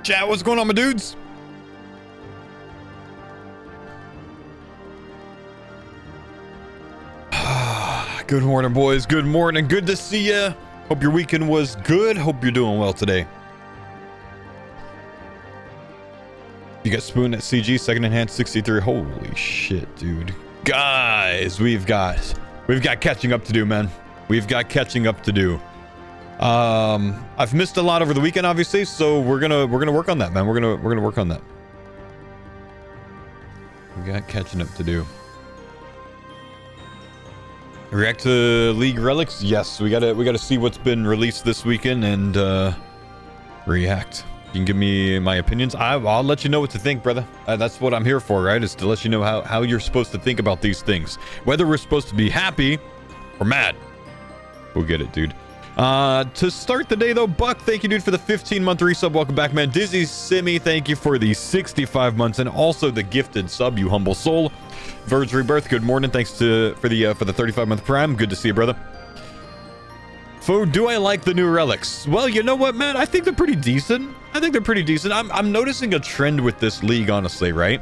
chat? What's going on, my dudes? Good morning, boys. Good morning. Good to see ya. Hope your weekend was good. Hope you're doing well today. You got Spoon at CG, second enhanced 63. Holy shit, dude. Guys, we've got catching up to do, man. We've got catching up to do. I've missed a lot over the weekend, obviously, so we're gonna work on that, man. We're gonna work on that. We got catching up to do. React to League relics? Yes, we gotta see what's been released this weekend and react. You can give me my opinions. I'll let you know what to think, brother. That's what I'm here for, right? Is to let you know how you're supposed to think about these things. Whether we're supposed to be happy or mad. We'll get it, dude. To start the day, though, Buck, thank you, dude, for the 15-month resub. Welcome back, man. Dizzy Simi, thank you for the 65 months and also the gifted sub, you humble soul. Verge Rebirth, good morning. Thanks for the 35-month prime. Good to see you, brother. So, do I like the new relics? Well, you know what, man? I think they're pretty decent. I'm noticing a trend with this league, honestly, right?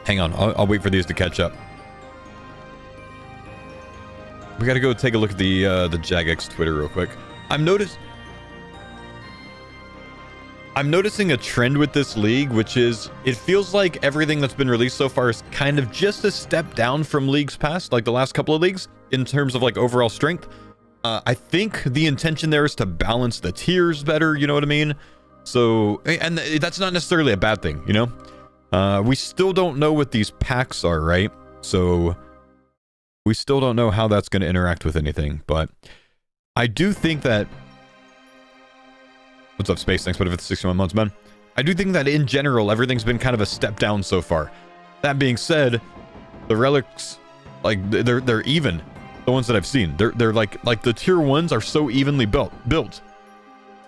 Hang on. I'll wait for these to catch up. We gotta go take a look at the Jagex Twitter real quick. I'm noticing a trend with this league, which is it feels like everything that's been released so far is kind of just a step down from leagues past, like the last couple of leagues, in terms of like overall strength. I think the intention there is to balance the tiers better, you know what I mean? So, and that's not necessarily a bad thing, you know? We still don't know what these packs are, right? So we still don't know how that's going to interact with anything, but I do think that... What's up, Space? Thanks for the 61 months, man. I do think that in general, everything's been kind of a step down so far. That being said, the relics, like, they're even. The ones that I've seen, they're like the tier 1s are so evenly built.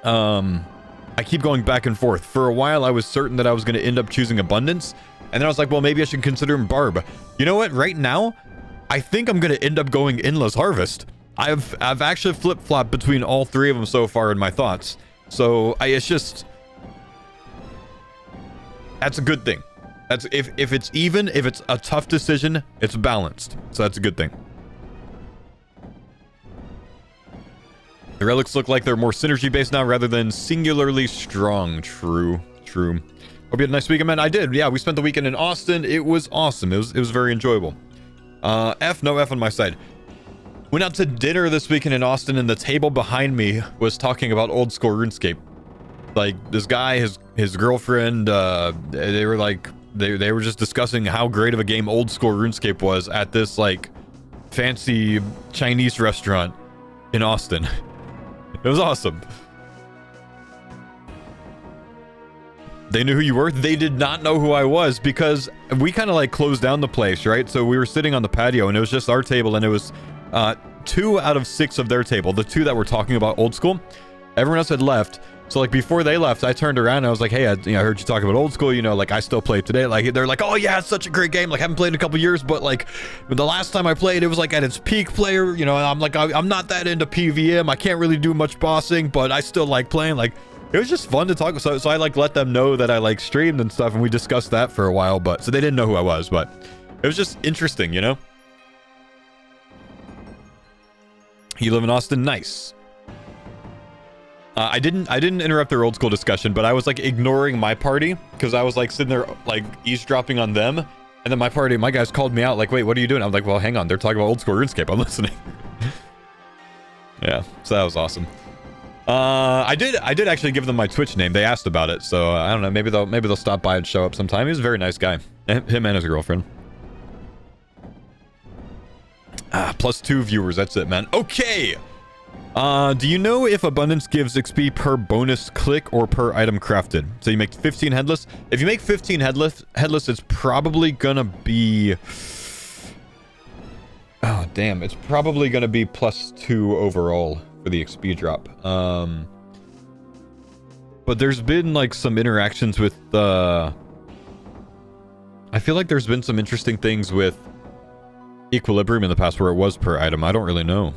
I keep going back and forth. For a while, I was certain that I was going to end up choosing abundance, and then I was like, well, maybe I should consider barb. You know what? Right now, I think I'm going to end up going endless harvest. I've actually flip-flopped between all three of them so far in my thoughts. So it's just, that's a good thing. That's if it's even, if it's a tough decision, it's balanced. So that's a good thing. The relics look like they're more synergy based now rather than singularly strong. True. Hope you had a nice weekend, man. I did. Yeah, we spent the weekend in Austin. It was awesome. It was very enjoyable. No F on my side. Went out to dinner this weekend in Austin, and the table behind me was talking about old school RuneScape. Like, this guy, his girlfriend, they were like, they were just discussing how great of a game old school RuneScape was at this, like, fancy Chinese restaurant in Austin. It was awesome. They knew who you were. They did not know who I was because we kind of like closed down the place, right? So we were sitting on the patio, and it was just our table, and it was 2 out of 6 of their table, the 2 that were talking about old school. Everyone else had left. So like before they left, I turned around and I was like, hey, I heard you talk about old school, you know, like I still play it today. Like they're like, oh yeah, it's such a great game. Like I haven't played in a couple years, but like the last time I played, it was like at its peak player, you know, and I'm like, I'm not that into PVM. I can't really do much bossing, but I still like playing. Like it was just fun to talk. So I like let them know that I like streamed and stuff, and we discussed that for a while, but so they didn't know who I was, but it was just interesting, you know? You live in Austin? Nice. I didn't interrupt their old school discussion, but I was like ignoring my party because I was like sitting there like eavesdropping on them, and then my guys called me out like, wait, what are you doing? I'm like, well, hang on, they're talking about old school RuneScape. I'm listening. Yeah, so that was awesome. I did actually give them my Twitch name. They asked about it, so I don't know. Maybe they'll stop by and show up sometime. He was a very nice guy. Him and his girlfriend. +2 viewers. That's it, man. Okay. Do you know if abundance gives XP per bonus click or per item crafted? So you make 15 headless. If you make 15 headless, it's probably gonna be... Oh, damn. It's probably gonna be +2 overall for the XP drop. But there's been like some interactions with I feel like there's been some interesting things with Equilibrium in the past where it was per item. I don't really know.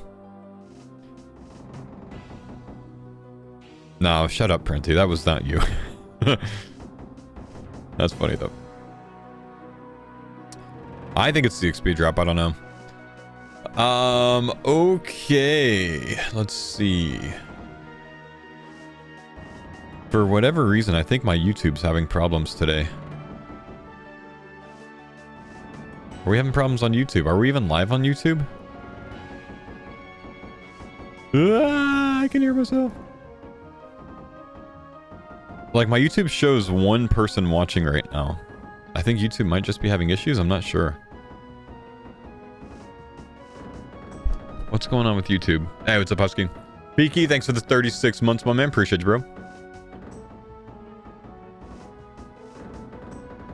No, shut up, Printy. That was not you. That's funny, though. I think it's the XP drop. I don't know. Okay. Let's see. For whatever reason, I think my YouTube's having problems today. Are we having problems on YouTube? Are we even live on YouTube? I can hear myself. Like, my YouTube shows one person watching right now. I think YouTube might just be having issues. I'm not sure. What's going on with YouTube? Hey, what's up, Husky? Beaky, thanks for the 36 months, my man. Appreciate you, bro.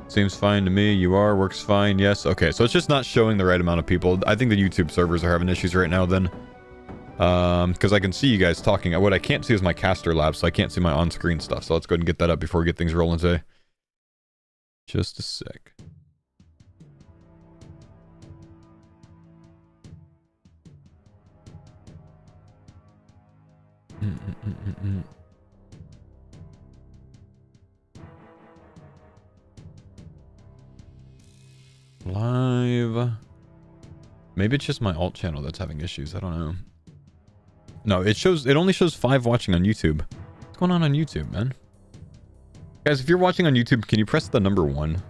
Seems fine to me. You are. Works fine. Yes. Okay, so it's just not showing the right amount of people. I think the YouTube servers are having issues right now then. Because I can see you guys talking. What I can't see is my caster lab, so I can't see my on-screen stuff. So let's go ahead and get that up before we get things rolling today. Just a sec. Live. Maybe it's just my alt channel that's having issues. I don't know. No, it only shows 5 watching on YouTube. What's going on YouTube, man? Guys, if you're watching on YouTube, can you press the number 1?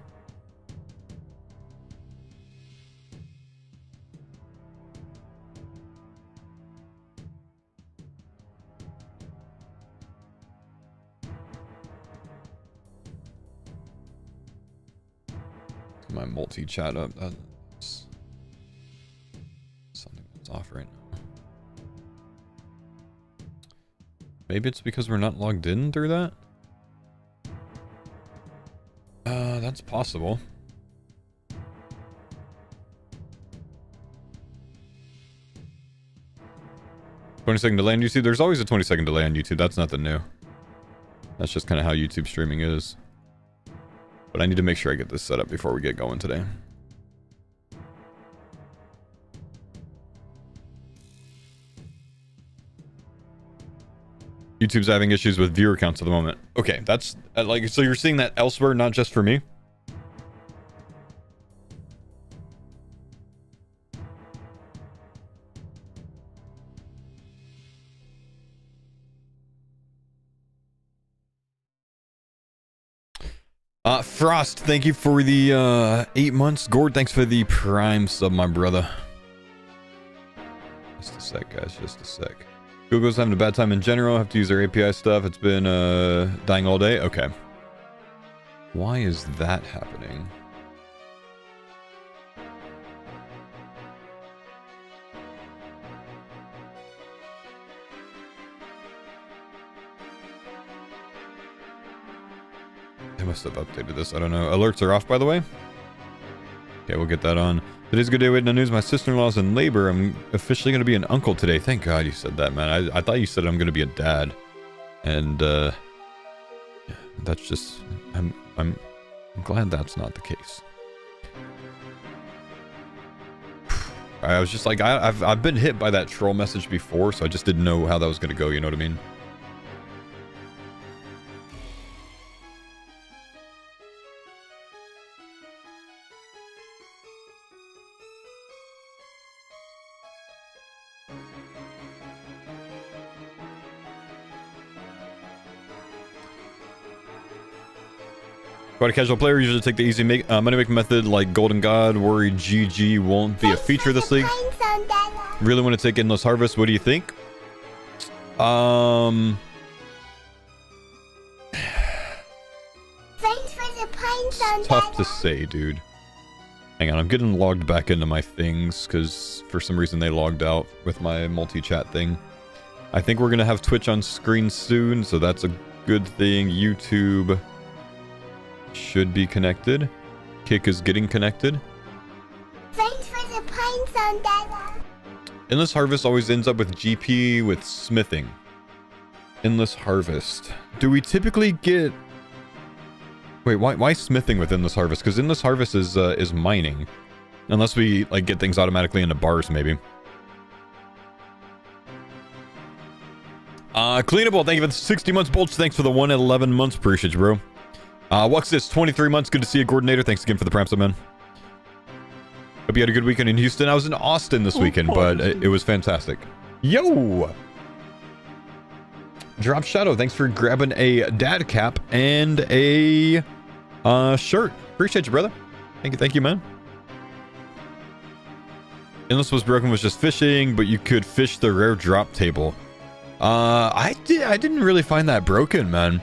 My multi-chat up. That's something that's off right now. Maybe it's because we're not logged in through that? That's possible. 20-second delay on YouTube? There's always a 20-second delay on YouTube. That's nothing new. That's just kind of how YouTube streaming is. But I need to make sure I get this set up before we get going today. YouTube's having issues with viewer counts at the moment. Okay, that's like, so you're seeing that elsewhere, not just for me? Frost, thank you for the 8 months. Gord, thanks for the prime sub, my brother. Just a sec, guys, just a sec. Google's having a bad time in general. Have to use their API stuff. It's been dying all day. Okay. Why is that happening? They must have updated this. I don't know. Alerts are off, by the way. Okay, we'll get that on. Today's a good day waiting on news. My sister-in-law's in labor. I'm officially going to be an uncle today. Thank God you said that, man. I thought you said I'm going to be a dad. And, yeah, that's just... I'm glad that's not the case. I was just like, I've been hit by that troll message before, so I just didn't know how that was going to go, you know what I mean? Quite a casual player, usually take the easy money-making method like Golden God. Worry GG won't be a feature this league. Really want to take Endless Harvest. What do you think? Thanks for the pines on Tough to say, dude. Hang on, I'm getting logged back into my things because for some reason they logged out with my multi-chat thing. I think we're going to have Twitch on screen soon, so that's a good thing. YouTube should be connected. Kick is getting connected. Thanks for the pines on that. Endless Harvest always ends up with GP with smithing. Endless Harvest. Do we typically get... Wait, why smithing with Endless Harvest? Because Endless Harvest is mining. Unless we like get things automatically into bars, maybe. Cleanable, thank you for the 60 months, Bolts. Thanks for the 111 months. Appreciate you, bro. What's this? 23 months. Good to see you, Coordinator. Thanks again for the Pramps, man. Hope you had a good weekend in Houston. I was in Austin this weekend, but it was fantastic. Yo! Drop Shadow, thanks for grabbing a dad cap and a shirt. Appreciate you, brother. Thank you, man. Endless was broken was just fishing, but you could fish the rare drop table. I didn't really find that broken, man.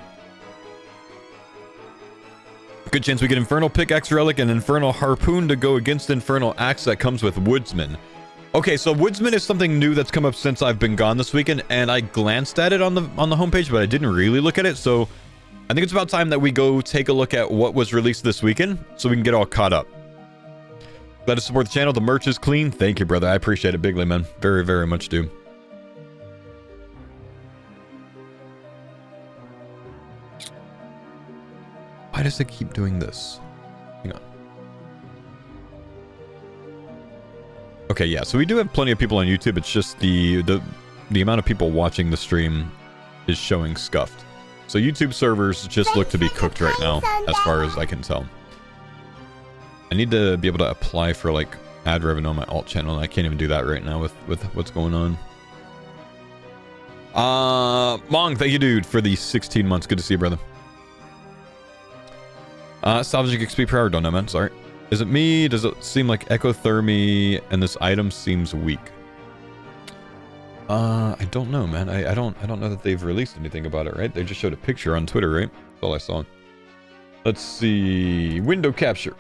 Good chance we get Infernal Pickaxe Relic and Infernal Harpoon to go against Infernal Axe that comes with Woodsman. Okay, so Woodsman is something new that's come up since I've been gone this weekend, and I glanced at it on the homepage, but I didn't really look at it, so I think it's about time that we go take a look at what was released this weekend so we can get all caught up. Glad to support the channel. The merch is clean. Thank you, brother. I appreciate it bigly, man. Very, very much do. Why does it keep doing this? Hang on. Okay, yeah, so we do have plenty of people on YouTube. It's just the amount of people watching the stream is showing scuffed. So YouTube servers just look to be cooked right now, as far as I can tell. I need to be able to apply for like ad revenue on my alt channel, and I can't even do that right now with what's going on. Mong, thank you, dude, for the 16 months. Good to see you, brother. Salvaging XP per hour, don't know, man. Sorry. Is it me? Does it seem like ecothermy and this item seems weak? I don't know, man. I don't know that they've released anything about it, right? They just showed a picture on Twitter, right? That's all I saw. Let's see. Window capture.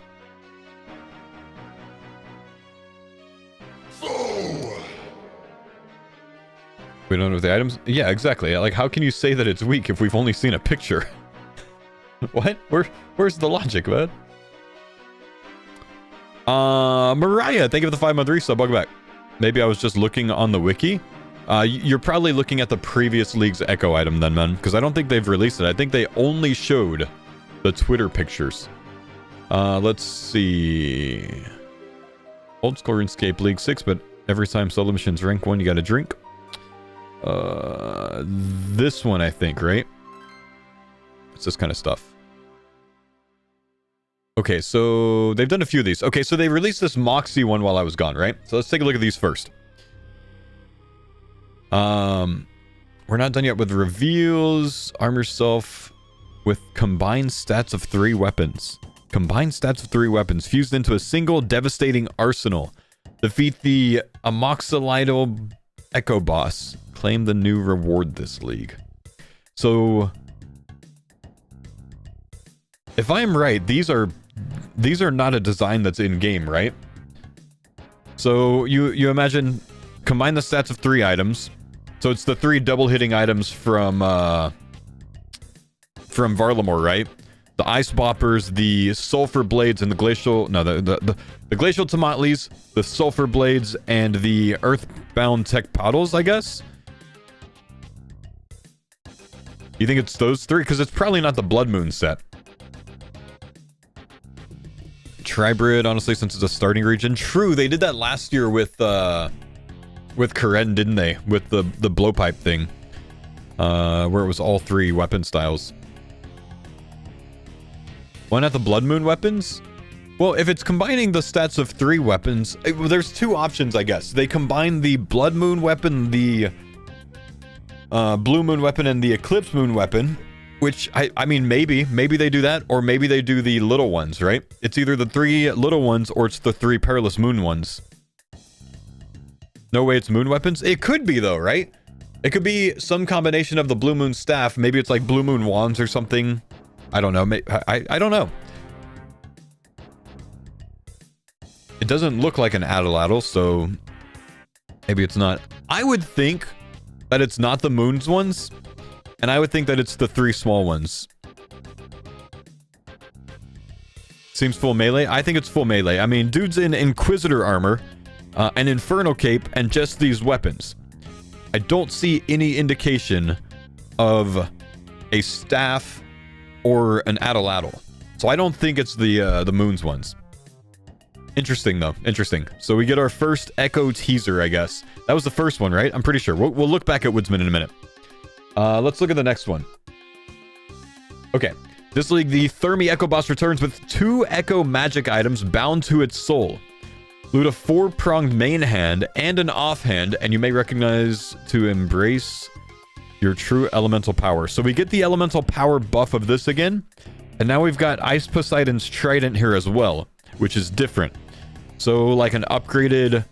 We don't know if the items... Yeah, exactly. Like, how can you say that it's weak if we've only seen a picture? What? Where's the logic, man? Mariah, thank you for the 5-month resub. Welcome back. Maybe I was just looking on the wiki. You're probably looking at the previous league's Echo item then, man. Because I don't think they've released it. I think they only showed the Twitter pictures. Let's see. Old school RuneScape League 6, but every time solo missions rank 1, you got a drink. This one, I think, right? It's this kind of stuff. Okay, so they've done a few of these. Okay, so they released this Moxie one while I was gone, right? So let's take a look at these first. We're not done yet with reveals. Arm yourself with combined stats of 3 weapons. Combined stats of 3 weapons fused into a single devastating arsenal. Defeat the Amoxylidal Echo Boss. Claim the new reward this league. So, if I am right, these are not a design that's in game, right? So you imagine combine the stats of 3 items. So it's the 3 double hitting items from Varlamore, right? The Ice Boppers, the Sulfur Blades, and the Glacial... No, the Glacial Tomatlis, the Sulfur Blades, and the Earthbound Tech Paddles, I guess? You think it's those 3? Because it's probably not the Blood Moon set. Tribrid, honestly, since it's a starting region. True, they did that last year with Karen, didn't they? With the blowpipe thing. Where it was all 3 weapon styles. Why not the Blood Moon weapons? Well, if it's combining the stats of 3 weapons, there's 2 options, I guess. They combine the Blood Moon weapon, the Blue Moon weapon, and the Eclipse Moon weapon. Which, I mean, maybe they do that, or maybe they do the little ones, right? It's either the 3 little ones, or it's the 3 Perilous Moon ones. No way it's moon weapons? It could be, though, right? It could be some combination of the Blue Moon Staff. Maybe it's like Blue Moon Wands or something. I don't know. I don't know. It doesn't look like an Atlatl, so maybe it's not. I would think that it's not the Moons ones. And I would think that it's the 3 small ones. Seems full melee? I think it's full melee. I mean, dude's in Inquisitor armor, an Infernal Cape, and just these weapons. I don't see any indication of a staff or an Atlatl. So I don't think it's the Moons ones. Interesting, though. Interesting. So we get our first Echo teaser, I guess. That was the first one, right? I'm pretty sure. We'll look back at Woodsman in a minute. Let's look at the next one. Okay. This league, the Thermi Echo Boss returns with 2 Echo magic items bound to its soul. Loot a 4-pronged main hand and an offhand, and you may recognize to embrace your true elemental power. So we get the elemental power buff of this again. And now we've got Ice Poseidon's Trident here as well, which is different. So like an upgraded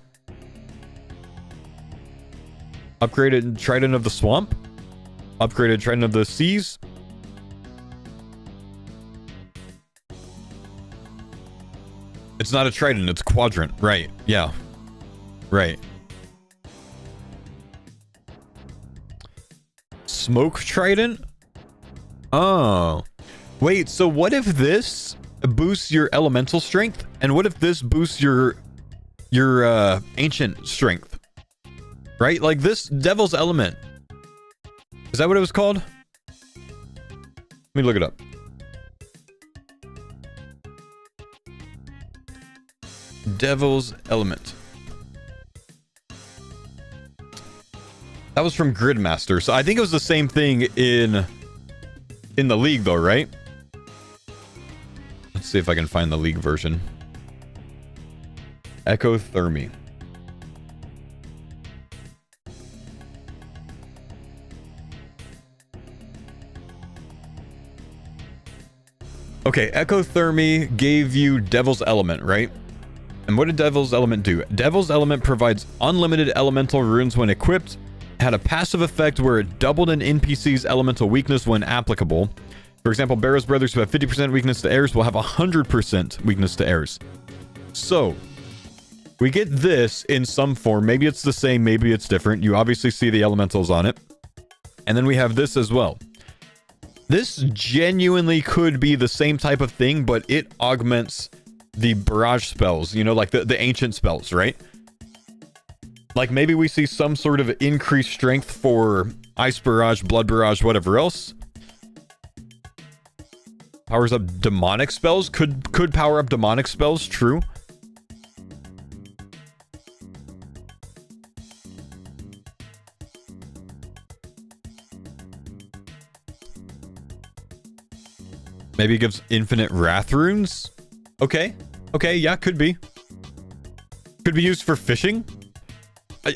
Trident of the Swamp, upgraded Trident of the Seas. It's not a Trident, it's Quadrant. Right, yeah. Right. Smoke Trident? Oh. Wait, so what if this boosts your elemental strength? And what if this boosts your ancient strength? Right? Like this Devil's Element. Is that what it was called? Let me look it up. Devil's Element. That was from Gridmaster. So I think it was the same thing in the league though, right? Let's see if I can find the league version. Ecothermy. Okay, Ecothermy gave you Devil's Element, right? And what did Devil's Element do? Devil's Element provides unlimited elemental runes when equipped, had a passive effect where it doubled an NPC's elemental weakness when applicable. For example, Barrow's brothers who have 50% weakness to airs will have 100% weakness to airs. So, we get this in some form. Maybe it's the same, maybe it's different. You obviously see the elementals on it. And then we have this as well. This genuinely could be the same type of thing, but it augments the barrage spells, you know, like the ancient spells, right? Like maybe we see some sort of increased strength for Ice Barrage, Blood Barrage, whatever else. Powers up demonic spells. Could power up demonic spells, true. Maybe it gives infinite wrath runes. Okay, yeah, could be. Could be used for fishing.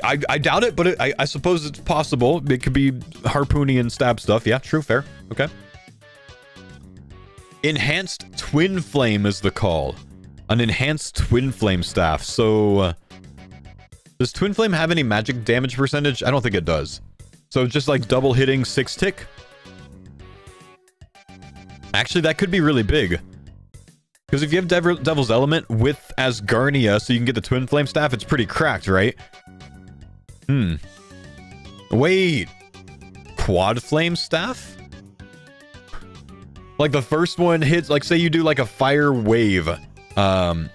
I doubt it, but I suppose it's possible. It could be harpoony and stab stuff. Yeah, true, fair. Okay. Enhanced Twin Flame is the call. An enhanced Twin Flame staff. So, does Twin Flame have any magic damage percentage? I don't think it does. So just like double hitting 6 tick. Actually, that could be really big. Because if you have Devil's Element with Asgarnia, so you can get the Twin Flame staff, it's pretty cracked, right? Wait. Quad Flame staff? Like the first one hits, like say you do like a fire wave. It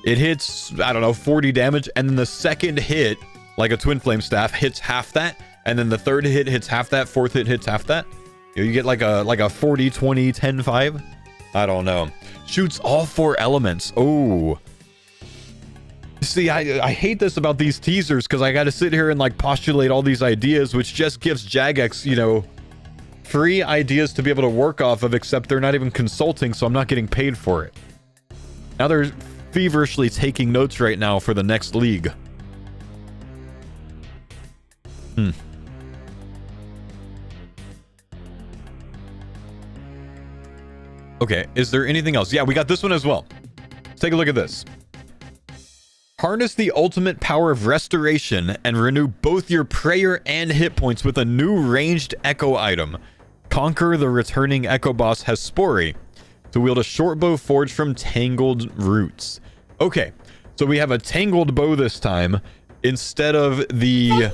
hits, I don't know, 40 damage. And then the second hit, like a Twin Flame staff, hits half that. And then the third hit hits half that. Fourth hit hits half that. You get like a 40, 20, 10, 5. I don't know. Shoots all 4 elements. Oh. See, I hate this about these teasers because I got to sit here and like postulate all these ideas, which just gives Jagex, you know, free ideas to be able to work off of, except they're not even consulting, so I'm not getting paid for it. Now they're feverishly taking notes right now for the next league. Okay, is there anything else? Yeah, we got this one as well. Let's take a look at this. Harness the ultimate power of restoration and renew both your prayer and hit points with a new ranged echo item. Conquer the returning echo boss Hespori to wield a short bow forged from tangled roots. Okay, so we have a tangled bow this time instead of the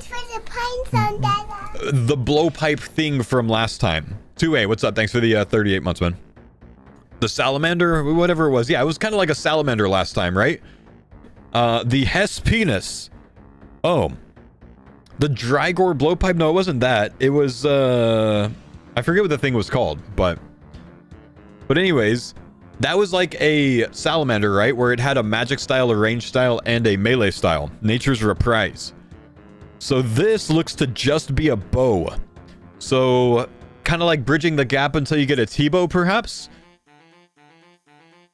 blowpipe thing from last time. 2A, what's up? Thanks for the 38 months, man. The salamander, whatever it was. Yeah, it was kind of like a salamander last time, right? The Hespenus. Oh. The Drygore blowpipe? No, it wasn't that. It was, I forget what the thing was called, but anyways, that was like a salamander, right? Where it had a magic style, a range style, and a melee style. Nature's Reprise. So this looks to just be a bow. So, kind of like bridging the gap until you get a T-bow, perhaps?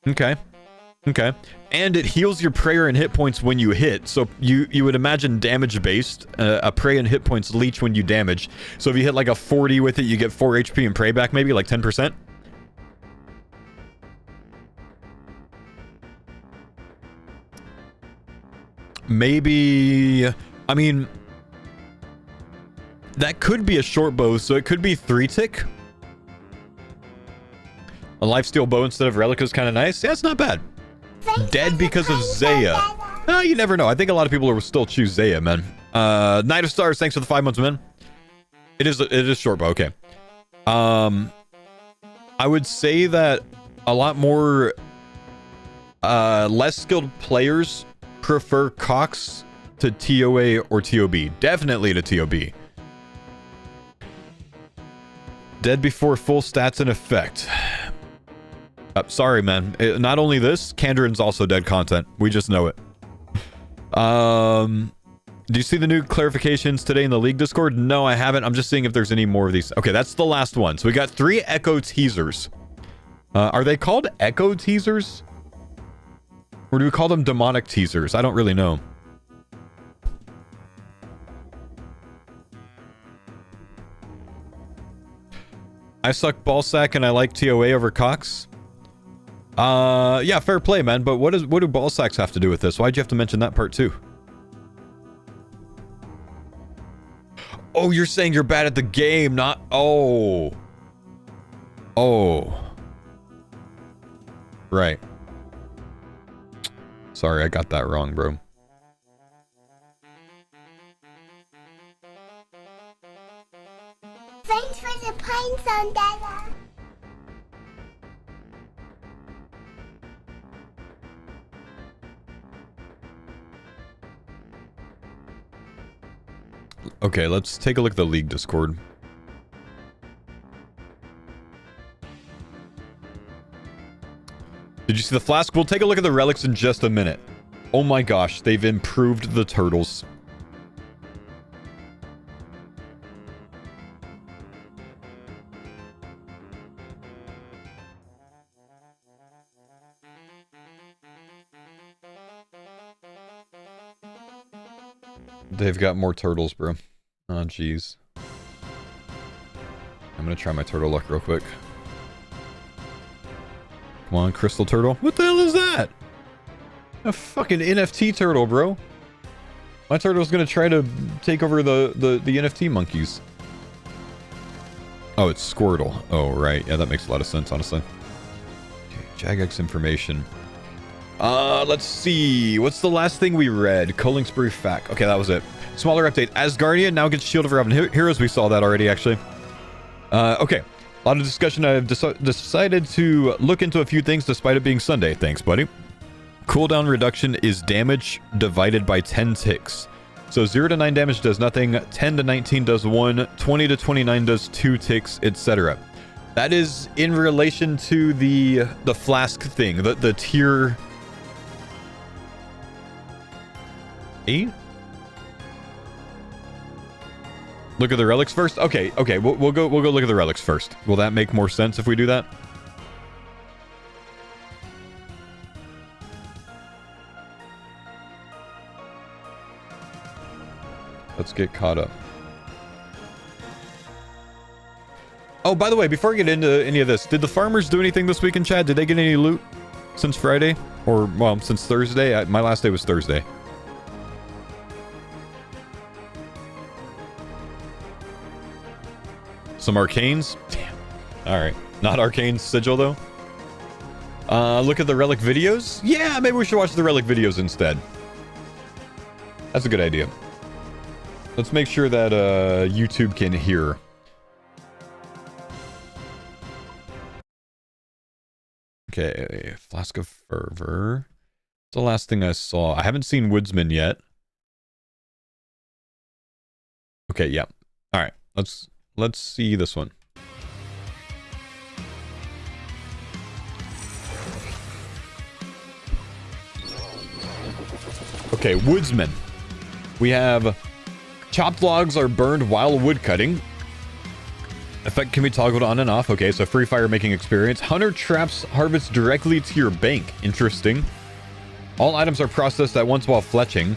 Okay. Okay. And it heals your prayer and hit points when you hit. So you would imagine damage-based. A pray and hit points leech when you damage. So if you hit like a 40 with it, you get 4 HP and pray back, maybe like 10%. Maybe... I mean... That could be a short bow, so it could be 3-tick. A lifesteal bow instead of relic is kind of nice. Yeah, it's not bad. Dead because of Zaya. You never know. I think a lot of people will still choose Zaya, man. Knight of Stars, thanks for the 5 months, man. It is short bow, okay. I would say that a lot more less skilled players prefer Cox to TOA or TOB. Definitely to TOB. Dead before full stats in effect. Sorry, man. Not only this, Kandarin's also dead content. We just know it. Do you see the new clarifications today in the League Discord? No, I haven't. I'm just seeing if there's any more of these. Okay, that's the last one. So we got 3 Echo teasers. Are they called Echo teasers? Or do we call them demonic teasers? I don't really know. I suck ballsack and I like TOA over Cox. Yeah, fair play, man. But what do ball sacks have to do with this? Why'd you have to mention that part too? Oh, you're saying you're bad at the game, not... Oh. Oh. Right. Sorry, I got that wrong, bro. Thanks for the points on Dada. Okay, let's take a look at the League Discord. Did you see the Flask? We'll take a look at the relics in just a minute. Oh my gosh, they've improved the turtles. They've got more turtles, bro. Oh, jeez. I'm gonna try my turtle luck real quick. Come on, crystal turtle. What the hell is that? A fucking NFT turtle, bro. My turtle's gonna try to take over the NFT monkeys. Oh, it's Squirtle. Oh, right. Yeah, that makes a lot of sense, honestly. Okay, Jagex information. Let's see. What's the last thing we read? Culling Spree Fact. Okay, that was it. Smaller update. Asgardia now gets Shield of Raven Heroes. We saw that already, actually. Okay. A lot of discussion. I've decided to look into a few things despite it being Sunday. Thanks, buddy. Cooldown reduction is damage divided by 10 ticks. So 0 to 9 damage does nothing. 10 to 19 does 1. 20 to 29 does 2 ticks, etc. That is in relation to the Flask thing. The tier... 8? Look at the relics first? Okay, we'll go look at the relics first. Will that make more sense if we do that? Let's get caught up. Oh, by the way, before I get into any of this, did the farmers do anything this weekend, Chad? Did they get any loot since Friday? Or, well, since Thursday? My last day was Thursday. Some arcanes? Damn. Alright. Not arcane sigil, though. Look at the relic videos? Yeah, maybe we should watch the relic videos instead. That's a good idea. Let's make sure that YouTube can hear. Okay, Flask of Fervor. That's the last thing I saw. I haven't seen Woodsman yet. Okay, yeah. Alright, let's see this one. Okay, Woodsman. We have chopped logs are burned while wood cutting. Effect can be toggled on and off. Okay, so free fire making experience. Hunter traps harvest directly to your bank. Interesting. All items are processed at once while fletching.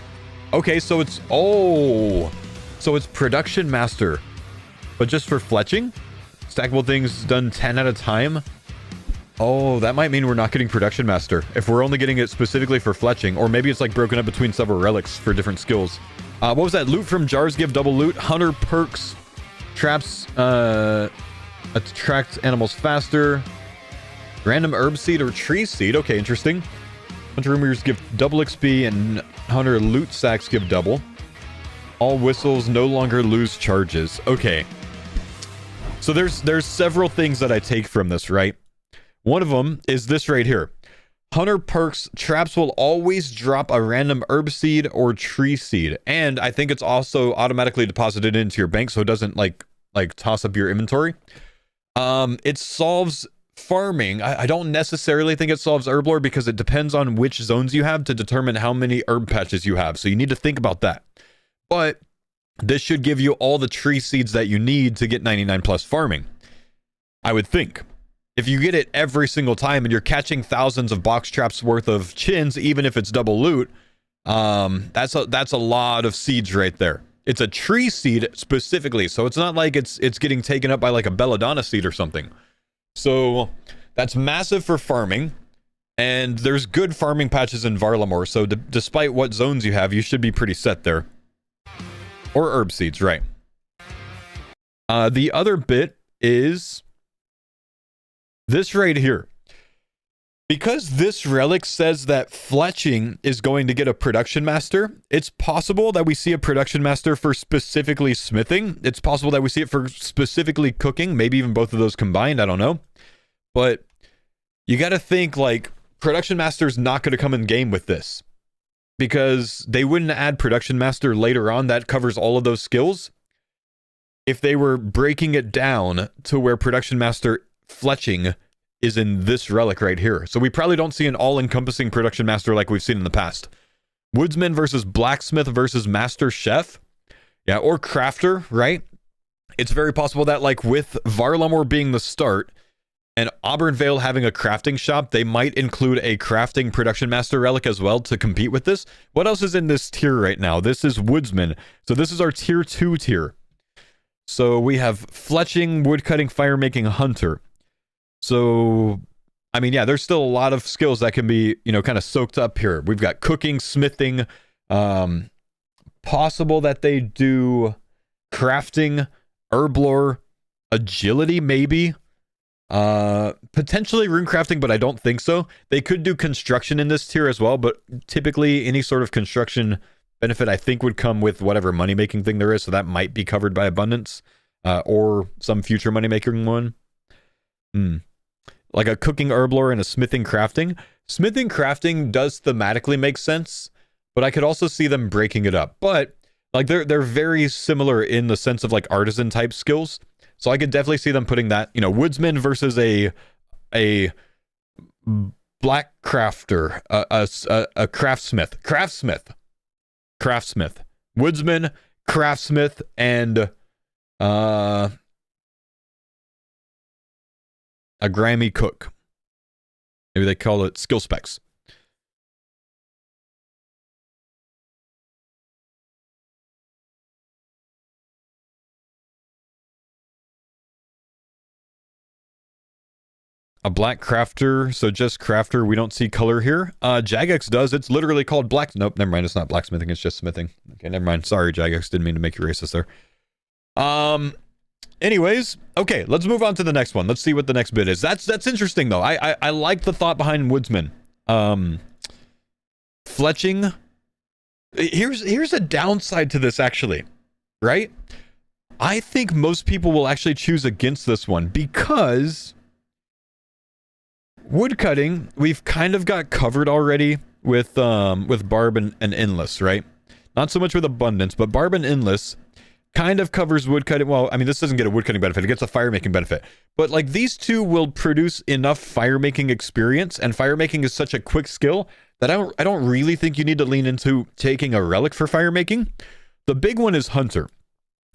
Okay, so it's... Oh! So it's Production Master. But just for fletching? Stackable things done 10 at a time? Oh, that might mean we're not getting Production Master. If we're only getting it specifically for fletching. Or maybe it's like broken up between several relics for different skills. What was that? Loot from jars give double loot. Hunter perks. Traps attract animals faster. Random herb seed or tree seed. Okay, interesting. Hunter rumors give double XP and hunter loot sacks give double. All whistles no longer lose charges. Okay. So there's several things that I take from this, right? One of them is this right here. Hunter perks, traps will always drop a random herb seed or tree seed. And I think it's also automatically deposited into your bank so it doesn't like toss up your inventory. It solves farming. I don't necessarily think it solves herb lore because it depends on which zones you have to determine how many herb patches you have. So you need to think about that. But this should give you all the tree seeds that you need to get 99 plus farming, I would think. If you get it every single time and you're catching thousands of box traps worth of chins, even if it's double loot, that's a lot of seeds right there. It's a tree seed specifically, so it's not like it's getting taken up by like a belladonna seed or something. So that's massive for farming, and there's good farming patches in Varlamore, so despite what zones you have, you should be pretty set there. Or herb seeds, right. The other bit is this right here. Because this relic says that fletching is going to get a production master, it's possible that we see a production master for specifically smithing. It's possible that we see it for specifically cooking, maybe even both of those combined, I don't know. But you got to think like production master's not going to come in game with this because they wouldn't add production master later on that covers all of those skills if they were breaking it down to where production master fletching is in this relic right here. So we probably don't see an all-encompassing production master like we've seen in the past. Woodsman versus blacksmith versus master chef. Yeah, or crafter, right? It's very possible that like with Varlamore being the start and Auburnvale having a crafting shop, they might include a crafting production master relic as well to compete with this. What else is in this tier right now? This is Woodsman. So this is our tier 2 tier. So we have fletching, woodcutting, firemaking, hunter. So, I mean, yeah, there's still a lot of skills that can be, you know, kind of soaked up here. We've got cooking, smithing, possible that they do crafting, herb lore, agility, maybe. Potentially rune crafting, but I don't think so. They could do construction in this tier as well, but typically any sort of construction benefit I think would come with whatever money-making thing there is, so that might be covered by abundance, or some future money-making one. Like a cooking herb lore and a smithing crafting. Smithing crafting does thematically make sense, but I could also see them breaking it up. But like they're very similar in the sense of like artisan type skills. So I could definitely see them putting that, you know, woodsman versus a black crafter, a craftsmith, woodsman, craftsmith, and a grimy cook. Maybe they call it skill specs. A black crafter, so just crafter. We don't see color here. Jagex does. It's literally called black. Nope, never mind. It's not blacksmithing. It's just smithing. Okay, never mind. Sorry, Jagex. Didn't mean to make you racist there. Anyways, okay, let's move on to the next one. Let's see what the next bit is. That's interesting though. I like the thought behind woodsman. Fletching. Here's a downside to this actually, right? I think most people will actually choose against this one because woodcutting we've kind of got covered already with barb and endless, right? Not so much with abundance, but barb and endless kind of covers woodcutting. Well, I mean, this doesn't get a woodcutting benefit. It gets a firemaking benefit. But like these two will produce enough firemaking experience, and firemaking is such a quick skill that I don't really think you need to lean into taking a relic for firemaking. The big one is hunter.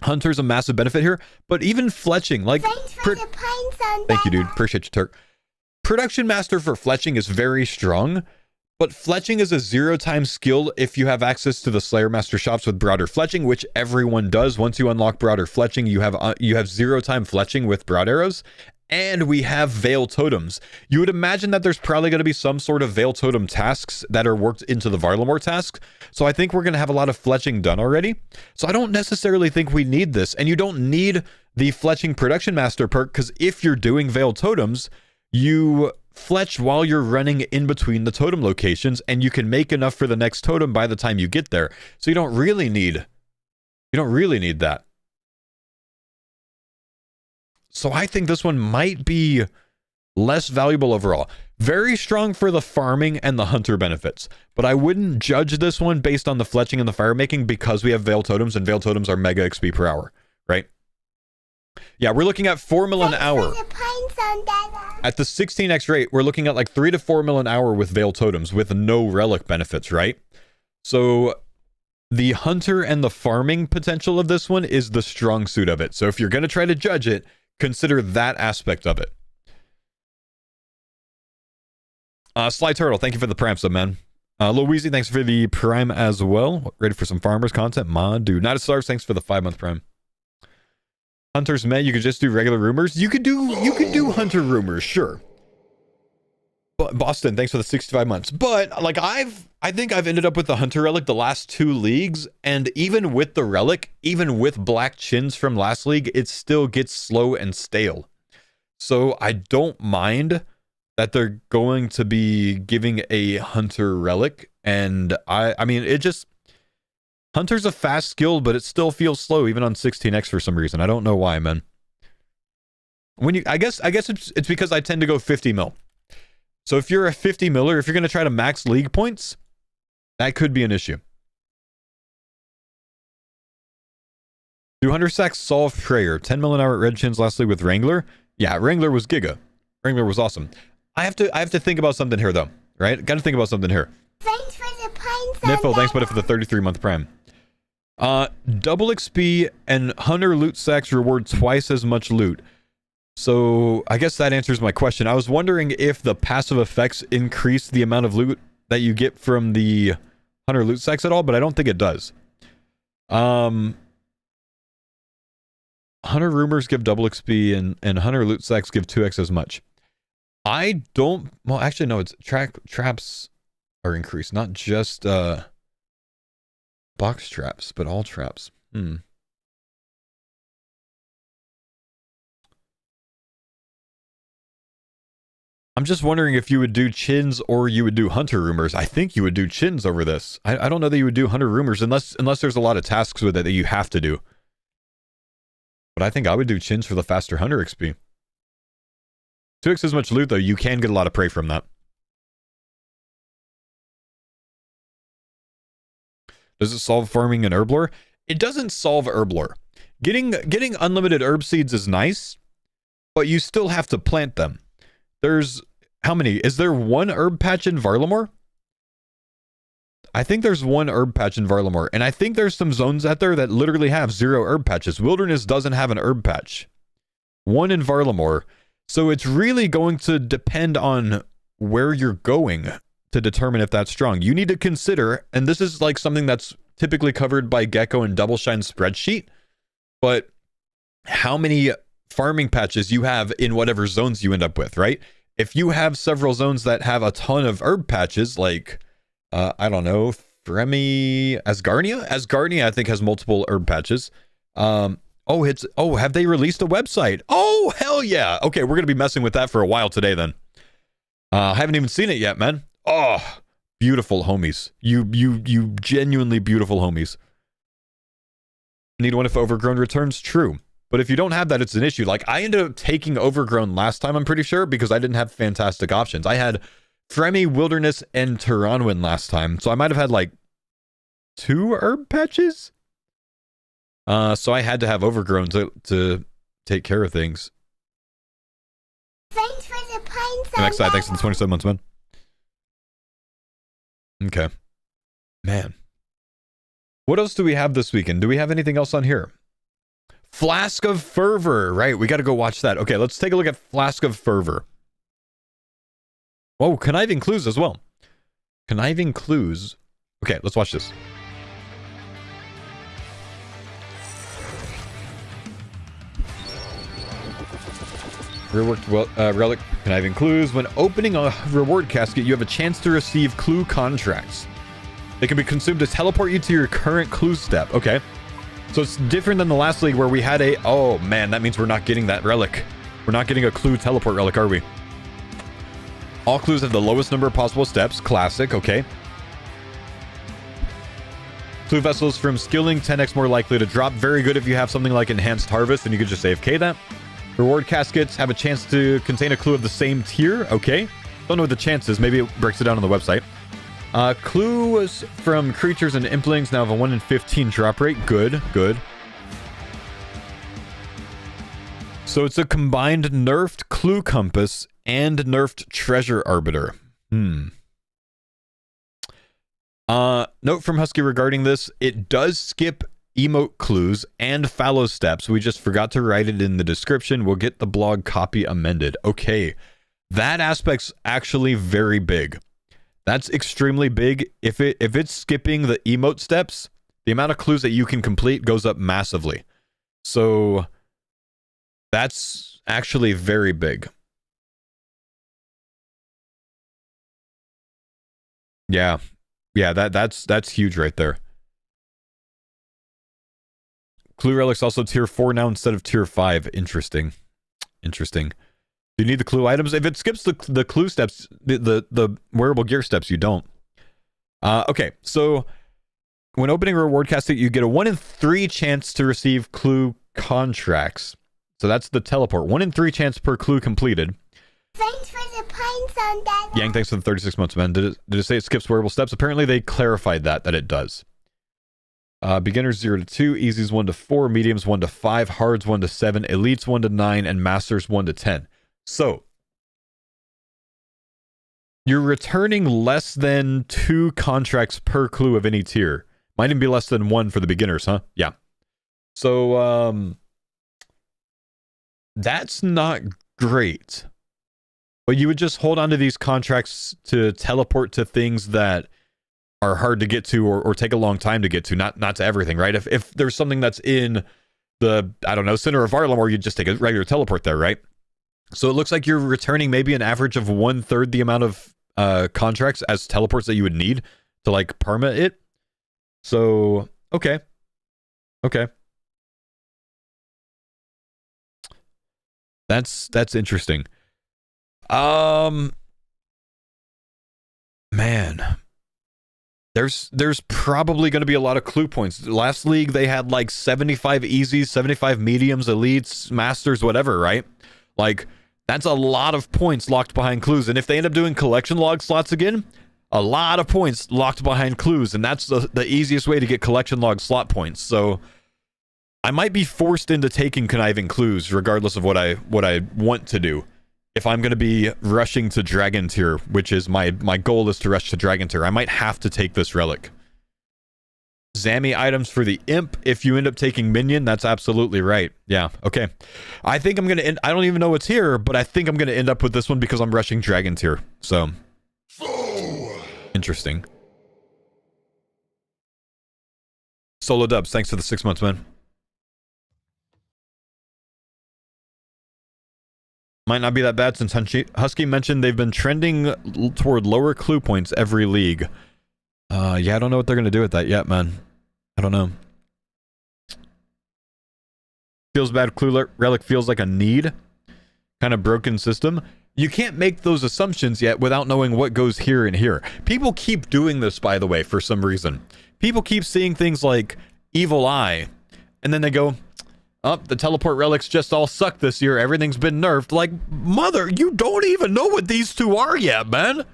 Hunter's a massive benefit here, but even fletching, like... Thanks for the pines on Thank you, dude. Dada. Appreciate you, Turk. Production Master for fletching is very strong, but fletching is a 0-time skill if you have access to the Slayer Master shops with Browder Fletching, which everyone does. Once you unlock Browder Fletching, you have 0-time fletching with Broad Arrows, and we have Veil Totems. You would imagine that there's probably going to be some sort of Veil Totem tasks that are worked into the Varlamore tasks, so I think we're going to have a lot of fletching done already. So I don't necessarily think we need this, and you don't need the Fletching Production Master perk, because if you're doing Veil Totems, you fletch while you're running in between the totem locations, and you can make enough for the next totem by the time you get there. So you don't really need that. So I think this one might be less valuable overall. Very strong for the farming and the hunter benefits, but I wouldn't judge this one based on the fletching and the fire making, because we have Veil Totems, and Veil Totems are mega XP per hour, right? Yeah, we're looking at 4 mil an hour. At the 16x rate, we're looking at like 3 to 4 mil an hour with Veil Totems with no relic benefits, right? So the hunter and the farming potential of this one is the strong suit of it. So if you're going to try to judge it, consider that aspect of it. Sly Turtle, thank you for the prime sub, man. Lil Weezy, thanks for the prime as well. Ready for some farmers content? Ma, dude. Not a Stars, thanks for the 5-month prime. Hunter's Met, you could just do regular rumors. You could do hunter rumors, sure. But Boston, thanks for the 65 months. But like I think I've ended up with the hunter relic the last 2 leagues, and even with the relic, even with black chins from last league, it still gets slow and stale. So I don't mind that they're going to be giving a hunter relic, and I mean it just... Hunter's a fast skill, but it still feels slow even on 16x for some reason. I don't know why, man. I guess it's because I tend to go 50 mil. So if you're a 50 miller, if you're going to try to max league points, that could be an issue. Do Hunter Sacks solve prayer? 10 mil an hour at Red Chins last league with Wrangler. Yeah, Wrangler was giga. Wrangler was awesome. I have to think about something here though, right? Got to think about something here. Thanks for the pines on Niffle, thanks Dada. buddy for the 33-month prime. Double XP and Hunter loot sacks reward twice as much loot. So I guess that answers my question. I was wondering if the passive effects increase the amount of loot that you get from the Hunter loot sacks at all, but I don't think it does. Hunter rumors give double XP and Hunter loot sacks give 2x as much. I don't... Well, actually, no, it's traps are increased, not just box traps, but all traps. I'm just wondering if you would do chins or you would do hunter rumors. I think you would do chins over this. I don't know that you would do hunter rumors unless there's a lot of tasks with it that you have to do. But I think I would do chins for the faster hunter XP. 2x as much loot though, you can get a lot of prey from that. Does it solve farming an herb lore? It doesn't solve herb lore. Getting unlimited herb seeds is nice, but you still have to plant them. There's how many? Is there one herb patch in Varlamore? I think there's one herb patch in Varlamore, and I think there's some zones out there that literally have 0 herb patches. Wilderness doesn't have an herb patch. One in Varlamore. So it's really going to depend on where you're going to determine if that's strong. You need to consider, and this is like something that's typically covered by Gecko and Double Shine spreadsheet, but how many farming patches you have in whatever zones you end up with, right? If you have several zones that have a ton of herb patches, like, I don't know, Fremi, Asgarnia, I think has multiple herb patches. Have they released a website? Oh, hell yeah. Okay, we're going to be messing with that for a while today then. I haven't even seen it yet, man. Oh, beautiful homies. You genuinely beautiful homies. Need one if Overgrown returns? True. But if you don't have that, it's an issue. Like, I ended up taking Overgrown last time, I'm pretty sure, because I didn't have fantastic options. I had Fremi, Wilderness, and Turanwin last time. So I might have had, like, 2 herb patches? So I had to have Overgrown to take care of things. Thanks for the pines on Next side, thanks for Dada. the 27 months, man. Okay. Man. What else do we have this weekend? Do we have anything else on here? Flask of Fervor. Right, we got to go watch that. Okay, let's take a look at Flask of Fervor. Oh, conniving clues as well. Conniving clues. Okay, let's watch this. Reworked relic. Conniving clues. When opening a reward casket, you have a chance to receive clue contracts. They can be consumed to teleport you to your current clue step. Okay. So it's different than the last league where we had a... Oh, man, that means we're not getting that relic. We're not getting a clue teleport relic, are we? All clues have the lowest number of possible steps. Classic, okay. Clue vessels from skilling, 10x more likely to drop. Very good if you have something like Enhanced Harvest, and you could just AFK that. Reward caskets have a chance to contain a clue of the same tier. Okay. Don't know what the chance is. Maybe it breaks it down on the website. Clues from creatures and implings now have a 1 in 15 drop rate. Good, good. So it's a combined nerfed clue compass and nerfed treasure arbiter. Note from Husky regarding this, it does skip emote clues and fallow steps. We just forgot to write it in the description. We'll get the blog copy amended. Okay. That aspect's actually very big. That's extremely big. If it's skipping the emote steps, the amount of clues that you can complete goes up massively. So that's actually very big. Yeah. Yeah, that's huge right there. Clue relics also tier 4 now instead of tier 5. Interesting. Interesting. Do you need the clue items? If it skips the clue steps, the wearable gear steps, you don't. Okay, so when opening a reward casket, you get a 1 in 3 chance to receive clue contracts. So that's the teleport. 1 in 3 chance per clue completed. Thanks for the pines on that. Yang, thanks for the 36 months, man. Did it say it skips wearable steps? Apparently they clarified that it does. Beginners 0 to 2, easies 1 to 4, mediums 1 to 5, hards 1 to 7, elites 1 to 9, and masters 1 to 10. So you're returning less than 2 contracts per clue of any tier. Might even be less than 1 for the beginners, huh? Yeah. So that's not great. But you would just hold on to these contracts to teleport to things that are hard to get to or take a long time to get to, not to everything, right? If there's something that's in the, I don't know, center of Arlamore, you just take a regular teleport there, right? So it looks like you're returning maybe an average of 1/3 the amount of contracts as teleports that you would need to like perma it. So, okay. Okay. That's interesting. Man. There's probably going to be a lot of clue points. Last league, they had like 75 easies, 75 mediums, elites, masters, whatever, right? Like, that's a lot of points locked behind clues. And if they end up doing collection log slots again, a lot of points locked behind clues. And that's the easiest way to get collection log slot points. So I might be forced into taking conniving clues, regardless of what I want to do. If I'm going to be rushing to Dragon Tier, which is my goal is to rush to Dragon Tier, I might have to take this relic. Zammy items for the Imp. If you end up taking Minion, that's absolutely right. Yeah, okay. I think I'm going to end... I don't even know what's here, but I think I'm going to end up with this one because I'm rushing Dragon Tier. So... Interesting. Solo Dubs, thanks for the 6 months, man. Might not be that bad since Husky mentioned they've been trending toward lower clue points every league. Yeah, I don't know what they're going to do with that yet, man. I don't know. Feels bad. Clue relic feels like a need. Kind of broken system. You can't make those assumptions yet without knowing what goes here and here. People keep doing this, by the way, for some reason. People keep seeing things like Evil Eye, and then they go... Oh, the teleport relics just all suck this year. Everything's been nerfed. Like, mother, you don't even know what these two are yet, man.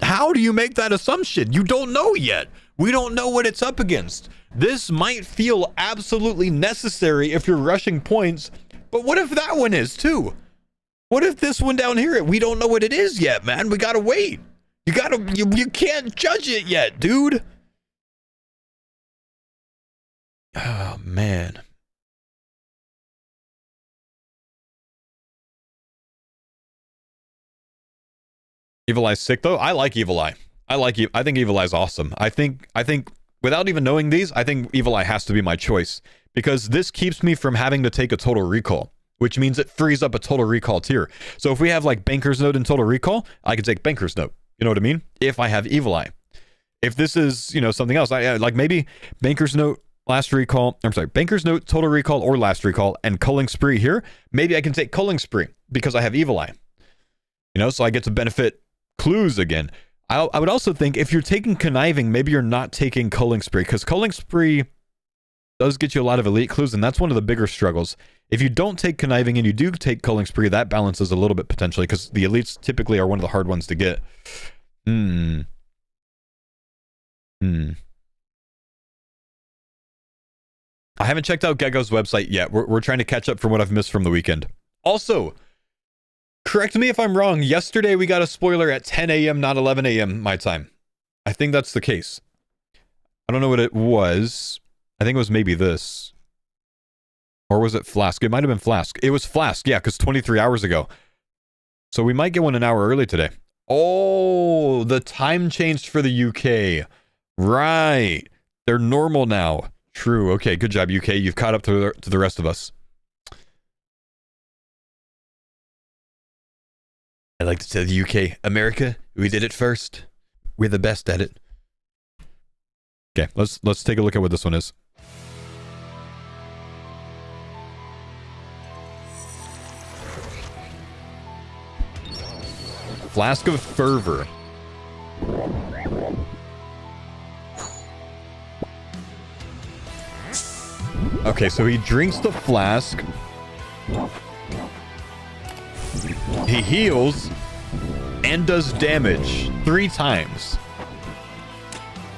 How do you make that assumption? You don't know yet. We don't know what it's up against. This might feel absolutely necessary if you're rushing points, but what if that one is too? What if this one down here, we don't know what it is yet, man. We gotta wait. You can't judge it yet, dude. Oh, man. Evil Eye's sick, though. I like Evil Eye. I think Evil Eye's awesome. I think without even knowing these, I think Evil Eye has to be my choice because this keeps me from having to take a total recall, which means it frees up a total recall tier. So if we have like Banker's Note and Total Recall, I can take Banker's Note. You know what I mean? If I have Evil Eye. If this is, you know, something else, I like maybe Banker's Note, Last Recall, I'm sorry, Banker's Note, Total Recall, or Last Recall, and Culling Spree here. Maybe I can take Culling Spree because I have Evil Eye. You know, so I get to benefit clues again. I would also think if you're taking Conniving, maybe you're not taking Culling Spree, because Culling Spree does get you a lot of elite clues, and that's one of the bigger struggles. If you don't take Conniving and you do take Culling Spree, that balances a little bit potentially, because the elites typically are one of the hard ones to get. I haven't checked out Gecko's website yet. We're trying to catch up from what I've missed from the weekend. Also, correct me if I'm wrong. Yesterday we got a spoiler at 10 a.m., not 11 a.m. my time. I think that's the case. I don't know what it was. I think it was maybe this. Or was it Flask? It might have been Flask. It was Flask, yeah, because 23 hours ago. So we might get one an hour early today. Oh, the time changed for the UK. Right. They're normal now. True. Okay, good job, UK. You've caught up to the rest of us. I like to tell the UK, America, we did it first. We're the best at it. Okay, let's take a look at what this one is. Flask of Fervor. Okay, so he drinks the flask. He heals and does damage 3 times.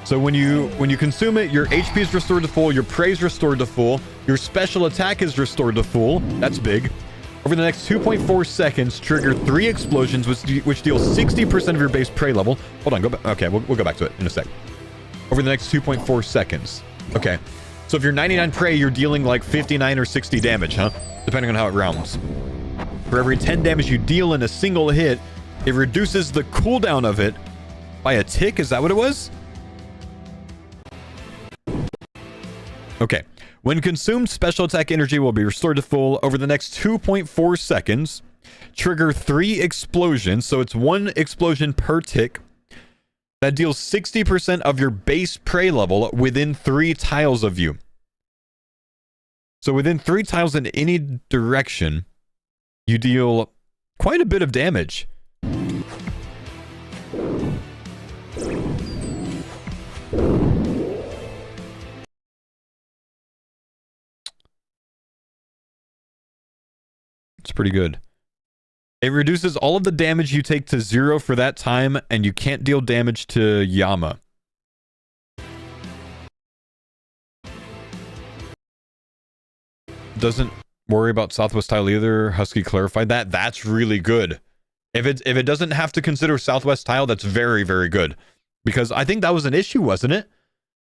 So when you consume it, your HP is restored to full, your prey is restored to full, your special attack is restored to full. That's big. Over the next 2.4 seconds, trigger 3 explosions, which deals 60% of your base prey level. Hold on, go back. Okay, we'll go back to it in a sec. Over the next 2.4 seconds. Okay. So if you're 99 prey, you're dealing like 59 or 60 damage, huh? Depending on how it rounds. For every 10 damage you deal in a single hit, it reduces the cooldown of it by a tick. Is that what it was? Okay. When consumed, special attack energy will be restored to full over the next 2.4 seconds. Trigger 3 explosions, so it's 1 explosion per tick. That deals 60% of your base prey level within 3 tiles of you. So within 3 tiles in any direction, you deal quite a bit of damage. It's pretty good. It reduces all of the damage you take to 0 for that time, and you can't deal damage to Yama. Doesn't worry about Southwest Tile either. Husky clarified that. That's really good. If it doesn't have to consider Southwest Tile, that's very, very good. Because I think that was an issue, wasn't it?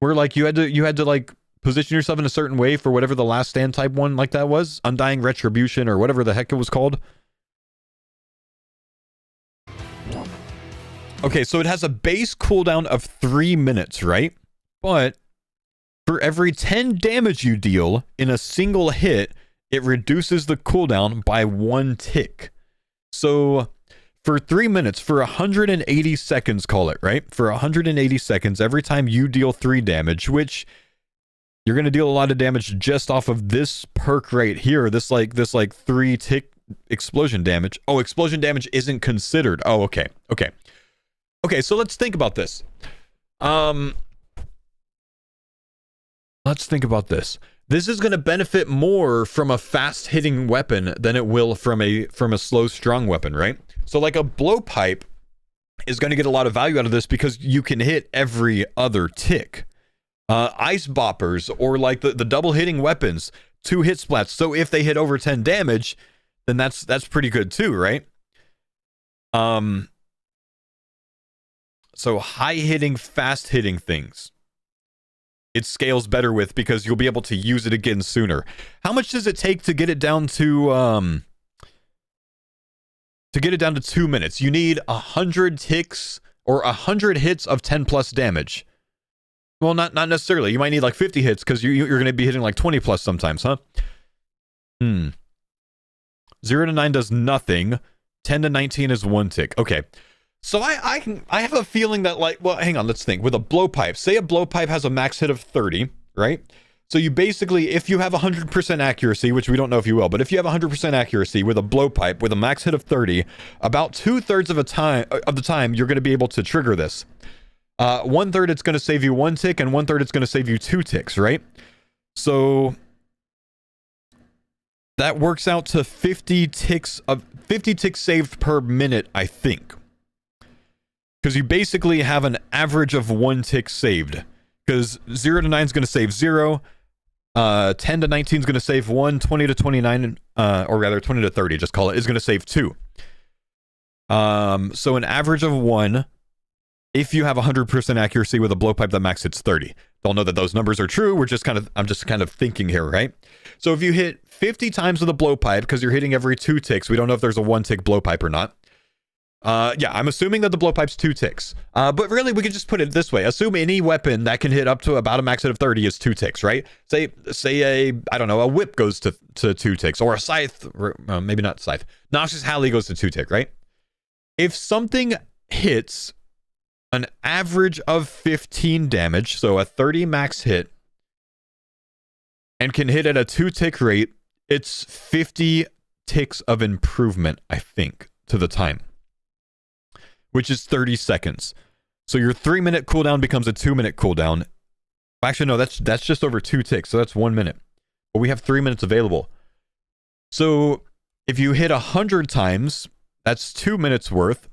Where like you had to like position yourself in a certain way for whatever the last stand type one like that was. Undying Retribution or whatever the heck it was called. Okay, so it has a base cooldown of 3 minutes, right? But for every 10 damage you deal in a single hit, it reduces the cooldown by 1 tick. So for 3 minutes, for 180 seconds, call it, right? For 180 seconds, every time you deal 3 damage, which you're going to deal a lot of damage just off of this perk right here, this like 3 tick explosion damage. Oh, explosion damage isn't considered. Oh, okay. Okay, so let's think about this. Let's think about this. This is going to benefit more from a fast-hitting weapon than it will from a slow, strong weapon, right? So like a blowpipe is going to get a lot of value out of this because you can hit every other tick. Ice boppers or like the double hitting weapons, 2 hit splats. So if they hit over 10 damage, then that's pretty good too, right? So high hitting, fast hitting things. it scales better with, because you'll be able to use it again sooner. How much does it take to get it down to 2 minutes? You need 100 ticks or 100 hits of 10 plus damage. Well, not necessarily. You might need like 50 hits, because you're going to be hitting like 20 plus sometimes, huh? 0 to 9 does nothing. 10 to 19 is 1 tick. Okay. So I have a feeling that, like, well, hang on, let's think. With a blowpipe, say a blowpipe has a max hit of 30, right? So you basically, if you have 100% accuracy, which we don't know if you will, but if you have 100% accuracy with a blowpipe with a max hit of 30, about 2/3 of the time you're going to be able to trigger this. 1/3 it's going to save you 1 tick, and 1/3 it's going to save you 2 ticks, right? So that works out to 50 ticks saved per minute, I think. Because you basically have an average of 1 tick saved. Because 0 to 9 is going to save 0. 10 to 19 is going to save 1. 20 to 29, or rather 20 to 30, just call it, is going to save 2. So an average of 1, if you have 100% accuracy with a blowpipe that max hits 30. Don't know that those numbers are true. I'm just kind of thinking here, right? So if you hit 50 times with a blowpipe, because you're hitting every 2 ticks, we don't know if there's a 1 tick blowpipe or not. Yeah, I'm assuming that the blowpipe's 2 ticks. But really, we could just put it this way. Assume any weapon that can hit up to about a max hit of 30 is 2 ticks, right? Say a whip goes to 2 ticks, or a scythe, maybe not scythe. Noxious Halley goes to 2 tick, right? If something hits an average of 15 damage, so a 30 max hit, and can hit at a 2 tick rate, it's 50 ticks of improvement, I think, to the time, which is 30 seconds. So your 3-minute cooldown becomes a 2-minute cooldown. Actually, no, that's just over 2 ticks, so that's 1 minute. But we have 3 minutes available. So if you hit 100 times, that's 2 minutes worth.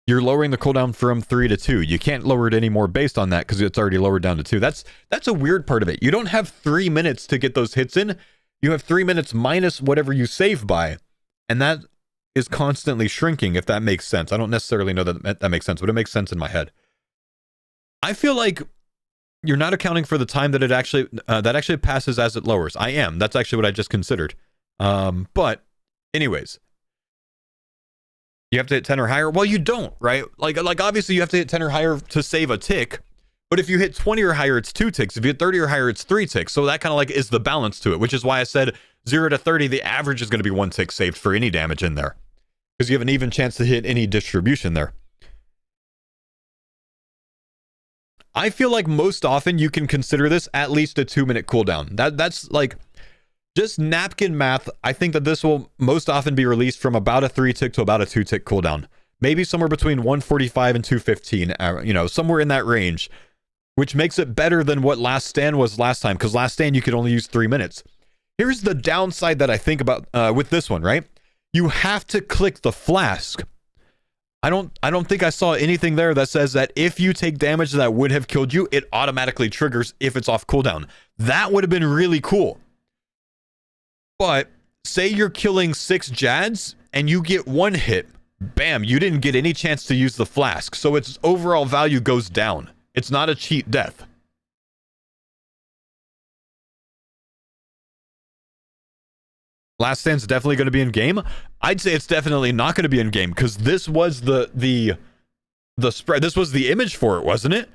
You're lowering the cooldown from 3 to 2. You can't lower it anymore based on that, because it's already lowered down to 2. That's a weird part of it. You don't have 3 minutes to get those hits in. You have 3 minutes minus whatever you save by. And that is constantly shrinking, if that makes sense. I don't necessarily know that makes sense, but it makes sense in my head. I feel like you're not accounting for the time that it actually passes as it lowers. I am. That's actually what I just considered. But anyways, you have to hit 10 or higher. Well, you don't, right? Like obviously you have to hit 10 or higher to save a tick. But if you hit 20 or higher, it's 2 ticks. If you hit 30 or higher, it's 3 ticks. So that kind of like is the balance to it, which is why I said 0 to 30, the average is going to be 1 tick saved for any damage in there, because you have an even chance to hit any distribution there. I feel like most often you can consider this at least a 2-minute cooldown. That's like just napkin math. I think that this will most often be released from about a 3 tick to about a 2 tick cooldown. Maybe somewhere between 145 and 215, somewhere in that range, which makes it better than what Last Stand was last time, because Last Stand you could only use 3 minutes. Here's the downside that I think about with this one, right? You have to click the flask. I don't think I saw anything there that says that if you take damage that would have killed you, it automatically triggers if it's off cooldown. That would have been really cool. But say you're killing 6 Jads and you get 1 hit. Bam, you didn't get any chance to use the flask. So its overall value goes down. It's not a cheat death. Last Stand's definitely going to be in game. I'd say it's definitely not going to be in game, because this was the spread. This was the image for it, wasn't it?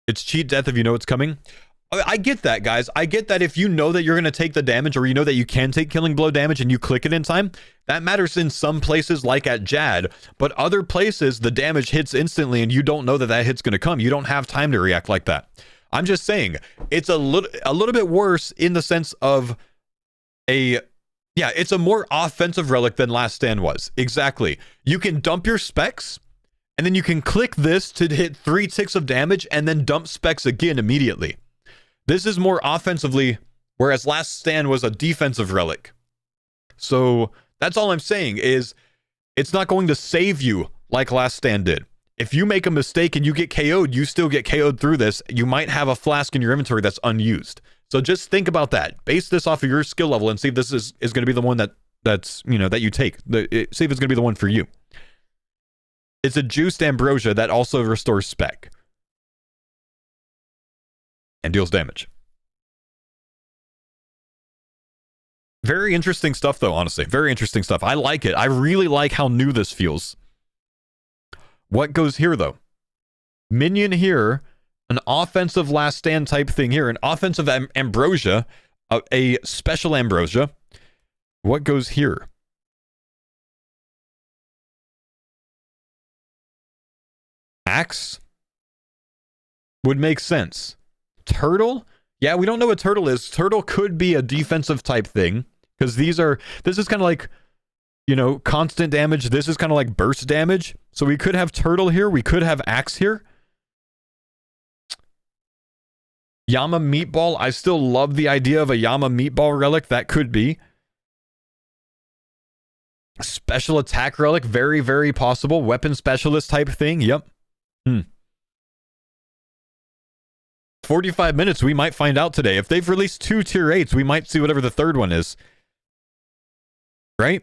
It's cheat death if you know it's coming. I get that, guys. I get that if you know that you're going to take the damage, or you know that you can take killing blow damage and you click it in time, that matters in some places like at Jad, but other places the damage hits instantly and you don't know that that hit's going to come. You don't have time to react like that. I'm just saying it's a little bit worse in the sense of it's a more offensive relic than Last Stand was. Exactly. You can dump your specs, and then you can click this to hit 3 ticks of damage and then dump specs again immediately. This is more offensively, whereas Last Stand was a defensive relic. So that's all I'm saying, is it's not going to save you like Last Stand did. If you make a mistake and you get KO'd, you still get KO'd through this. You might have a flask in your inventory that's unused. So just think about that. Base this off of your skill level and see if this is going to be the one that that's, you know, that you take. See if it's going to be the one for you. It's a juiced ambrosia that also restores spec. And deals damage. Very interesting stuff, though, honestly. Very interesting stuff. I like it. I really like how new this feels. What goes here, though? Minion here. An offensive last stand type thing here. An offensive ambrosia. A special ambrosia. What goes here? Axe? Would make sense. Turtle? Yeah, we don't know what turtle is. Turtle could be a defensive type thing. Because this is kind of like, you know, constant damage. This is kind of like burst damage. So we could have turtle here. We could have axe here. Yama meatball. I still love the idea of a Yama meatball relic. That could be. Special attack relic. Very, very possible. Weapon specialist type thing. Yep. 45 minutes, we might find out today. If they've released 2 tier 8s, we might see whatever the third one is. Right?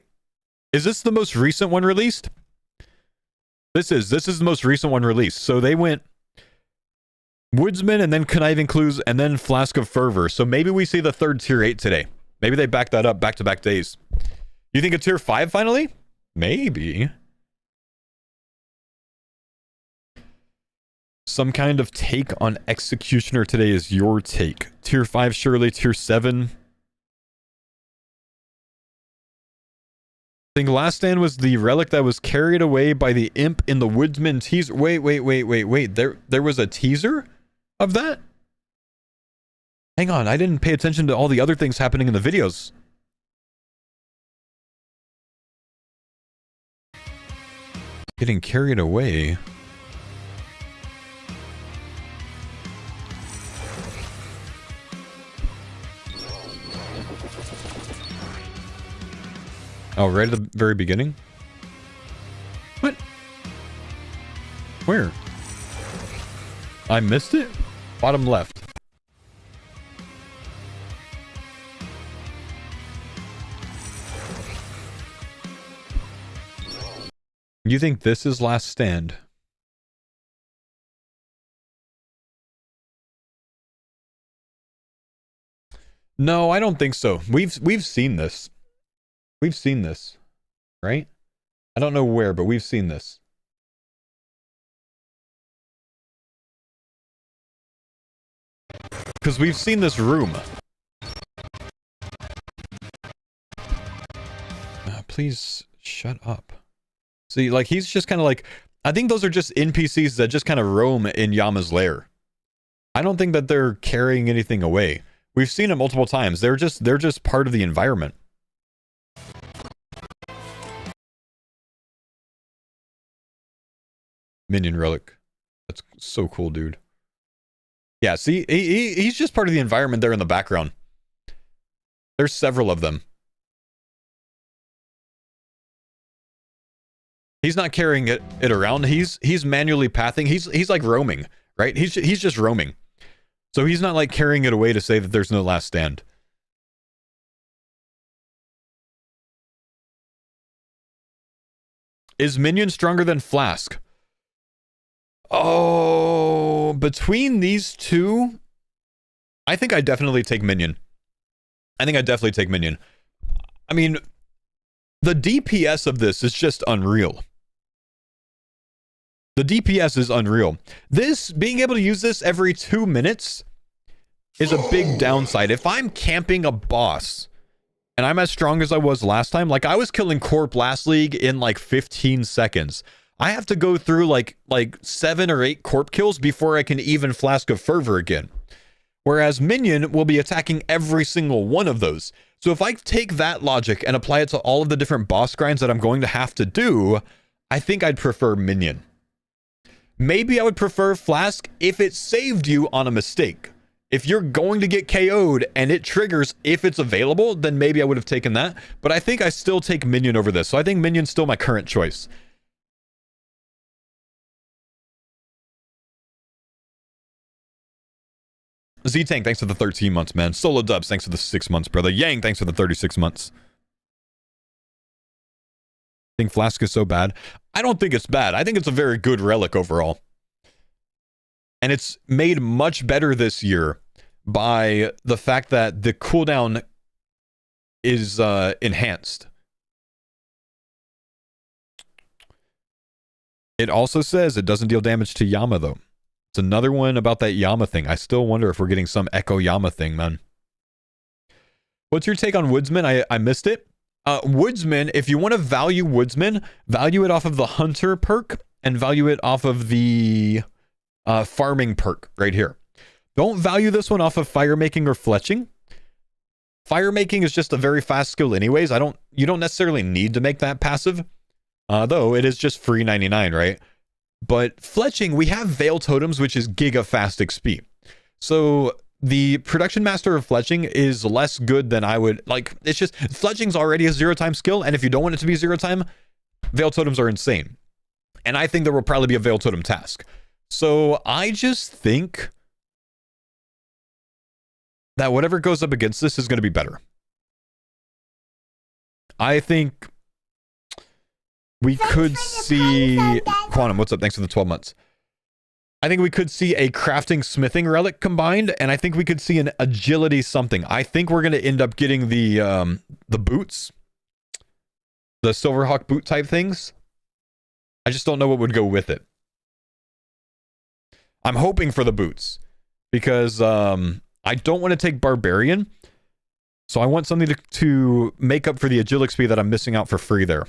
Is this the most recent one released? This is the most recent one released. So they went Woodsman and then Conniving Clues and then Flask of Fervor. So maybe we see the third tier 8 today. Maybe they back that up back-to-back days. You think a tier 5 finally? Maybe. Some kind of take on Executioner today is your take. Tier 5 surely, tier 7. I think last stand was the relic that was carried away by the imp in the woodsman teaser. Wait. There was a teaser of that? Hang on, I didn't pay attention to all the other things happening in the videos. Getting carried away. Oh, right at the very beginning? What? Where? I missed it? Bottom left. You think this is last stand? No, I don't think so. We've seen this. We've seen this, right? I don't know where, but we've seen this. Because we've seen this room. Please shut up. See, like, he's just kind of like... I think those are just NPCs that just kind of roam in Yama's lair. I don't think that they're carrying anything away. We've seen it multiple times. They're just part of the environment. Minion relic. That's so cool, dude. Yeah, see, he's just part of the environment there in the background. There's several of them. He's not carrying it around. He's manually pathing. He's like roaming, right? He's just roaming. So he's not like carrying it away to say that there's no last stand. Is Minion stronger than Flask? Oh, between these two, I think I definitely take Minion. I mean, the DPS of this is just unreal. The DPS is unreal. This, being able to use this every 2 minutes is a big downside. If I'm camping a boss and I'm as strong as I was last time, like I was killing Corp last league in like 15 seconds. I have to go through like 7 or 8 Corp kills before I can even Flask of Fervor again. Whereas Minion will be attacking every single one of those. So if I take that logic and apply it to all of the different boss grinds that I'm going to have to do, I think I'd prefer Minion. Maybe I would prefer Flask if it saved you on a mistake. If you're going to get KO'd and it triggers if it's available, then maybe I would have taken that. But I think I still take Minion over this. So I think Minion's still my current choice. Z-Tank, thanks for the 13 months, man. Solo Dubs, thanks for the 6 months, brother. Yang, thanks for the 36 months. think Flask is so bad. I don't think it's bad. I think it's a very good relic overall. And it's made much better this year by the fact that the cooldown is enhanced. It also says it doesn't deal damage to Yama, though. It's another one about that Yama thing. I still wonder if we're getting some Echo Yama thing, man. What's your take on Woodsman? I missed it. Woodsman, if you want to value Woodsman, value it off of the Hunter perk and value it off of the farming perk right here. Don't value this one off of fire making or fletching. Fire making is just a very fast skill anyways. You don't necessarily need to make that passive. Though it is just free 99, right? But fletching, we have Veil Totems, which is giga fast XP. So the Production Master of Fletching is less good than I would like. It's just fletching's already a 0-time skill, and if you don't want it to be 0-time, Veil Totems are insane. And I think there will probably be a Veil Totem task. So I just think that whatever goes up against this is going to be better. I think we could see Quantum. What's up? Thanks for the 12 months. I think we could see a crafting smithing relic combined, and I think we could see an agility something. I think we're going to end up getting the boots, the Silverhawk boot type things. I just don't know what would go with it. I'm hoping for the boots because I don't want to take Barbarian, so I want something to make up for the agility XP that I'm missing out for free there.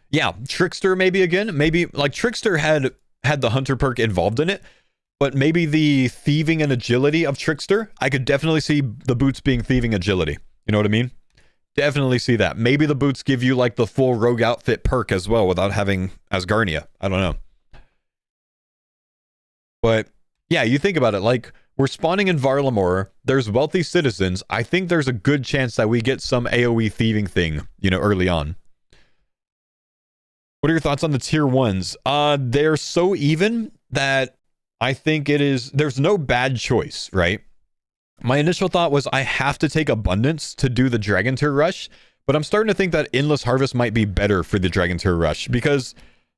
Yeah, Trickster maybe again. Maybe like Trickster had the Hunter perk involved in it, but maybe the thieving and agility of Trickster, I could definitely see the boots being thieving agility. You know what I mean? Definitely see that. Maybe the boots give you like the full rogue outfit perk as well without having Asgarnia. I don't know. But yeah, you think about it, like we're spawning in Varlamore, there's wealthy citizens. I think there's a good chance that we get some AoE thieving thing, you know, early on. What are your thoughts on the tier 1s? They're so even that I think there's no bad choice, right? My initial thought was I have to take Abundance to do the Dragon Tier Rush, but I'm starting to think that Endless Harvest might be better for the Dragon Tier Rush because,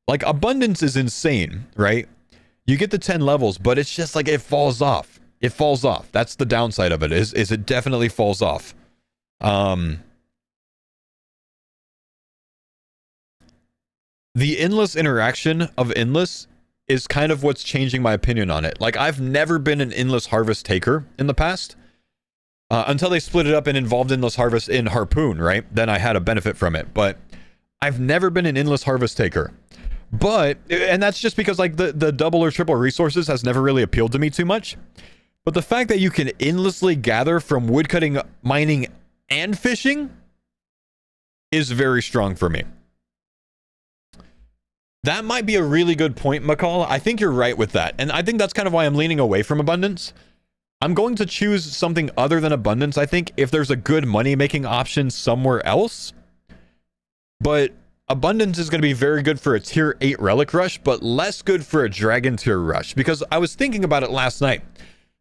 like, Abundance is insane, right? You get the 10 levels, but it's just like it falls off. It falls off. That's the downside of it, is it definitely falls off. The endless interaction of Endless is kind of what's changing my opinion on it. Like, I've never been an Endless Harvest taker in the past. Until they split it up and involved Endless Harvest in Harpoon, right? Then I had a benefit from it. But I've never been an Endless Harvest taker. And that's just because, like, the double or triple resources has never really appealed to me too much. But the fact that you can endlessly gather from woodcutting, mining, and fishing is very strong for me. That might be a really good point, McCall. I think you're right with that. And I think that's kind of why I'm leaning away from Abundance. I'm going to choose something other than Abundance, I think, if there's a good money-making option somewhere else. But Abundance is going to be very good for a tier 8 relic rush, but less good for a dragon tier rush. Because I was thinking about it last night.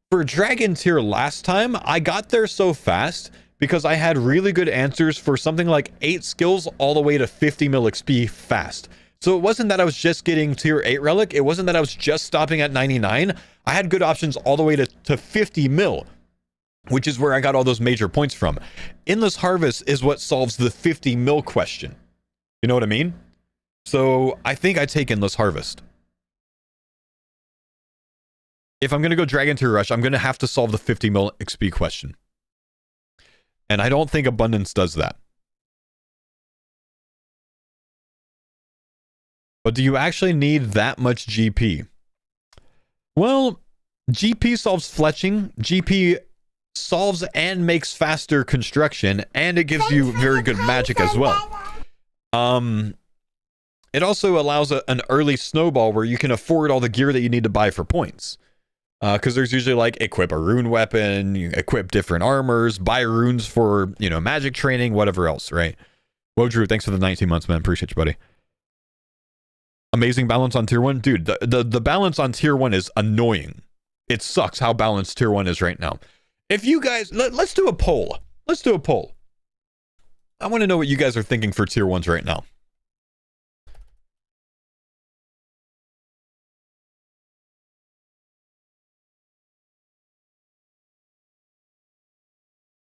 For dragon tier last time, I got there so fast because I had really good answers for something like 8 skills all the way to 50 mil XP fast. So it wasn't that I was just getting tier 8 relic. It wasn't that I was just stopping at 99. I had good options all the way to 50 mil, which is where I got all those major points from. Endless Harvest is what solves the 50 mil question. You know what I mean? So I think I take Endless Harvest. If I'm going to go Dragon Tier Rush, I'm going to have to solve the 50 mil XP question. And I don't think Abundance does that. But do you actually need that much GP? Well, GP solves fletching. GP solves and makes faster construction. And it gives you very good magic as well. It also allows an early snowball where you can afford all the gear that you need to buy for points. Because there's usually like equip a rune weapon, you equip different armors, buy runes for, you know, magic training, whatever else, right? Whoa, Drew, thanks for the 19 months, man. Appreciate you, buddy. Amazing balance on tier 1. Dude, the balance on tier 1 is annoying. It sucks how balanced tier 1 is right now. If you guys, let's do a poll. Let's do a poll. I want to know what you guys are thinking for tier 1s right now.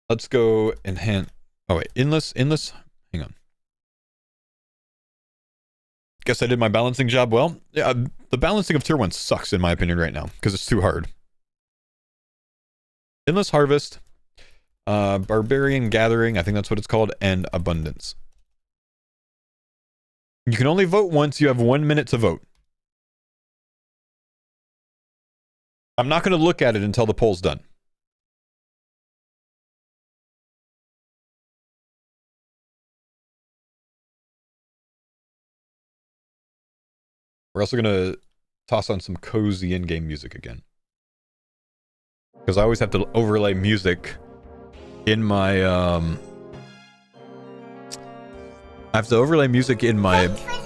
Let's go enhance. Oh wait, endless. Hang on. Guess I did my balancing job well. Yeah, the balancing of tier 1 sucks in my opinion right now because it's too hard. Endless harvest, barbarian gathering, I think that's what it's called, and abundance. You can only vote once. You have 1 minute to vote. I'm not going to look at it until the poll's done. We're also going to toss on some cozy in-game music again. Because I always have to overlay music in my, I have to overlay music in my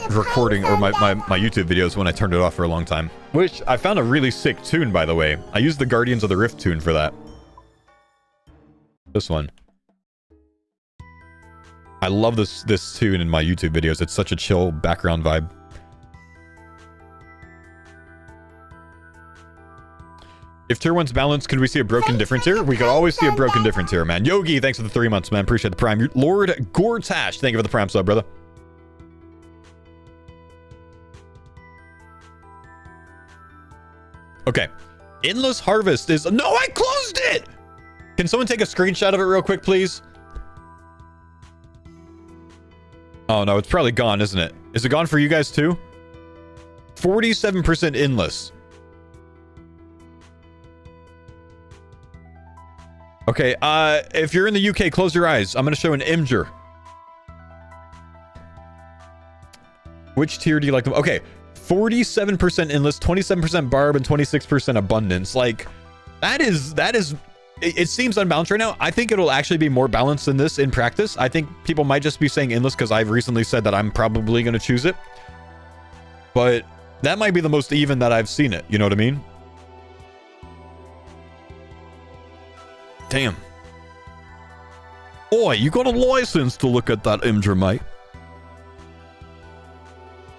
recording or my YouTube videos when I turned it off for a long time. Which, I found a really sick tune, by the way. I used the Guardians of the Rift tune for that. This one. I love this tune in my YouTube videos. It's such a chill background vibe. If tier 1's balanced, could we see a broken difference here? We could always see a broken difference here, man. Yogi, thanks for the 3 months, man. Appreciate the prime. Lord Gortash, thank you for the prime sub, brother. Okay. Endless harvest is... No, I closed it! Can someone take a screenshot of it real quick, please? Oh, no, it's probably gone, isn't it? Is it gone for you guys, too? 47% endless. Okay, if you're in the UK, close your eyes. I'm going to show an Imgur. Which tier do you like them? Okay, 47% endless, 27% barb, and 26% abundance. Like, that is... It seems unbalanced right now. I think it'll actually be more balanced than this in practice. I think people might just be saying endless because I've recently said that I'm probably going to choose it. But that might be the most even that I've seen it. You know what I mean? Damn. Oi, you got a license to look at that Imgur, mate.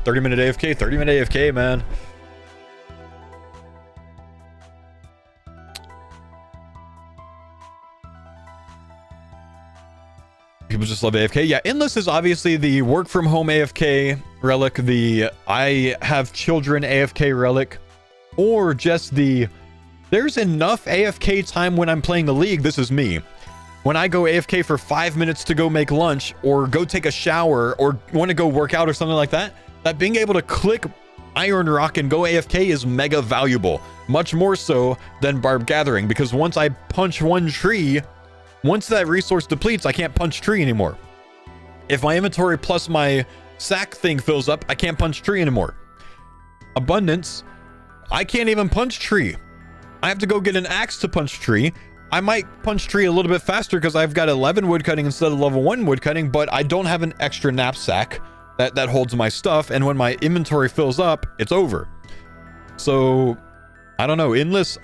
30-minute AFK, 30-minute AFK, man. People just love AFK. Yeah, endless is obviously the work from home AFK relic, the I have children AFK relic, or just the there's enough AFK time when I'm playing the league. This is me. When I go AFK for 5 minutes to go make lunch or go take a shower or want to go work out or something like that, that being able to click Iron Rock and go AFK is mega valuable. Much more so than Barb Gathering, because once I punch one tree, once that resource depletes, I can't punch tree anymore. If my inventory plus my sack thing fills up, I can't punch tree anymore. Abundance, I can't even punch tree. I have to go get an axe to punch tree. I might punch tree a little bit faster because I've got 11 woodcutting instead of level 1 woodcutting, but I don't have an extra knapsack that holds my stuff, and when my inventory fills up, it's over. So, I don't know. Endless,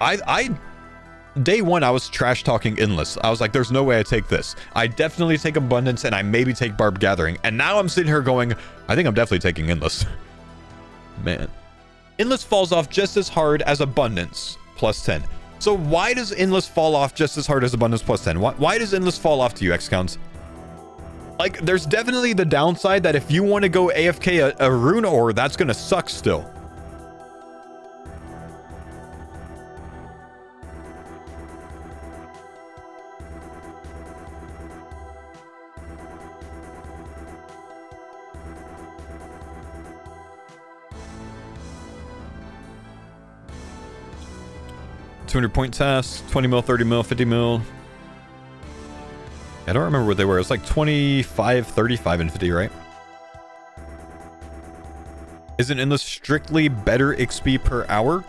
day one, I was trash talking endless. I was like, there's no way I take this. I definitely take abundance, and I maybe take Barb Gathering. And now I'm sitting here going, I think I'm definitely taking endless. Man. Endless falls off just as hard as abundance. Plus 10. So why does endless fall off just as hard as abundance plus 10? Why does endless fall off to you, X-Counts? Like, there's definitely the downside that if you want to go AFK a rune ore, that's gonna suck still. $200-point tasks, 20 mil, 30 mil, 50 mil. I don't remember what they were. It's like 25, 35, and 50, right? Isn't endless strictly better XP per hour?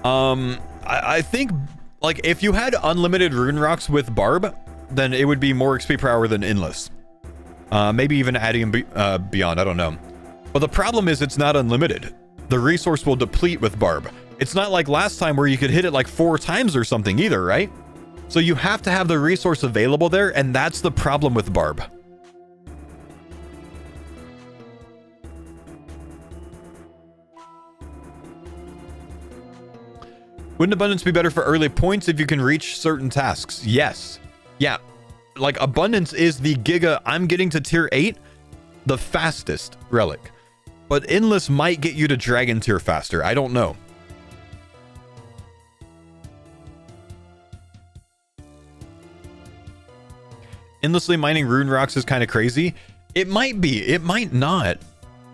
I think, like, if you had unlimited rune rocks with Barb, then it would be more XP per hour than endless. Maybe even adding beyond, I don't know. But the problem is it's not unlimited. The resource will deplete with Barb. It's not like last time where you could hit it like 4 times or something either, right? So you have to have the resource available there, and that's the problem with Barb. Wouldn't abundance be better for early points if you can reach certain tasks? Yes. Yeah. Like, abundance is the giga. I'm getting to tier 8 the fastest relic. But endless might get you to dragon tier faster. I don't know. Endlessly mining rune rocks is kind of crazy. It might be. It might not.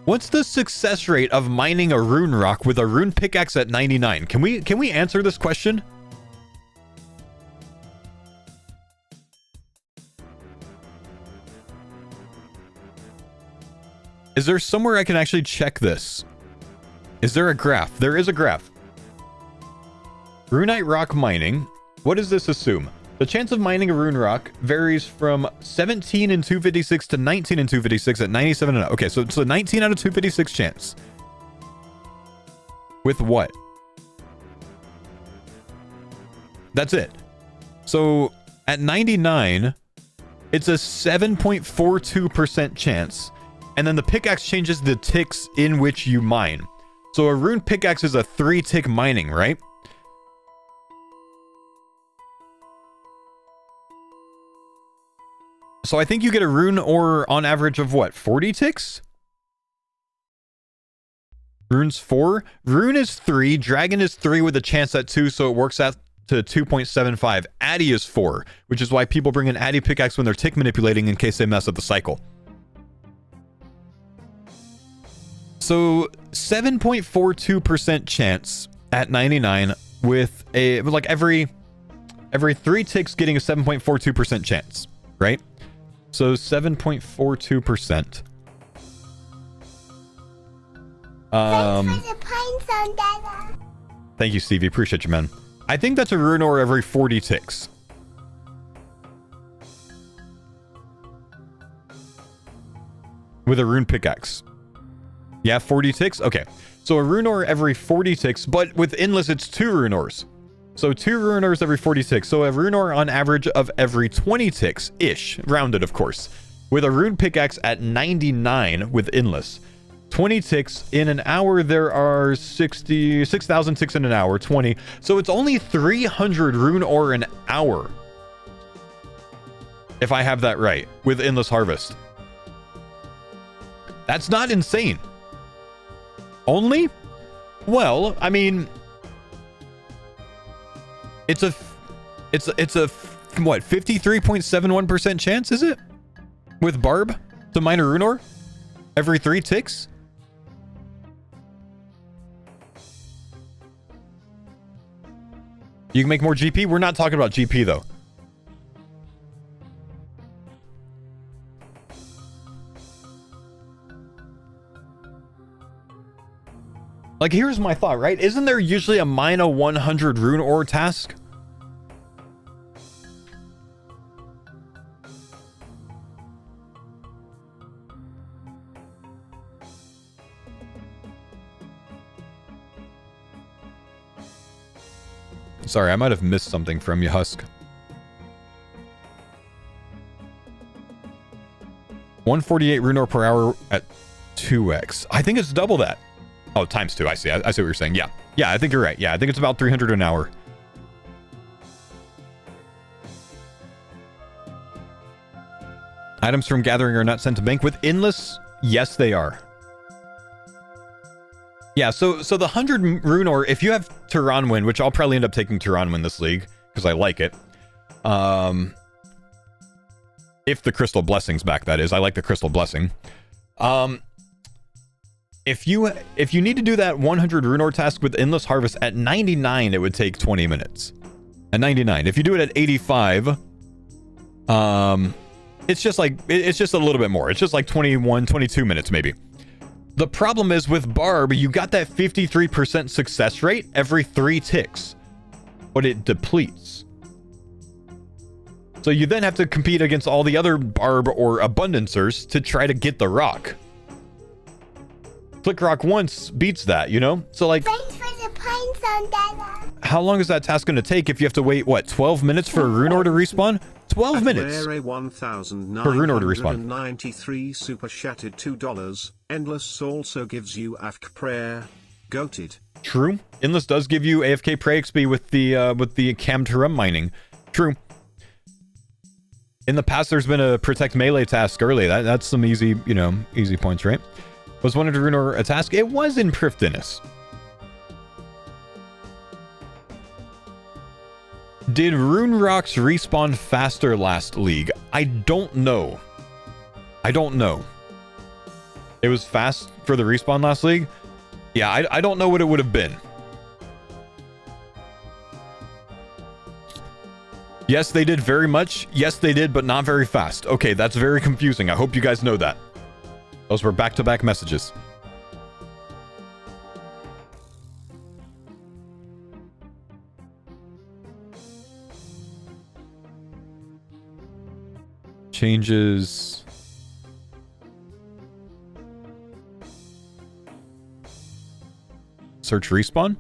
What's the success rate of mining a rune rock with a rune pickaxe at 99? Can we answer this question? Is there somewhere I can actually check this? Is there a graph? There is a graph. Runite rock mining. What does this assume? The chance of mining a rune rock varies from 17 in 256 to 19 in 256 at 97. Okay, so it's a 19 out of 256 chance. With what? That's it. So at 99, it's a 7.42% chance. And then the pickaxe changes the ticks in which you mine. So a rune pickaxe is a 3-tick mining, right? So I think you get a rune ore on average of what? 40 ticks? Rune's 4. Rune is 3. Dragon is 3 with a chance at 2, so it works out to 2.75. Addy is 4, which is why people bring an Addy pickaxe when they're tick manipulating in case they mess up the cycle. So 7.42% chance at 99 with a like every 3 ticks getting a 7.42% chance, right? So 7.42%. Thank you, Stevie. Appreciate you, man. I think that's a rune ore every 40 ticks. With a rune pickaxe. Yeah, 40 ticks? Okay. So a rune ore every 40 ticks, but with endless, it's 2 rune ores. So 2 rune ores every 40 ticks. So a rune ore on average of every 20 ticks-ish. Rounded, of course. With a rune pickaxe at 99 with endless. 20 ticks in an hour, there are 6,000 ticks in an hour, 20. So it's only 300 rune ore an hour. If I have that right, with endless harvest. That's not insane. Only? Well, I mean, it's a what, 53.71% chance, is it? With Barb to mine a rune ore every 3 ticks? You can make more GP? We're not talking about GP though. Like, here's my thought, right? Isn't there usually a mine a 100 rune ore task? Sorry, I might have missed something from you, Husk. 148 rune ore per hour at 2x. I think it's double that. Oh, times 2. I see. I see what you're saying. Yeah. Yeah, I think you're right. Yeah, I think it's about 300 an hour. Items from gathering are not sent to bank with endless. Yes, they are. Yeah, so the 100 rune ore, if you have Turanwin, which I'll probably end up taking Turanwin this league because I like it. If the crystal blessing's back, that is. I like the crystal blessing. If you need to do that 100 rune ore task with endless harvest at 99, it would take 20 minutes. At 99. If you do it at 85, it's just a little bit more. It's just like 21, 22 minutes maybe. The problem is with Barb, you got that 53% success rate every 3 ticks, but it depletes. So you then have to compete against all the other Barb or Abundancers to try to get the rock. Click rock once beats that, you know? So like, Thanks for the pines on Dada. How long is that task going to take if you have to wait, what, 12 minutes for a rune ore to respawn? 12 minutes for rune ore to respawn. 93 super chatted $2. Endless also gives you AFK prayer. Goated. True. Endless does give you AFK prey XP with the Camtura mining. True. In the past, there's been a protect melee task early. That's some easy, you know, easy points, right? Was one of Runor a task? It was in Prifdinus. Did Rune Rocks respawn faster last league? I don't know. I don't know. It was fast for the respawn last league? Yeah, I don't know what it would have been. Yes, they did very much. Yes, they did, but not very fast. Okay, that's very confusing. I hope you guys know that. Those were back-to-back messages. Changes. Search respawn.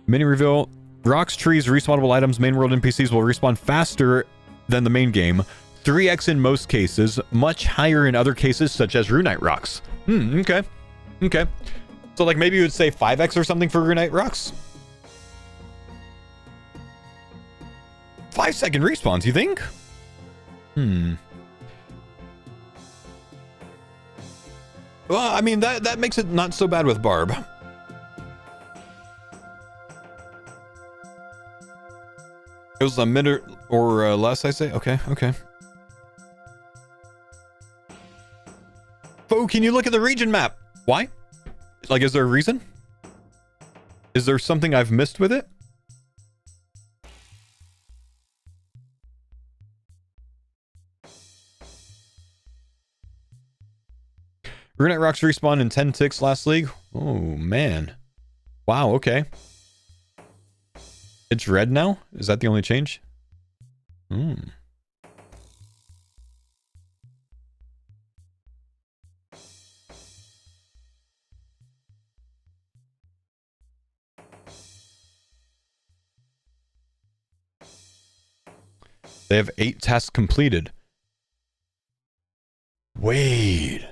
Mini reveal. Rocks, trees, respawnable items, main world NPCs will respawn faster than the main game. 3x in most cases, much higher in other cases, such as Runite Rocks. Okay. Okay. So, like, maybe you would say 5x or something for Runite Rocks? 5-second respawns, you think? Well, I mean, that makes it not so bad with Barb. It was a minute or less, I say. Okay, okay. Fo, can you look at the region map? Why? Like, is there a reason? Is there something I've missed with it? Runite Rocks respawned in 10 ticks last league. Oh, man. Wow, okay. It's red now? Is that the only change? They have 8 tasks completed. Wait.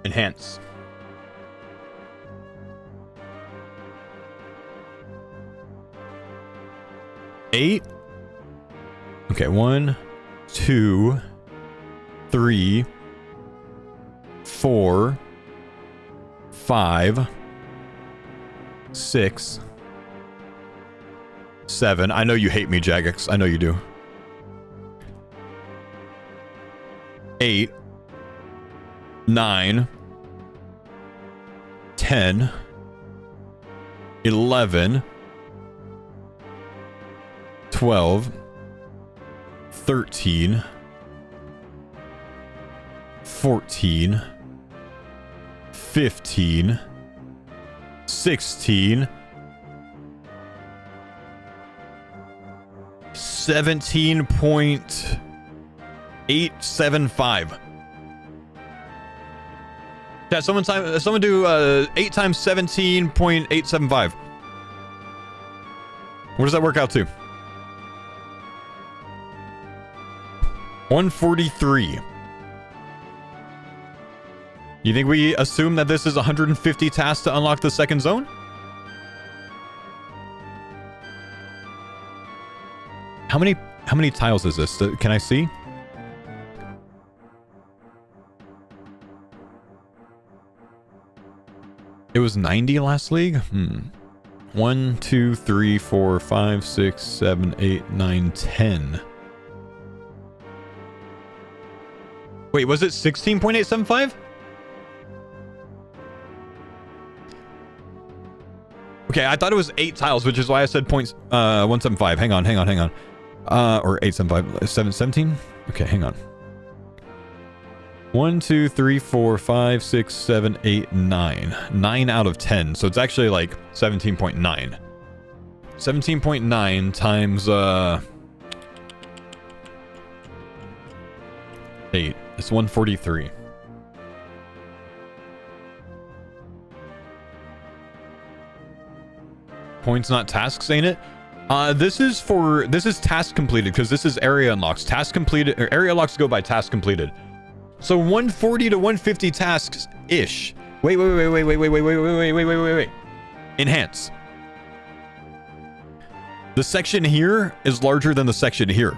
Enhance. Eight. Okay, 1, 2, 3, 4, 5, 6, 7. I know you hate me, Jagex. I know you do. 8, 9, 10, 11, 12, 13, 14, 15, 16, 17.875. Yeah, someone do 8 times 17.875. What does that work out to? 143. You think we assume that this is 150 tasks to unlock the second zone? How many tiles is this? Can I see? It was 90 last league? 1, 2, 3, 4, 5, 6, 7, 8, 9, 10. Wait, was it 16.875? Okay, I thought it was 8 tiles, which is why I said 175. Hang on. Or 875. 17? Okay, hang on. 1, 2, 3, 4, 5, 6, 7, 8, 9. 9 out of 10. So it's actually like 17.9. 17.9 times 8. It's 143. Points, not tasks, ain't it? This is task completed, because this is area unlocks. Task completed, or area unlocks go by task completed. So 140 to 150 tasks ish. Wait. Enhance. The section here is larger than the section here.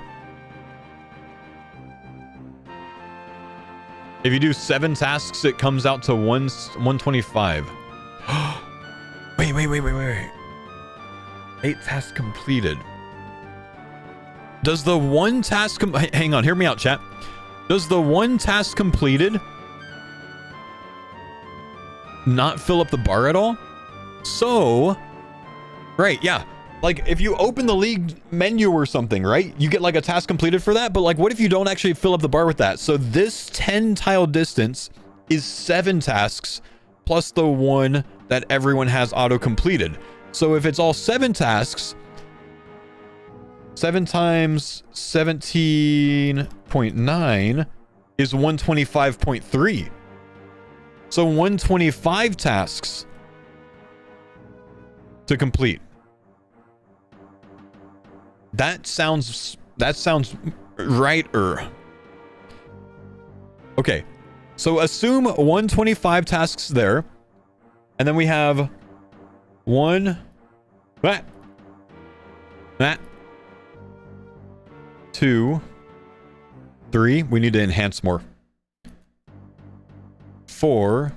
If you do 7 tasks, it comes out to 125. Wait. 8 tasks completed. Does the one task hang on, hear me out, chat. Does the one task completed not fill up the bar at all? So, right, yeah. Like, if you open the league menu or something, right? You get like a task completed for that, but like, what if you don't actually fill up the bar with that? So this 10 tile distance is 7 tasks plus the one that everyone has auto completed. So if it's all 7 tasks, 7 times 17.9 is 125.3. So 125 tasks to complete. That sounds righter. Okay. So assume 125 tasks there. And then we have 2, 3. We need to enhance more. 4.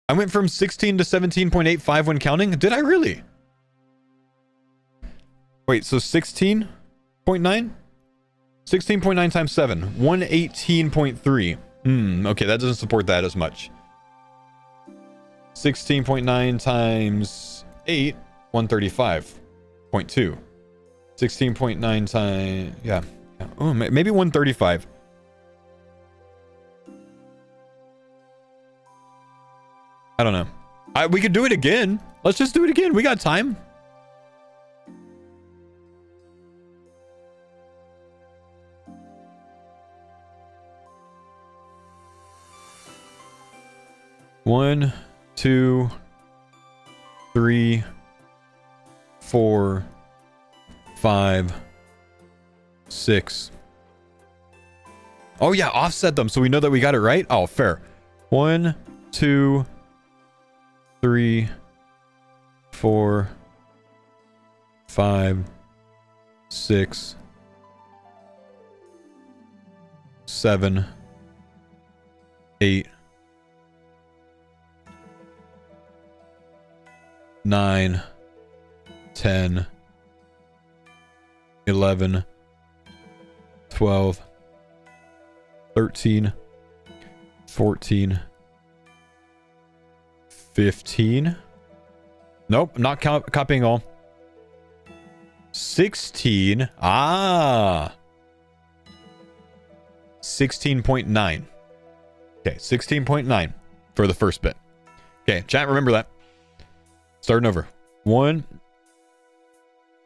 I went from 16 to 17.85 when counting. Did I really? Wait, so 16.9? 16.9 times 7. 118.3. Okay, that doesn't support that as much. 16.9 times 8, 135.2. 16.9 times, yeah. Oh, maybe 135. I don't know. We could do it again. Let's just do it again. We got time. One, 2, 3, 4, 5, 6. Oh yeah, offset them so we know that we got it right. Oh, fair. 1, 2, 3, 4, 5, 6, 7, 8, 9, 10, 11, 12, 13, 14, 15. Nope, I'm not copying all. 16. 16.9. Okay, 16.9 for the first bit. Okay, chat, remember that. Starting over. 1,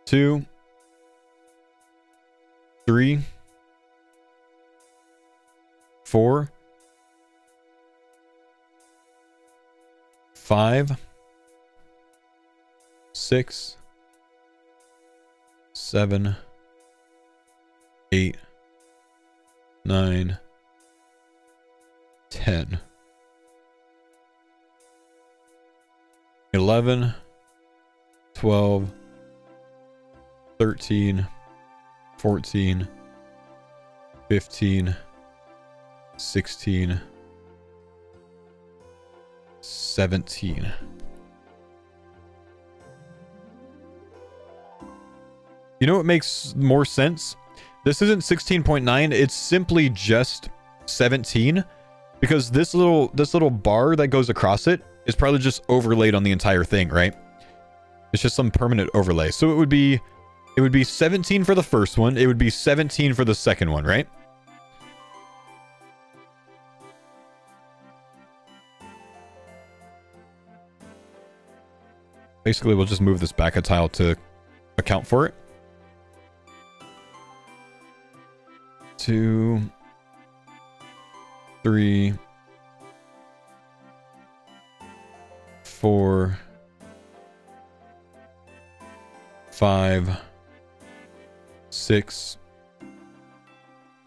2, 3, 4, 5, 6, 7, 8, 9, 10, 11, 12, 13, 14, 15, 16, 17. You know what makes more sense? This isn't 16.9, it's simply just 17, because this little bar that goes across it is probably just overlaid on the entire thing, right? It's just some permanent overlay. So it would be 17 for the first one, it would be 17 for the second one, right? Basically, we'll just move this back a tile to account for it. 2, 3, 4, 5, 6,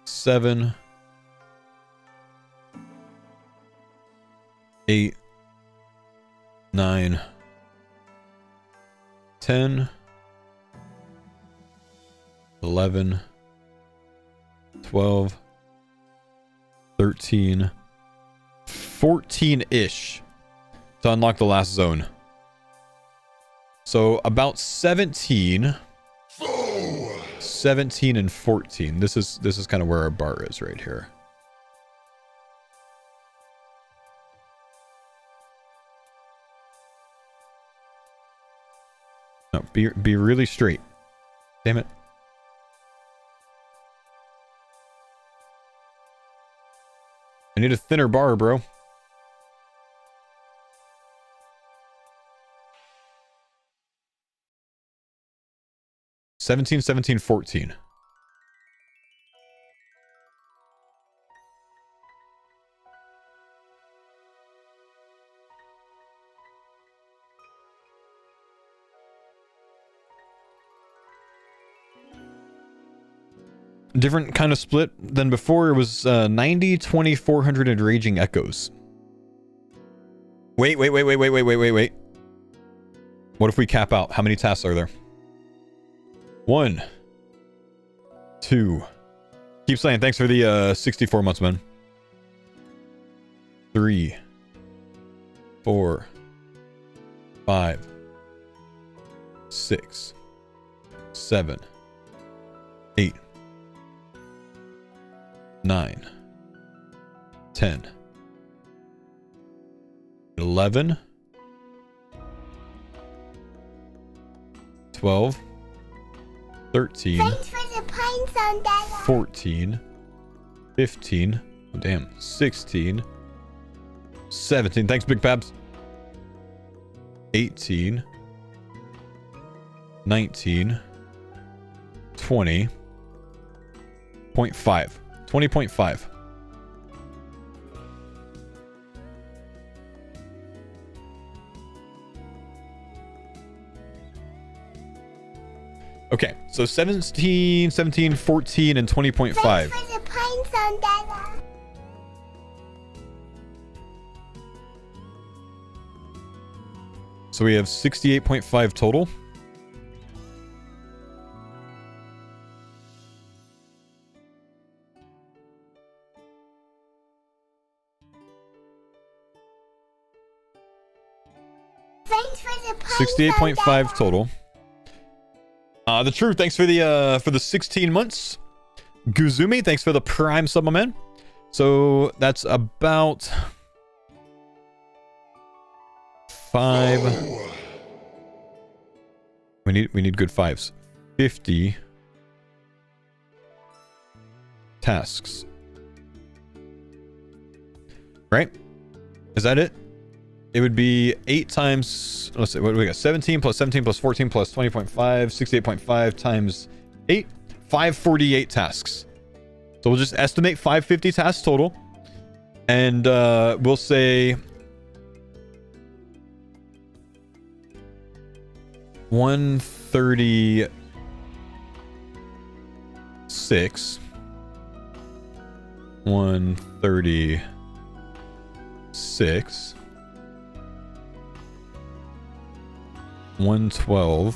7, 8, 9, 10, 11, 12, 13, 14-ish to unlock the last zone. So about 17 and 14. This is kind of where our bar is right here. No, be really straight. Damn it. I need a thinner bar, bro. Seventeen, 17, 14. Different kind of split than before. It was 90, 20, 400 and raging echoes. Wait. What if we cap out? How many tasks are there? 1, 2. Keep saying thanks for the 64 months, man. 3, 4, 5, 6, 7, 8, 9, 10, 11, 12, 13, Thanks for the pines on that. 14, 15, oh damn, 16, 17, thanks Big Pabs, 18, 19, 20.5. 20.5. Okay, so 17, 17, 14, and 20.5. Thanks for the pines on that. So we have 68.5 total. Thanks for the pines 68.5 total. The Truth, thanks for the 16 months. Guzumi, thanks for the Prime sub, my man. So that's about 5. We need good 5s. 50 tasks. Right? Is that it? It would be 8 times, let's see, what do we got? 17 plus 17 plus 14 plus 20.5, 68.5 times 8, 548 tasks. So we'll just estimate 550 tasks total. And we'll say 136. 136. 112.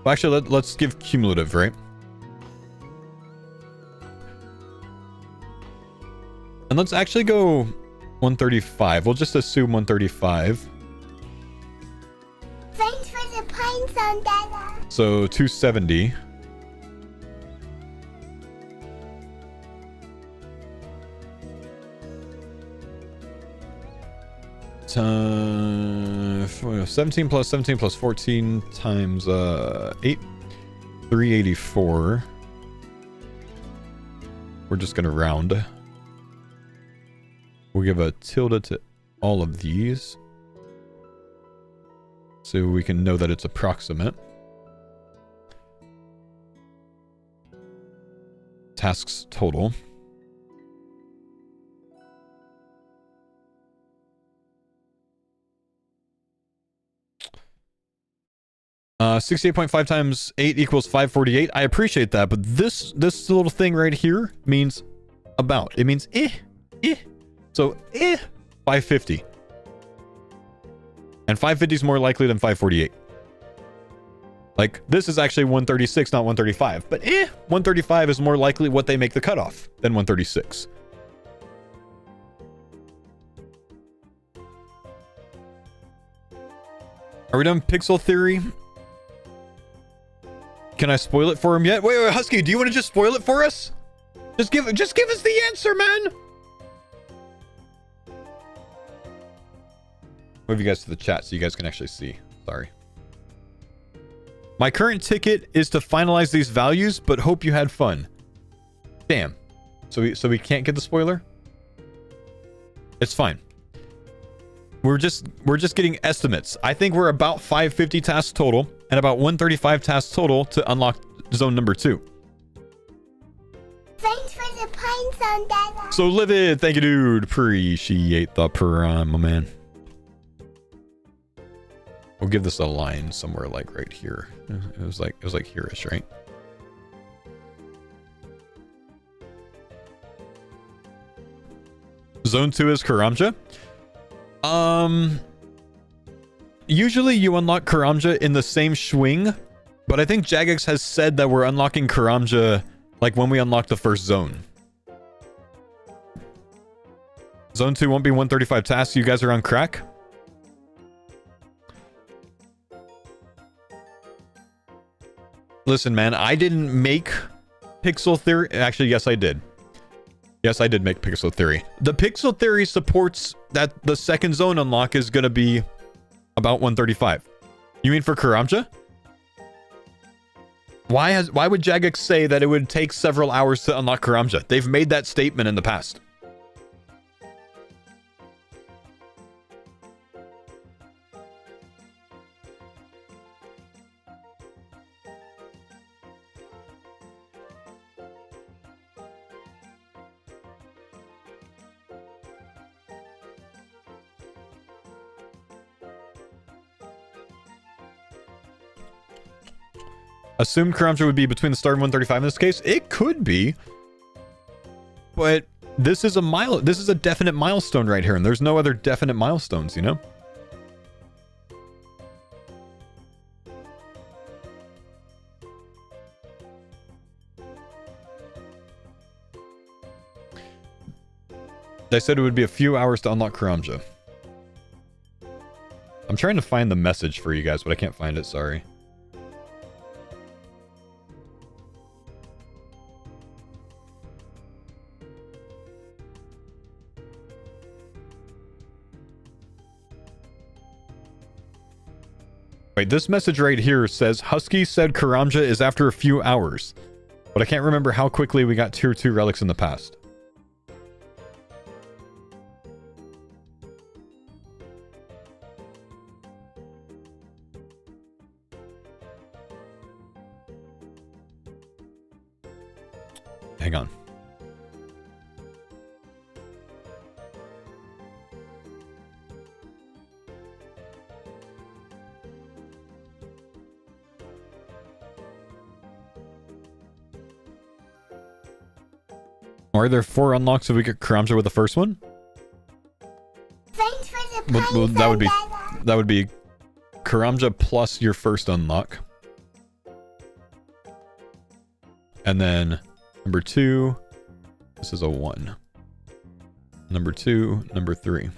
Well, actually, let's give cumulative, right? And let's actually go 135. We'll just assume 135. Thanks for the pines on that. So 270. Uh, 17 plus 17 plus 14 times 8, 384. We're just gonna round. We'll give a tilde to all of these. So we can know that it's approximate. Tasks total. 68.5 times 8 equals 548. I appreciate that, but this little thing right here means about. It means So 550. And 550 is more likely than 548. Like, this is actually 136, not 135. But 135 is more likely what they make the cutoff than 136. Are we done pixel theory? Can I spoil it for him yet? Wait, Husky, do you want to just spoil it for us? Just give us the answer, man. Move you guys to the chat so you guys can actually see. Sorry. My current ticket is to finalize these values, but hope you had fun. Damn. So we can't get the spoiler? It's fine. We're just getting estimates. I think we're about 550 tasks total and about 135 tasks total to unlock zone number 2. Thanks for the pine zone, Dada. So Livid, thank you, dude. Appreciate the prime, my man. We'll give this a line somewhere like right here. It was like here-ish, right? Zone 2 is Karamja. Usually you unlock Karamja in the same swing, but I think Jagex has said that we're unlocking Karamja like when we unlock the first zone. Zone 2 won't be 135 tasks. You guys are on crack? Listen, man, I didn't make Pixel Theory. Actually, yes, I did. Yes, I did make Pixel Theory. The Pixel Theory supports that the second zone unlock is going to be about 135. You mean for Karamja? Why would Jagex say that it would take several hours to unlock Karamja? They've made that statement in the past. Assumed Karamja would be between the start and 135 in this case. It could be. But this is a definite milestone right here, and there's no other definite milestones, you know? They said it would be a few hours to unlock Karamja. I'm trying to find the message for you guys, but I can't find it, sorry. Wait, this message right here says, Husky said Karamja is after a few hours. But I can't remember how quickly we got tier 2 relics in the past. Hang on. Are there 4 unlocks if we get Karamja with the first one? Thanks for the pine Well, zone, that would be Karamja plus your first unlock. And then number 2, this is a 1. Number 2, number 3.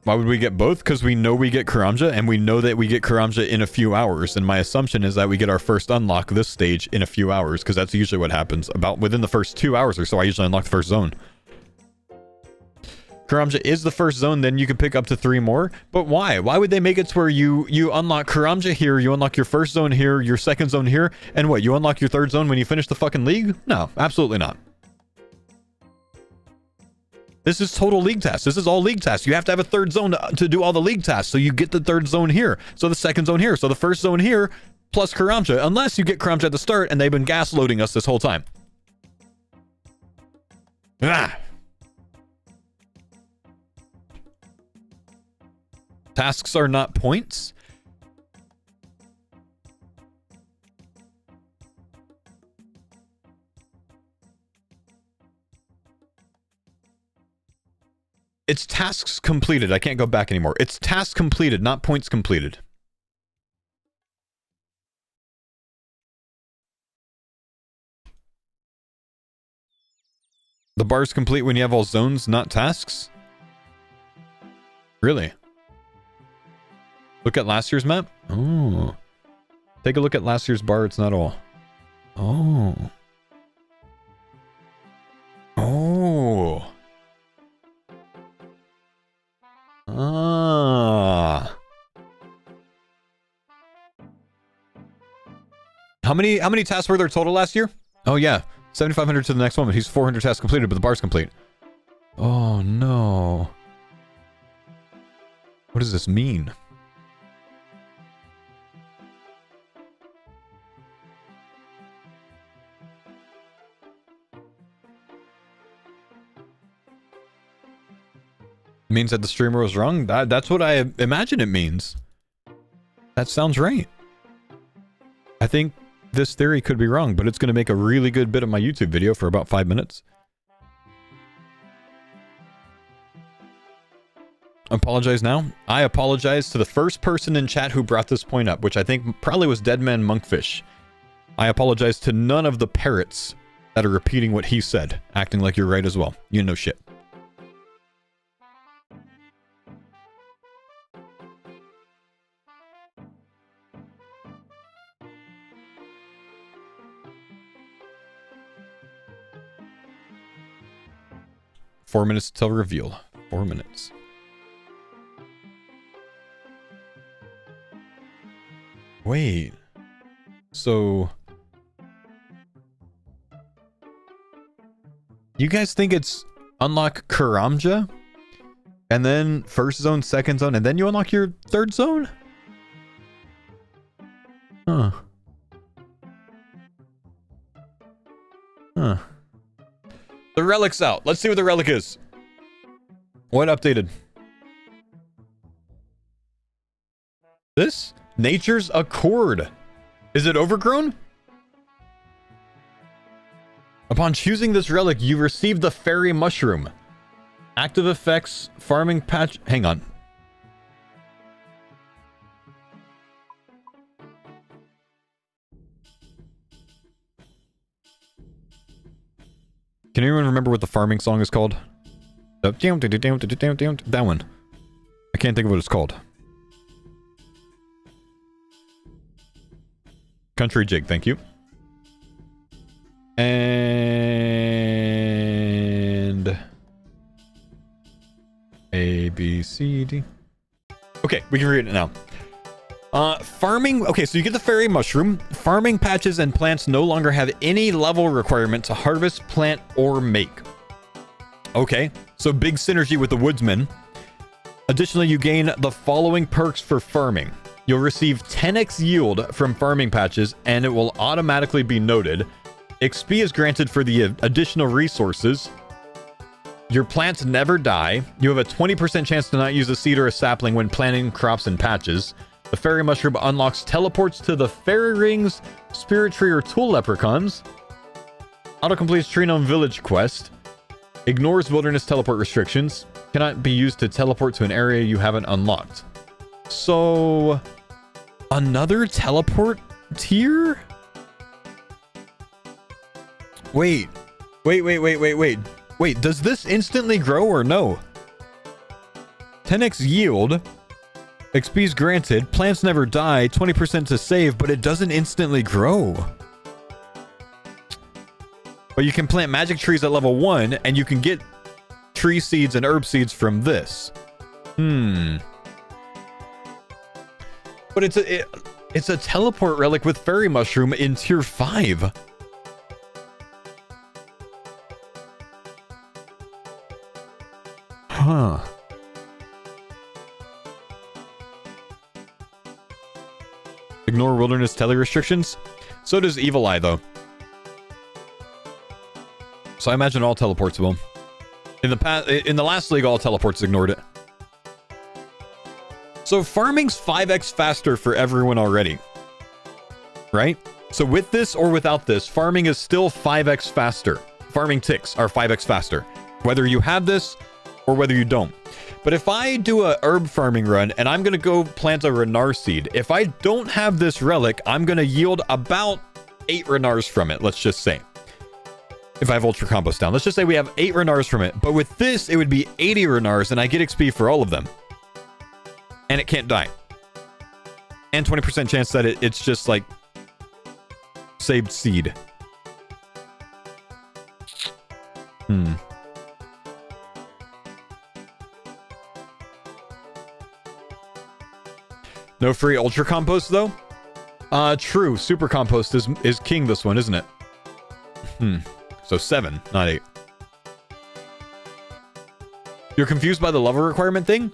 Why would we get both? Because we know we get Karamja, and we know that we get Karamja in a few hours. And my assumption is that we get our first unlock this stage in a few hours, because that's usually what happens. About within the first 2 hours or so, I usually unlock the first zone. Karamja is the first zone, then you can pick up to 3 more. But why? Why would they make it to where you unlock Karamja here, you unlock your first zone here, your second zone here, and what, you unlock your third zone when you finish the fucking league? No, absolutely not. This is total league tasks. This is all league tasks. You have to have a third zone to do all the league tasks. So you get the third zone here. So the second zone here. So the first zone here plus Karamja. Unless you get Karamja at the start and they've been gas loading us this whole time. Ah. Tasks are not points. It's tasks completed. I can't go back anymore. It's tasks completed, not points completed. The bar's complete when you have all zones, not tasks? Really? Look at last year's map? Oh. Take a look at last year's bar. It's not all. Oh. Oh. Ah. How many tasks were there total last year? Oh yeah, 7,500 to the next one. He's 400 tasks completed, but the bar's complete. Oh no. What does this mean? Means that the streamer was wrong? That's what I imagine it means. That sounds right. I think this theory could be wrong, but it's going to make a really good bit of my YouTube video for about 5 minutes. Apologize now? I apologize to the first person in chat who brought this point up, which I think probably was Deadman Monkfish. I apologize to none of the parrots that are repeating what he said, acting like you're right as well. You know shit. Four minutes till reveal. 4 minutes. Wait. So... you guys think it's unlock Karamja? And then first zone, second zone, and then you unlock your third zone? Huh. Huh. The relic's out. Let's see what the relic is. What updated? This? Nature's Accord. Is it overgrown? Upon choosing this relic, you receive the fairy mushroom. Active effects, farming patch. Hang on. Can anyone remember what the farming song is called? That one. I can't think of what it's called. Country Jig, thank you. And... A, B, C, D. Okay, we can read it now. Farming... okay, so you get the fairy mushroom. Farming patches and plants no longer have any level requirement to harvest, plant, or make. Okay, so big synergy with the woodsman. Additionally, you gain the following perks for farming. You'll receive 10x yield from farming patches, and it will automatically be noted. XP is granted for the additional resources. Your plants never die. You have a 20% chance to not use a seed or a sapling when planting crops and patches. The fairy mushroom unlocks teleports to the fairy rings, spirit tree, or tool leprechauns. Auto-completes Tree Gnome Village quest. Ignores wilderness teleport restrictions. Cannot be used to teleport to an area you haven't unlocked. So... another teleport tier? Wait, does this instantly grow or no? 10x yield. XP's granted. Plants never die. 20% to save, but it doesn't instantly grow. But you can plant magic trees at level 1, and you can get tree seeds and herb seeds from this. But it's a teleport relic with fairy mushroom in tier 5. Huh. Ignore wilderness tele restrictions. So does Evil Eye, though. So I imagine all teleports will. In the last league, all teleports ignored it. So farming's 5x faster for everyone already. Right? So with this or without this, farming is still 5x faster. Farming ticks are 5x faster. Whether you have this or whether you don't. But if I do a herb farming run and I'm going to go plant a Renar seed, if I don't have this relic, I'm going to yield about 8 Renars from it, let's just say. If I have Ultra Compost down. Let's just say we have 8 Renars from it. But with this, it would be 80 Renars and I get XP for all of them. And it can't die. And 20% chance that it's just like saved seed. No free Ultra Compost, though? True. Super Compost is king this one, isn't it? So 7, not 8. You're confused by the level requirement thing?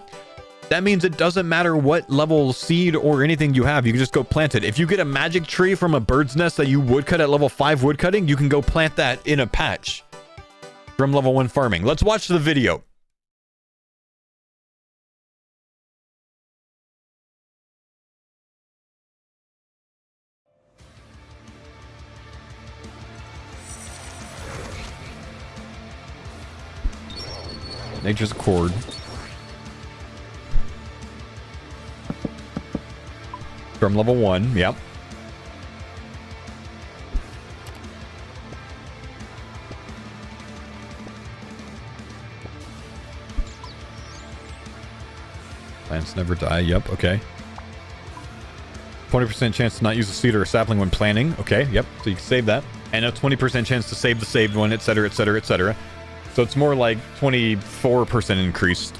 That means it doesn't matter what level seed or anything you have. You can just go plant it. If you get a magic tree from a bird's nest that you woodcut at level 5 woodcutting, you can go plant that in a patch from level 1 farming. Let's watch the video. Nature's Accord. From level 1, yep. Plants never die, yep, okay. 20% chance to not use a seed or a sapling when planting, okay, yep, so you can save that. And a 20% chance to save the saved one, etc, etc, etc. So it's more like 24% increased.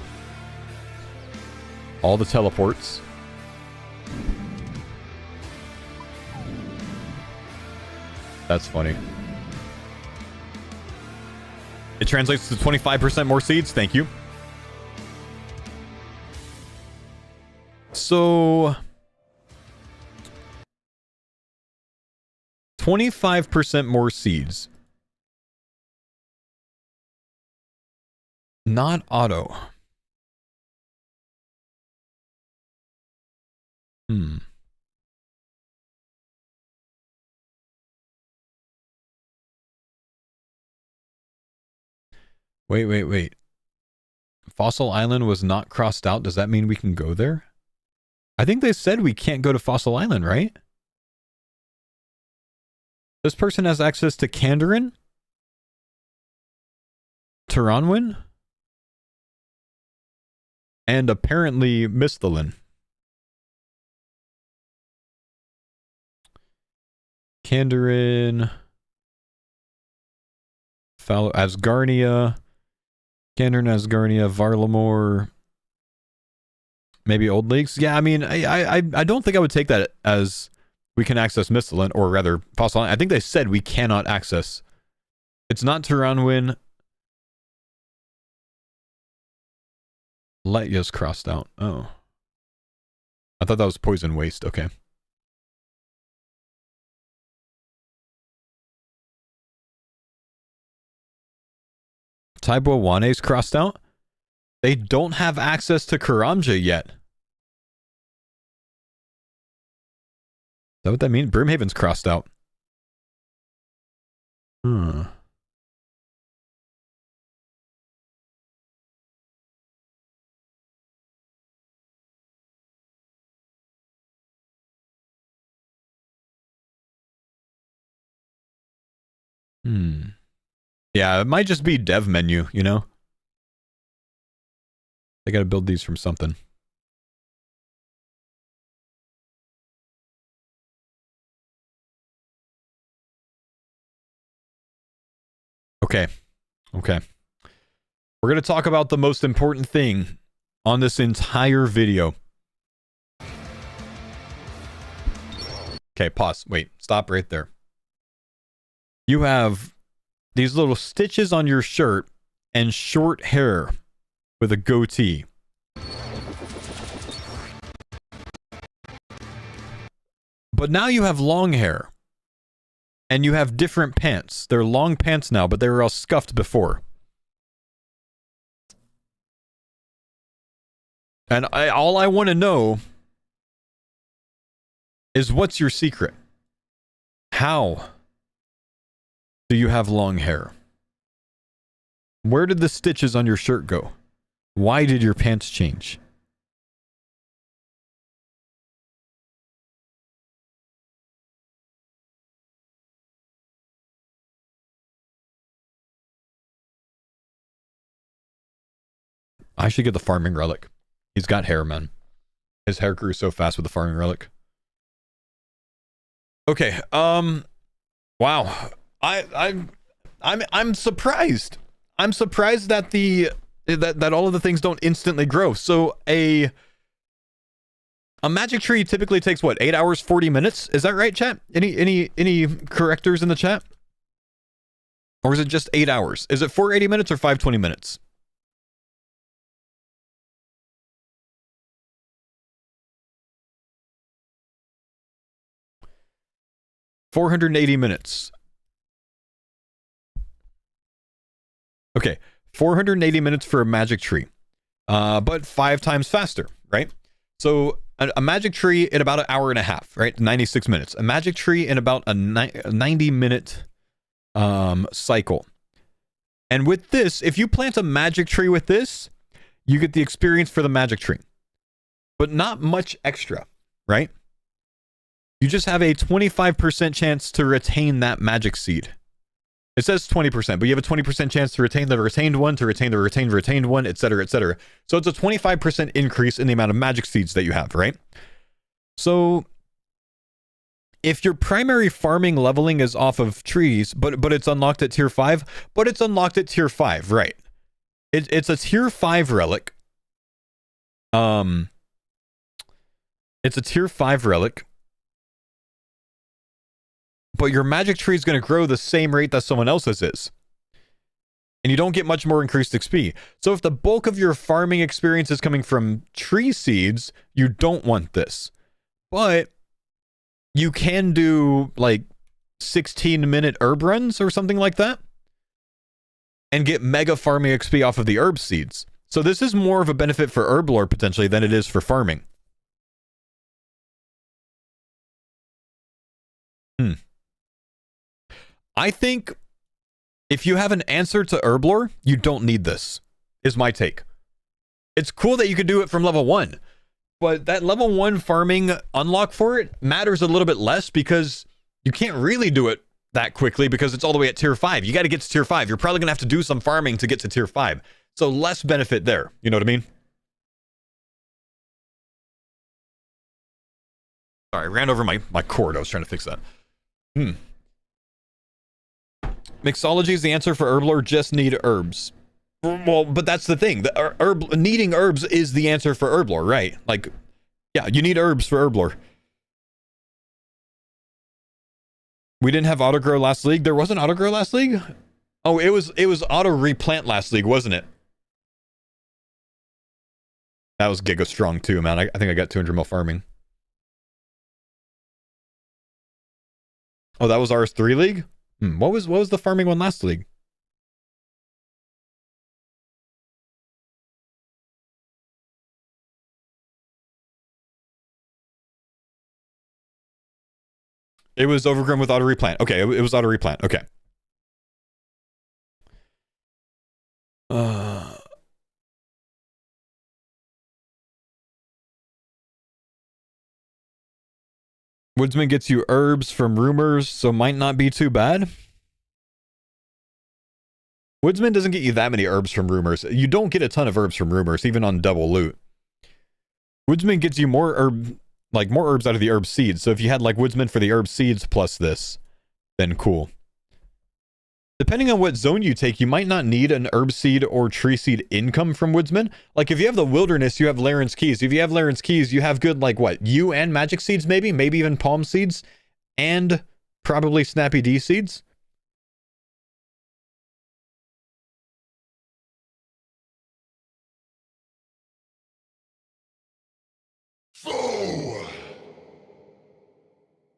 All the teleports. That's funny. It translates to 25% more seeds. Thank you. So 25% more seeds. Not auto. Wait. Fossil Island was not crossed out. Does that mean we can go there? I think they said we can't go to Fossil Island, right? This person has access to Kandarin? Taranwin? And apparently Misthalin. Kandarin. Asgarnia. Kandarin, Asgarnia, Varlamore. Maybe Old Lakes. Yeah, I mean, I don't think I would take that as we can access Misthalin, or rather Fossil Island. I think they said we cannot access. It's not Taranwin. Letya's crossed out. Oh. I thought that was Poison Waste. Okay. Taibo Wane's crossed out? They don't have access to Karamja yet. Is that what that means? Brimhaven's crossed out. Yeah, it might just be dev menu, you know? They gotta build these from something. Okay. We're gonna talk about the most important thing on this entire video. Okay, pause. Wait, stop right there. You have these little stitches on your shirt and short hair. with a goatee. But now you have long hair. And you have different pants. They're long pants now, but they were all scuffed before. And all I want to know is what's your secret? How do you have long hair? Where did the stitches on your shirt go? Why did your pants change? I should get the farming relic. He's got hair, man. His hair grew so fast with the farming relic. Okay, wow. I'm surprised. I'm surprised that that all of the things don't instantly grow. So a magic tree typically takes what, 8 hours 40 minutes? Is that right, chat? Any correctors in the chat? Or is it just 8 hours? Is it 480 minutes or 520 minutes? $480 minutes. Okay, 480 minutes for a magic tree, but 5 times faster, right? So a magic tree in about an hour and a half, right? 96 minutes. A magic tree in about a 90-minute cycle. And with this, if you plant a magic tree with this, you get the experience for the magic tree, but not much extra, right? You just have a 25% chance to retain that magic seed. It says 20%, but you have a 20% chance to retain the retained one, to retain the retained one, etc., etc. So it's a 25% increase in the amount of magic seeds that you have, right? So if your primary farming leveling is off of trees, but it's unlocked at tier 5, but it's unlocked at tier 5, right? It's a tier 5 relic. It's a tier 5 relic. But your magic tree is going to grow the same rate that someone else's is. And you don't get much more increased XP. So if the bulk of your farming experience is coming from tree seeds, you don't want this. But you can do like 16-minute herb runs or something like that and get mega farming XP off of the herb seeds. So this is more of a benefit for herb lore potentially than it is for farming. I think if you have an answer to herb lore, you don't need this, is my take. It's cool that you could do it from level 1, but that level 1 farming unlock for it matters a little bit less because you can't really do it that quickly because it's all the way at tier 5. You got to get to tier 5. You're probably going to have to do some farming to get to tier 5. So less benefit there. You know what I mean? Sorry, I ran over my cord. I was trying to fix that. Mixology is the answer for herb lore. Just need herbs. Well, but that's the thing. The needing herbs is the answer for herb lore, right? Like, yeah, you need herbs for herb lore. We didn't have auto grow last league. There wasn't auto grow last league. Oh, it was auto replant last league, wasn't it? That was Giga Strong too, man. I think I got 200 mil farming. Oh, that was RS3 league. What was the farming one last league? It was overgrown with auto replant. Okay, it was auto replant. Okay. Woodsman gets you herbs from rumors, so might not be too bad. Woodsman doesn't get you that many herbs from rumors. You don't get a ton of herbs from rumors, even on double loot. Woodsman gets you more herbs out of the herb seeds. So if you had like Woodsman for the herb seeds plus this, then cool. Depending on what zone you take, you might not need an herb seed or tree seed income from Woodsman. Like if you have the wilderness, you have Laren's Keys. If you have Laren's Keys, you have good like what? You and magic seeds maybe even palm seeds and probably snappy D seeds.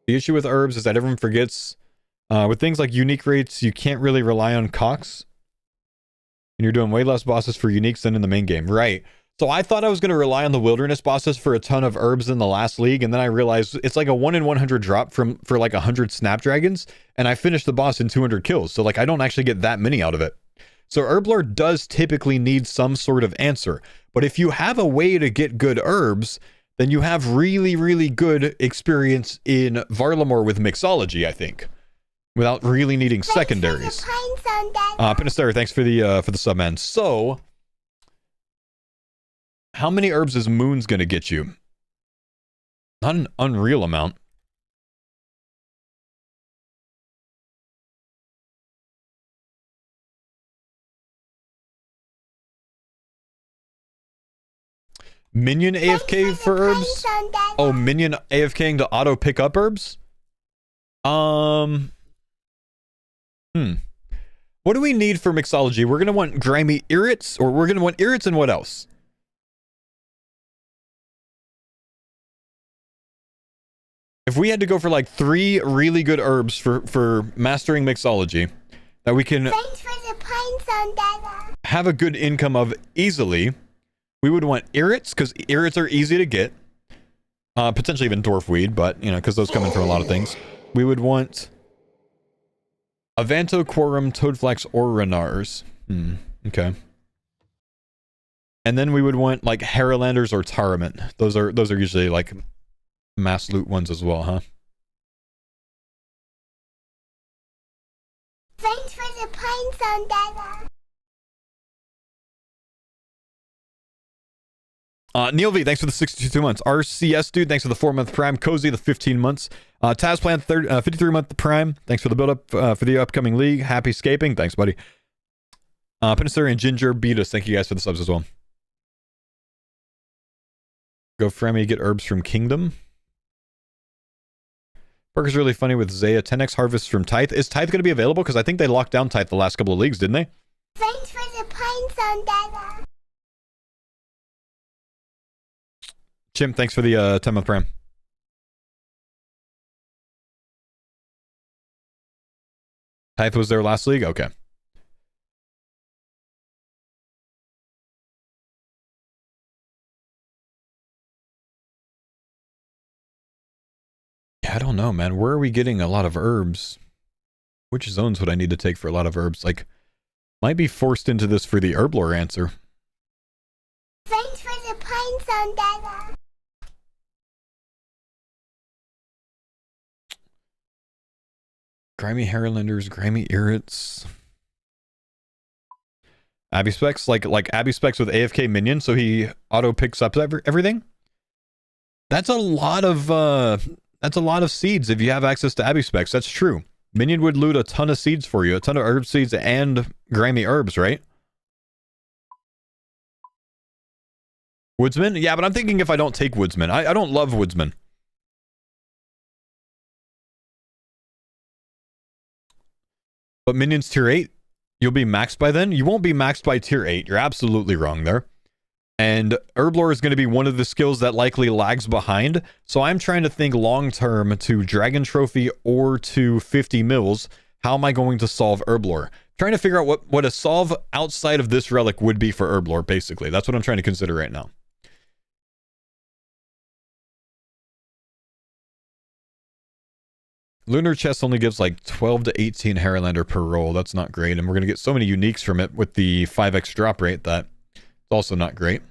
The issue with herbs is that everyone forgets with things like unique rates, you can't really rely on Cox. And you're doing way less bosses for uniques than in the main game. Right. So I thought I was going to rely on the wilderness bosses for a ton of herbs in the last league, and then I realized it's like a 1 in 100 drop for like 100 snapdragons, and I finished the boss in 200 kills. So like I don't actually get that many out of it. So Herblore does typically need some sort of answer. But if you have a way to get good herbs, then you have really, really good experience in Varlamore with mixology, I think, without really needing secondaries. Pinastera, thanks for the sub, man. So, how many herbs is Moon's gonna get you? Not an unreal amount. Minion AFK for herbs? Oh, minion AFKing to auto pick up herbs? What do we need for mixology? We're gonna want grimy irrits, or we're gonna want irrits and what else? If we had to go for like 3 really good herbs for mastering mixology that we can have a good income of easily, we would want irrits, because irrits are easy to get. Potentially even dwarfweed, but, you know, because those come in from a lot of things. We would want Avanto, Quorum, Toadflax, or Renars. Okay. And then we would want, like, Harrowlanders or Taramint. Those are usually, like, mass loot ones as well, huh? Thanks for the pine zone, Dada. Neil V, thanks for the 62 months. RCS dude, thanks for the 4-month prime. Cozy, the 15 months. Tazplan, 53-month prime. Thanks for the build-up for the upcoming league. Happy scaping. Thanks, buddy. Pinastera and Ginger beat us. Thank you guys for the subs as well. Go Fremy, get herbs from Kingdom. Parker's really funny with Zaya. 10x harvest from Tithe. Is Tithe going to be available? Because I think they locked down Tithe the last couple of leagues, didn't they? Thanks for the pine zone, Dada. Chim, thanks for the 10-month prime. Tithe was there last league? Okay. Yeah, I don't know, man. Where are we getting a lot of herbs? Which zones would I need to take for a lot of herbs? Like, might be forced into this for the herblore answer. Thanks for the pine zone, Dada. Grimy Harrowlanders, grimy irrits. Abby Specs, like Abby Specs with AFK minion, so he auto picks up everything. That's a lot of seeds if you have access to Abby Specs. That's true. Minion would loot a ton of seeds for you, a ton of herb seeds and grimy herbs, right? Woodsman? Yeah, but I'm thinking if I don't take Woodsman. I don't love Woodsman. But Minions tier 8, you'll be maxed by then? You won't be maxed by tier 8. You're absolutely wrong there. And Herblore is going to be one of the skills that likely lags behind. So I'm trying to think long-term to Dragon Trophy or to 50 mils. How am I going to solve Herblore? Trying to figure out what a solve outside of this relic would be for Herblore, basically. That's what I'm trying to consider right now. Lunar Chest only gives like 12 to 18 Harrowlander per roll. That's not great. And we're going to get so many uniques from it with the 5x drop rate that it's also not great.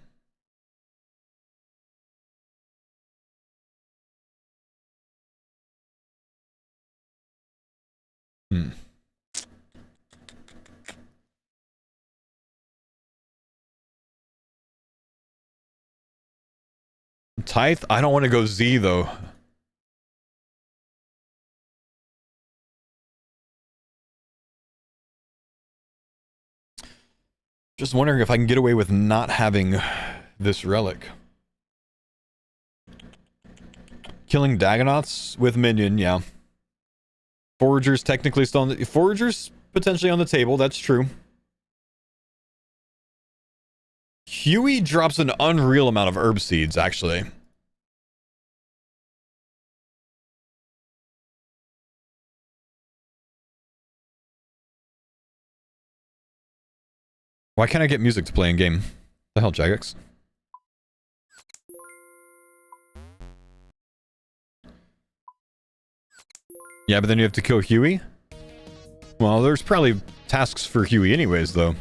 Tithe? I don't want to go Z though. Just wondering if I can get away with not having this relic. Killing Dagonoths with minion, yeah. Foragers technically still on the... Foragers potentially on the table, that's true. Huey drops an unreal amount of herb seeds, actually. Why can't I get music to play in game? The hell, Jagex? Yeah, but then you have to kill Huey? Well, there's probably tasks for Huey anyways, though.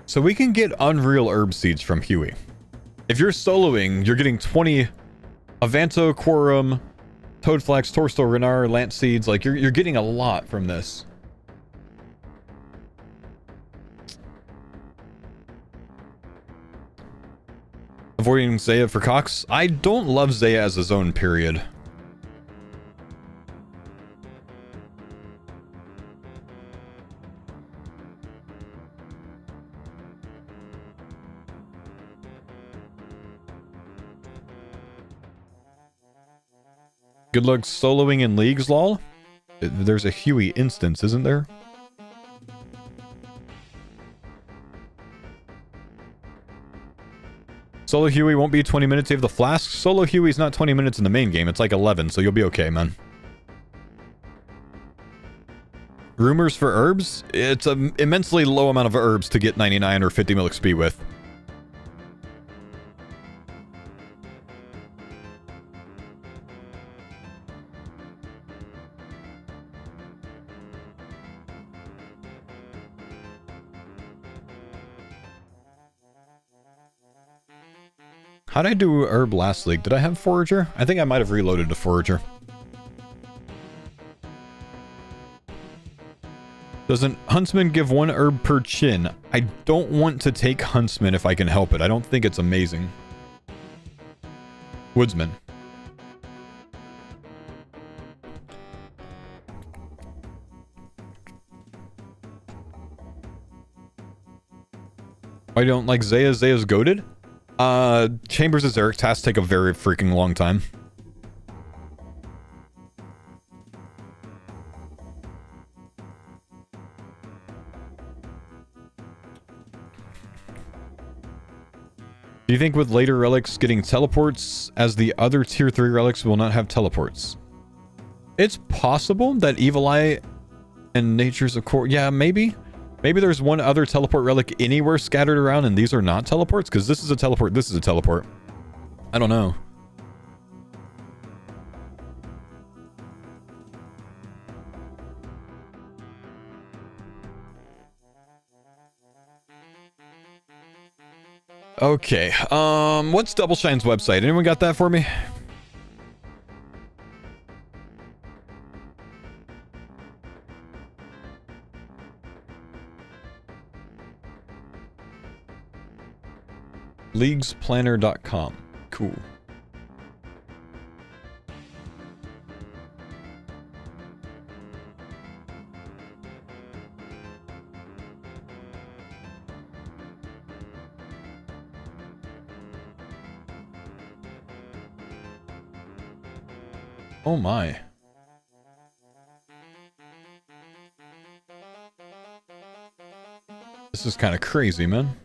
So we can get Unreal Herb Seeds from Huey. If you're soloing, you're getting 20 Avanto, Quorum, Toadflax, Torsto, Renar, Lance Seeds. Like, you're getting a lot from this. Avoiding Zaya for Cox. I don't love Zaya as a zone, period. Good luck soloing in leagues, lol. There's a Huey instance, isn't there? Solo Huey won't be 20 minutes. You have the Flask. Solo Huey's not 20 minutes in the main game. It's like 11, so you'll be okay, man. Rumors for herbs? It's an immensely low amount of herbs to get 99 or 50 mil XP with. How did I do herb last league? Did I have Forager? I think I might have reloaded to Forager. Doesn't Huntsman give 1 herb per chin? I don't want to take Huntsman if I can help it. I don't think it's amazing. Woodsman. I don't like Zaya. Zaya's goated. Chambers of Zerek tasks take a very freaking long time. Do you think with later relics getting teleports, as the other tier 3 relics will not have teleports? It's possible that Evil Eye and Nature's Accord... Yeah, maybe. Maybe there's one other teleport relic anywhere scattered around and these are not teleports? Because this is a teleport, this is a teleport. I don't know. Okay, what's Double Shine's website? Anyone got that for me? Leaguesplanner.com. Cool. Oh my. This is kind of crazy, man.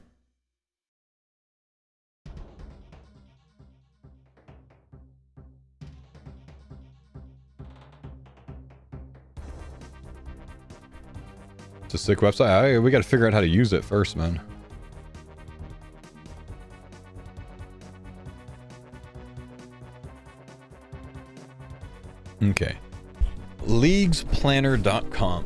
It's a sick website. We got to figure out how to use it first, man. Okay. Leaguesplanner.com.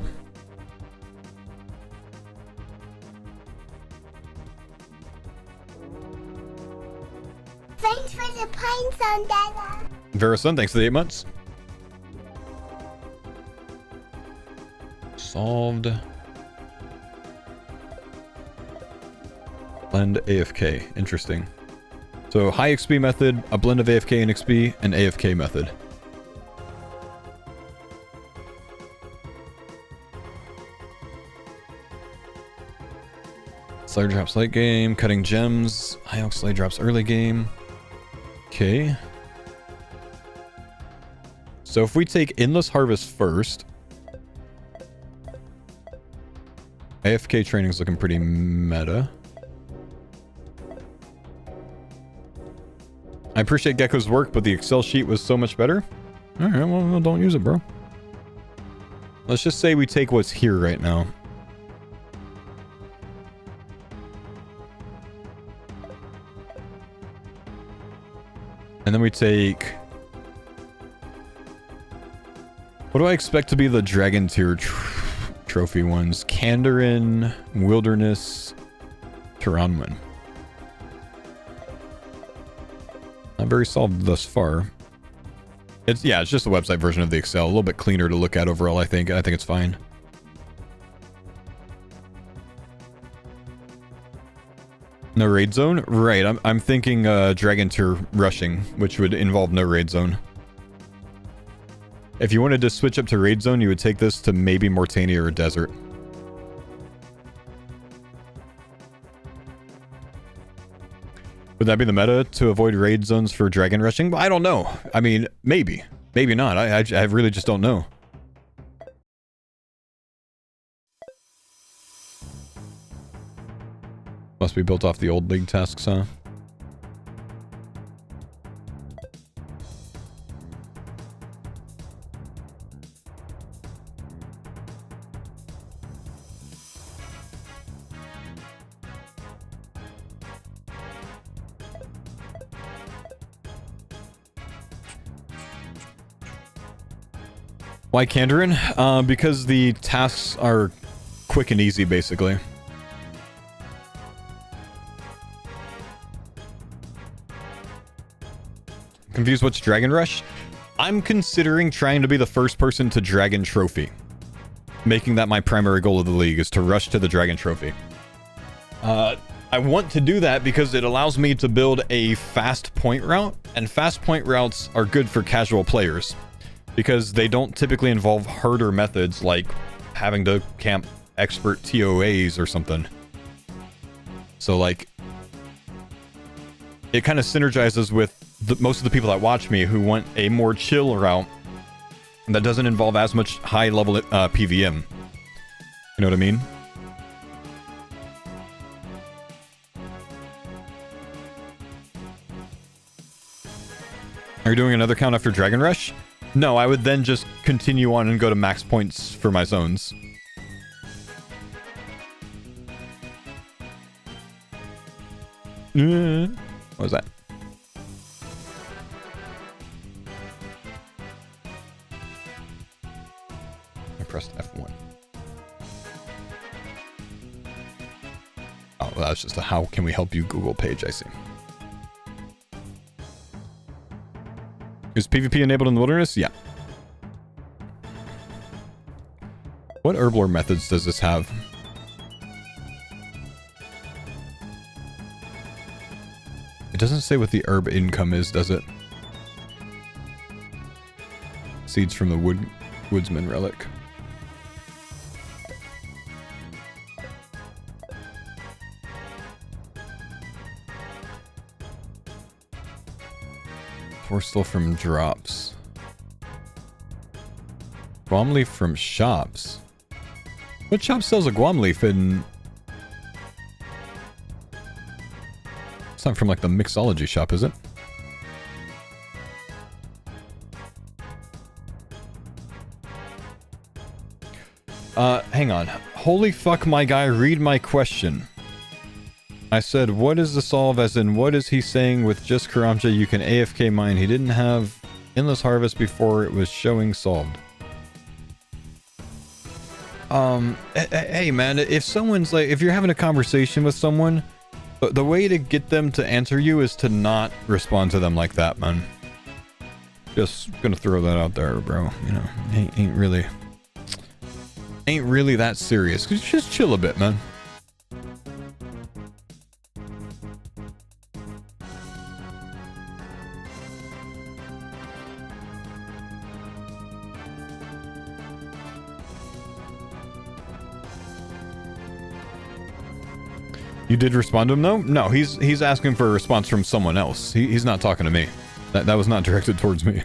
Thanks for the pines on Dada. Verasun, thanks for the 8 months. Solved. Blend AFK. Interesting. So high XP method, a blend of AFK and XP, and AFK method. Slayer drops late game, cutting gems. High Elk Slayer drops early game. Okay. So if we take Endless Harvest first, AFK training is looking pretty meta. I appreciate Gecko's work, but the Excel sheet was so much better. Alright, well, don't use it, bro. Let's just say we take what's here right now. And then we take... What do I expect to be the Dragon Tier trophy ones? Kandarin, Wilderness, Tyranwen. Not very solved thus far. It's just a website version of the Excel. A little bit cleaner to look at overall, I think. I think it's fine. No raid zone? Right, I'm thinking Dragon Tier rushing, which would involve no raid zone. If you wanted to switch up to raid zone, you would take this to maybe Mortania or Desert. Would that be the meta to avoid raid zones for dragon rushing? I don't know. I mean, maybe. Maybe not. I really just don't know. Must be built off the old league tasks, huh? Why Kandarin? Because the tasks are quick and easy, basically. Confused what's Dragon Rush? I'm considering trying to be the first person to Dragon Trophy. Making that my primary goal of the league is to rush to the Dragon Trophy. I want to do that because it allows me to build a fast point route, and fast point routes are good for casual players because they don't typically involve harder methods like having to camp expert TOAs or something. So like, it kind of synergizes with most of the people that watch me who want a more chill route that doesn't involve as much high level PVM. You know what I mean? Are you doing another count after Dragon Rush? No, I would then just continue on and go to max points for my zones. What was that? I pressed F1. Oh, well, that's just a how can we help you Google page, I see. Is PvP enabled in the wilderness? Yeah. What herblore methods does this have? It doesn't say what the herb income is, does it? Seeds from the woodsman relic. Forceful from drops. Guam leaf from shops. What shop sells a guam leaf in... It's not from like the mixology shop, is it? Hang on. Holy fuck, my guy, read my question. I said, what is the solve, as in, what is he saying with just Karamja you can AFK mine? He didn't have Endless Harvest before it was showing solved. Hey man, if someone's like, if you're having a conversation with someone, the way to get them to answer you is to not respond to them like that, man. Just gonna throw that out there, bro. You know, ain't really that serious. Just chill a bit, man. You did respond to him though? No, he's asking for a response from someone else. He's not talking to me. That was not directed towards me.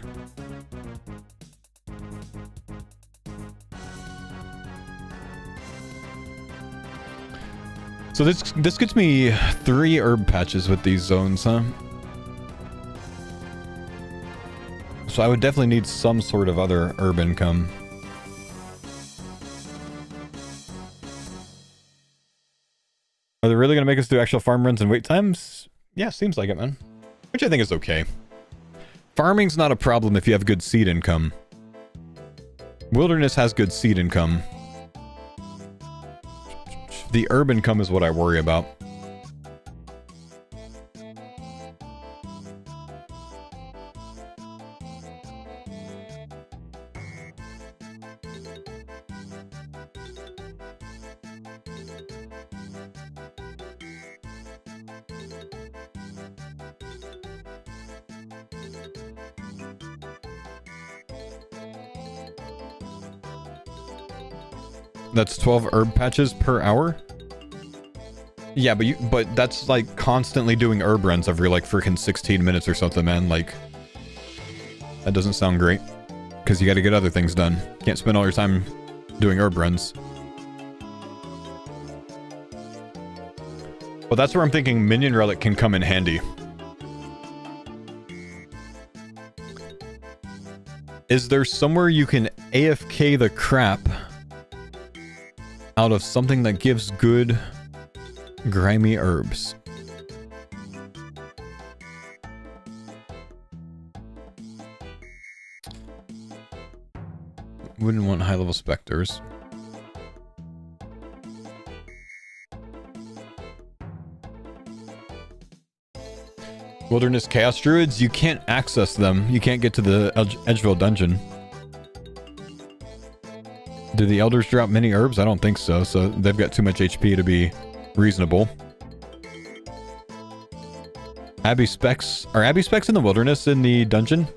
So this gets me 3 herb patches with these zones, huh? So I would definitely need some sort of other herb income. Are they really going to make us do actual farm runs and wait times? Yeah, seems like it, man. Which I think is okay. Farming's not a problem if you have good seed income. Wilderness has good seed income. The herb income is what I worry about. That's 12 herb patches per hour? Yeah, but that's like constantly doing herb runs every like freaking 16 minutes or something, man. Like, that doesn't sound great. Because you gotta get other things done. Can't spend all your time doing herb runs. Well, that's where I'm thinking minion relic can come in handy. Is there somewhere you can AFK the crap out of something that gives good grimy herbs? Wouldn't want high level specters. Wilderness Chaos Druids, you can't access them. You can't get to the Edgeville dungeon. Do the elders drop many herbs? I don't think so. So they've got too much HP to be reasonable. Abbey Specs. Are Abbey Specs in the wilderness in the dungeon?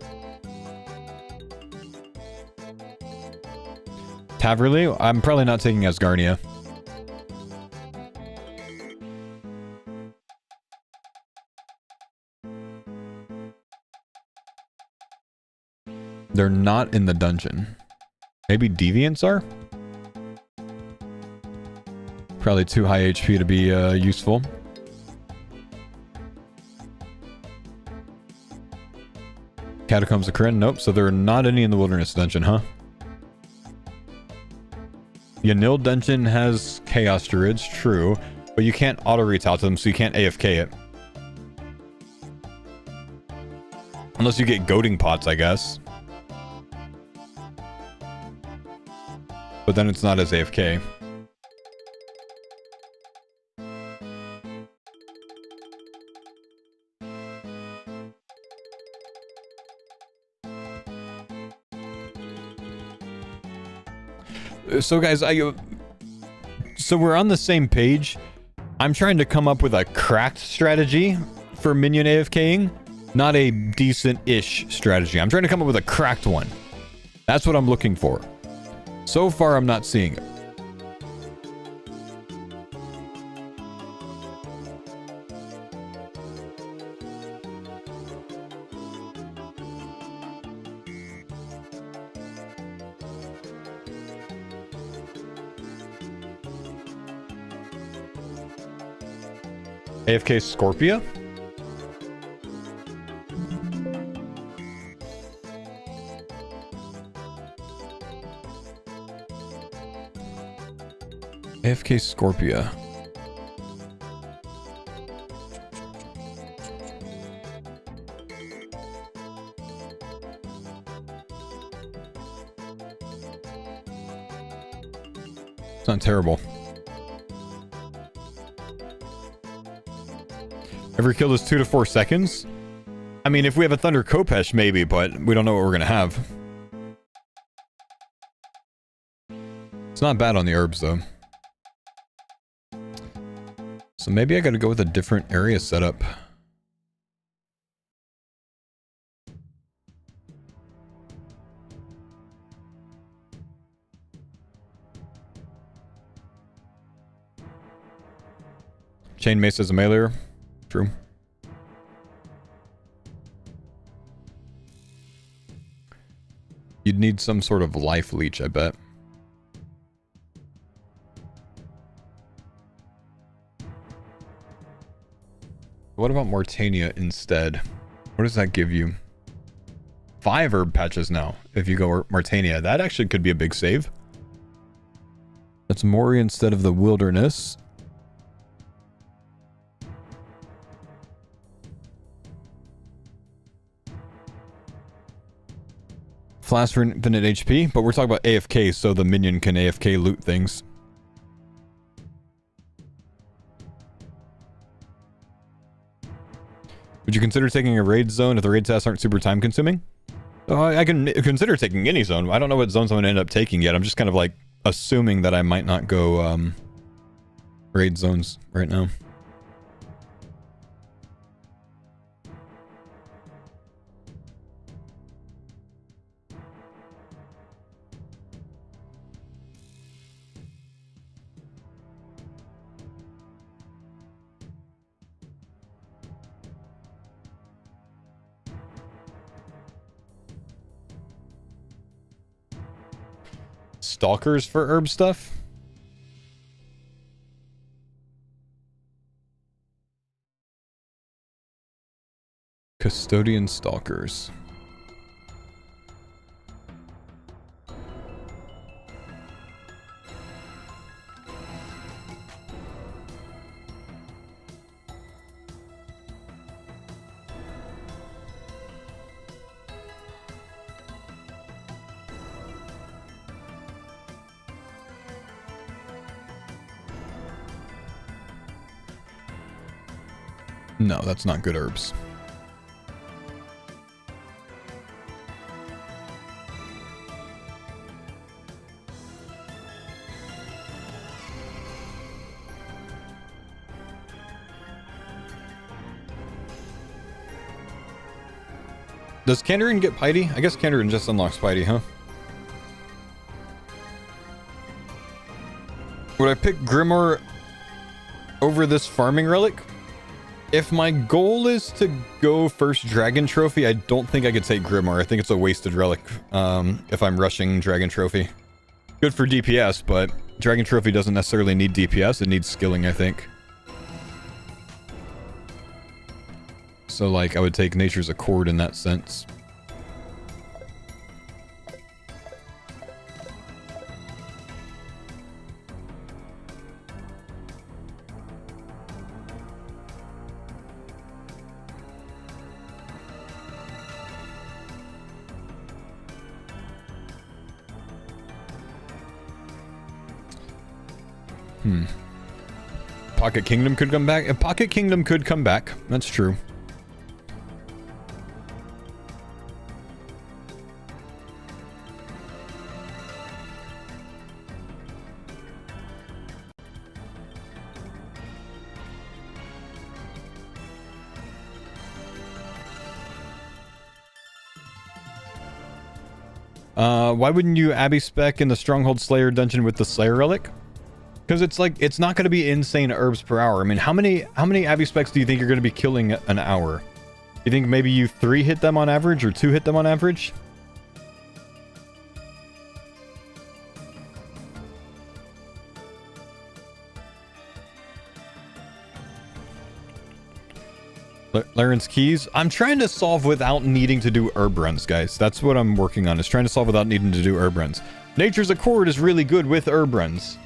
Taverley? I'm probably not taking Asgarnia. They're not in the dungeon. Maybe Deviants are? Probably too high HP to be useful. Catacombs of Kryn? Nope, so there are not any in the Wilderness Dungeon, huh? Yanil Dungeon has Chaos Druids, true, but you can't auto-reach out to them, so you can't AFK it. Unless you get goading pots, I guess. But then it's not as AFK. So guys, so we're on the same page. I'm trying to come up with a cracked strategy for minion AFKing, not a decent-ish strategy. I'm trying to come up with a cracked one. That's what I'm looking for. So far, I'm not seeing it. AFK Scorpia? AFK Scorpia. It's not terrible. Every kill is 2 to 4 seconds? I mean, if we have a Thunder Kopesh, maybe, but we don't know what we're gonna have. It's not bad on the herbs, though. So maybe I gotta go with a different area setup. Chain mace as a mailer. True. You'd need some sort of life leech, I bet. What about Mortania instead? What does that give you? 5 herb patches now if you go Mortania. That actually could be a big save. That's Mori instead of the wilderness. Flask for infinite HP, but we're talking about AFK, so the minion can AFK loot things. Would you consider taking a raid zone if the raid tasks aren't super time consuming? I can consider taking any zone. I don't know what zones I'm going to end up taking yet. I'm just kind of like assuming that I might not go raid zones right now. Stalkers for herb stuff? Custodian stalkers. No, that's not good herbs. Does Kandarin get Piety? I guess Kandarin just unlocks Piety, huh? Would I pick Grimoire over this farming relic? If my goal is to go first Dragon Trophy, I don't think I could take Grimoire. I think it's a wasted relic if I'm rushing Dragon Trophy. Good for DPS, but Dragon Trophy doesn't necessarily need DPS. It needs skilling, I think. So, like, I would take Nature's Accord in that sense. Pocket Kingdom could come back. Pocket Kingdom could come back. That's true. Why wouldn't you Abbey spec in the Stronghold Slayer dungeon with the Slayer relic? Because it's like, it's not going to be insane herbs per hour. I mean, how many Abbey specs do you think you're going to be killing an hour? You think maybe you 3 hit them on average or 2 hit them on average? Laren's Keys. I'm trying to solve without needing to do herb runs, guys. That's what I'm working on, is trying to solve without needing to do herb runs. Nature's Accord is really good with herb runs.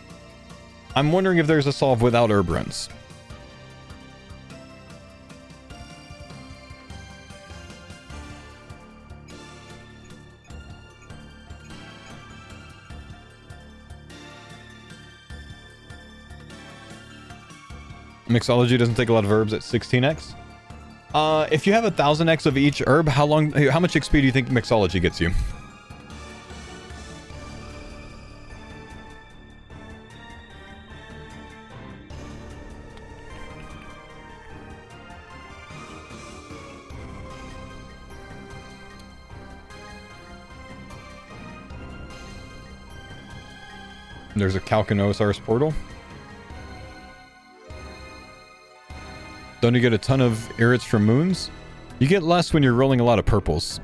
I'm wondering if there's a solve without herb runs. Mixology doesn't take a lot of herbs at 16x. If you have 1000x of each herb, how much XP do you think Mixology gets you? There's a Calcanosaurus portal. Don't you get a ton of irrits from moons? You get less when you're rolling a lot of purples.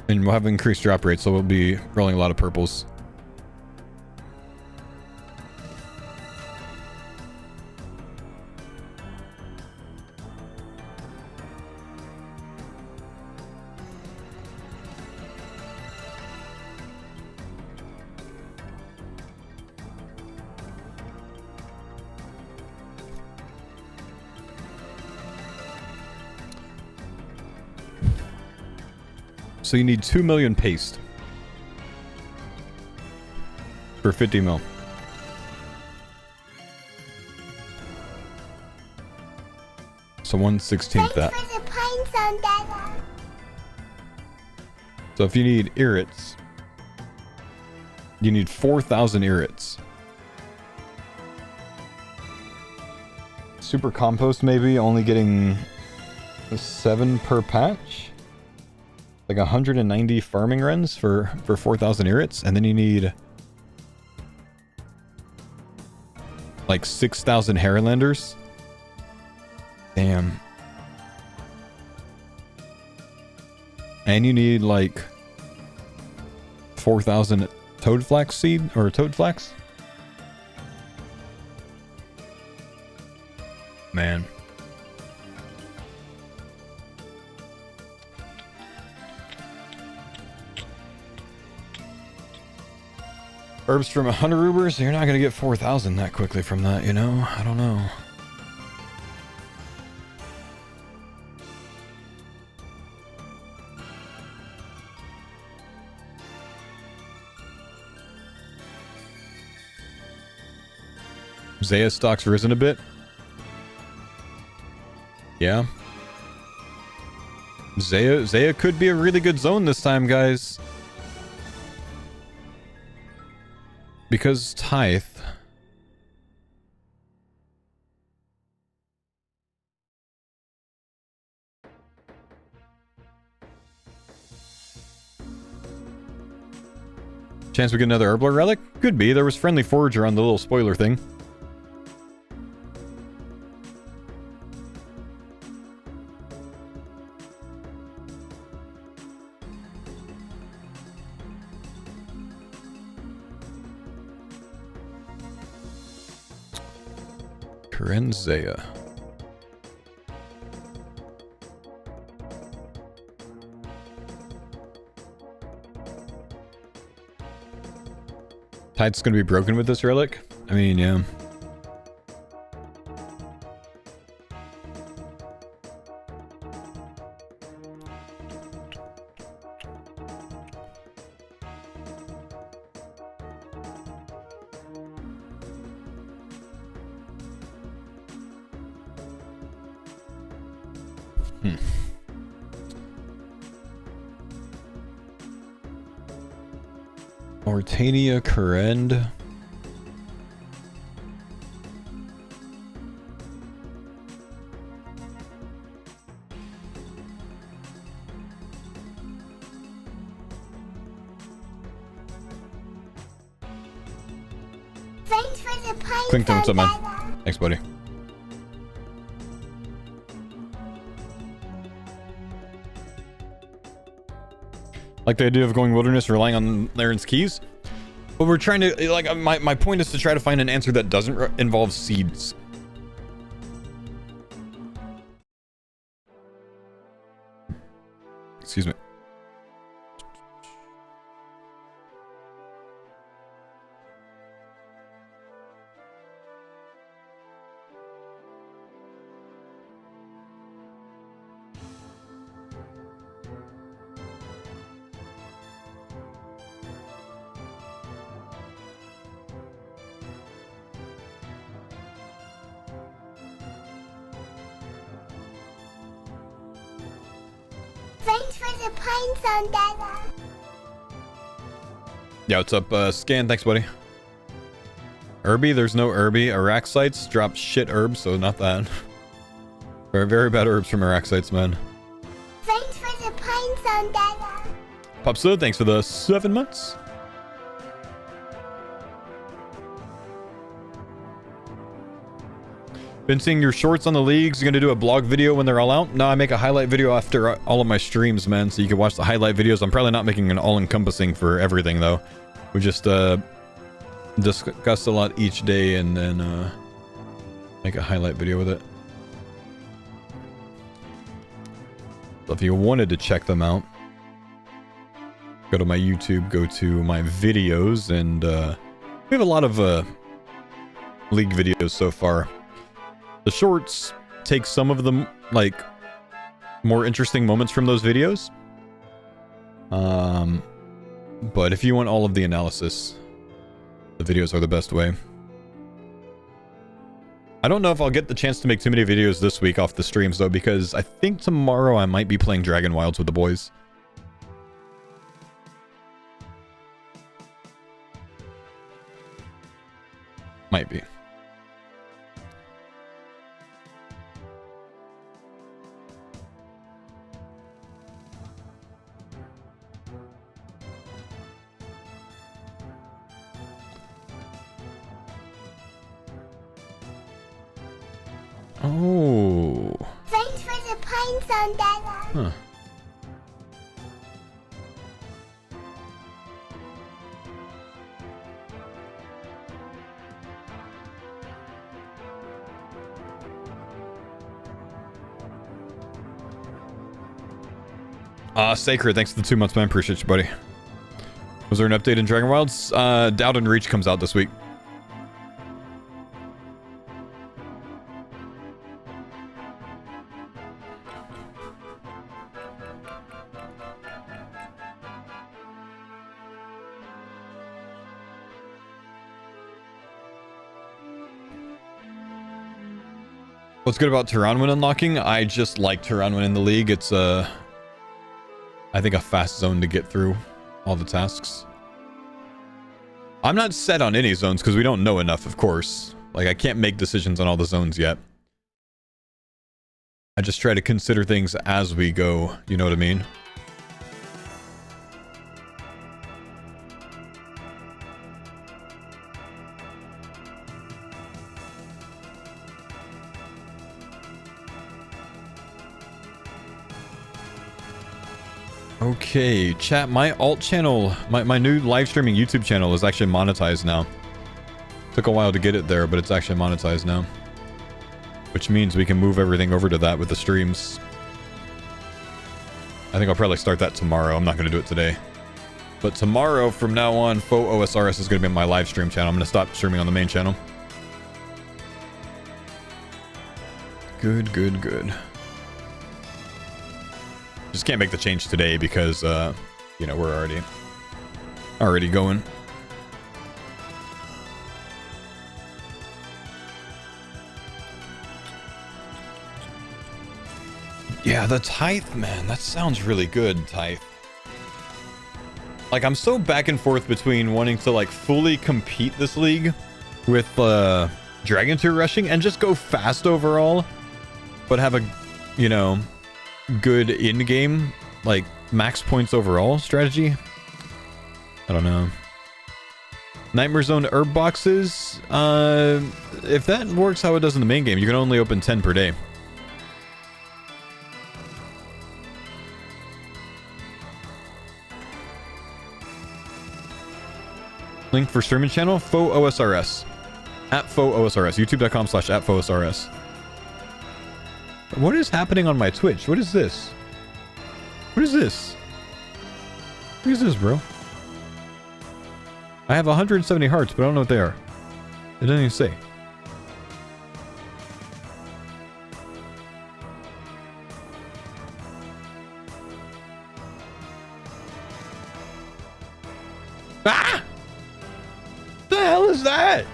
And we'll have increased drop rate, so we'll be rolling a lot of purples. So you need 2 million paste for 50 mil. So 1/16 that. Thanks for the pine zone data. So if you need irrits, you need 4,000 irrits. Super compost maybe only getting 7 per patch. Like 190 farming runs for 4,000 irrits, and then you need like 6,000 Harrylanders. Damn. And you need like 4,000 toad flax seed or toad flax. Man. Herbs from 100 rubers, you're not going to get 4,000 that quickly from that, you know? I don't know. Zaya stock's risen a bit. Yeah. Zaya could be a really good zone this time, guys. Because Tithe. Chance we get another Herbler relic? Could be. There was friendly forager on the little spoiler thing. Zaya. Tide's gonna be broken with this relic? I mean, yeah. Ortania Currend. Thanks for the pine Clinkton, what's up, man? data. Thanks, buddy. Like the idea of going wilderness, relying on Laren's keys. But we're trying to, like, my point is to try to find an answer that doesn't involve seeds. Excuse me. Thanks for the pine zone data. Yeah, what's up, Scan? Thanks, buddy. Herbie, there's no Herbie. Araxites drop shit herbs, so not that. Very, very bad herbs from Araxites, man. Thanks for the pine zone data. Popsa, thanks for the 7 months. Been seeing your shorts on the leagues. You gonna do a blog video when they're all out? No, I make a highlight video after all of my streams, man, so you can watch the highlight videos. I'm probably not making an all-encompassing for everything, though. We just discuss a lot each day and then make a highlight video with it. So if you wanted to check them out, go to my YouTube, go to my videos, and we have a lot of league videos so far. The shorts take some of the like more interesting moments from those videos. But if you want all of the analysis, the videos are the best way. I don't know if I'll get the chance to make too many videos this week off the streams though, because I think tomorrow I might be playing Dragon Wilds with the boys. Might be. Oh. Thanks for the pine zone, Dada. Huh. Sacred, thanks for the 2 months, man. Appreciate you, buddy. Was there an update in Dragon Wilds? Doubt and Reach comes out this week. What's good about Tyranwin unlocking? I just like Tyranwin in the league. It's I think a fast zone to get through all the tasks. I'm not set on any zones because we don't know enough, of course. Like, I can't make decisions on all the zones yet. I just try to consider things as we go, you know what I mean? Okay, chat, my alt channel, my new live streaming YouTube channel is actually monetized now. Took a while to get it there, but it's actually monetized now. Which means we can move everything over to that with the streams. I think I'll probably start that tomorrow. I'm not going to do it today. But tomorrow, from now on, Faux OSRS is going to be my live stream channel. I'm going to stop streaming on the main channel. Good, good, good. Just can't make the change today because, you know, we're already going. Yeah, the Tithe, man, that sounds really good, Tithe. Like, I'm so back and forth between wanting to, like, fully compete this league with, Dragon Tier rushing and just go fast overall, but have a, you know, good in-game, like, max points overall strategy. I don't know. Nightmare Zone herb boxes, if that works how it does in the main game, you can only open 10 per day. Link for streaming channel, Faux OSRS. At Faux OSRS. YouTube.com/@FauxOSRS. What is happening on my Twitch? What is this? What is this? What is this, bro? I have 170 hearts, but I don't know what they are. It doesn't even say. Ah! The hell is that?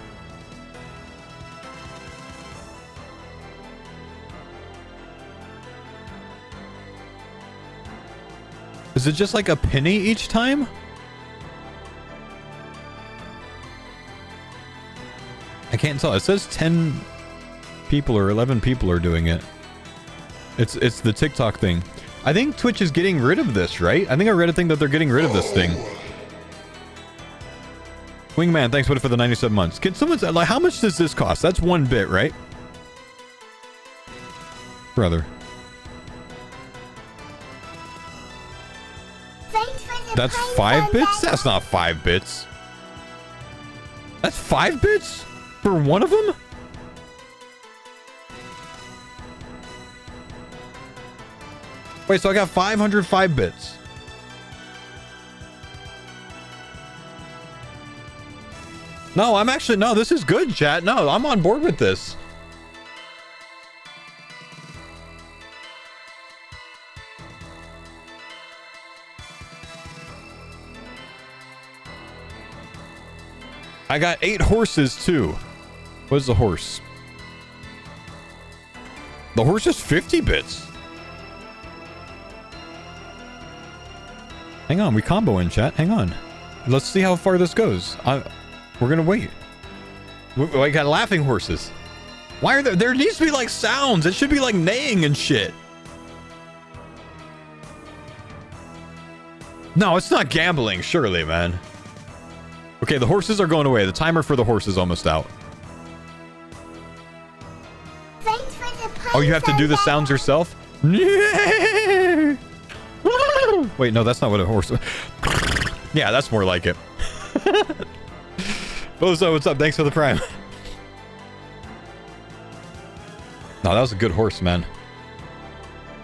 Is it just like a penny each time? I can't tell. It says 10 people or 11 people are doing it. It's the TikTok thing. I think Twitch is getting rid of this, right? I think I read a thing that they're getting rid of this thing. Wingman, thanks buddy for the 97 months. Can someone say, like, how much does this cost? That's 1 bit, right? Brother. Thanks for the That's pine 5 zone bits? data. That's not 5 bits. That's 5 bits? For one of them? Wait, so I got 505 bits. No, I'm actually, no, this is good, chat. No, I'm on board with this. I got 8 horses too. What is the horse? The horse is 50 bits. Hang on, we combo in chat. Hang on. Let's see how far this goes. We're gonna wait. I got laughing horses. Why are there needs to be like sounds. It should be like neighing and shit. No, it's not gambling, surely, man. Okay, the horses are going away. The timer for the horse is almost out. Thanks for the pine Oh, you have to zone do the data. sounds yourself? Wait, no, that's not what a horse... Yeah, that's more like it. Bozo, what's up? Thanks for the prime. No, that was a good horse, man.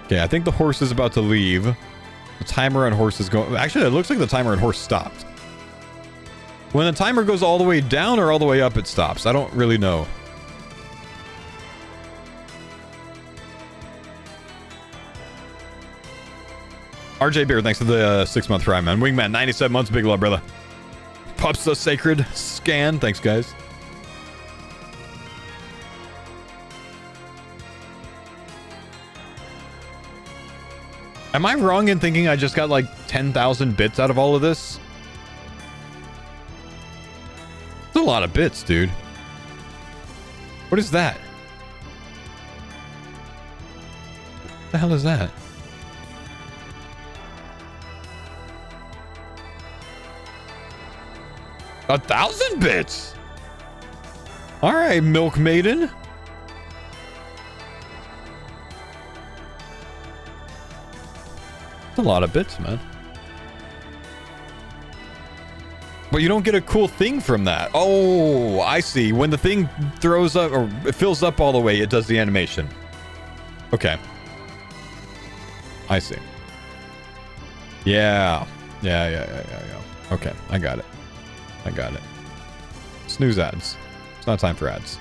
Okay, I think the horse is about to leave. The timer on horse is going... Actually, it looks like the timer on horse stopped. When the timer goes all the way down or all the way up, it stops. I don't really know. RJ Beard, thanks for the 6-month prime, man. Wingman, 97 months, big love, brother. Pups the Sacred Scan, thanks, guys. Am I wrong in thinking I just got like 10,000 bits out of all of this? It's a lot of bits, dude. What is that? What the hell is that? A 1,000 bits. All right, Milk Maiden. That's a lot of bits, man. But you don't get a cool thing from that. Oh, I see. When the thing throws up or it fills up all the way, it does the animation. Okay. I see. Yeah. Yeah. Okay, I got it. I got it. Snooze ads. It's not time for ads.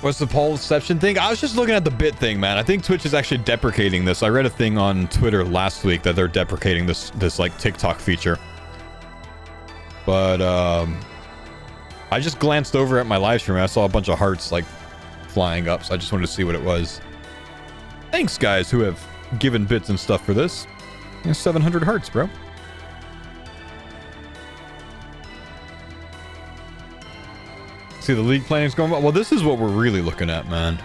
What's the Paulception thing? I was just looking at the bit thing, man. I think Twitch is actually deprecating this. I read a thing on Twitter last week that they're deprecating this like TikTok feature. But I just glanced over at my live stream and I saw a bunch of hearts like flying up, so I just wanted to see what it was. Thanks, guys who have given bits and stuff for this. 700 hearts, bro. See, the league planning's going well. This is what we're really looking at, man.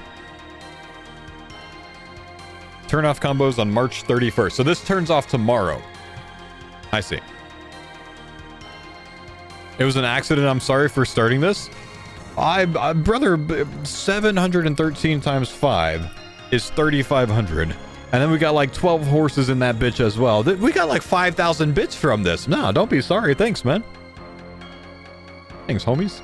Turn off combos on March 31st. So this turns off tomorrow. I see. It was an accident. I'm sorry for starting this. Brother, 713 times 5 is 3,500. And then we got like 12 horses in that bitch as well. We got like 5,000 bits from this. No, don't be sorry. Thanks, man. Thanks, homies.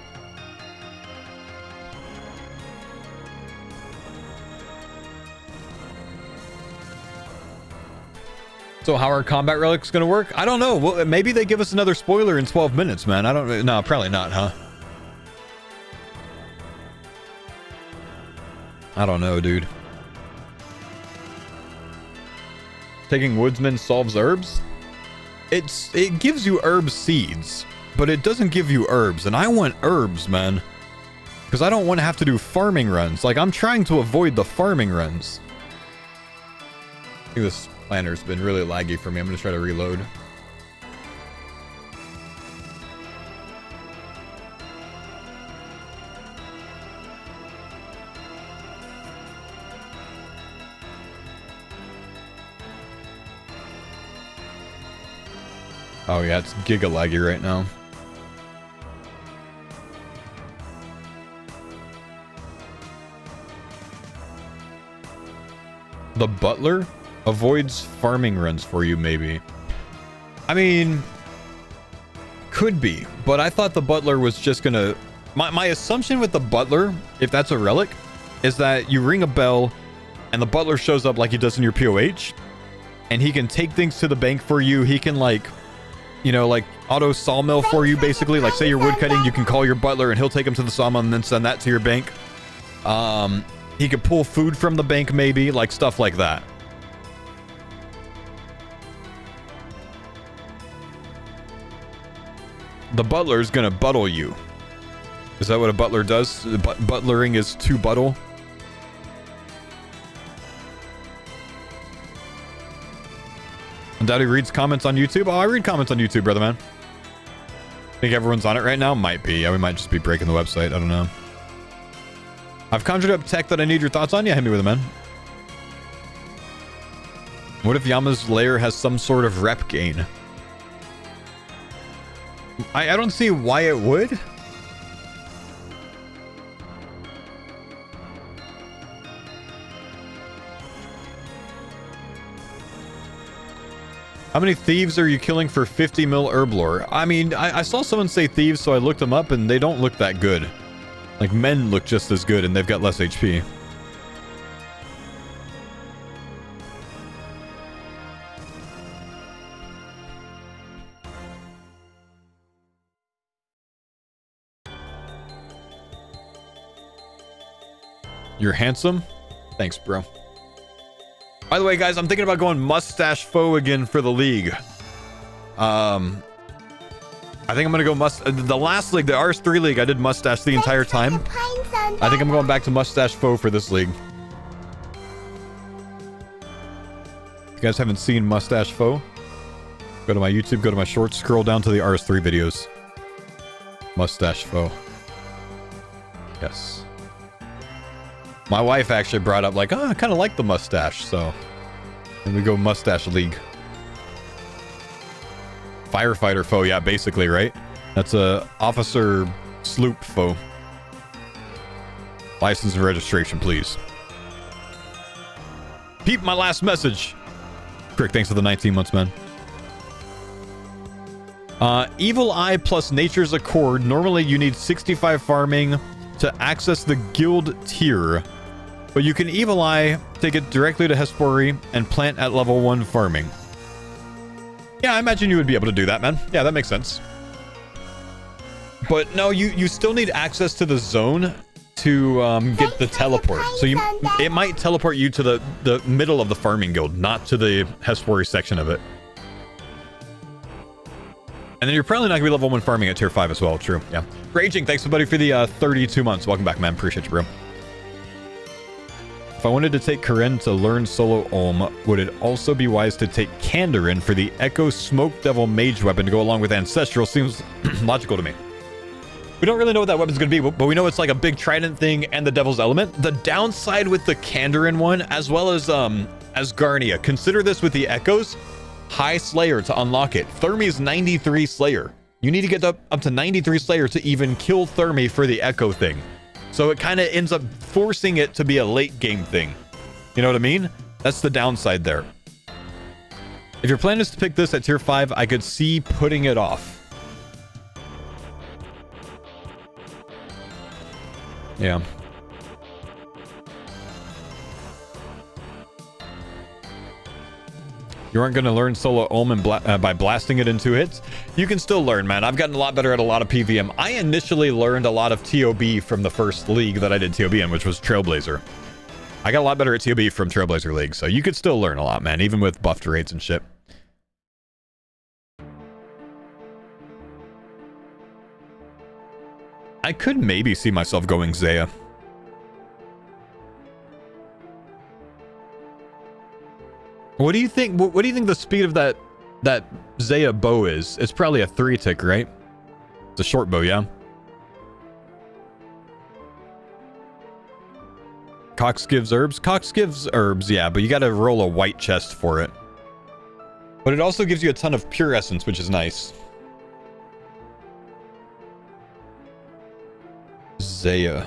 So how are combat relics going to work? I don't know. Well, maybe they give us another spoiler in 12 minutes, man. I don't... No, probably not, huh? I don't know, dude. Taking woodsman solves herbs? It gives you herb seeds, but it doesn't give you herbs, and I want herbs, man. Because I don't want to have to do farming runs. Like, I'm trying to avoid the farming runs. I think this planner's been really laggy for me. I'm going to try to reload. Oh yeah, it's giga laggy right now. The butler avoids farming runs for you, maybe. I mean, could be, but I thought the butler was just gonna... My assumption with the butler, if that's a relic, is that you ring a bell and the butler shows up like he does in your POH, and he can take things to the bank for you. He can, like, you know, like auto sawmill for you, basically. Like, say you're wood cutting, you can call your butler and he'll take them to the sawmill and then send that to your bank. He could pull food from the bank, maybe, like stuff like that. The butler's gonna buttle you. Is that what a butler does? Butlering is to buttle. Daddy reads comments on YouTube. Oh, I read comments on YouTube, brother man. Think everyone's on it right now? Might be. Yeah, we might just be breaking the website. I don't know. I've conjured up tech that I need your thoughts on. Yeah, hit me with it, man. What if Yama's lair has some sort of rep gain? I don't see why it would. How many thieves are you killing for 50 mil herb lore? I mean, I saw someone say thieves, so I looked them up, and they don't look that good. Like, men look just as good, and they've got less HP. You're handsome? Thanks, bro. By the way, guys, I'm thinking about going mustache foe again for the league. I think I'm gonna go the last league, the RS3 league, I did mustache the entire time. I think I'm going back to mustache foe for this league. If you guys haven't seen mustache foe, go to my YouTube, go to my shorts, scroll down to the RS3 videos. Mustache foe. Yes. My wife actually brought up, like, oh, I kind of like the mustache, so... And we go mustache league. Firefighter foe, yeah, basically, right? That's a officer sloop foe. License and registration, please. Peep my last message. Crick, thanks for the 19 months, man. Evil Eye plus Nature's Accord. Normally, you need 65 farming to access the guild tier. But you can Evil Eye, take it directly to Hespori, and plant at level 1 farming. Yeah, I imagine you would be able to do that, man. Yeah, that makes sense. But no, you still need access to the zone to get the teleport. So it might teleport you to the middle of the farming guild, not to the Hespori section of it. And then you're probably not going to be level 1 farming at tier 5 as well. True, yeah. Raging, thanks everybody for the 32 months. Welcome back, man. Appreciate you, bro. If I wanted to take Karen to learn solo Olm, would it also be wise to take Kandarin for the Echo Smoke Devil mage weapon to go along with Ancestral? Seems logical to me. We don't really know what that weapon's going to be, but we know it's like a big trident thing and the Devil's Element. The downside with the Kandarin one, as well as Garnia, consider this with the Echoes, high Slayer to unlock it. Thermy's 93 Slayer. You need to get up to 93 Slayer to even kill Thermy for the Echo thing. So it kind of ends up forcing it to be a late game thing. You know what I mean? That's the downside there. If your plan is to pick this at tier 5, I could see putting it off. Yeah. You aren't going to learn solo Omen by blasting it in 2 hits. You can still learn, man. I've gotten a lot better at a lot of PVM. I initially learned a lot of TOB from the first league that I did TOB in, which was Trailblazer. I got a lot better at TOB from Trailblazer League, so you could still learn a lot, man, even with buffed rates and shit. I could maybe see myself going Zaya. What do you think? What do you think the speed of that Zaya bow is? It's probably a 3-tick, right? It's a short bow, yeah. Cox gives herbs. Cox gives herbs, yeah, but you got to roll a white chest for it. But it also gives you a ton of pure essence, which is nice. Zaya.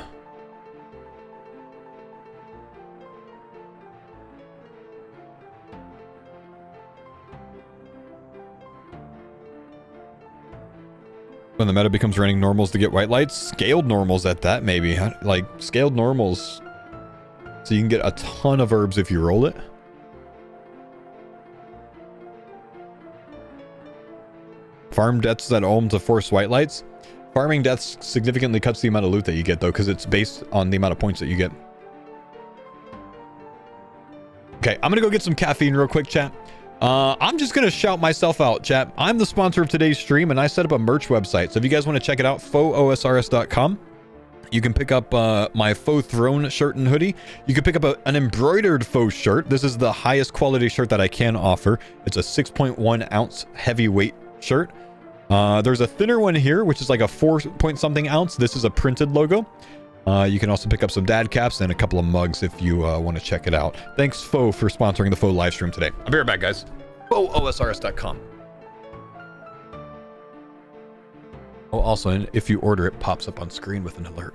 When the meta becomes running normals to get white lights, scaled normals at that maybe. Like scaled normals, so you can get a ton of herbs if you roll it. Farm deaths at Ulm to force white lights. Farming deaths significantly cuts the amount of loot that you get though, because it's based on the amount of points that you get. Okay, I'm gonna go get some caffeine real quick, chat. I'm just gonna shout myself out, chat. I'm the sponsor of today's stream, and I set up a merch website. So if you guys want to check it out, foosrs.com. You can pick up my faux throne shirt and hoodie. You can pick up an embroidered faux shirt. This is the highest quality shirt that I can offer. It's a 6.1 ounce heavyweight shirt. There's a thinner one here, which is like a 4 point something ounce. This is a printed logo. You can also pick up some dad caps and a couple of mugs if you want to check it out. Thanks, Faux, for sponsoring the Faux live stream today. I'll be right back, guys. foosrs.com. Oh, also, if you order, it pops up on screen with an alert.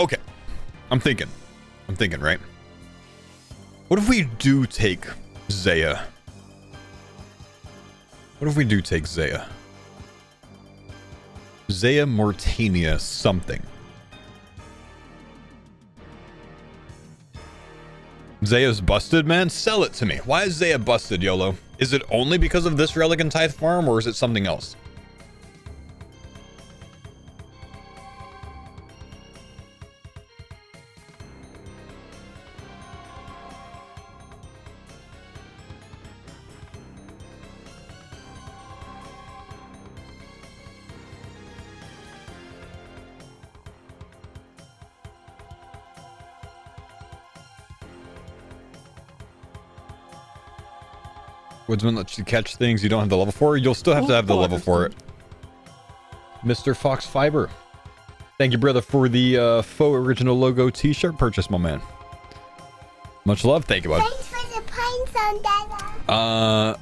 Okay. I'm thinking, right? What if we do take Zaya? What if we do take Zaya? Zaya Mortania something. Zaya's busted, man? Sell it to me. Why is Zaya busted, YOLO? Is it only because of this relic and tithe farm, or is it something else? Woodsman lets you catch things you don't have the level for. You'll still have to have the level for it. Mr. Fox Fiber. Thank you, brother, for the faux original logo t-shirt purchase, my man. Much love. Thank you, bud. Thanks for the pine zone, Dada.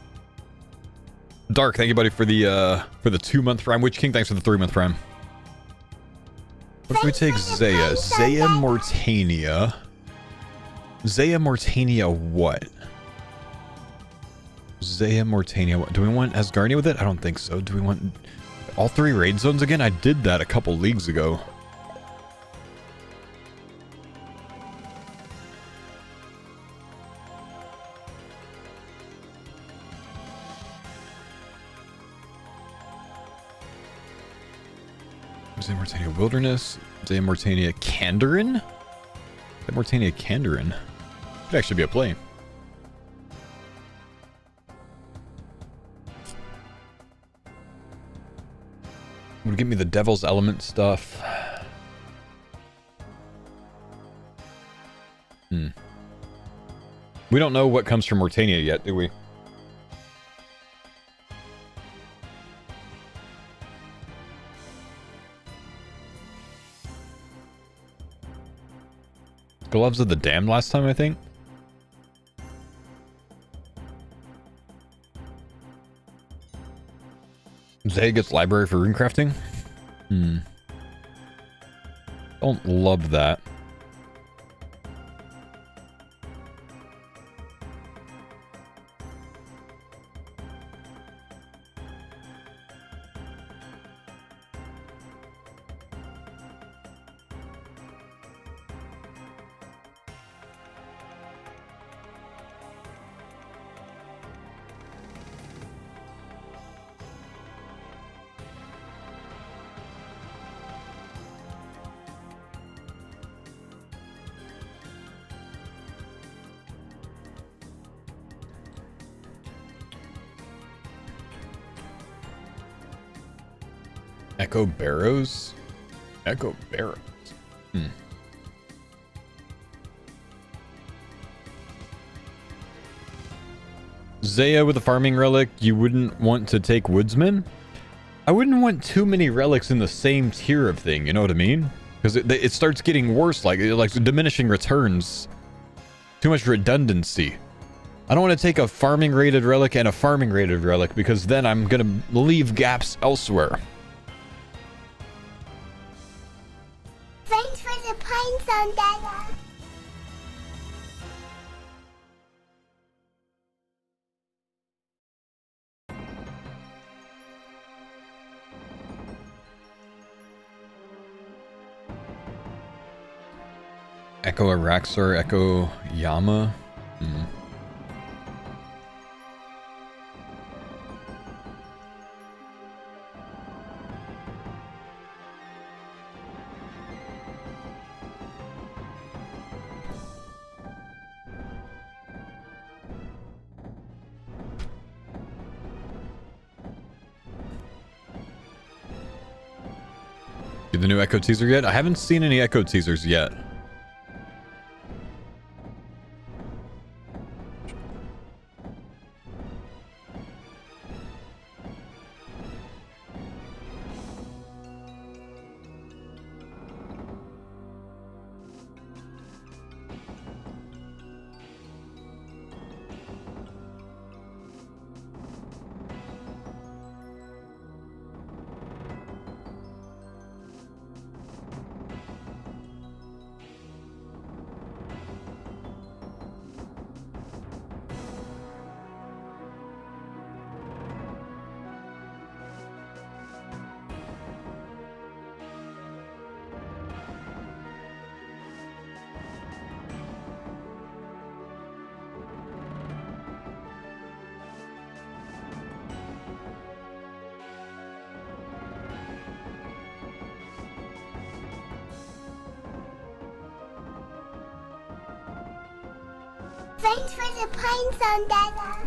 Dark, thank you, buddy, for the 2-month prime. Witch King, thanks for the 3-month prime. What if we take Zaya? Zaya Mortania. Zaya Mortania what? Zaya Mortania. What? Do we want Asgardia with it? I don't think so. Do we want all 3 raid zones again? I did that a couple leagues ago. Zaya Mortania Wilderness. Zaya Mortania Kandarin? Zaya Mortania Kandarin. Could actually be a play. Would give me the Devil's Element stuff. We don't know what comes from Mortania yet, do we? Gloves of the Damned last time, I think. Zay gets library for runecrafting. Don't love that. Echo Barrows? Echo Barrows. Zaya with a farming relic, you wouldn't want to take Woodsman? I wouldn't want too many relics in the same tier of thing, you know what I mean? Because it starts getting worse, like diminishing returns. Too much redundancy. I don't want to take a farming rated relic and a farming rated relic, because then I'm going to leave gaps elsewhere. Thanks for the pine zone, Dada. Echo Araxor, Echo Yama. The new Echo teaser yet? I haven't seen any Echo teasers yet. Thanks for the pine zone data.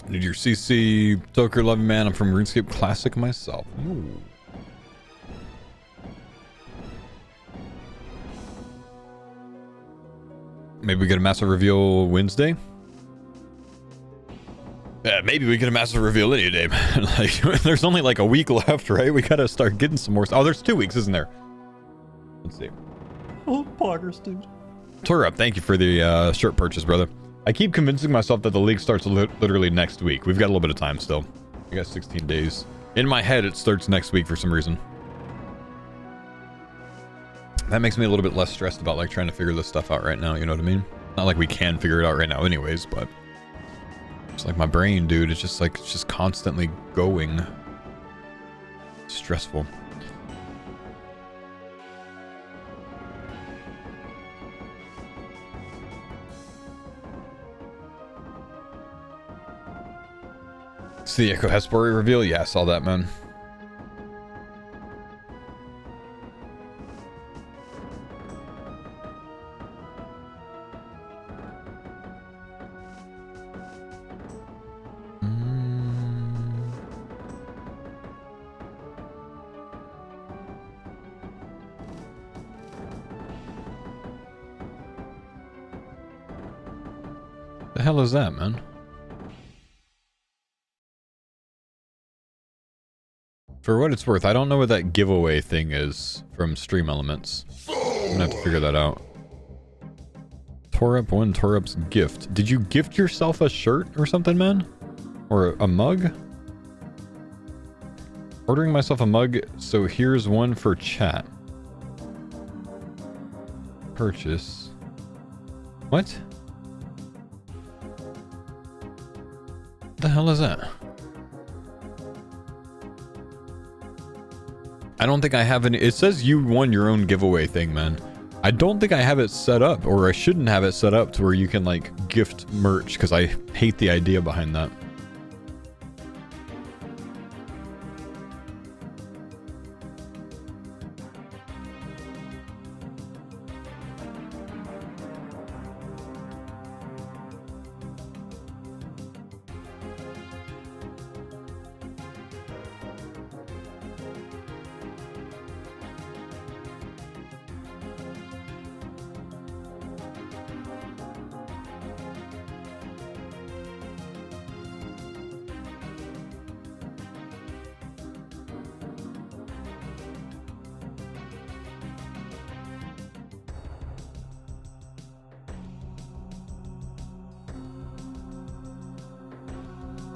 Need your CC Toker loving man. I'm from RuneScape Classic myself. Ooh. Maybe we get a massive reveal Wednesday. Yeah, maybe we get a massive reveal any day, man. Like, there's only like a week left, right? We gotta start getting some more. Oh, there's 2 weeks, isn't there? Let's see. Oh, poggers, dude. Torup, thank you for the shirt purchase, brother. I keep convincing myself that the league starts literally next week. We've got a little bit of time still. We got 16 days. In my head, it starts next week for some reason. That makes me a little bit less stressed about like trying to figure this stuff out right now. You know what I mean? Not like we can figure it out right now anyways, but it's like my brain, dude. It's just like, it's just constantly going. Stressful. See the Echo Hespori reveal? Yeah, I saw that, man. The hell is that, man? For what it's worth, I don't know what that giveaway thing is from Stream Elements. I'm gonna have to figure that out. Torup won Torup's gift. Did you gift yourself a shirt or something, man? Or a mug? Ordering myself a mug, so here's one for chat. Purchase. What? The hell is that? I don't think I have any. It says you won your own giveaway thing, man. I don't think I have it set up, or I shouldn't have it set up to where you can like gift merch, because I hate the idea behind that.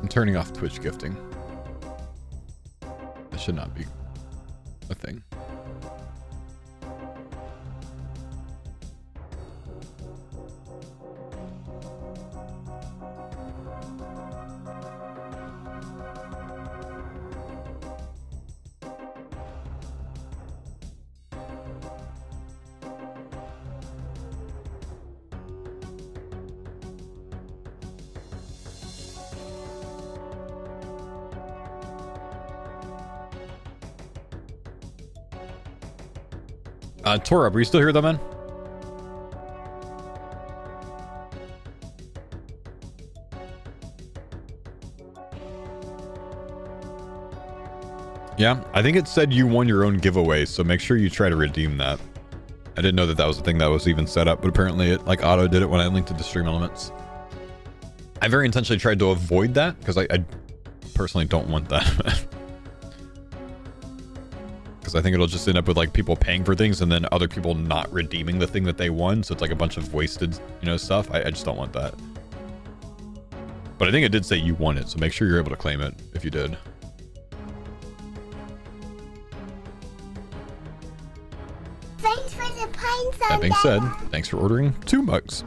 I'm turning off Twitch gifting. That should not be a thing. Torup, are you still here though, man? Yeah, I think it said you won your own giveaway, so make sure you try to redeem that. I didn't know that that was a thing that was even set up, but apparently it like auto did it when I linked it to Stream Elements. I very intentionally tried to avoid that because I personally don't want that. Because because I think it'll just end up with like people paying for things and then other people not redeeming the thing that they won. So it's like a bunch of wasted, you know, stuff. I just don't want that. But I think it did say you won it, so make sure you're able to claim it if you did. Thanks for the pine That being said, thanks for ordering 2 mugs.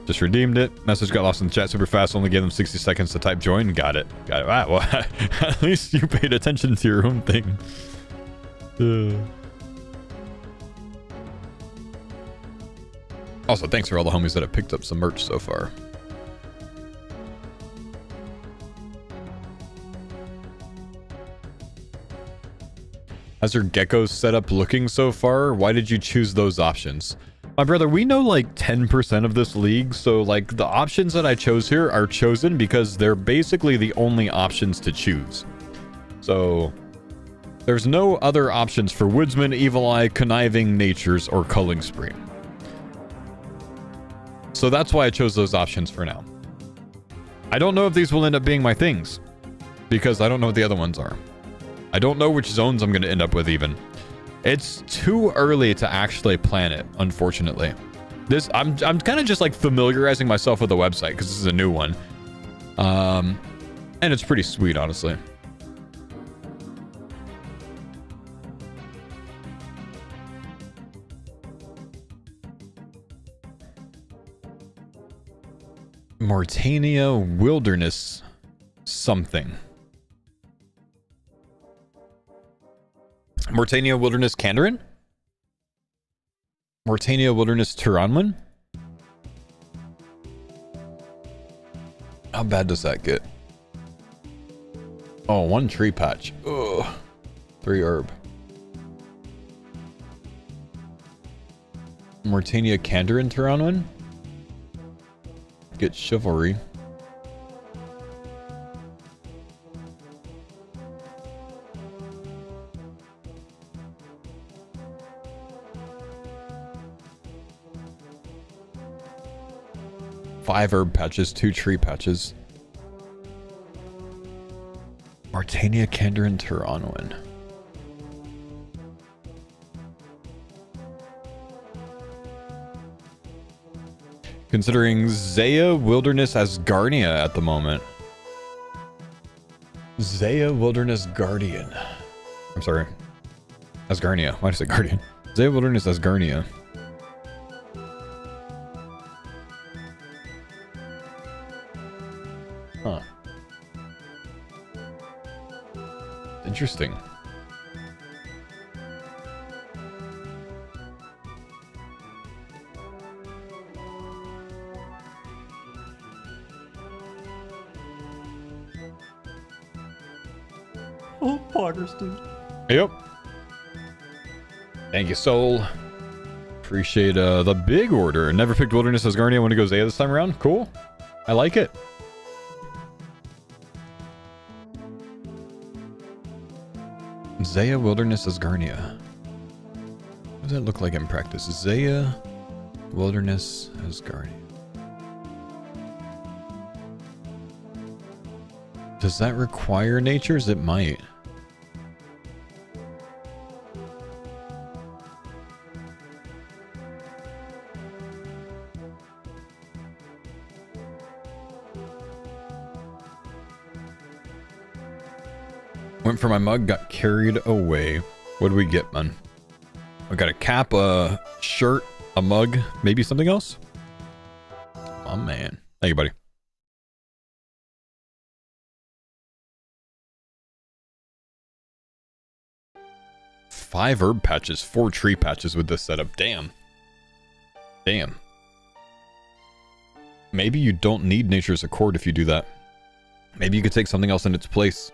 Just redeemed it. Message got lost in the chat super fast. Only gave them 60 seconds to type join. Got it. Got it. Ah, well, at least you paid attention to your own thing. Also, thanks for all the homies that have picked up some merch so far. How's your gecko setup looking so far? Why did you choose those options? My brother, we know like 10% of this league, so like the options that I chose here are chosen because they're basically the only options to choose. So there's no other options for Woodsman, Evil Eye, Conniving, Natures, or Culling Spree. So that's why I chose those options for now. I don't know if these will end up being my things because I don't know what the other ones are. I don't know which zones I'm going to end up with even. It's too early to actually plan it, unfortunately. I'm kind of just like familiarizing myself with the website because this is a new one. And it's pretty sweet, honestly. Mortania Wilderness something. Mortania Wilderness Kandarin? Mortania Wilderness Tyranwen? How bad does that get? Oh, 1 tree patch. Ugh. 3 herb. Mortania Kandarin Tyranwen? Get chivalry. Five herb patches, 2 tree patches. Mortania Kandarin Tyranwen. Considering Zaya Wilderness Asgarnia at the moment. Zaya Wilderness Guardian. I'm sorry. Asgarnia. Why did I say Guardian? Zaya Wilderness Asgarnia. Huh. Interesting. Oh, Poggers, dude. Yep. Thank you, Soul. Appreciate the big order. Never picked Wilderness Asgarnia. I want to go Zaya this time around. Cool. I like it. Zaya Wilderness Asgarnia. What does that look like in practice? Zaya Wilderness Asgarnia. Does that require natures? It might. Went for my mug, got carried away. What do we get, man? I got a cap, a shirt, a mug, maybe something else? Oh, man. Thank you, buddy. Five herb patches, 4 tree patches with this setup. Damn. Damn. Maybe you don't need Nature's Accord if you do that. Maybe you could take something else in its place.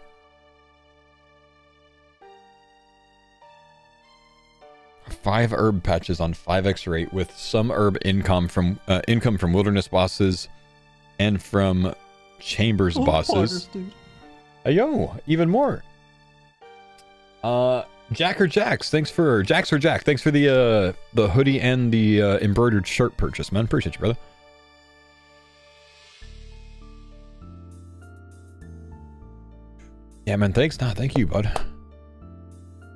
Five herb patches on 5x rate with some herb income from wilderness bosses and from chambers bosses. Poggers, Hey, yo, even more. Jack or Jax, thanks for Jax or Jack. Thanks for the hoodie and the embroidered shirt purchase, man. Appreciate you, brother. Yeah, man. Thanks. Nah, thank you, bud.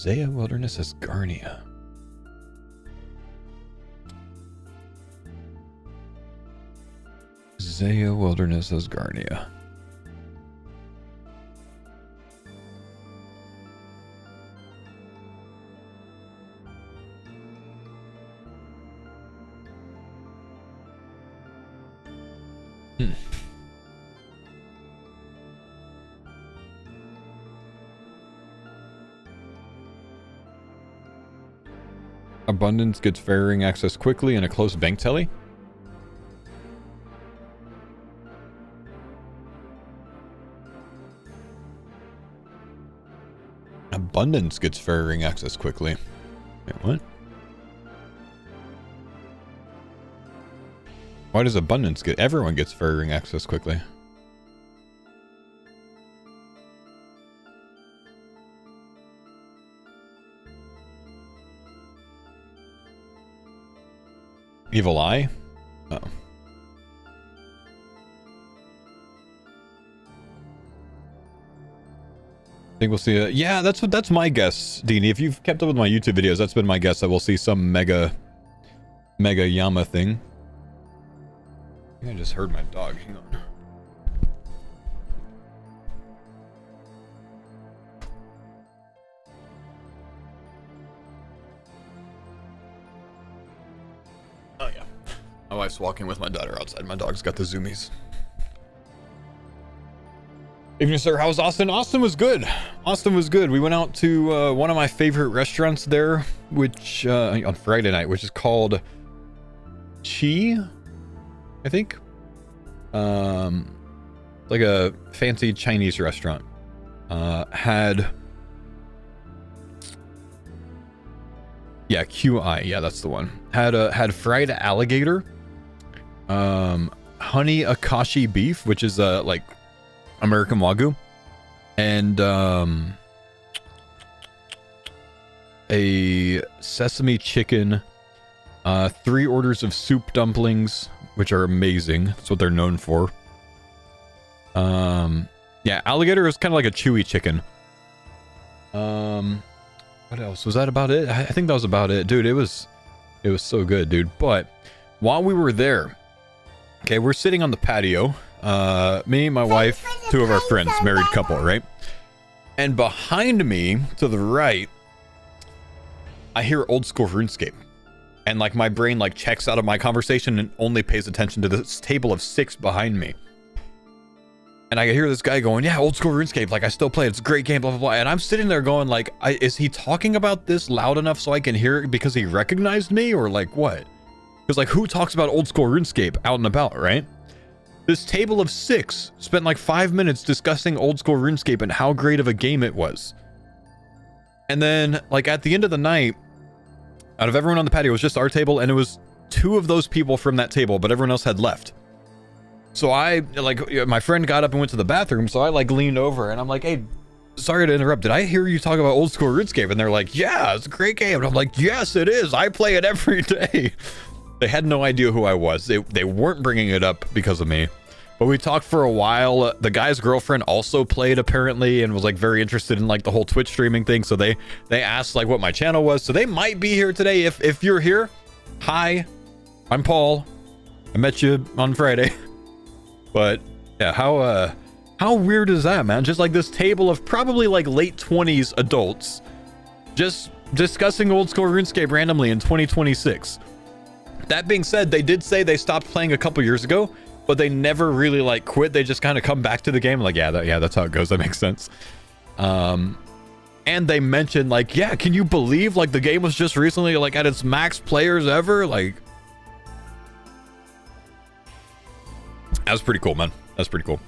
Zaya Wilderness Asgarnia. Zaya Wilderness Asgarnia. Abundance gets ferrying access quickly in a close bank telly. Abundance gets ferrying access quickly. Wait, what? Why does abundance get... Everyone gets ferrying access quickly. Evil Eye? Oh. I think we'll see it. Yeah, that's my guess, Deanie. If you've kept up with my YouTube videos, that's been my guess that we'll see some mega Yama thing. I think I just heard my dog. Hang on. Oh yeah. My wife's walking with my daughter outside. My dog's got the zoomies. Evening, sir. How was Austin? Austin was good. Austin was good. We went out to one of my favorite restaurants there, which on Friday night, which is called Chi, I think. Like a fancy Chinese restaurant. Had QI. Yeah, that's the one. Had fried alligator, honey akashi beef, which is like American Wagyu, and a sesame chicken, 3 orders of soup dumplings, which are amazing. That's what they're known for. Yeah, alligator is kind of like a chewy chicken. What else? Was that about it? I think that was about it. Dude, it was so good, dude. But while we were there, okay, we're sitting on the patio. Me, my wife, 2 of our friends, married couple, right? And behind me, to the right, I hear old school RuneScape. And like my brain like checks out of my conversation and only pays attention to this table of 6 behind me. And I hear this guy going, yeah, old school RuneScape, like I still play it, it's a great game, blah, blah, blah. And I'm sitting there going like, is he talking about this loud enough so I can hear it because he recognized me, or like what? Because like who talks about old school RuneScape out and about, right? This table of 6 spent like 5 minutes discussing old school RuneScape and how great of a game it was. And then like at the end of the night, out of everyone on the patio, it was just our table, and it was 2 of those people from that table, but everyone else had left. So I, like, my friend got up and went to the bathroom, so I, like, leaned over, and I'm like, hey, sorry to interrupt, did I hear you talk about old school RuneScape? And they're like, yeah, it's a great game. And I'm like, yes, it is. I play it every day. They had no idea who I was. They weren't bringing it up because of me. But we talked for a while. The guy's girlfriend also played, apparently, and was, like, very interested in, like, the whole Twitch streaming thing. So they asked, like, what my channel was. So they might be here today. If you're here, hi, I'm Paul. I met you on Friday. But yeah, how weird is that, man? Just like this table of probably like late 20s adults just discussing old school RuneScape randomly in 2026. That being said, they did say they stopped playing a couple years ago, but they never really like quit. They just kind of come back to the game like, yeah, that's how it goes. That makes sense. And they mentioned like, yeah, can you believe like the game was just recently like at its max players ever? Like, that was pretty cool, man. That's pretty cool.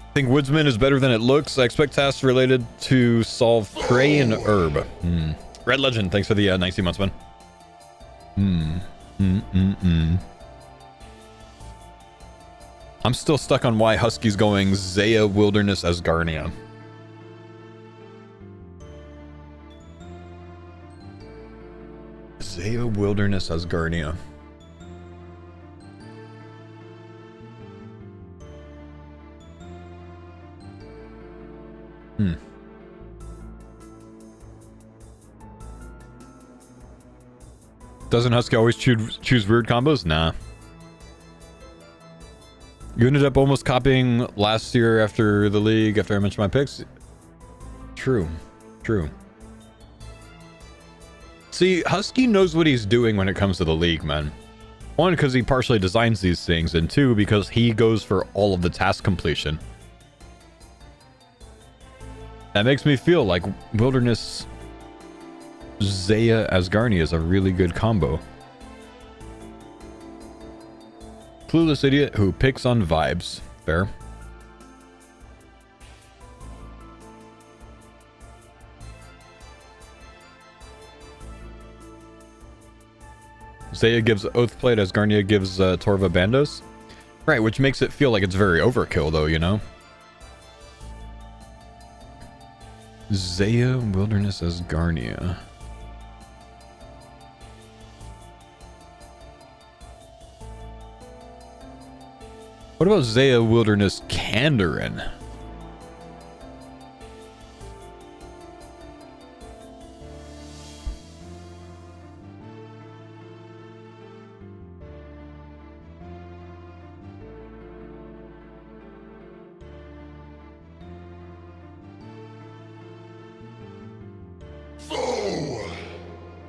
I think Woodsman is better than it looks. I expect tasks related to solve prey and herb. Red Legend, thanks for the 19 months, man. I'm still stuck on why Husky's going Zaya Wilderness Asgarnia. Zaya Wilderness Asgarnia. Hmm. Doesn't Husky always choose weird combos? Nah. You ended up almost copying last year after the league, after I mentioned my picks. True. True. See, Husky knows what he's doing when it comes to the league, man. One, because he partially designs these things, and two, because he goes for all of the task completion. That makes me feel like Wilderness Zaya Asgarnia is a really good combo. Clueless idiot who picks on vibes. Fair. Zaya gives Oathplate, Asgarnia gives Torva Bandos. Right, which makes it feel like it's very overkill though, you know? Zaya Wilderness Asgarnia. What about Zaya Wilderness Kandarin?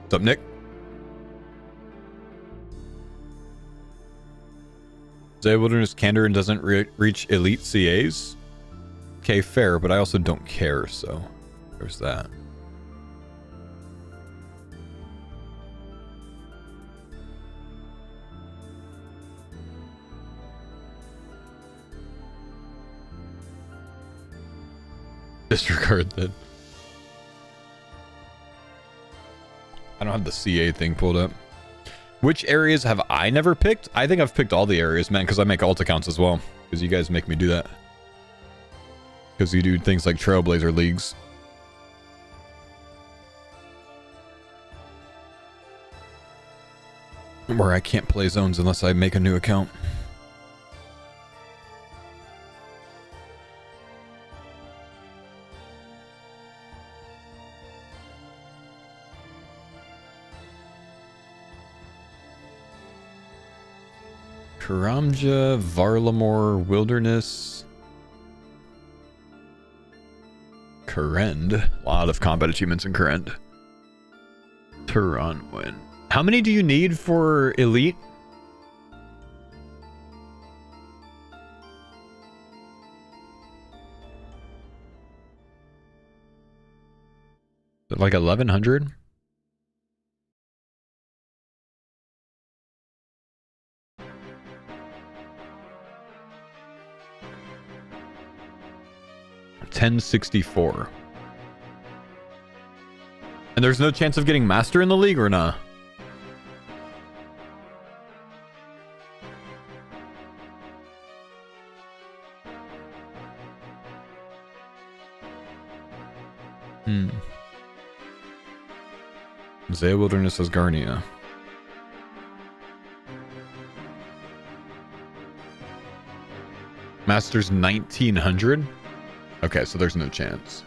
What's up, Nick? Zaya Wilderness Kandarin doesn't reach elite CAs? Okay, fair, but I also don't care, so there's that. Disregard that. I don't have the CA thing pulled up. Which areas have I never picked? I think I've picked all the areas, man, because I make alt accounts as well. Because you guys make me do that. Because you do things like Trailblazer Leagues. Where I can't play zones unless I make a new account. Karamja, Varlamore, Wilderness, Karend. A lot of combat achievements in Karend. Turanwin. How many do you need for elite? Like 1100? $1064. And there's no chance of getting master in the league or not? Zaya Wilderness Asgarnia. Master's 1900? Okay, so there's no chance.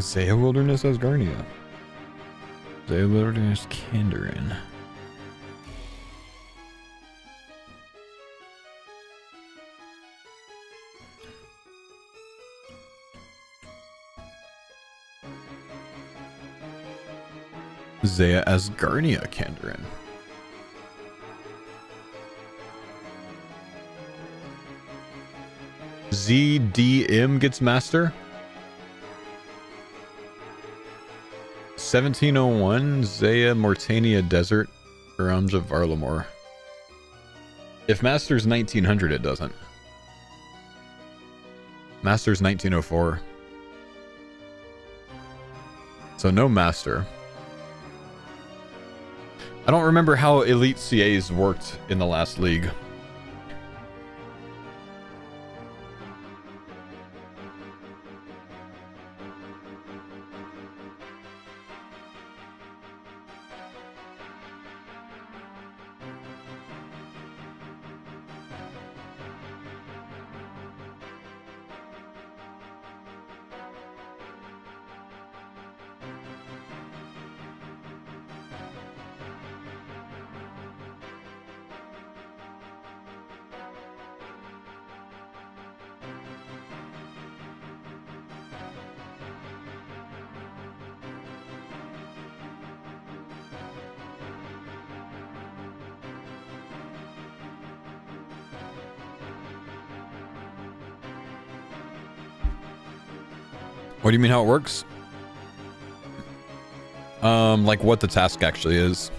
Zaya Wilderness Asgarnia. Zaya Wilderness Kandarin. Zaya Asgarnia Kandarin. ZDM gets master. 1701 Zaya Mortania Desert Karamja Varlamore. If master's 1900, it doesn't. Master's 1904. So no master. I don't remember how elite CAs worked in the last league. What do you mean how it works? Like what the task actually is.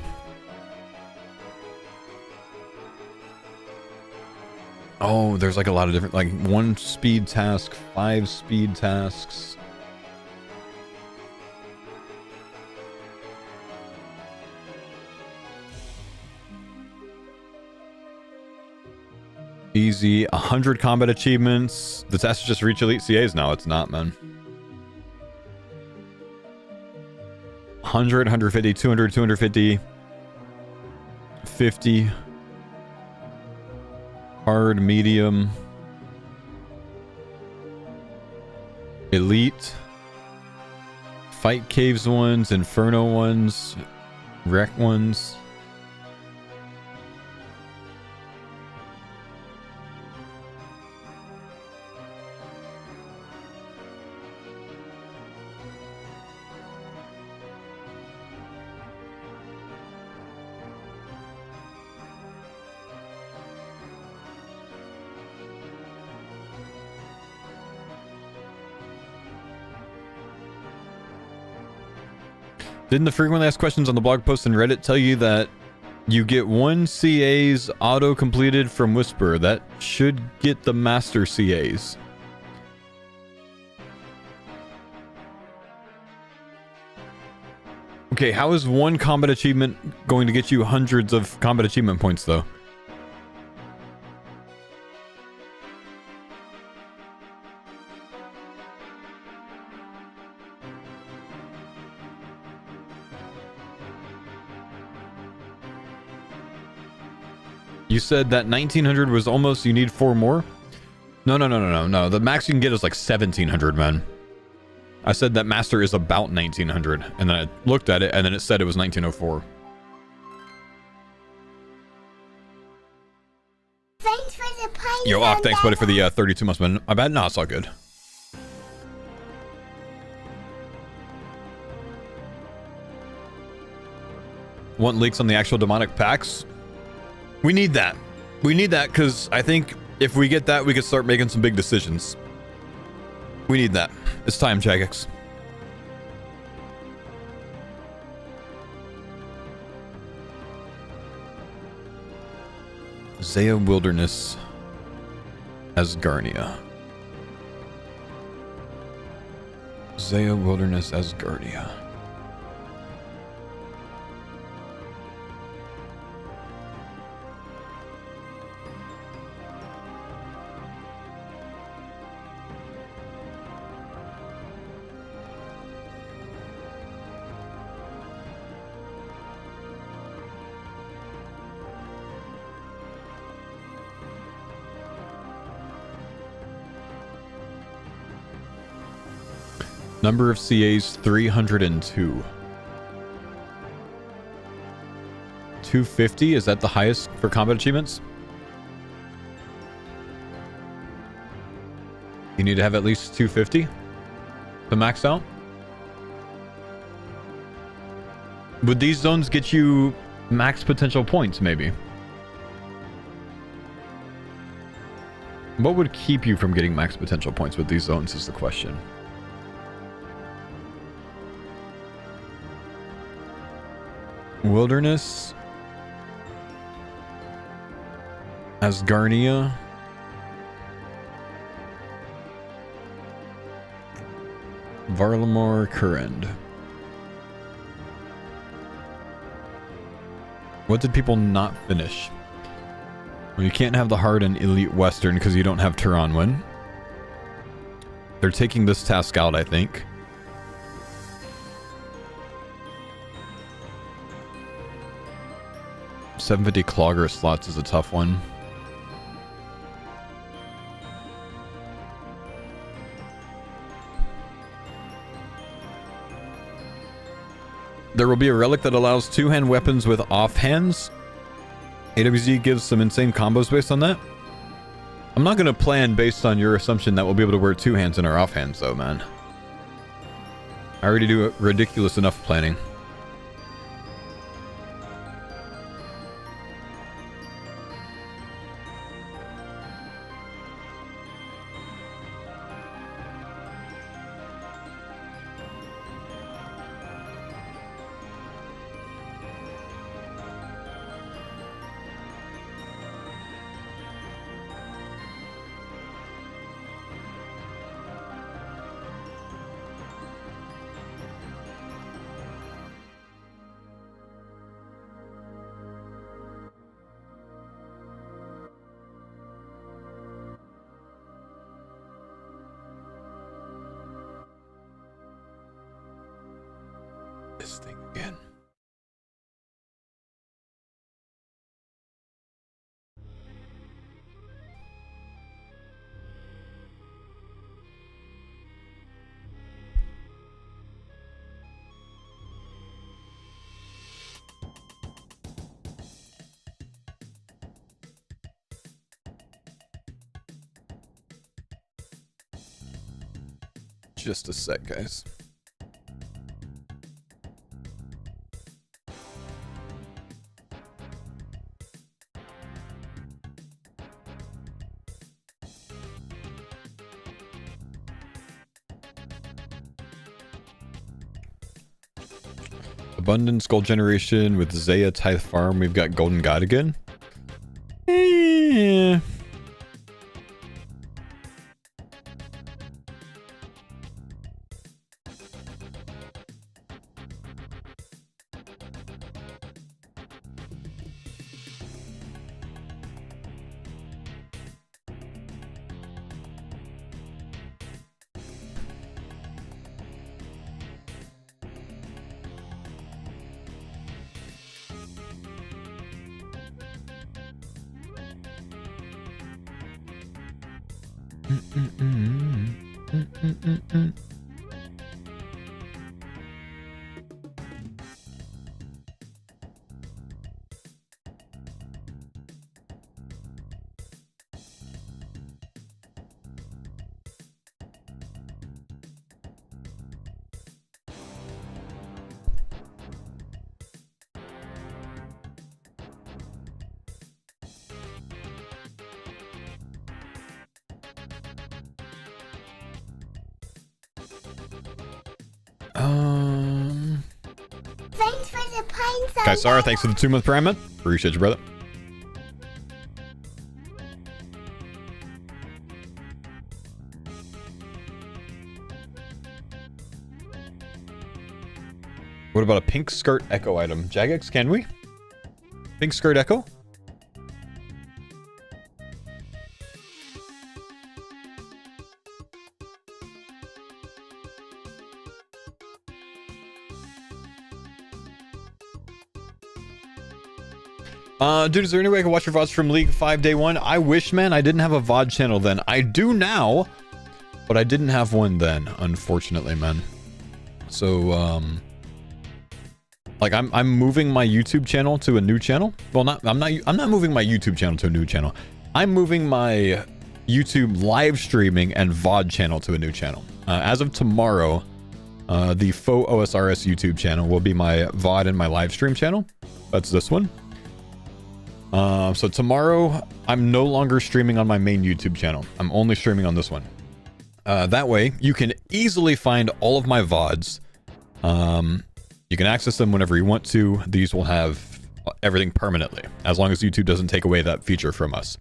Oh, there's like a lot of different, like 1 speed task, 5 speed tasks. Easy, 100 combat achievements. The task is just reach elite CAs now. It's not, man. 100, 150, 200, 250, 50. Hard, medium. Elite. Fight caves ones, inferno ones, wreck ones. Didn't the frequently asked questions on the blog post and Reddit tell you that you get 1 CA's auto completed from Whisper? That should get the master CA's. Okay, how is 1 combat achievement going to get you hundreds of combat achievement points though? You said that 1900 was almost, you need 4 more? No. The max you can get is like 1700, man. I said that master is about 1900, and then I looked at it, and then it said it was 1904. Thanks for the pine. Yo, thanks, buddy, for the 32 months, man. I bet. No, it's all good. Want leaks on the actual demonic packs? We need that. We need that because I think if we get that, we could start making some big decisions. We need that. It's time, Jagex. Zaya Wilderness Asgardia. Zaya Wilderness Asgardia. Number of CAs 302. 250, is that the highest for combat achievements? You need to have at least 250 to max out. Would these zones get you max potential points, maybe? What would keep you from getting max potential points with these zones is the question. Wilderness, Asgardia, Varlamore, Currend. What did people not finish? Well, you can't have the hard and elite western because you don't have Turanwin. They're taking this task out, I think. $750 Clogger slots is a tough one. There will be a relic that allows 2-hand weapons with offhands. AWZ gives some insane combos based on that. I'm not going to plan based on your assumption that we'll be able to wear 2 hands in our offhands though, man. I already do ridiculous enough planning. this thing again. Just a sec, guys. Abundance, gold generation with Zaya Tithe Farm. We've got Golden God again. Eh. Thanks for the pine Kaisara, thanks for the 2-month Prime. Appreciate you, brother. What about a pink skirt echo item? Jagex, can we? Pink skirt echo? Dude, is there any way I can watch your VODs from League 5 day 1? I wish, man. I didn't have a VOD channel then. I do now, but I didn't have one then, unfortunately, man. So, like I'm moving my YouTube channel to a new channel. Well, I'm not moving my YouTube channel to a new channel. I'm moving my YouTube live streaming and VOD channel to a new channel. As of tomorrow, the faux OSRS YouTube channel will be my VOD and my live stream channel. That's this one. So tomorrow, I'm no longer streaming on my main YouTube channel. I'm only streaming on this one. That way, you can easily find all of my VODs. You can access them whenever you want to. These will have everything permanently, as long as YouTube doesn't take away that feature from us.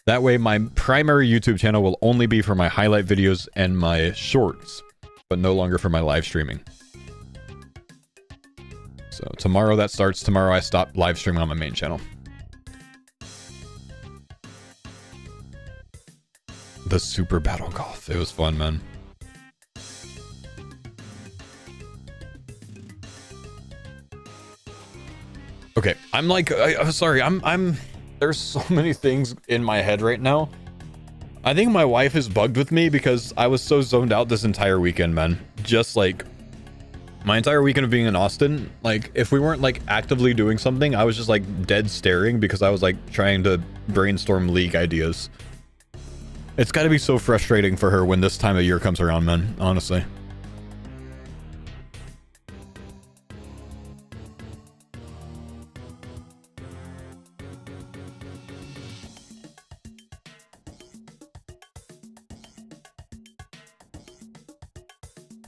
That way, my primary YouTube channel will only be for my highlight videos and my shorts, but no longer for my live streaming. So tomorrow that starts. Tomorrow I stop live streaming on my main channel. The Super Battle Golf. It was fun, man. Okay, I'm like, I'm sorry, I'm there's so many things in my head right now. I think my wife is bugged with me because I was so zoned out this entire weekend, man. Just like my entire weekend of being in Austin, like if we weren't like actively doing something, I was just like dead staring because I was like trying to brainstorm League ideas. It's got to be so frustrating for her when this time of year comes around, man, honestly.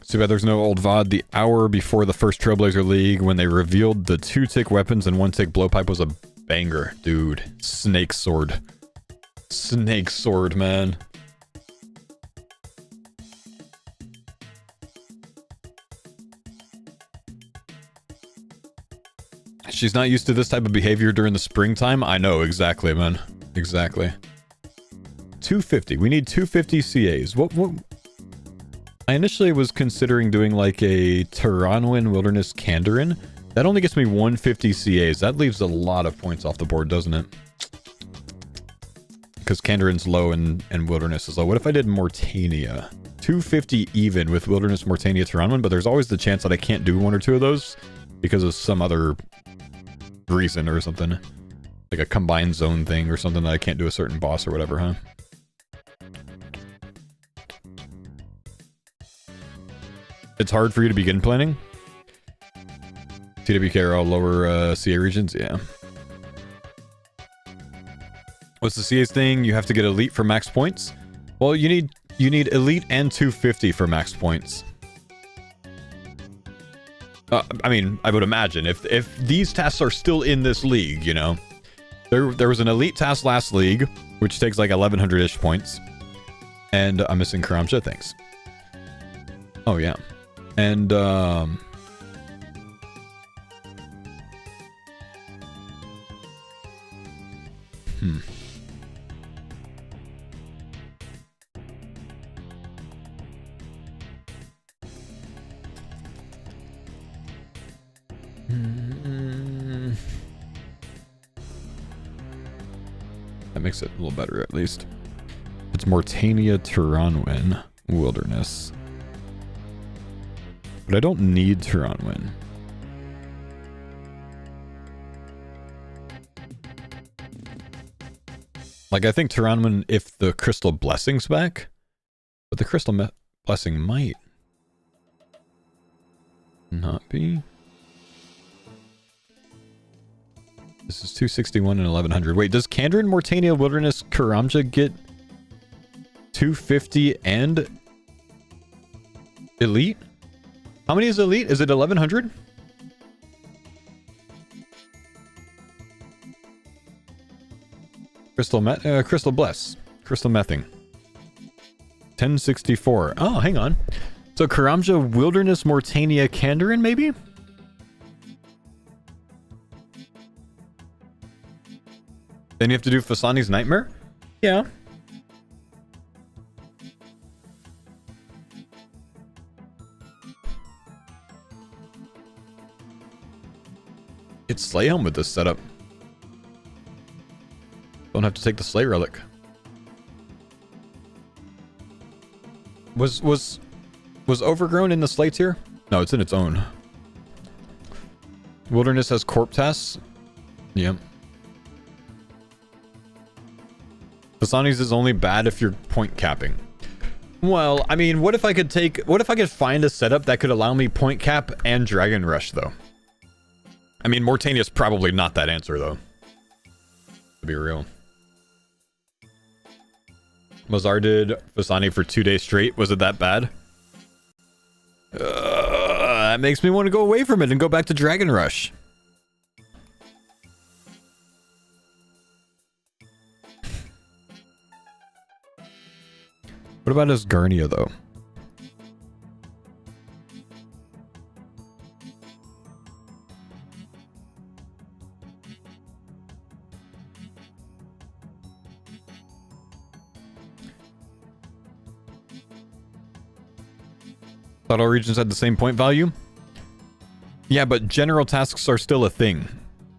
Too bad there's no old VOD. The hour before the first Trailblazer League, when they revealed the 2-tick weapons and 1-tick blowpipe, was a banger, dude. Snake sword. Snake sword, man. She's not used to this type of behavior during the springtime. I know, exactly, man. Exactly. 250. We need 250 CAs. What? I initially was considering doing like a Taranwin Wilderness Kandarin. That only gets me 150 CAs. That leaves a lot of points off the board, doesn't it? Because Kandarin's low and Wilderness is low. What if I did Mortania? 250 even with Wilderness, Mortania, Taranwin, but there's always the chance that I can't do one or two of those because of some other reason or something. Like a combined zone thing or something that I can't do a certain boss or whatever, huh? It's hard for you to begin planning? TWK are all lower CA regions? Yeah. What's the CA's thing? You have to get elite for max points? Well, you need elite and 250 for max points. I mean, I would imagine if these tasks are still in this league, you know. There was an elite task last league, which takes like 1100-ish points. And I'm missing Karamja, thanks. Oh, yeah. And, That makes it a little better, at least. It's Mortania Taranwin Wilderness. But I don't need Taranwin. Like, I think Taranwin if the Crystal Blessing's back. But the Crystal Blessing might not be. This is 261 and 1100. Wait, does Kandarin, Mortania, Wilderness, Karamja get 250 and elite? How many is elite? Is it 1100? Crystal Bless. Crystal Mething. 1064. Oh, hang on. So Karamja, Wilderness, Mortania, Kandarin, maybe? Then you have to do Fasani's Nightmare? Yeah. It's Slay Helm with this setup. Don't have to take the Slay Relic. Was Overgrown in the Slay tier? No, it's in its own. Wilderness has Corp tasks? Yep. Fasani's is only bad if you're point capping. Well, I mean, what if I could find a setup that could allow me point cap and Dragon Rush, though? I mean, Mortania's probably not that answer, though. To be real. Mazar did Fasani for 2 days straight. Was it that bad? That makes me want to go away from it and go back to Dragon Rush. What about Asgarnia, though? Thought all regions had the same point value? Yeah, but general tasks are still a thing.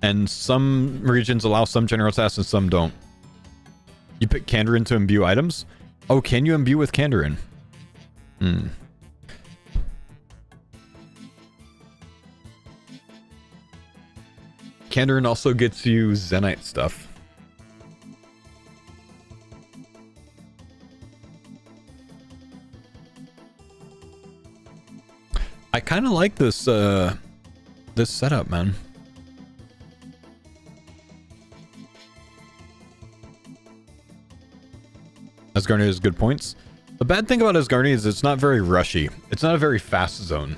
And some regions allow some general tasks and some don't. You pick Kandarin to imbue items? Oh, can you imbue with Kandarin? Kandarin also gets you Zenite stuff. I kind of like this this setup, man. Asgarnia has good points. The bad thing about Asgarnia is it's not very rushy. It's not a very fast zone.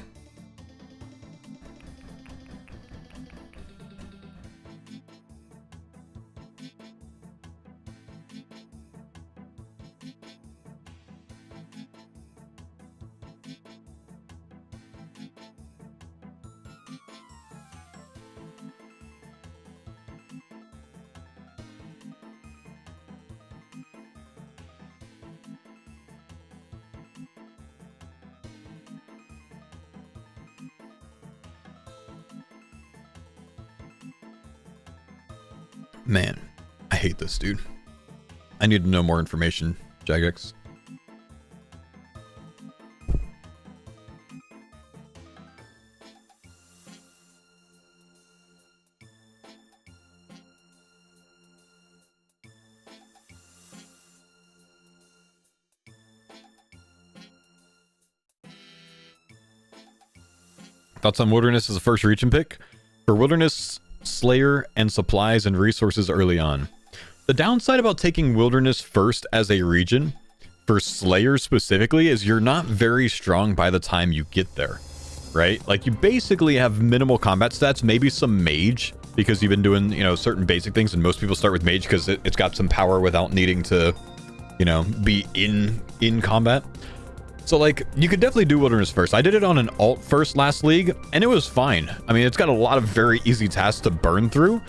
Man, I hate this, dude. I need to know more information, Jagex. Thoughts on Wilderness as a first region pick? For Wilderness, Slayer, and supplies and resources early on. The downside about taking Wilderness first as a region, for Slayer specifically, is you're not very strong by the time you get there, right? Like, you basically have minimal combat stats, maybe some mage, because you've been doing, you know, certain basic things, and most people start with mage because it's got some power without needing to, you know, be in combat. So, like, you could definitely do Wilderness first. I did it on an alt first last league, and it was fine. I mean, it's got a lot of very easy tasks to burn through.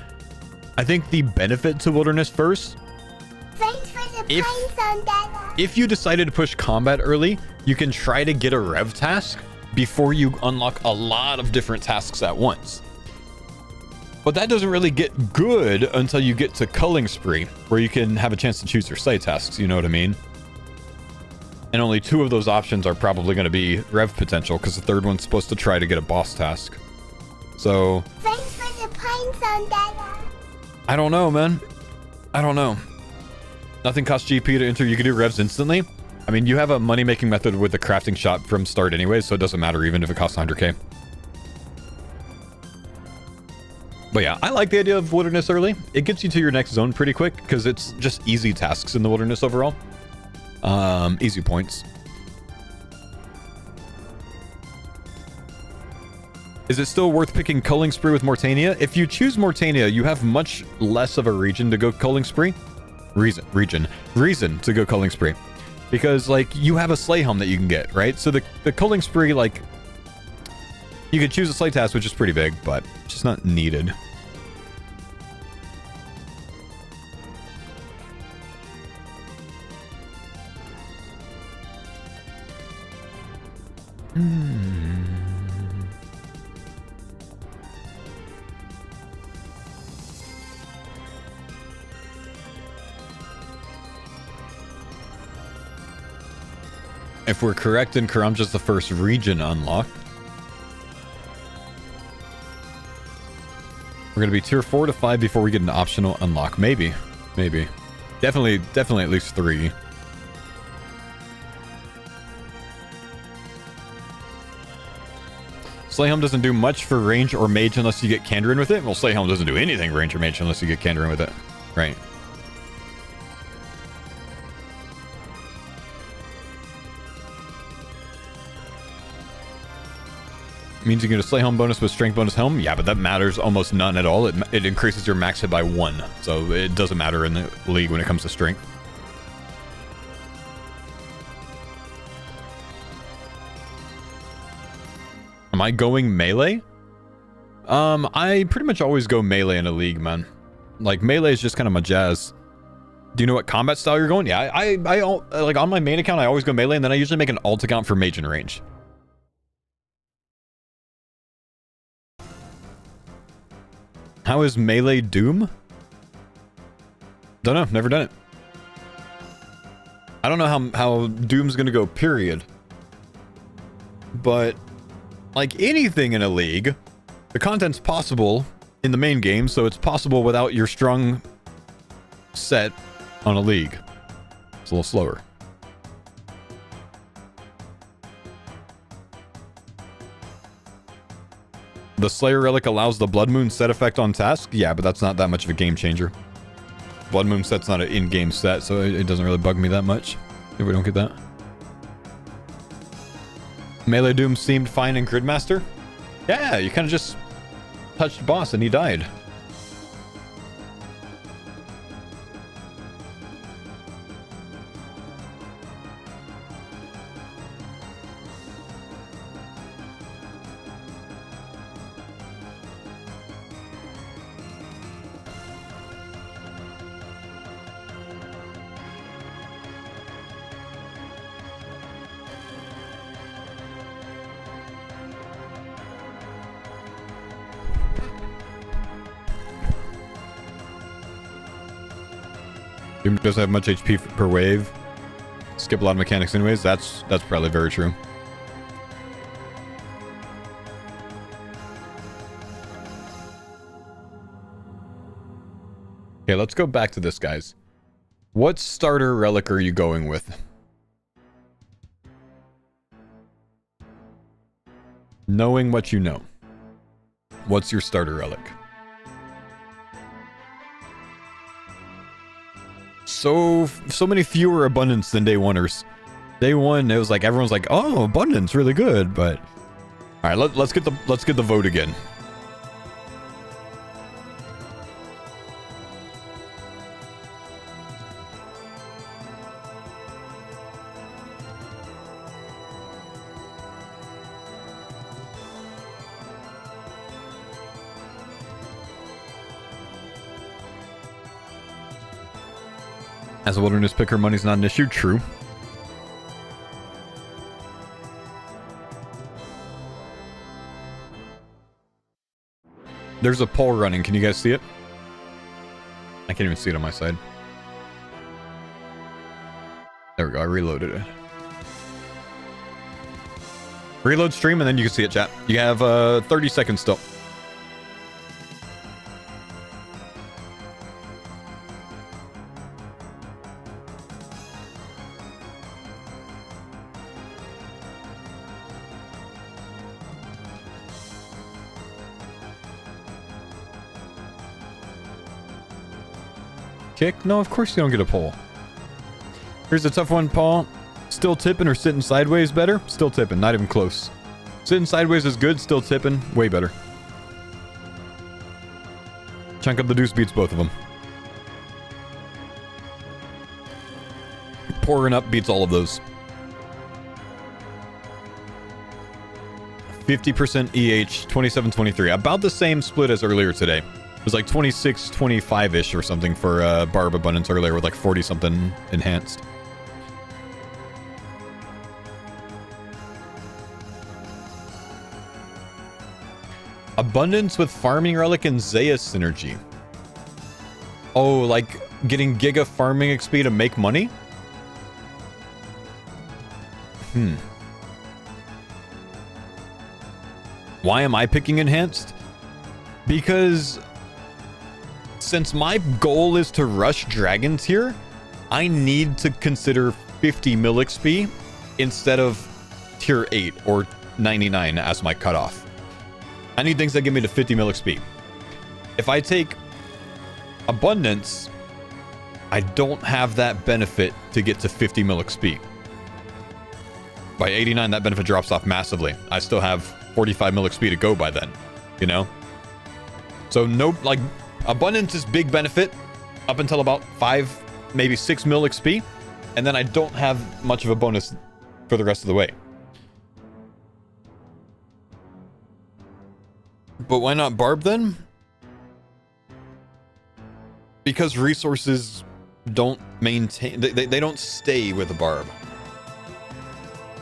I think the benefit to Wilderness first, if you decided to push combat early, you can try to get a rev task before you unlock a lot of different tasks at once. But that doesn't really get good until you get to Culling Spree, where you can have a chance to choose your side tasks, you know what I mean? And only 2 of those options are probably going to be rev potential, because the third one's supposed to try to get a boss task. So, thanks for the pines on Dada. I don't know, man. I don't know. Nothing costs GP to enter. You can do revs instantly. I mean, you have a money-making method with the crafting shop from start anyway, so it doesn't matter even if it costs 100k. But yeah, I like the idea of Wilderness early. It gets you to your next zone pretty quick, because it's just easy tasks in the Wilderness overall. Easy points. Is it still worth picking Culling Spree with Mortania? If you choose Mortania, you have much less of a region to go Culling Spree. Reason to go Culling Spree. Because, like, you have a Slay Helm that you can get, right? So the Culling Spree, like, you could choose a Slay task, which is pretty big, but it's just not needed. If we're correct, then Karamja's the first region unlock. We're going to be tier 4 to 5 before we get an optional unlock. Maybe. Definitely at least 3. Slayhelm doesn't do much for range or mage unless you get Kandarin with it. Well, Slayhelm doesn't do anything range or mage unless you get Kandarin with it. Right. Means you get a Slayhelm bonus with strength bonus helm. Yeah, but that matters almost none at all. It increases your max hit by 1. So it doesn't matter in the league when it comes to strength. Am I going melee? I pretty much always go melee in a league, man. Like, melee is just kind of my jazz. Do you know what combat style you're going? Yeah, I like, on my main account, I always go melee, and then I usually make an alt account for mage and range. How is melee Doom? Don't know, never done it. I don't know how Doom's gonna go, period. But, like anything in a league, the content's possible in the main game, so it's possible without your strong set on a league. It's a little slower. The Slayer Relic allows the Blood Moon set effect on task? Yeah, but that's not that much of a game changer. Blood Moon set's not an in-game set, so it doesn't really bug me that much if we don't get that. Melee Doom seemed fine in Gridmaster? Yeah, you kind of just touched boss and he died. Doom doesn't have much HP per wave. Skip a lot of mechanics anyways. That's probably very true. Okay, let's go back to this, guys. What starter relic are you going with? Knowing what you know. What's your starter relic? So many fewer abundance than day oneers. Day one, it was like everyone's like, "Oh, abundance, really good." But all right, let's get the vote again. As a wilderness picker, money's not an issue. True. There's a poll running. Can you guys see it? I can't even see it on my side. There we go. I reloaded it. Reload stream and then you can see it, chat. You have 30 seconds still. Kick? No, of course you don't get a pull. Here's a tough one, Paul. Still tipping or sitting sideways better? Still tipping, not even close. Sitting sideways is good, still tipping, way better. Chunk up the deuce beats both of them. Pouring up beats all of those. 50% EH, 27-23. About the same split as earlier today. It was like 26-25-ish or something for Barb Abundance earlier with like 40-something enhanced. Abundance with farming relic and Zaya synergy. Oh, like getting giga farming XP to make money? Why am I picking enhanced? Because since my goal is to rush dragons here, I need to consider 50 mil XP instead of tier 8 or 99 as my cutoff. I need things that give me to 50 mil XP. If I take abundance, I don't have that benefit to get to 50 mil XP. By 89, that benefit drops off massively. I still have 45 mil XP to go by then, you know? So no, like, abundance is big benefit up until about 5, maybe 6 mil XP. And then I don't have much of a bonus for the rest of the way. But why not Barb then? Because resources don't maintain, they don't stay with the Barb.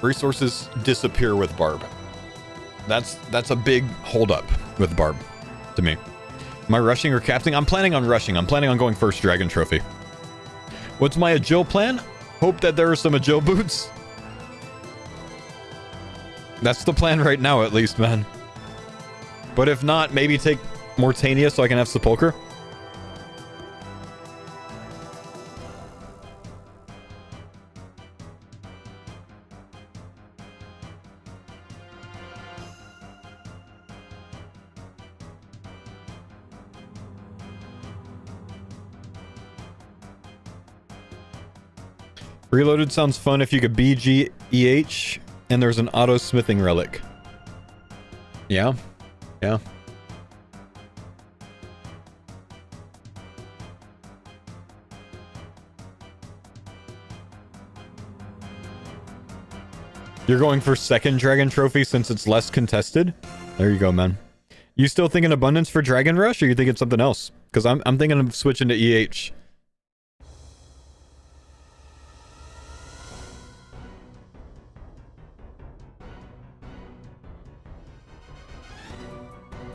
Resources disappear with Barb. That's a big holdup with Barb to me. Am I rushing or captaining? I'm planning on rushing. I'm planning on going first dragon trophy. What's my agile plan? Hope that there are some agile boots. That's the plan right now, at least, man. But if not, maybe take Mortania so I can have Sepulcher. Reloaded sounds fun if you could BG EH and there's an auto smithing relic. Yeah. Yeah. You're going for second dragon trophy since it's less contested? There you go, man. You still thinking abundance for Dragon Rush or you thinking something else? Because I'm thinking of switching to EH.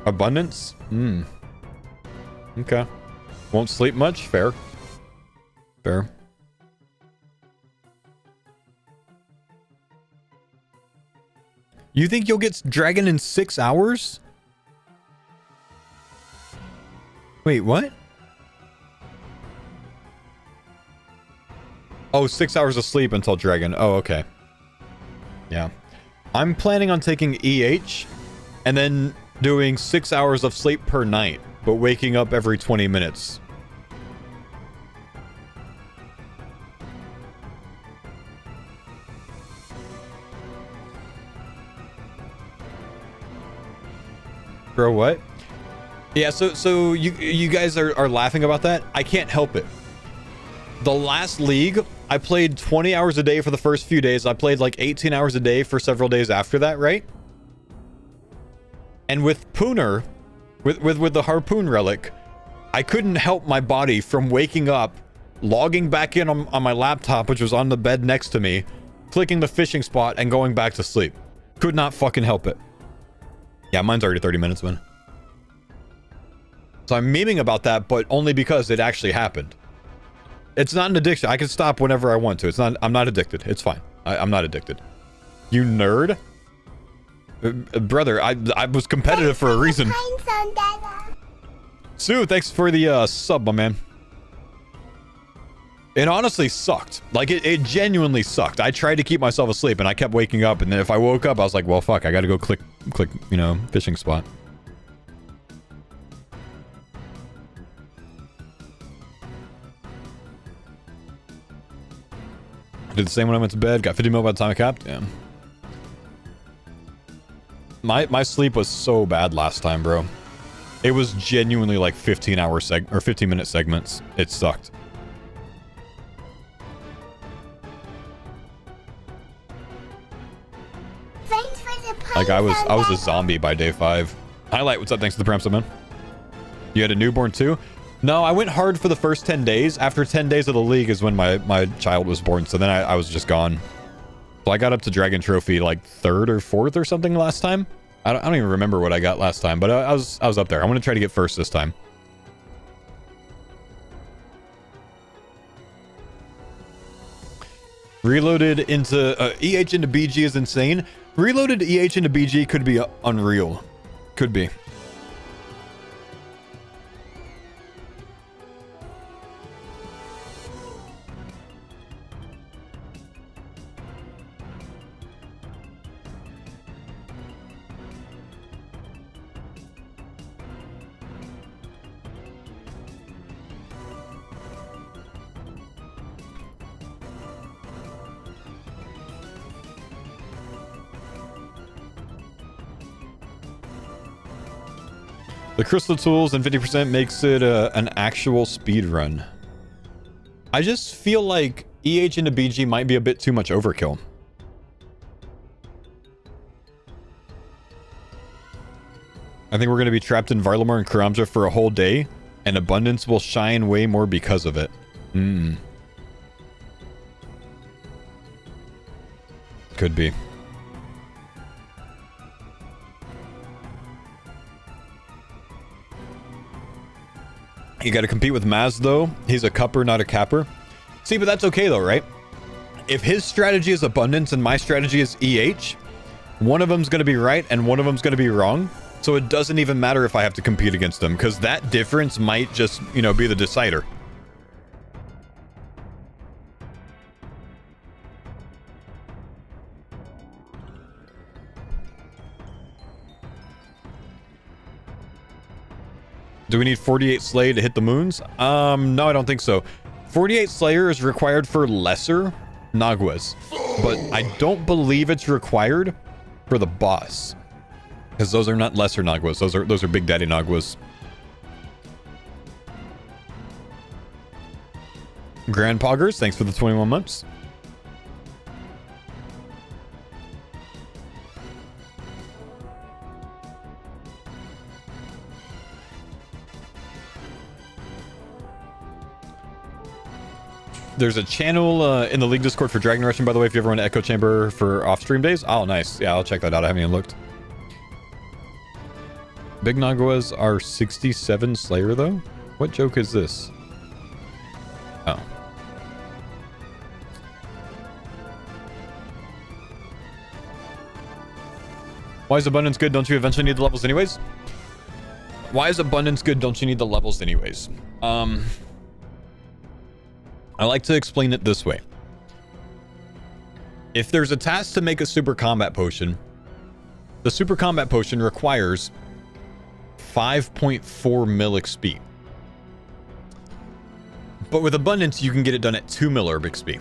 Abundance? Okay. Won't sleep much? Fair. Fair. You think you'll get dragon in 6 hours? Wait, what? Oh, 6 hours of sleep until dragon. Oh, okay. Yeah. I'm planning on taking EH and then doing 6 hours of sleep per night, but waking up every 20 minutes. Bro, what? Yeah, so you guys are laughing about that? I can't help it. The last league, I played 20 hours a day for the first few days. I played like 18 hours a day for several days after that, right? And with Pooner, with the harpoon relic, I couldn't help my body from waking up, logging back in on my laptop, which was on the bed next to me, clicking the fishing spot, and going back to sleep. Could not fucking help it. Yeah, mine's already 30 minutes, man. So I'm memeing about that, but only because it actually happened. It's not an addiction. I can stop whenever I want to. It's not. I'm not addicted. It's fine. I'm not addicted. You nerd? Brother, I was competitive for a reason. Sue, thanks for the sub, my man. It honestly sucked. Like, it genuinely sucked. I tried to keep myself asleep, and I kept waking up, and then if I woke up, I was like, well, fuck, I gotta go click, you know, fishing spot. I did the same when I went to bed. Got 50 mil by the time I capped. Yeah. My sleep was so bad last time, bro. It was genuinely like 15-minute segments. It sucked. Like I was a zombie by day 5. Highlight, what's up? Thanks for the prem sub, man. You had a newborn too? No, I went hard for the first 10 days. After 10 days of the league is when my child was born. So then I was just gone. So I got up to Dragon Trophy like 3rd or 4th or something last time. I don't even remember what I got last time, but I was up there. I'm gonna try to get first this time. Reloaded into EH into BG is insane. Reloaded EH into BG could be unreal. Could be. The crystal tools and 50% makes it an actual speed run. I just feel like EH into BG might be a bit too much overkill. I think we're going to be trapped in Varlamar and Karamja for a whole day, and abundance will shine way more because of it. Could be. You got to compete with Maz, though. He's a cupper, not a capper. See, but that's okay, though, right? If his strategy is abundance and my strategy is EH, one of them's going to be right and one of them's going to be wrong. So it doesn't even matter if I have to compete against them, because that difference might just, you know, be the decider. Do we need 48 Slay to hit the moons? No, I don't think so. 48 Slayer is required for lesser Naguas, but I don't believe it's required for the boss, because those are not lesser Naguas. Those are Big Daddy Naguas. Grand Poggers, thanks for the 21 months. There's a channel in the League Discord for Dragon Rushing, by the way, if you ever want to Echo Chamber for off-stream days. Oh, nice. Yeah, I'll check that out. I haven't even looked. Big Naguas are 67 Slayer, though? What joke is this? Oh. Why is abundance good? Don't you eventually need the levels anyways? Why is abundance good? Don't you need the levels anyways? I like to explain it this way. If there's a task to make a super combat potion, the super combat potion requires 5.4 mil XP. But with abundance, you can get it done at 2 mil herb XP.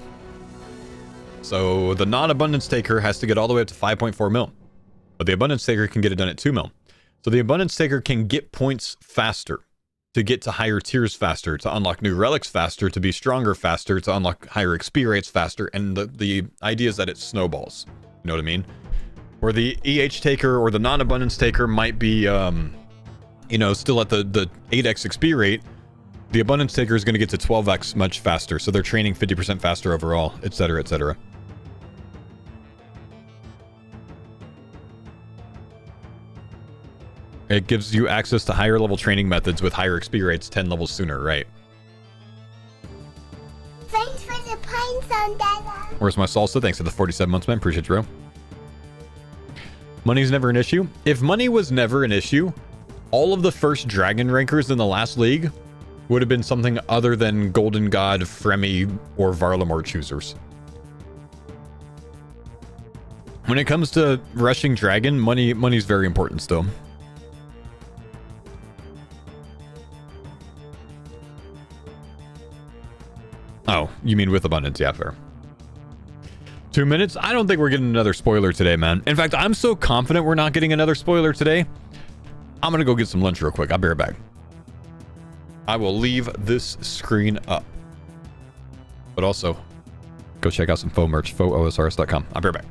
So the non-abundance taker has to get all the way up to 5.4 mil. But the abundance taker can get it done at 2 mil. So the abundance taker can get points faster, to get to higher tiers faster, to unlock new relics faster, to be stronger faster, to unlock higher XP rates faster. And the idea is that it snowballs. You know what I mean? Where the EH taker or the non-abundance taker might be, you know, still at the 8x XP rate. The abundance taker is going to get to 12x much faster. So they're training 50% faster overall, etc., etc. It gives you access to higher level training methods with higher XP rates 10 levels sooner, right? Thanks for the pine zone, Dada. Where's my salsa? Thanks for the 47 months, man. Appreciate you, bro. Money's never an issue. If money was never an issue, all of the first dragon rankers in the last league would have been something other than Golden God, Fremi, or Varlamore choosers. When it comes to rushing dragon, money's very important still. Oh, you mean with abundance? Yeah, fair. 2 minutes? I don't think we're getting another spoiler today, man. In fact, I'm so confident we're not getting another spoiler today. I'm gonna go get some lunch real quick. I'll be right back. I will leave this screen up. But also, go check out some faux merch, foosrs.com. I'll be right back.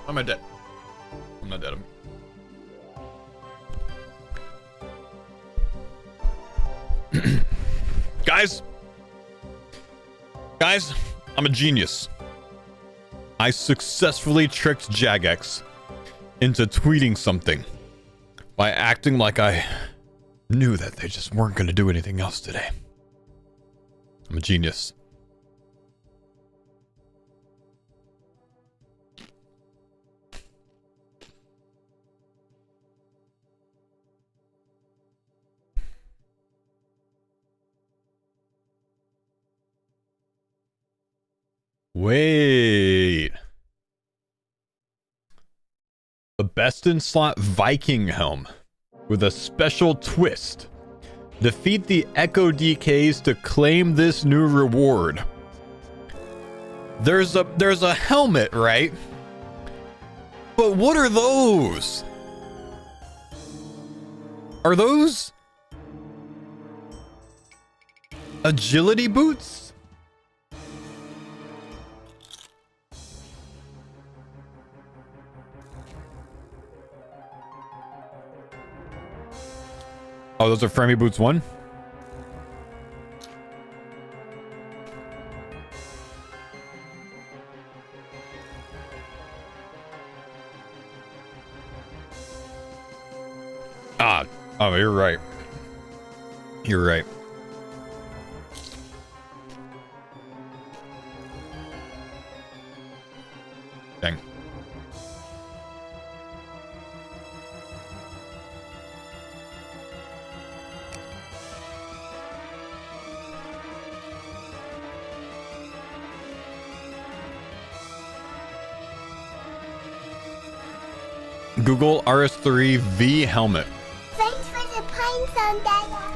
Am I dead? I'm not dead. Guys, I'm a genius. I successfully tricked Jagex into tweeting something by acting like I knew that they just weren't going to do anything else today. I'm a genius. Wait. The best in slot Viking helm with a special twist. Defeat the Echo DKs to claim this new reward. There's a helmet, right? But what are those? Are those agility boots? Oh, those are Fremy Boots 1? Ah, oh, you're right. You're right. Dang. Google RS3 V helmet. Thanks for the pine zone, Dada.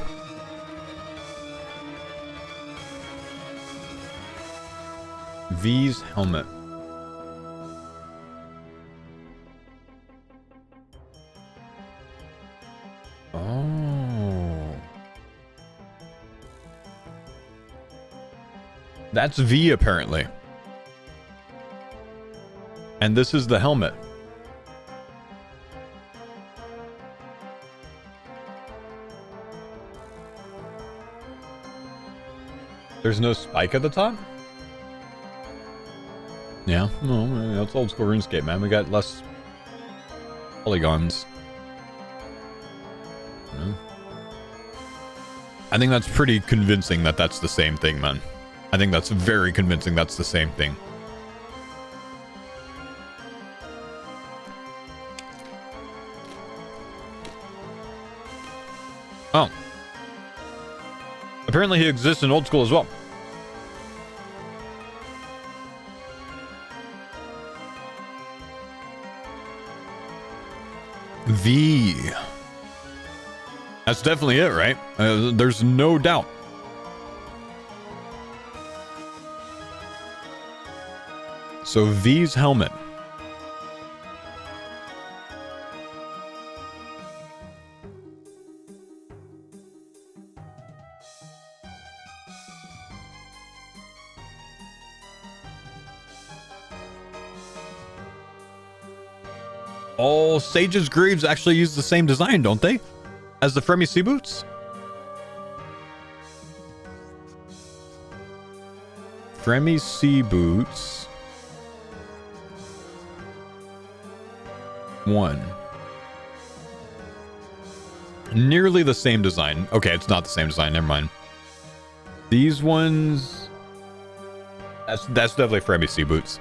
V's helmet. Oh. That's V apparently. And this is the helmet. There's no spike at the top? Yeah, no, that's old school RuneScape, man. We got less polygons. Yeah. I think that's pretty convincing that that's the same thing, man. I think that's very convincing that's the same thing. Oh. Apparently he exists in old school as well. V. That's definitely it, right? There's no doubt. So V's helmet. All Sage's Greaves actually use the same design, don't they? As the Fremy Sea Boots? Fremy Sea Boots 1. Nearly the same design. Okay, it's not the same design, never mind. These ones... That's definitely Fremy Sea Boots.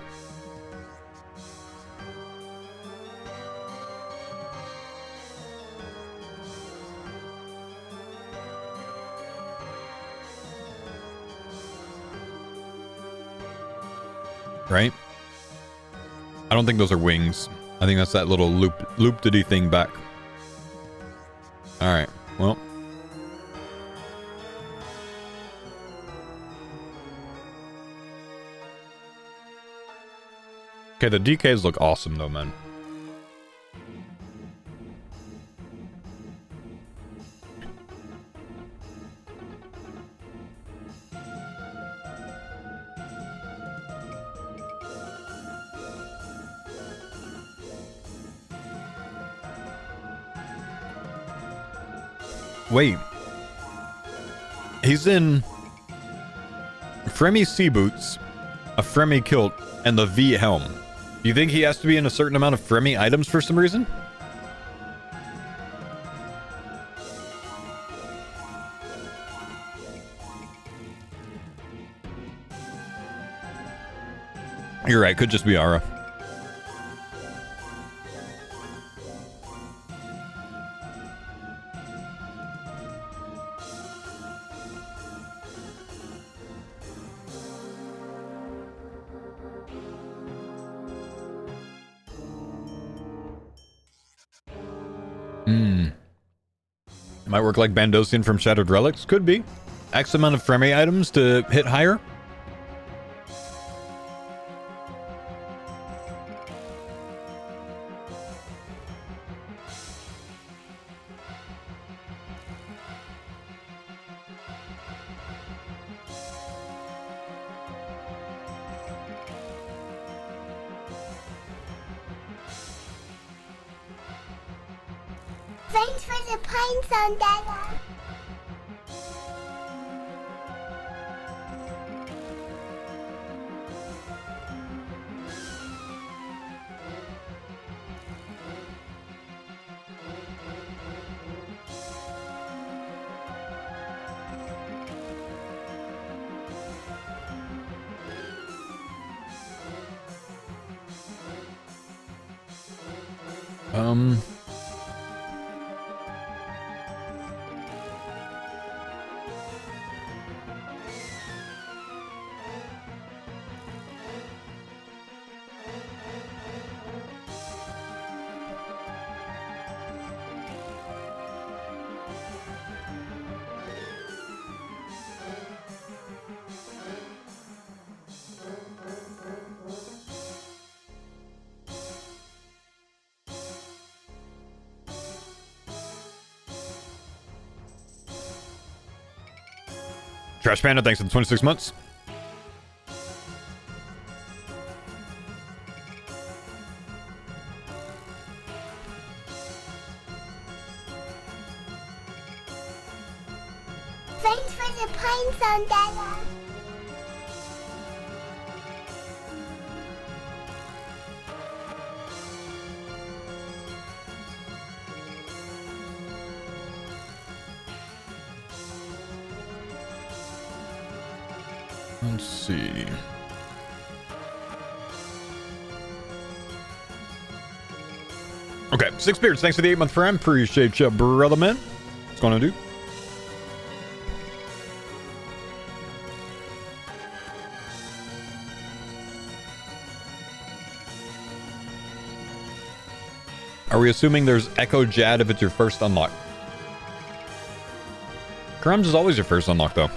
Right? I don't think those are wings. I think that's that little loop-diddy thing back. Alright, well. Okay, the DKs look awesome though, man. Wait. He's in Fremy sea boots, a Fremy kilt, and the V helm. Do you think he has to be in a certain amount of Fremy items for some reason? You're right, could just be Aura. Might work like Bandosian from Shattered Relics. Could be. X amount of Fremy items to hit higher. Thanks for the pine zone, Dada. Trash Panda, thanks for the 26 months. Thanks for the pine zone, Dada. Let's see. Okay, Six Beards, thanks for the 8-month prime. Appreciate you, brother man. What's going on, dude? Are we assuming there's Echo Jad if it's your first unlock? Crumbs is always your first unlock, though.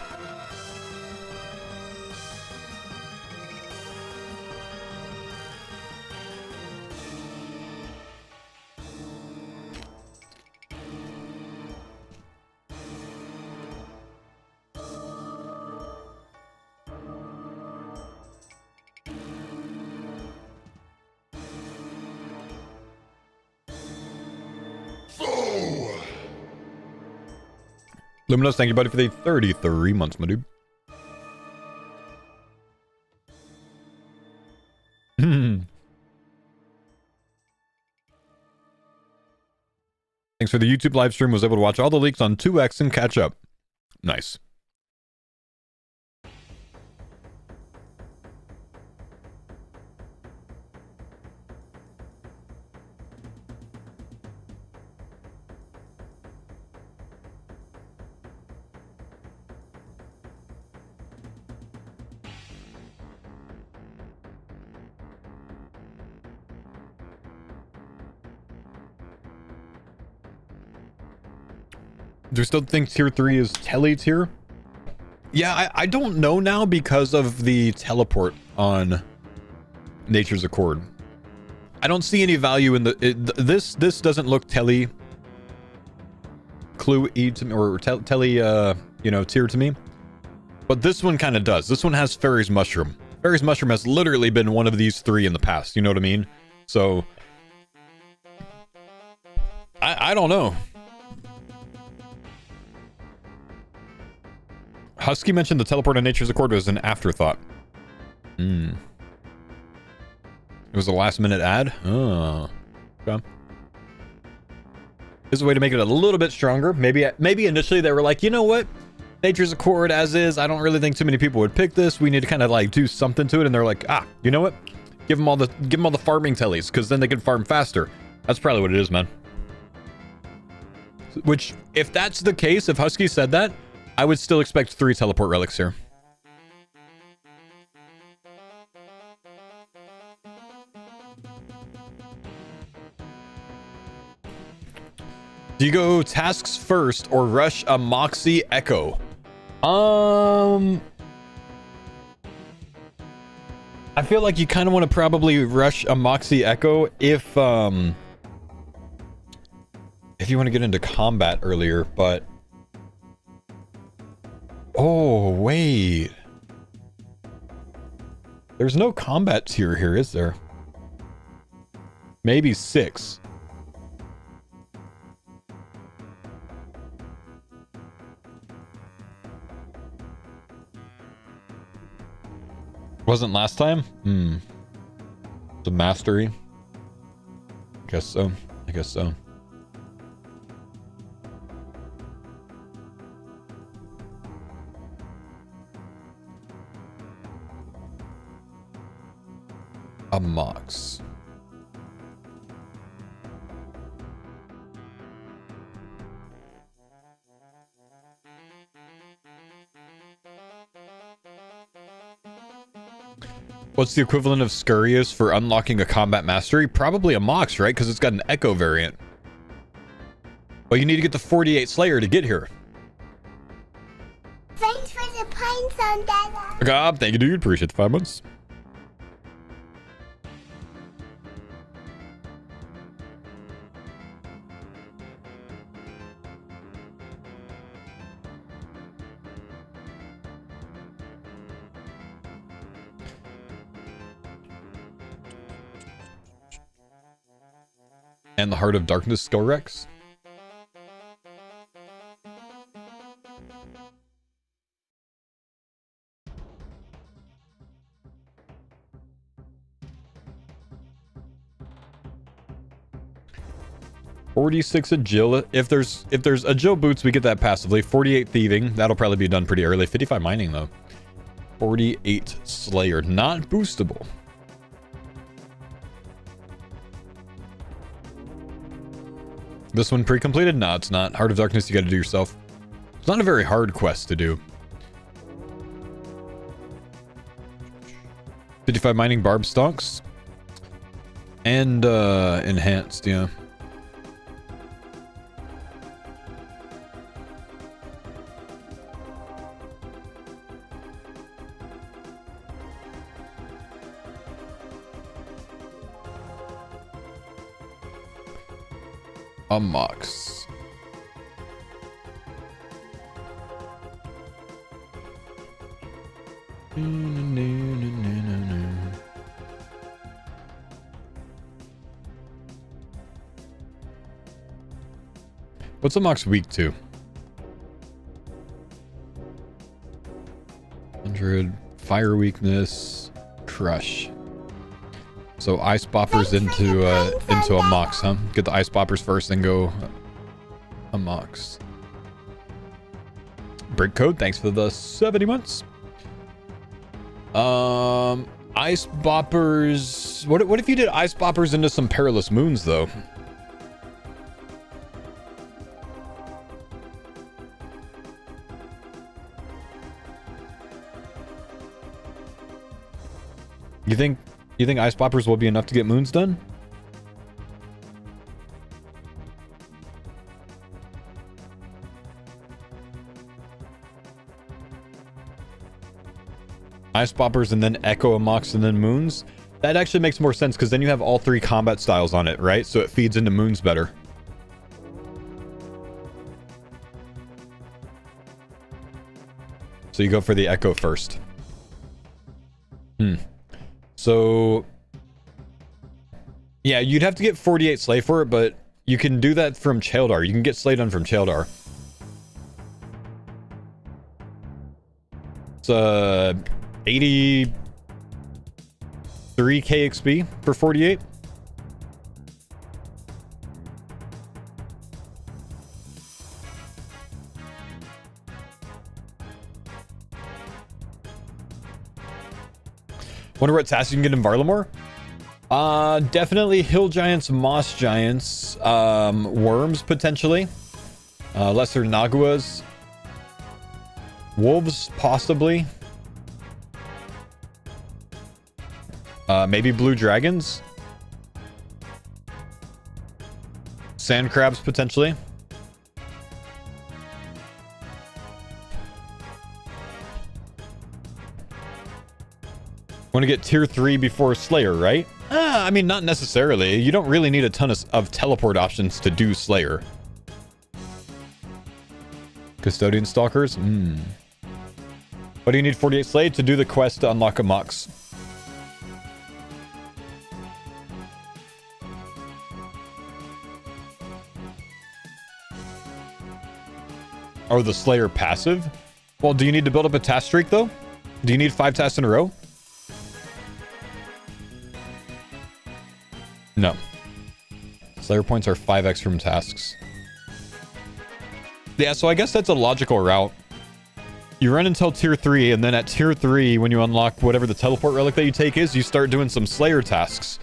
Luminous, thank you, buddy, for the 33 months, my dude. Thanks for the YouTube live stream. Was able to watch all the leaks on 2x and catch up. Nice. Do you still think tier 3 is tele tier? Yeah, I don't know now because of the teleport on Nature's Accord. I don't see any value in this doesn't look tele clue e to me, or tele you know, tier to me. But this one kind of does. This one has Fairy's Mushroom. Fairy's Mushroom has literally been one of these 3 in the past, you know what I mean? So I don't know. Husky mentioned the teleport on Nature's Accord was an afterthought. It was a last minute ad? Oh. Okay. This is a way to make it a little bit stronger. Maybe initially they were like, you know what? Nature's Accord as is. I don't really think too many people would pick this. We need to kind of like do something to it. And they're like, you know what? Give them all the farming tellies, because then they can farm faster. That's probably what it is, man. Which, if that's the case, if Husky said that, I would still expect 3 teleport relics here. Do you go tasks first or rush a Moxie Echo? I feel like you kind of want to probably rush a Moxie Echo if you want to get into combat earlier, but oh wait, there's no combat tier here, is there? Maybe 6. Wasn't last time? The mastery. Guess so. I guess so. A Mox. What's the equivalent of Scurrius for unlocking a combat mastery? Probably a Mox, right? Because it's got an Echo variant. But you need to get the 48 Slayer to get here. Thanks for the pine zone, Dada. God, thank you, dude. Appreciate the 5 months. And the Heart of Darkness skill Rex. $46 agil. If there's agil boots, we get that passively. 48 thieving. That'll probably be done pretty early. 55 mining though. 48 slayer. Not boostable. This one pre-completed? No, it's not. Heart of Darkness you gotta do yourself. It's not a very hard quest to do. 55 mining barb stalks. And enhanced, yeah. A Mox. What's a Mox weak to? 100 fire weakness, crush. So ice boppers into a Mox, huh? Get the ice boppers first, then go a Mox. Brick code, thanks for the 70 months. Ice boppers. What if you did ice boppers into some perilous moons though? You think ice boppers will be enough to get moons done? Ice boppers and then echo a Mox and then moons? That actually makes more sense because then you have all 3 combat styles on it, right? So it feeds into moons better. So you go for the echo first. So yeah, you'd have to get 48 Slay for it, but you can do that from Chaeldar. You can get Slay done from Chaeldar. It's 83k XP for 48. Wonder what tasks you can get in Varlamore? Definitely hill giants, moss giants, worms potentially, lesser naguas, wolves possibly, maybe blue dragons, sand crabs potentially. Want to get tier 3 before Slayer, right? I mean, not necessarily. You don't really need a ton of teleport options to do Slayer. Custodian Stalkers? What do you need 48 Slay? To do the quest to unlock a Mox. Or the Slayer passive? Well, do you need to build up a task streak, though? Do you need 5 tasks in a row? No. Slayer points are 5x from tasks. Yeah, so I guess that's a logical route. You run until tier 3, and then at tier 3, when you unlock whatever the teleport relic that you take is, you start doing some Slayer tasks.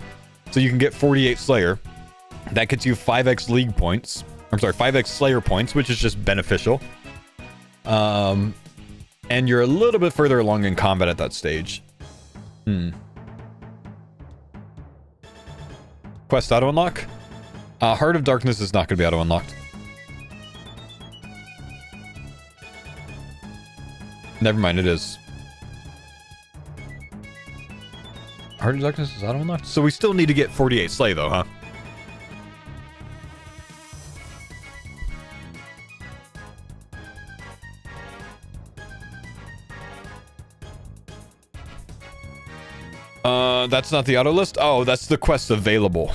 So you can get 48 Slayer. That gets you 5x League points. I'm sorry, 5x Slayer points, which is just beneficial. And you're a little bit further along in combat at that stage. Quest auto unlock? Heart of Darkness is not going to be auto unlocked. Never mind, it is. Heart of Darkness is auto unlocked? So we still need to get 48 Slay though, huh? That's not the auto list? Oh, that's the quest available.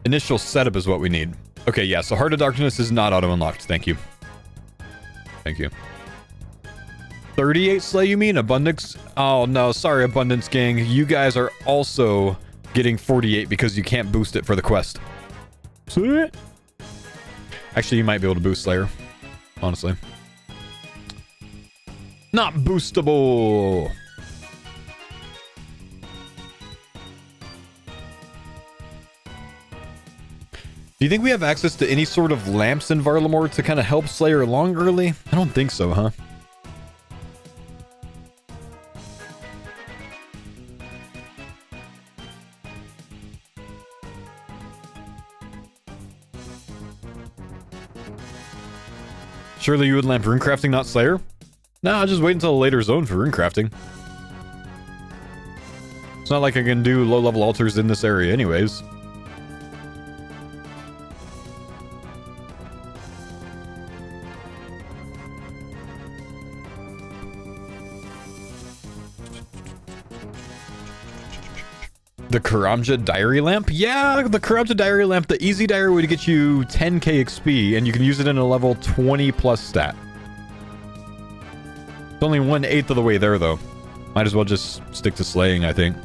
Initial setup is what we need. Okay, yeah, so Heart of Darkness is not auto unlocked. Thank you. Thank you. 38 Slay, you mean? Abundance? Oh, no, sorry, Abundance Gang. You guys are also getting 48 because you can't boost it for the quest. Sweet. Actually, you might be able to boost Slayer. Honestly. Not boostable. Do you think we have access to any sort of lamps in Varlamore to kind of help Slayer along early? I don't think so, huh? Surely you would lamp rune crafting, not Slayer? Nah, I'll just wait until a later zone for rune crafting. It's not like I can do low-level altars in this area anyways. The Karamja Diary Lamp? Yeah, the Karamja Diary Lamp, the easy diary would get you 10k XP, and you can use it in a level 20 plus stat. It's only 1/8 of the way there, though. Might as well just stick to slaying, I think.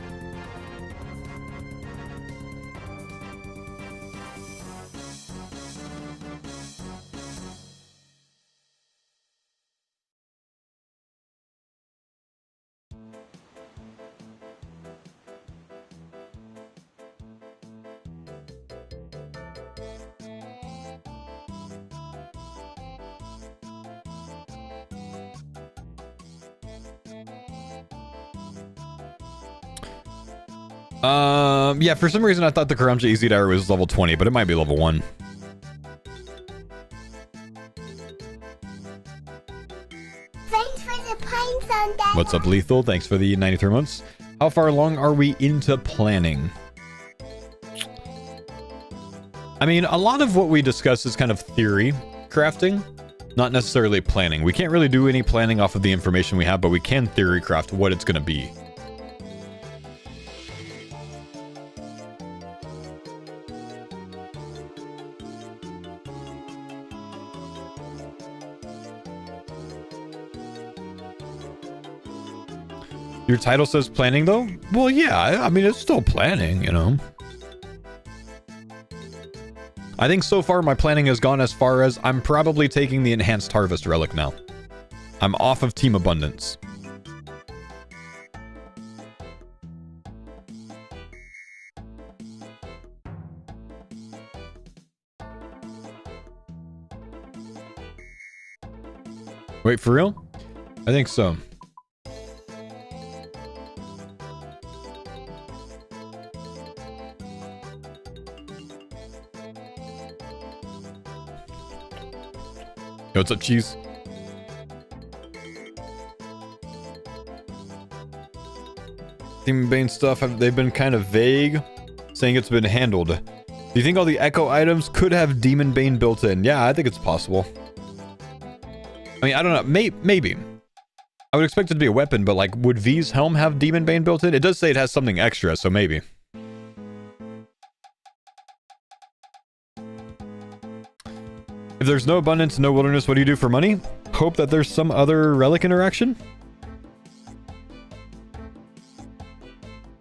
Yeah, for some reason I thought the Karamja Easy Diary was level 20, but it might be level 1. Thanks for the pines on that. What's up, Lethal? Thanks for the 93 months. How far along are we into planning? I mean, a lot of what we discuss is kind of theory crafting, not necessarily planning. We can't really do any planning off of the information we have, but we can theory craft what it's going to be. Your title says planning, though? Well, yeah, I mean, it's still planning, you know? I think so far my planning has gone as far as I'm probably taking the Enhanced Harvest Relic now. I'm off of Team Abundance. Wait, for real? I think so. Yo, what's up, Cheese? Demon Bane stuff, they've been kind of vague, saying it's been handled. Do you think all the Echo items could have Demon Bane built in? Yeah, I think it's possible. I mean, I don't know. Maybe. I would expect it to be a weapon, but like, would V's helm have Demon Bane built in? It does say it has something extra, so maybe. If there's no abundance, no wilderness, what do you do for money? Hope that there's some other relic interaction?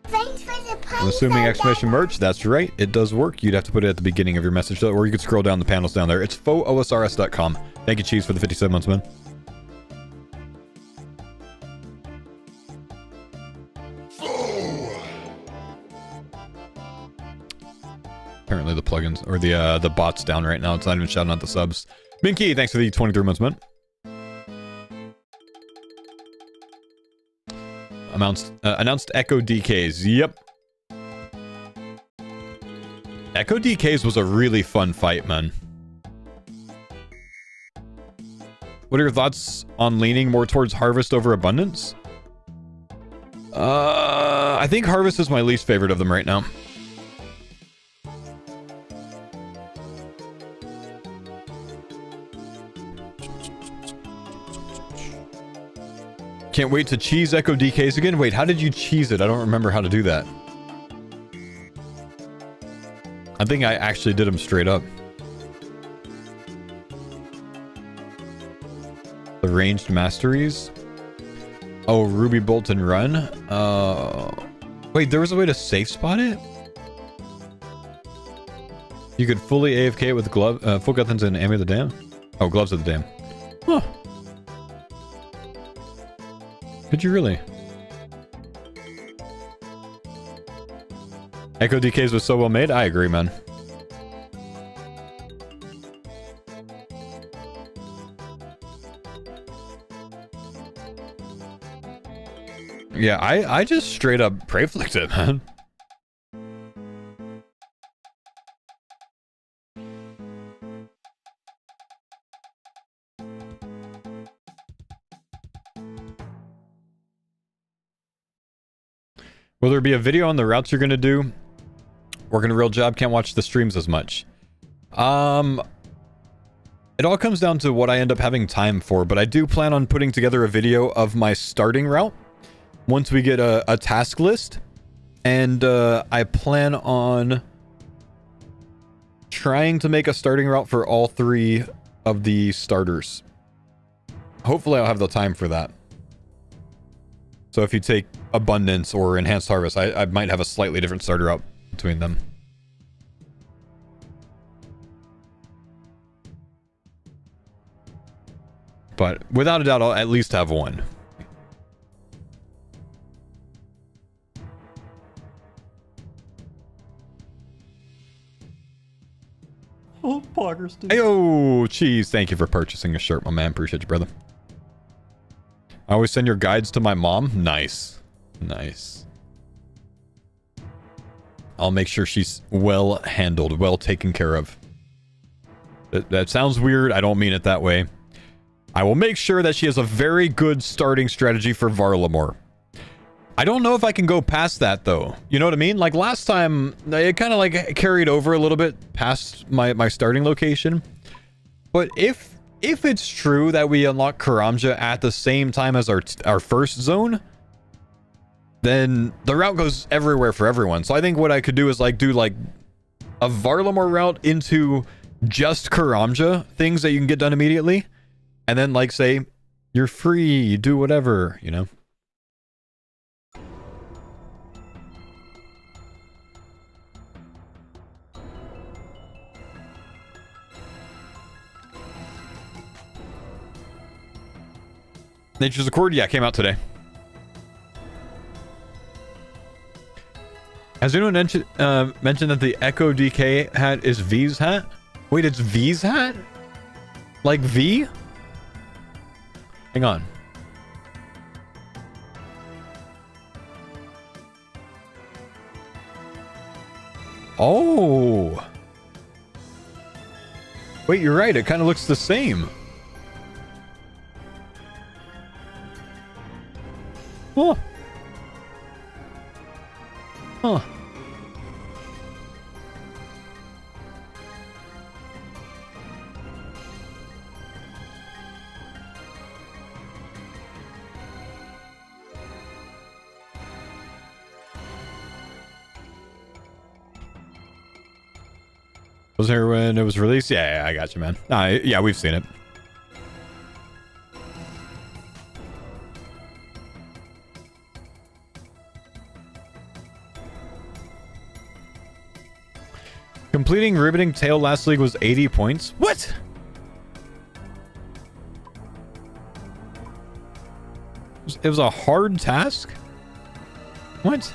Thanks for the I'm assuming exclamation merch. That's right. It does work. You'd have to put it at the beginning of your message, though, or you could scroll down the panels down there. It's foosrs.com. Thank you, Cheese, for the 57 months, man. Apparently the plugins or the bot's down right now. It's not even shouting out the subs. Minky, thanks for the 23 months, man. Announced Echo DKs. Yep. Echo DKs was a really fun fight, man. What are your thoughts on leaning more towards Harvest over Abundance? I think Harvest is my least favorite of them right now. Can't wait to cheese Echo DKs again. Wait, how did you cheese it? I don't remember how to do that. I think I actually did them straight up. The ranged masteries. Oh, Ruby Bolt and Run. Wait, there was a way to safe spot it? You could fully AFK it with full guns and Ammy of the Dam? Oh, Gloves of the Dam. Huh. Could you really? Echo DKs was so well made? I agree, man. Yeah, I just straight up prey flicked it, man. Will there be a video on the routes you're going to do? Working a real job, can't watch the streams as much. It all comes down to what I end up having time for, but I do plan on putting together a video of my starting route once we get a task list. And I plan on trying to make a starting route for all 3 of the starters. Hopefully I'll have the time for that. So if you take Abundance or Enhanced Harvest, I might have a slightly different starter route between them. But without a doubt, I'll at least have one. Oh, Poggerston. Heyo, Cheese, thank you for purchasing a shirt, my man. Appreciate you, brother. I always send your guides to my mom. Nice. Nice. I'll make sure she's well handled, well taken care of. That sounds weird. I don't mean it that way. I will make sure that she has a very good starting strategy for Varlamore. I don't know if I can go past that, though. You know what I mean? Like, last time, it kind of, like, carried over a little bit past my starting location. But if it's true that we unlock Karamja at the same time as our first zone, then the route goes everywhere for everyone. So I think what I could do is, like, do, like, a Varlamore route into just Karamja, things that you can get done immediately. And then, like, say, you're free, do whatever, you know? Nature's Accord, yeah, came out today. Has anyone mentioned that the Echo DK hat is V's hat? Wait, it's V's hat? Like V? Hang on. Oh. Wait, you're right. It kind of looks the same. Oh. Huh. Was there when it was released? Yeah, I got you, man. Yeah, we've seen it. Completing Riveting Tail last league was 80 points. What? It was a hard task? What?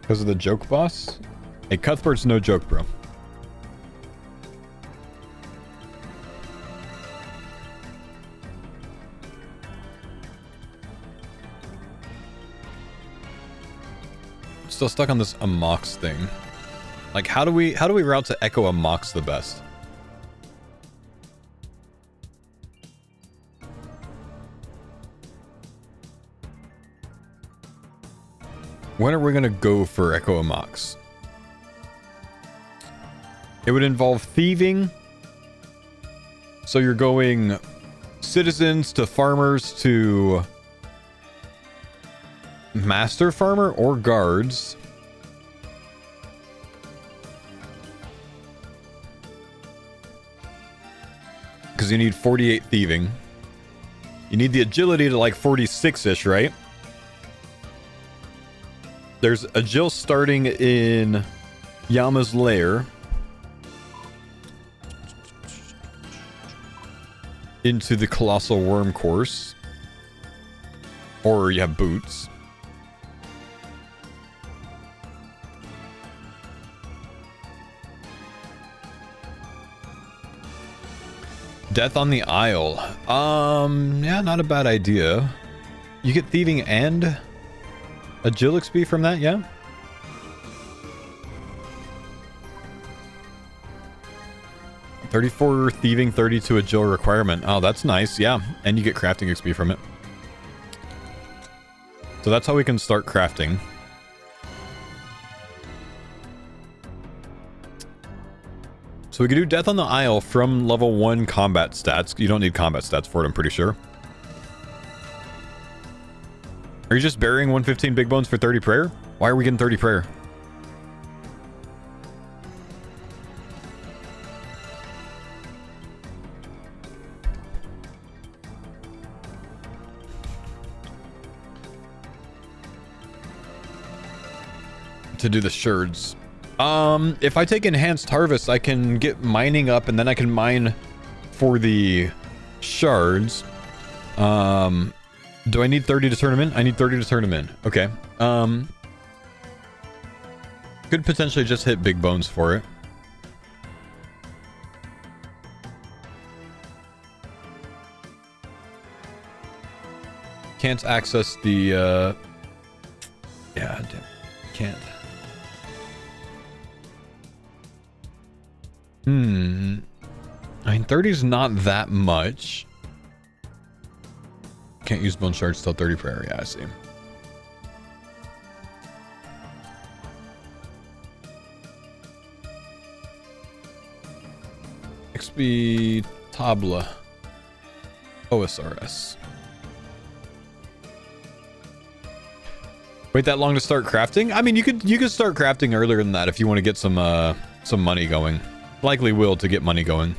Because of the joke boss? Hey, Cuthbert's no joke, bro. Still stuck on this Amox thing. Like, how do we route to Echo Amox the best? When are we gonna go for Echo Amox? It would involve thieving. So you're going citizens to farmers to master farmer or guards. Because you need 48 thieving. You need the agility to like 46-ish, right? There's Agil starting in Yama's lair. Into the Colossal Worm course. Or you have boots. Death on the Isle. Yeah, not a bad idea. You get thieving and Agil XP from that, yeah? $34 thieving, 32 Agil requirement. Oh, that's nice, yeah. And you get crafting XP from it. So that's how we can start crafting. So we can do Death on the Isle from level 1 combat stats. You don't need combat stats for it, I'm pretty sure. Are you just burying 115 big bones for 30 prayer? Why are we getting 30 prayer? To do the sherds. If I take enhanced harvest, I can get mining up and then I can mine for the shards. Do I need 30 to turn them in? I need 30 to turn them in. Okay. Could potentially just hit big bones for it. Can't access the, yeah, damn. Can't. I mean, 30 is not that much. Can't use bone shards till 30 per area. I see. XP Tabla. OSRS. Wait that long to start crafting? I mean, you could start crafting earlier than that if you want to get some money going. Likely will to get money going.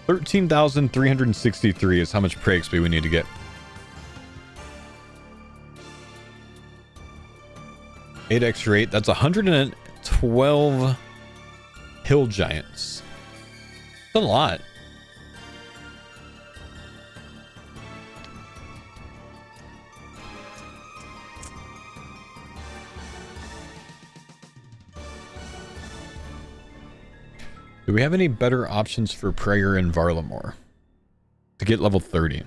13,363 is how much prey XP we need to get. 8 extra 8. That's 112 hill giants. That's a lot. Do we have any better options for Prayer and Varlamore to get level 30?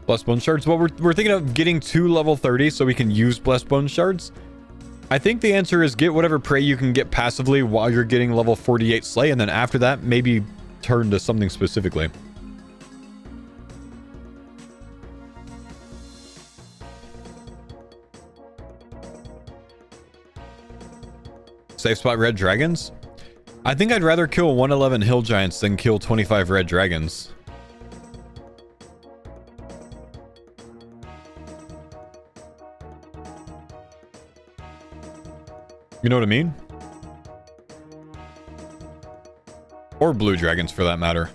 Blessed Bone Shards? Well, we're thinking of getting to level 30 so we can use Blessed Bone Shards. I think the answer is get whatever prey you can get passively while you're getting level 48 Slay, and then after that, maybe turn to something specifically. Safe spot red dragons? I think I'd rather kill 111 hill giants than kill 25 red dragons. You know what I mean? Or blue dragons for that matter.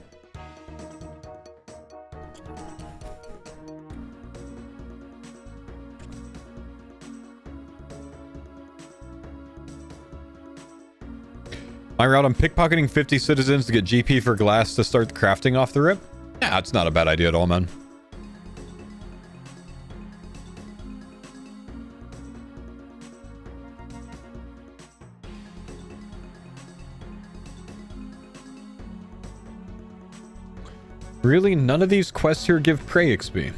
My route, I'm pickpocketing 50 citizens to get GP for glass to start crafting off the rip. Yeah, it's not a bad idea at all, man. Really, none of these quests here give prey XP.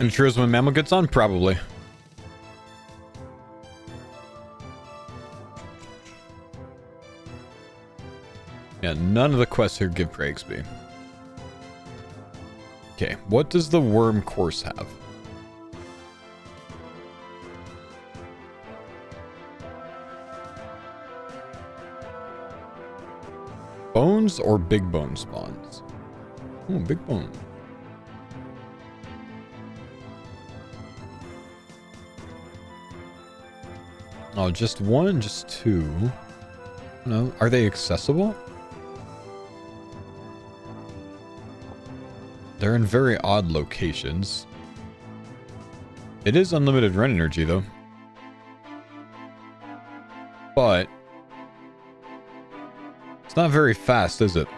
And sure as when Mammal gets on, probably. Yeah, none of the quests here give prey XP. Okay, what does the worm course have? Bones or big bone spawns? Oh, big bone. Oh, just one, just two. No, are they accessible? They're in very odd locations. It is unlimited run energy, though. But it's not very fast, is it?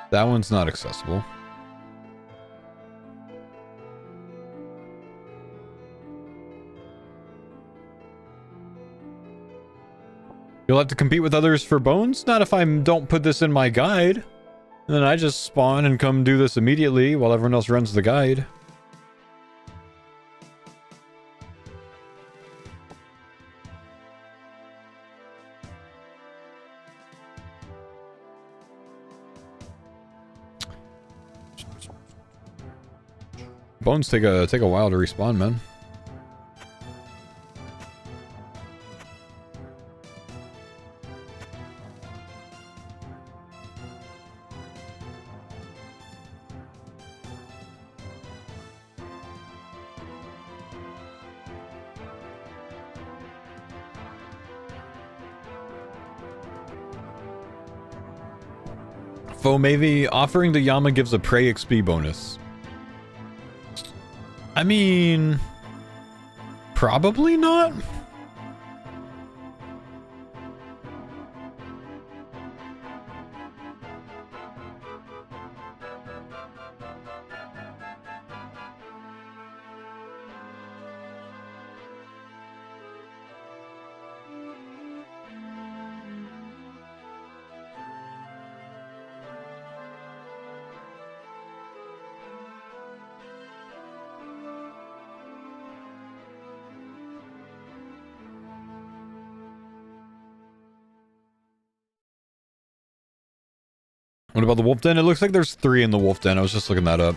That one's not accessible. You'll have to compete with others for bones? Not if I don't put this in my guide. And then I just spawn and come do this immediately while everyone else runs the guide. Bones take a while to respawn, man. Maybe offering to Yama gives a prey XP bonus. I mean, probably not. What about the wolf den? It looks like there's 3 in the wolf den. I was just looking that up.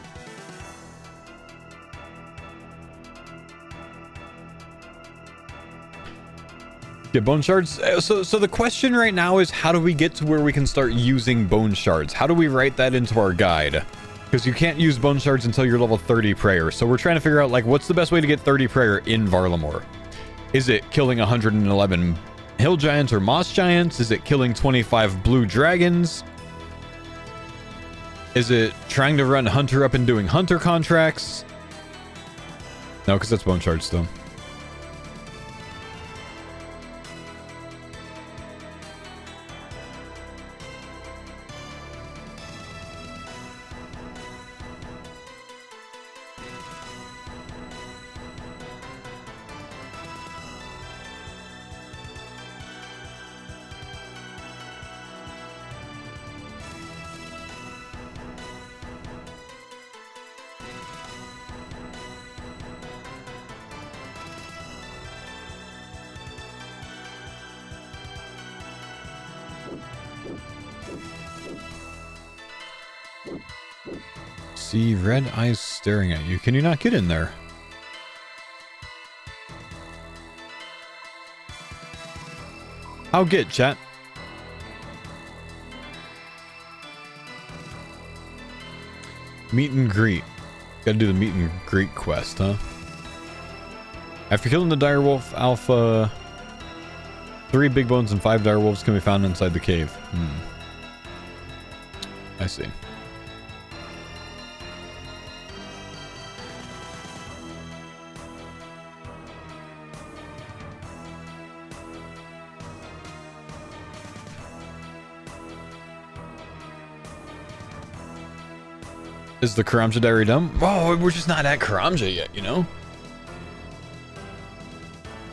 Get bone shards. So the question right now is, how do we get to where we can start using bone shards? How do we write that into our guide? Because you can't use bone shards until you're level 30 prayer. So we're trying to figure out, like, what's the best way to get 30 prayer in Varlamore? Is it killing 111 hill giants or moss giants? Is it killing 25 blue dragons? Is it trying to run hunter up and doing hunter contracts? No, because that's bone shards still. See red eyes staring at you. Can you not get in there? I'll get chat. Meet and greet. Gotta do the meet and greet quest, huh? After killing the direwolf alpha, 3 big bones and 5 direwolves can be found inside the cave. I see. Is the Karamja diary done? Oh, we're just not at Karamja yet, you know?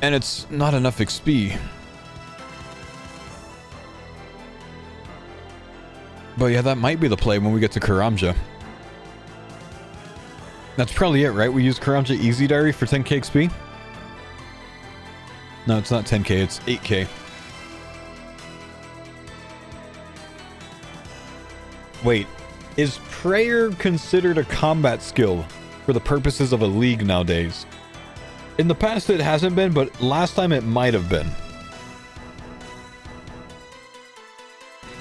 And it's not enough XP. But yeah, that might be the play when we get to Karamja. That's probably it, right? We use Karamja Easy Diary for 10k XP? No, it's not 10k, it's 8k. Wait. Is prayer considered a combat skill for the purposes of a league nowadays? In the past it hasn't been, but last time it might have been.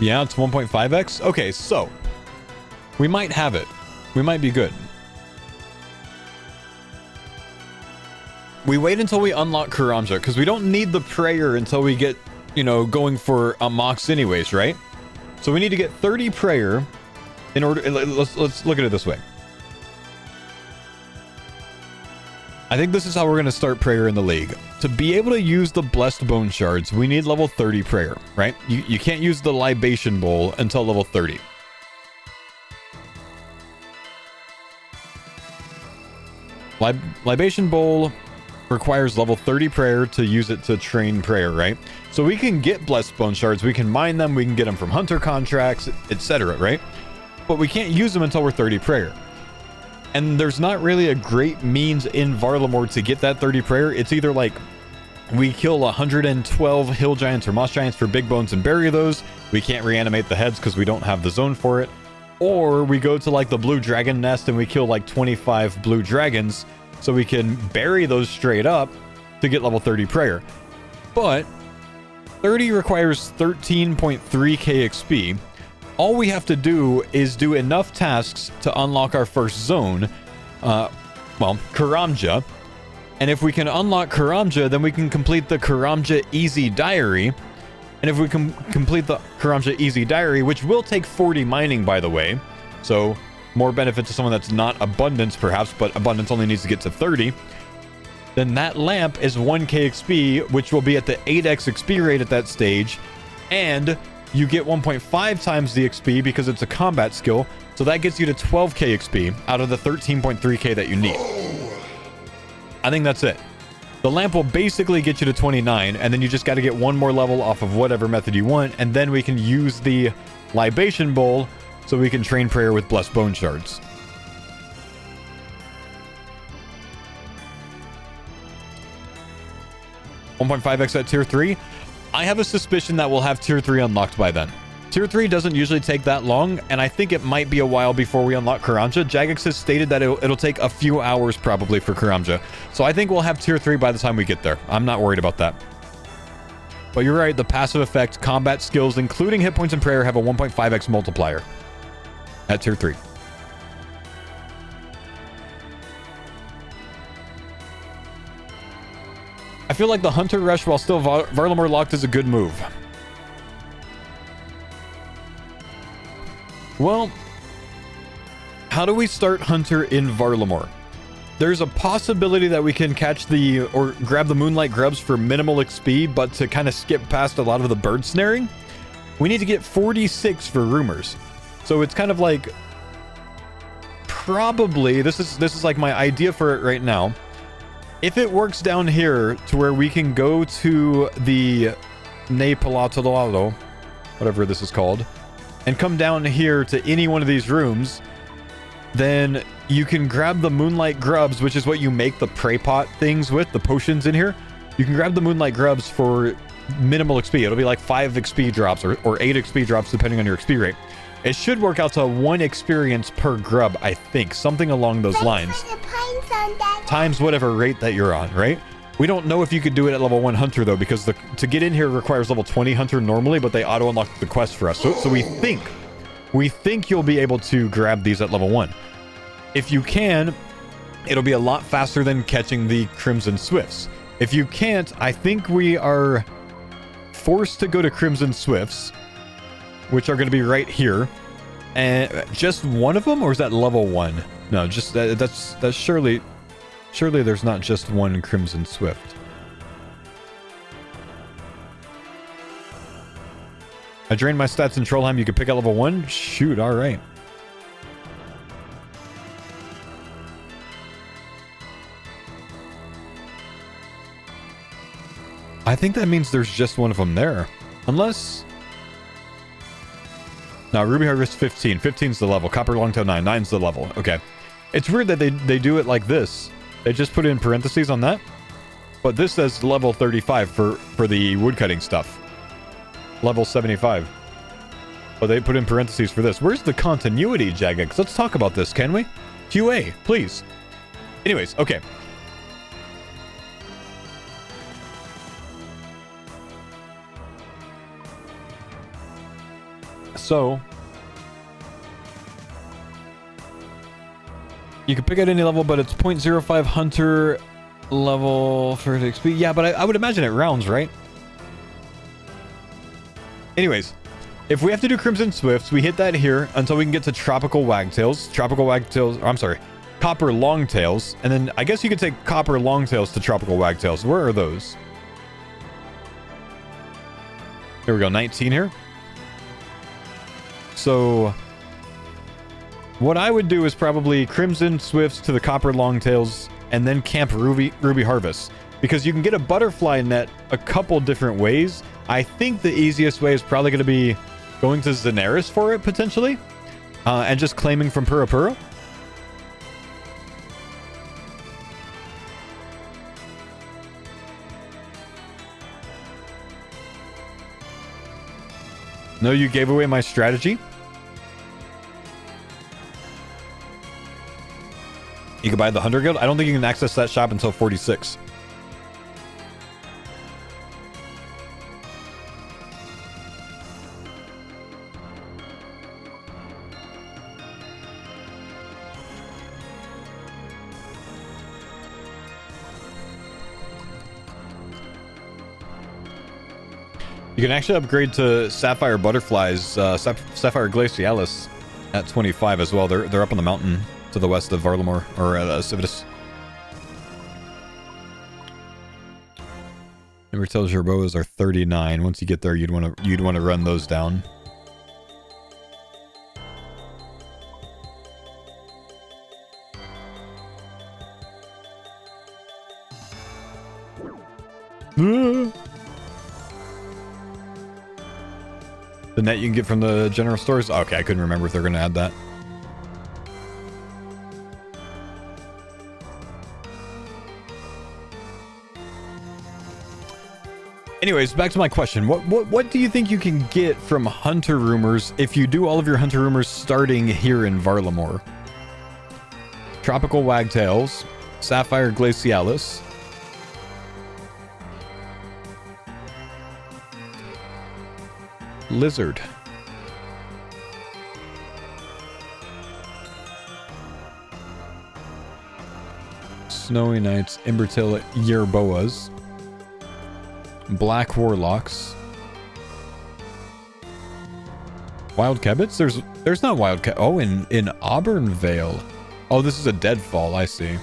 Yeah, it's 1.5x? Okay, so we might have it. We might be good. We wait until we unlock Karamja, because we don't need the prayer until we get, you know, going for a mox anyways, right? So we need to get 30 prayer in order. Let's look at it this way. I think this is how we're going to start prayer in the league. To be able to use the blessed bone shards, we need level 30 prayer, right? You can't use the libation bowl until level 30. Libation bowl requires level 30 prayer to use it to train prayer, right? So we can get blessed bone shards, we can mine them, we can get them from hunter contracts, etc., right? But we can't use them until we're 30 prayer. And there's not really a great means in Varlamore to get that 30 prayer. It's either like we kill 112 hill giants or moss giants for big bones and bury those. We can't reanimate the heads because we don't have the zone for it. Or we go to like the blue dragon nest and we kill like 25 blue dragons so we can bury those straight up to get level 30 prayer. But 30 requires 13.3k XP. All we have to do is do enough tasks to unlock our first zone, Karamja. And if we can unlock Karamja, then we can complete the Karamja Easy Diary. And if we can complete the Karamja Easy Diary, which will take 40 mining, by the way, so more benefit to someone that's not Abundance, perhaps, but Abundance only needs to get to 30, then that lamp is 1k XP, which will be at the 8x XP rate at that stage, and you get 1.5 times the XP because it's a combat skill, so that gets you to 12k XP out of the 13.3k that you need. I think that's it. The lamp will basically get you to 29, and then you just got to get one more level off of whatever method you want, and then we can use the libation bowl so we can train prayer with blessed bone shards. (1.5x at tier 3. I have a suspicion that we'll have tier 3 unlocked by then. Tier 3 doesn't usually take that long, and I think it might be a while before we unlock Karamja. Jagex has stated that it'll take a few hours probably for Karamja. So I think we'll have Tier 3 by the time we get there. I'm not worried about that. But you're right, the passive effect, combat skills, including hit points and prayer, have a 1.5x multiplier at Tier 3. I feel like the Hunter Rush while still Varlamore locked is a good move. Well, how do we start Hunter in Varlamore? There's a possibility that we can catch or grab the Moonlight Grubs for minimal XP, but to kind of skip past a lot of the bird snaring, we need to get 46 for rumors. So it's kind of like, probably, this is like my idea for it right now. If it works down here to where we can go to the Ne Palatolalo, whatever this is called, and come down here to any one of these rooms, then you can grab the Moonlight Grubs, which is what you make the prey pot things with, the potions in here. You can grab the Moonlight Grubs for minimal XP. It'll be like 5 XP drops or 8 XP drops depending on your XP rate. It should work out to 1 experience per grub, I think. Something along those lines. Times whatever rate that you're on, right? We don't know if you could do it at level 1 Hunter, though, because to get in here requires level 20 Hunter normally, but they auto-unlock the quest for us. So we think you'll be able to grab these at level 1. If you can, it'll be a lot faster than catching the Crimson Swifts. If you can't, I think we are forced to go to Crimson Swifts, which are going to be right here. And just one of them, or is that level 1? No, just that's surely there's not just one Crimson Swift. I drained my stats in Trollheim. You can pick at level 1? Shoot, all right. I think that means there's just one of them there. Unless... No, Ruby Harvest 15. 15's the level. Copper Longtail 9. 9's the level. Okay. It's weird that they do it like this. They just put it in parentheses on that. But this says level 35 for the woodcutting stuff. Level 75. But they put in parentheses for this. Where's the continuity, Jagex? Let's talk about this, can we? QA, please. Anyways, okay. So... you can pick at any level, but it's 0.05 Hunter level for XP. Yeah, but I would imagine it rounds, right? Anyways, if we have to do Crimson Swifts, we hit that here until we can get to Tropical Wagtails. I'm sorry, Copper Longtails. And then I guess you could take Copper Longtails to Tropical Wagtails. Where are those? Here we go, 19 here. So... what I would do is probably Crimson Swifts to the Copper Longtails and then camp Ruby Harvest. Because you can get a butterfly net a couple different ways. I think the easiest way is probably going to be going to Zenaris for it, potentially. And just claiming from Pura Pura. No, you gave away my strategy. You can buy the Hunter Guild. I don't think you can access that shop until 46. You can actually upgrade to Sapphire Butterflies, Sapphire Glacialis at 25 as well. They're up on the mountain to the west of Varlamore, or Civitas. Never tells your bows are 39. Once you get there, you'd want to run those down. The net you can get from the general stores? Okay, I couldn't remember if they're going to add that. Anyways, back to my question. What do you think you can get from Hunter Rumors if you do all of your Hunter Rumors starting here in Varlamore? Tropical Wagtails, Sapphire Glacialis, Lizard, Snowy Knights, Embertail Yerboas, Black Warlocks, Wild Kebbits? There's not Wild Kebbits. Oh, in Auburn Vale. Oh, this is a deadfall, I see.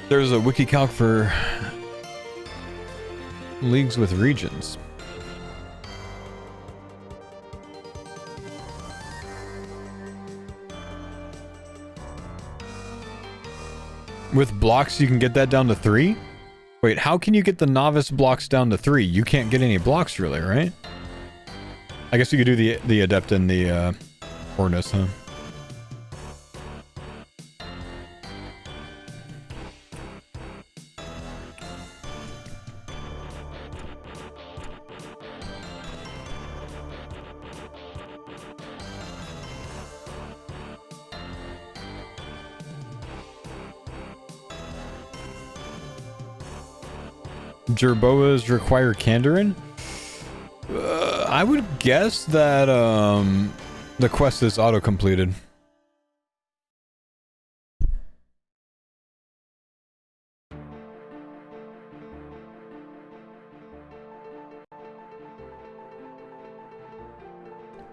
There's a wiki calc for leagues with regions. With blocks, you can get that down to 3? Wait, how can you get the novice blocks down to 3? You can't get any blocks really, right? I guess you could do the adept and the Ornus, huh? Jerboas require Kandarin? I would guess that the quest is auto-completed.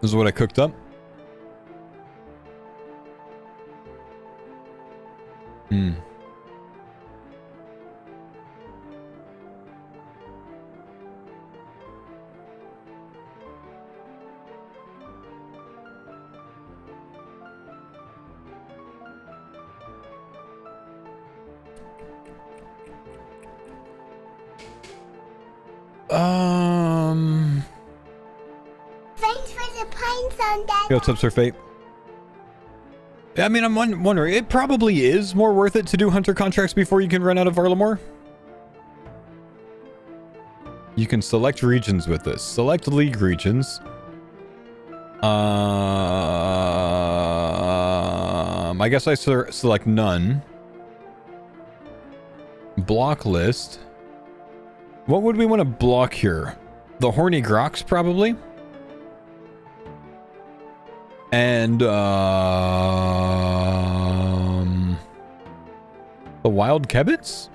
This is what I cooked up. Thanks for the pines on that. Yo, what's up, Sir Fate? Yeah, I mean, I'm wondering, it probably is more worth it to do hunter contracts before you can run out of Varlamore. You can select regions with this. Select league regions. I guess I select none. Block list. What would we want to block here? The Horny Groks, probably. And, the Wild Kebbits?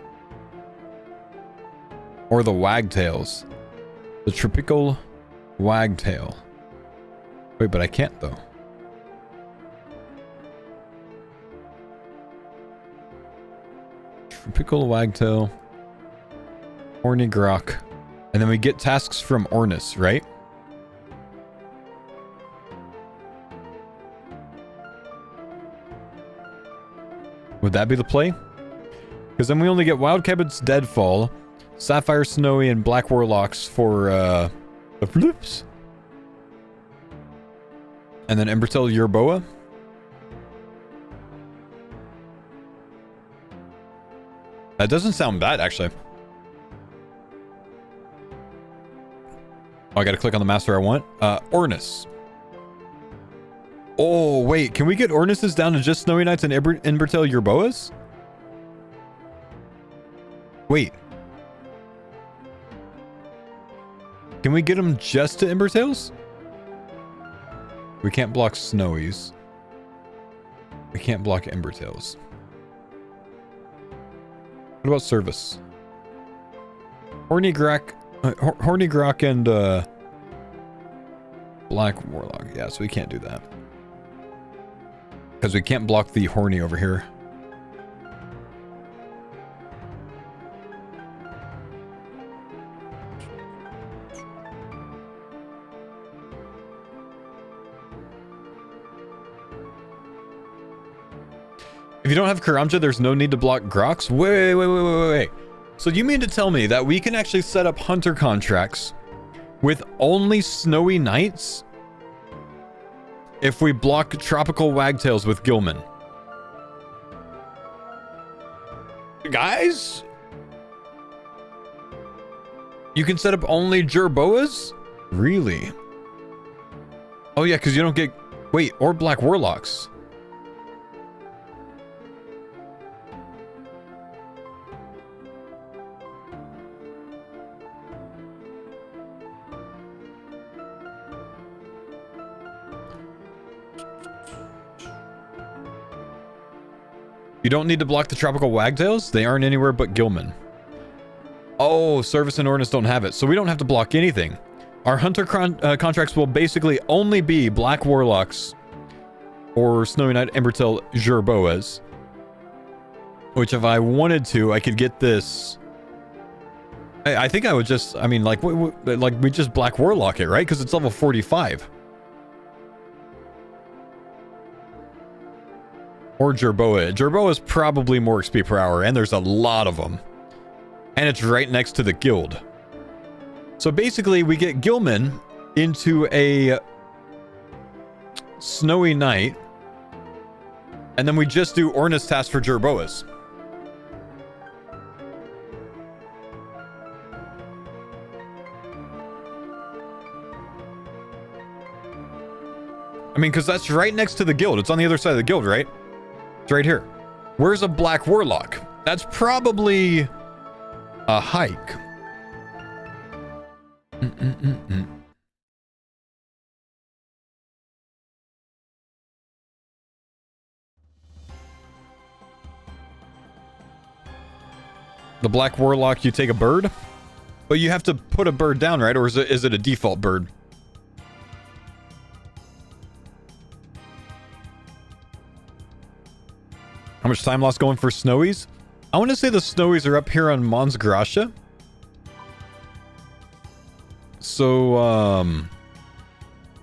Or the Wagtails? The Tropical Wagtail. Wait, but I can't, though. Tropical Wagtail. Horny Grok. And then we get tasks from Ornus, right? Would that be the play? Because then we only get Wild Kebbits Deadfall, Sapphire Snowy, and Black Warlocks for the flips. And then Embertail Yerboa. That doesn't sound bad, actually. Oh, I gotta click on the master I want. Ornus. Oh, wait. Can we get Ornuses down to just Snowy Knights and Embertail Yerboas? Wait. Can we get them just to Embertails? We can't block Snowies. We can't block Embertails. What about service? Horny Grok and Black Warlock. Yeah, so we can't do that. Because we can't block the Horny over here. If you don't have Karamja, there's no need to block Grox. Wait. So you mean to tell me that we can actually set up hunter contracts with only Snowy Nights if we block Tropical Wagtails with Gilman? Guys? You can set up only Jerboas? Really? Oh yeah, because you don't get... Wait, or Black Warlocks. You don't need to block the Tropical Wagtails? They aren't anywhere but Gilman. Oh, Service and Ordnance don't have it, so we don't have to block anything. Our hunter contracts will basically only be Black Warlocks or Snowy Night Embertail Jerboas. Which if I wanted to, I could get this... I think I would just... I mean, like we just Black Warlock it, right? Because it's level 45. Or Jerboa. Jerboa is probably more XP per hour, and there's a lot of them. And it's right next to the guild. So basically, we get Gilman into a Snowy Night, and then we just do Ornus tasks for Jerboas. I mean, because that's right next to the guild. It's on the other side of the guild, right? It's right here. Where's a Black Warlock? That's probably a hike. The Black Warlock, you take a bird? But you have to put a bird down, right? Or is it a default bird? How much time lost going for Snowies? I want to say the Snowies are up here on Mons Gracia. So,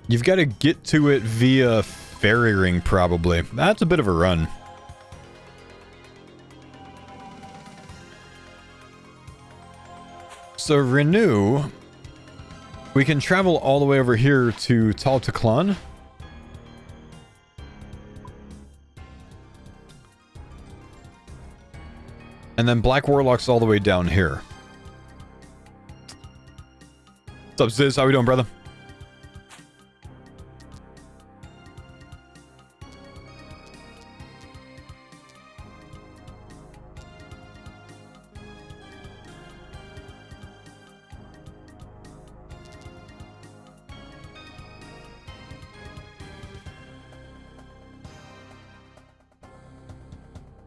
you've got to get to it via Ferry Ring, probably. That's a bit of a run. So, Renew, we can travel all the way over here to Tal Taklan. And then Black Warlock's all the way down here. What's up, Ziz? How we doing, brother?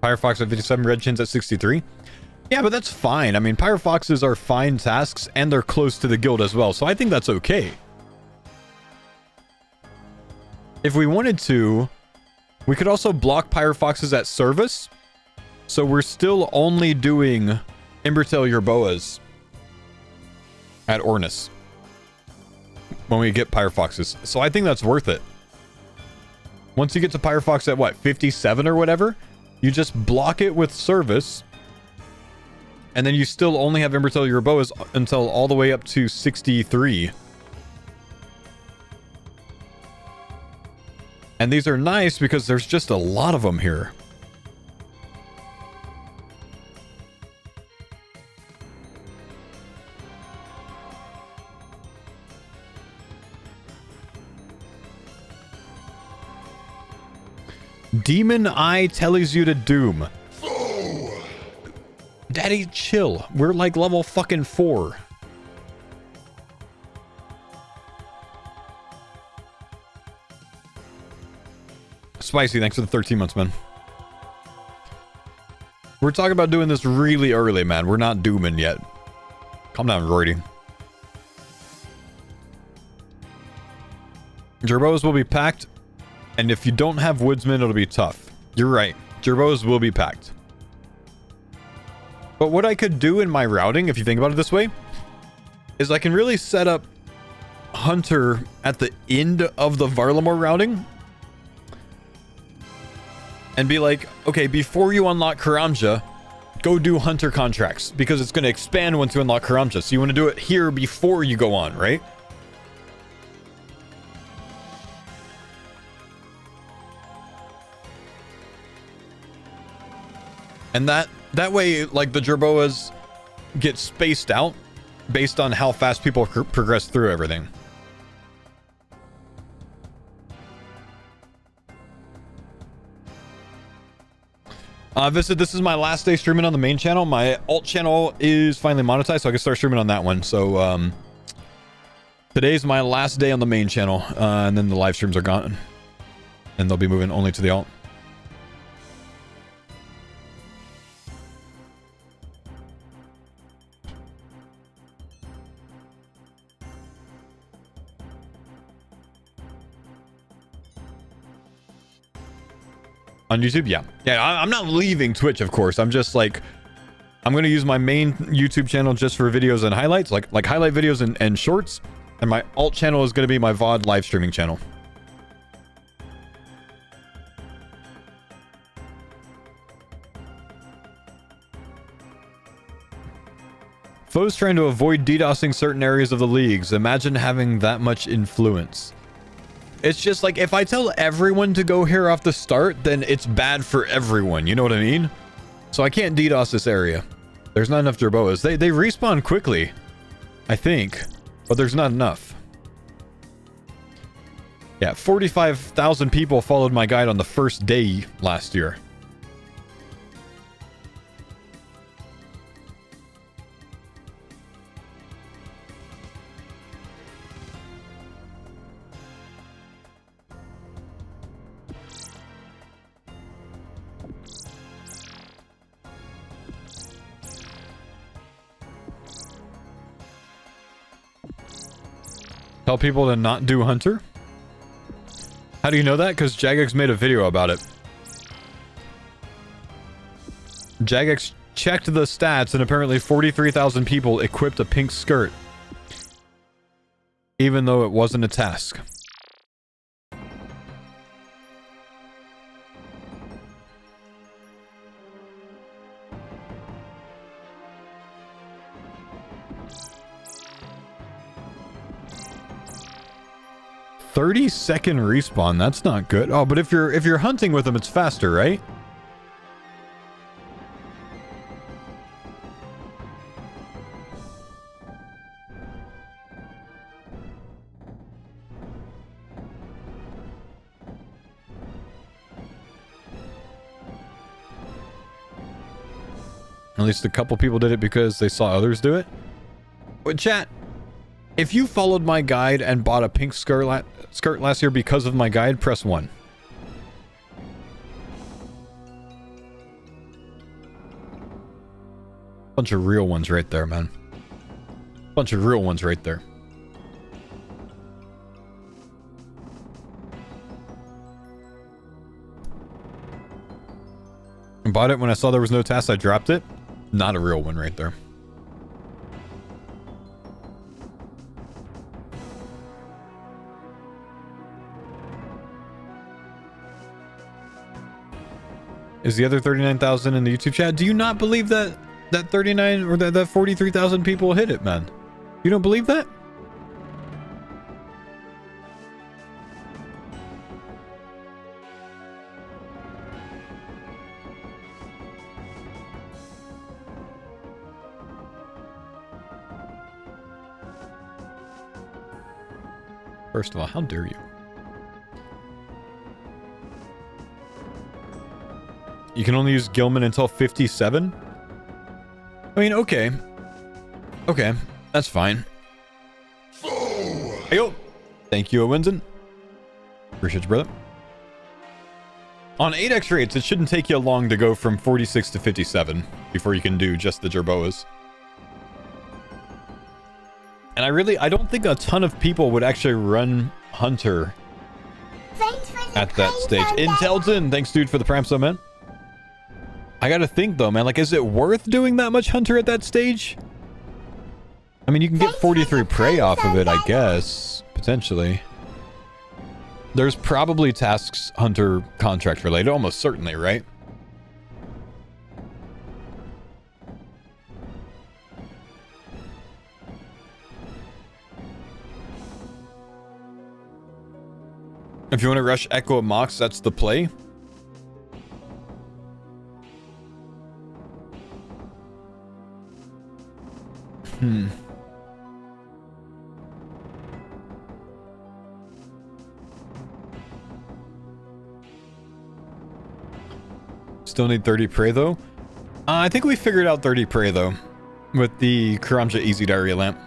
Pyrofox at 57, Red Chins at 63. Yeah, but that's fine. I mean, Pyrofoxes are fine tasks, and they're close to the guild as well, so I think that's okay. If we wanted to, we could also block Pyrofoxes at service, so we're still only doing Embertail Jerboas at Ornus when we get Pyrofoxes. So I think that's worth it. Once you get to Pyrofox at, what, 57 or whatever, you just block it with service, and then you still only have Embertail Jerboas until all the way up to 63. And these are nice because there's just a lot of them here. Demon Eye tells you to doom. Daddy, chill. We're like level fucking 4. Spicy, thanks for the 13 months, man. We're talking about doing this really early, man. We're not dooming yet. Calm down, Roydy. Jerboas will be packed. And if you don't have woodsman, it'll be tough. You're right. Jerboas will be packed. But what I could do in my routing, if you think about it this way, is I can really set up Hunter at the end of the Varlamore routing. and be like, okay, before you unlock Karamja, go do hunter contracts, because it's going to expand once you unlock Karamja. So you want to do it here before you go on, right? And that way, like, the Jerboas get spaced out based on how fast people progress through everything. Visit, this is my last day streaming on the main channel. My alt channel is finally monetized, so I can start streaming on that one. So today's my last day on the main channel, and then the live streams are gone, and they'll be moving only to the alt. On YouTube, yeah. I'm not leaving Twitch, of course. I'm just like, I'm going to use my main YouTube channel just for videos and highlights, like highlight videos and shorts. And my alt channel is going to be my VOD live streaming channel. Foes trying to avoid DDoSing certain areas of the leagues. Imagine having that much influence. It's just like, if I tell everyone to go here off the start, then it's bad for everyone. You know what I mean? So I can't DDoS this area. There's not enough Jerboas. They respawn quickly, I think, but there's not enough. Yeah, 45,000 people followed my guide on the first day last year. Tell people to not do Hunter? How do you know that? Because Jagex made a video about it. Jagex checked the stats and apparently 43,000 people equipped a pink skirt. Even though it wasn't a task. "30-second respawn, that's not good." Oh, but if you're hunting with them, it's faster, right? At least a couple people did it because they saw others do it. But chat, if you followed my guide and bought a pink skirt last year because of my guide, press 1. Bunch of real ones right there, man. Bunch of real ones right there. I bought it when I saw there was no task, I dropped it. Not a real one right there. Is the other 39,000 in the YouTube chat? Do you not believe that 39 or that 43,000 people hit it, man? You don't believe that? First of all, how dare you? You can only use Gilman until 57? I mean, okay. Okay, that's fine. Hey, yo! Thank you, Winston. Appreciate you, brother. On 8x rates, it shouldn't take you long to go from 46 to 57 before you can do just the Jerboas. And I don't think a ton of people would actually run Hunter at that stage. Intelton, thanks dude for the prime sub, man. I gotta think though, man, like, is it worth doing that much Hunter at that stage? I mean, you can get 43 prey off of it, I guess, potentially. There's probably tasks hunter contract related, almost certainly, right? If you want to rush Echo of Mox, that's the play. Still need 30 prey though. I think we figured out 30 prey though with the Karamja Easy Diary lamp.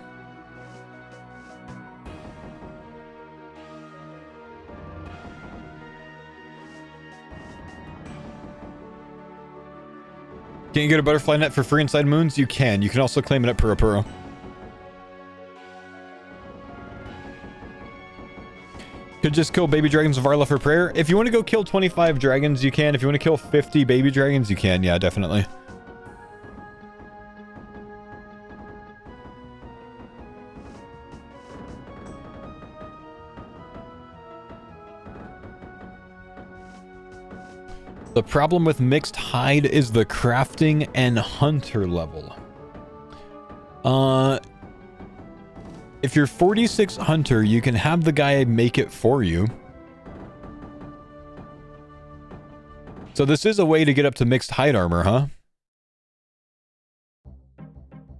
Can you get a butterfly net for free inside moons? You can. You can also claim it at Puro. Could just kill baby dragons of Arla for prayer. If you want to go kill 25 dragons, you can. If you want to kill 50 baby dragons, you can. Yeah, definitely. The problem with mixed hide is the crafting and hunter level. If you're 46 hunter, you can have the guy make it for you. So this is a way to get up to mixed hide armor, huh?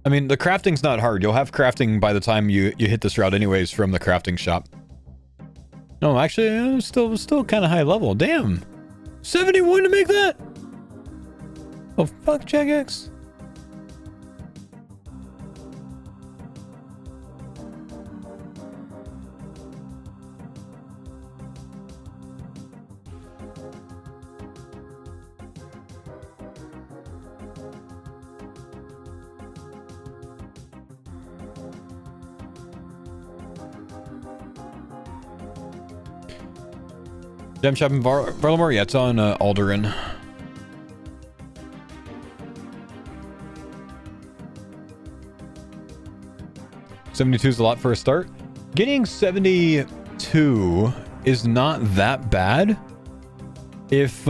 I mean, the crafting's not hard. You'll have crafting by the time you hit this route anyways from the crafting shop. No, actually, I'm still kind of high level. Damn. 71 to make that? Oh, fuck, Jagex. Gem Shop in Varlamore? Yeah, it's on Alderan. $72 is a lot for a start. Getting 72 is not that bad. If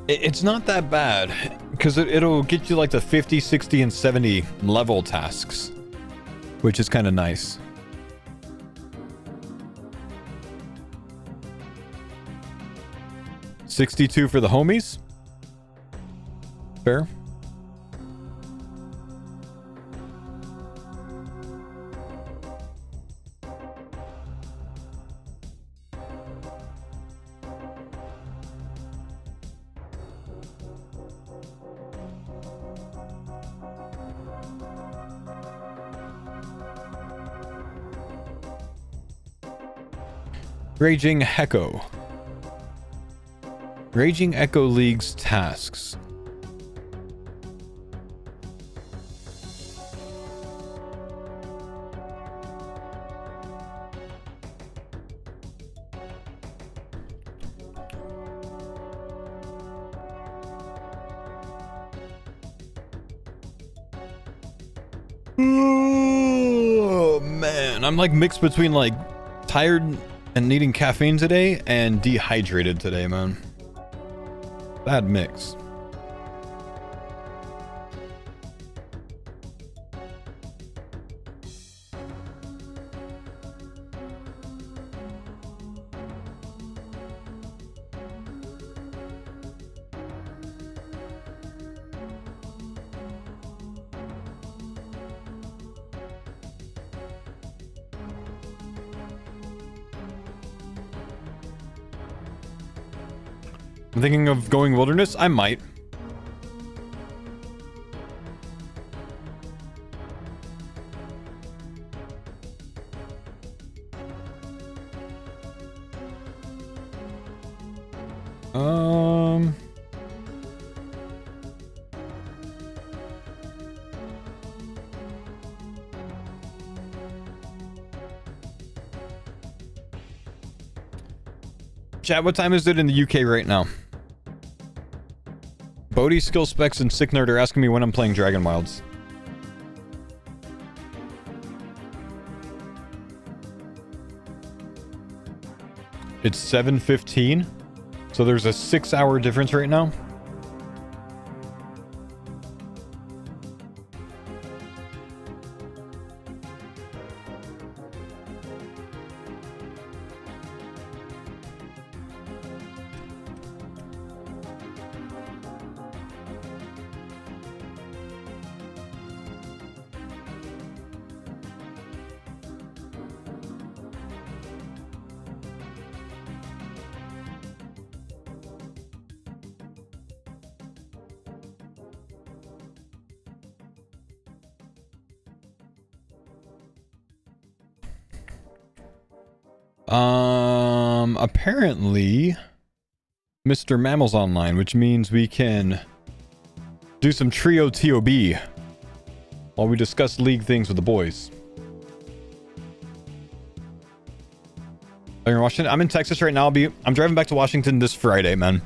it's not that bad because it'll get you like the 50, 60, and 70 level tasks, which is kind of nice. $62 for the homies. Fair. Raging Echo. Raging Echo League's tasks. Oh man, I'm like mixed between like tired and needing caffeine today and dehydrated today, man. Bad mix. I'm thinking of going wilderness. I might. Chat, what time is it in the UK right now? Bodhi, Skill Specs, and Sick Nerd are asking me when I'm playing Dragon Wilds. It's 7:15, so there's a 6-hour difference right now. Apparently, Mr. Mammal's online, which means we can do some trio TOB while we discuss league things with the boys. Are you in Washington? I'm in Texas right now. I'm driving back to Washington this Friday, man.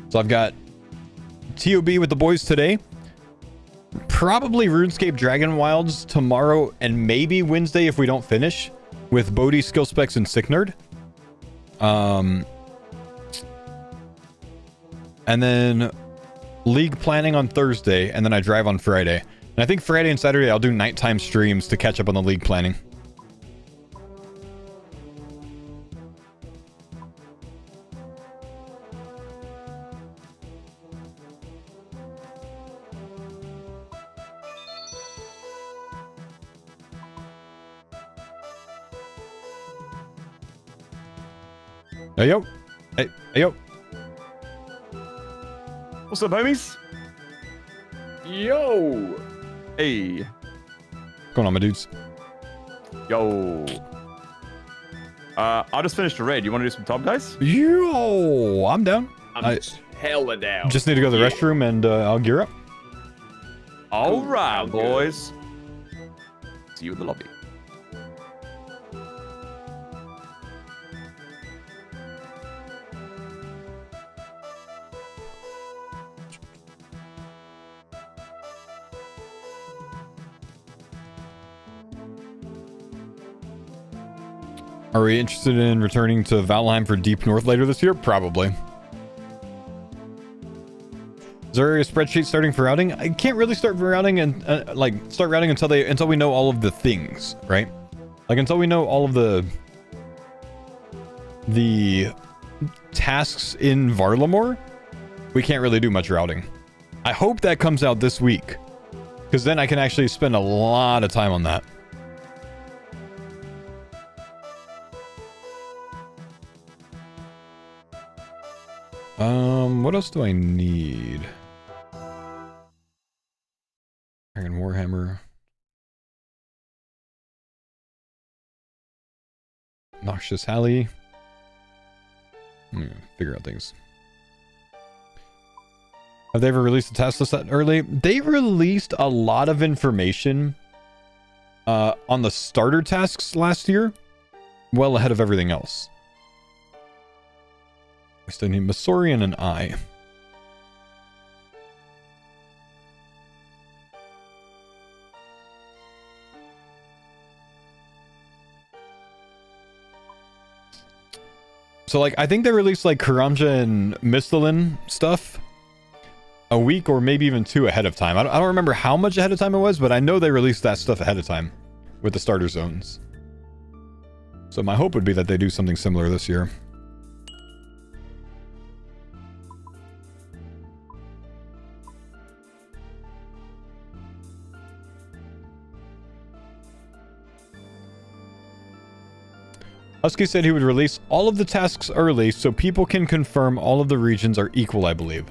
So I've got TOB with the boys today. Probably RuneScape Dragon Wilds tomorrow and maybe Wednesday if we don't finish with Bodhi, Skill Specs, and Sick Nerd. And then league planning on Thursday, and then I drive on Friday. And I think Friday and Saturday I'll do nighttime streams to catch up on the league planning. Hey, yo. Hey, yo. What's up, homies? Yo. Hey. What's going on, my dudes? Yo. I just finished a raid. You want to do some top guys? Yo, I'm down. I'm hella down. Just need to go to the restroom and I'll gear up. All right, boys. See you in the lobby. Are we interested in returning to Valheim for Deep North later this year? Probably. Is there a spreadsheet starting for routing? I can't really start for routing and start routing until we know all of the things, right? Like until we know all of the tasks in Varlamore, we can't really do much routing. I hope that comes out this week, because then I can actually spend a lot of time on that. What else do I need? Iron Warhammer. Noxious Halley. Figure out things. Have they ever released a task list that early? They released a lot of information on the starter tasks last year, well ahead of everything else. We still need Masori and an eye. So, like, I think they released, like, Karamja and Mistalin stuff a week or maybe even 2 ahead of time. I don't remember how much ahead of time it was, but I know they released that stuff ahead of time with the starter zones. So my hope would be that they do something similar this year. Husky said he would release all of the tasks early so people can confirm all of the regions are equal, I believe.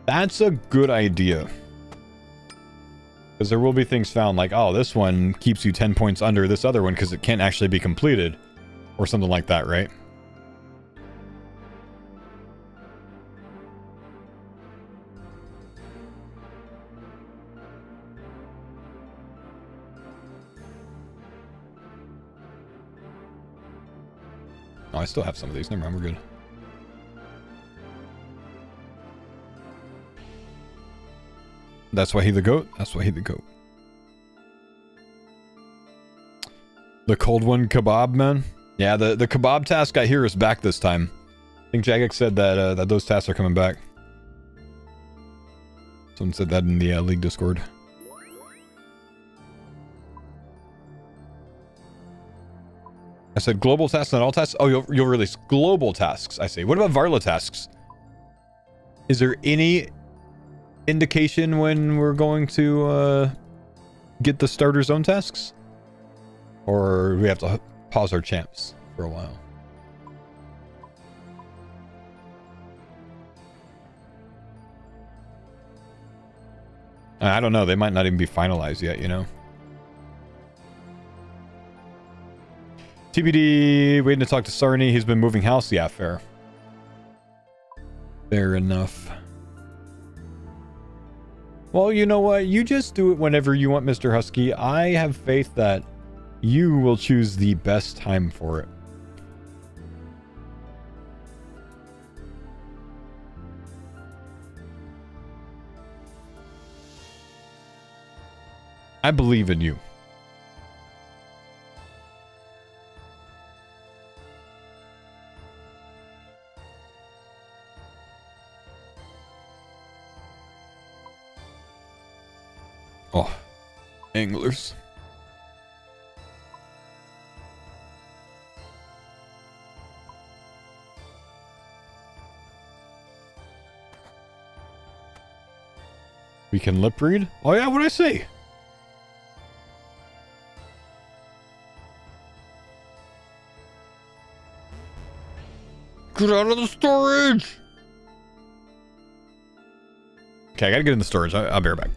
That's a good idea. Because there will be things found like, oh, this one keeps you 10 points under this other one because it can't actually be completed. Or something like that, right? Oh, I still have some of these. Never mind, we're good. That's why he the GOAT. That's why he the GOAT. The cold one kebab, man. Yeah, the kebab task I hear is back this time. I think Jagex said that that those tasks are coming back. Someone said that in the League Discord. I said global tasks, not all tasks. Oh, you'll release global tasks. I see. What about Varla tasks? Is there any indication when we're going to get the starter zone tasks? Or we have to pause our champs for a while? I don't know. They might not even be finalized yet, you know? TBD, waiting to talk to Sarni. He's been moving house. Yeah, fair. Fair enough. Well, you know what? You just do it whenever you want, Mr. Husky. I have faith that you will choose the best time for it. I believe in you. Oh, anglers. We can lip read? Oh yeah, what'd I say? Get out of the storage! Okay, I gotta get in the storage. I'll be right back.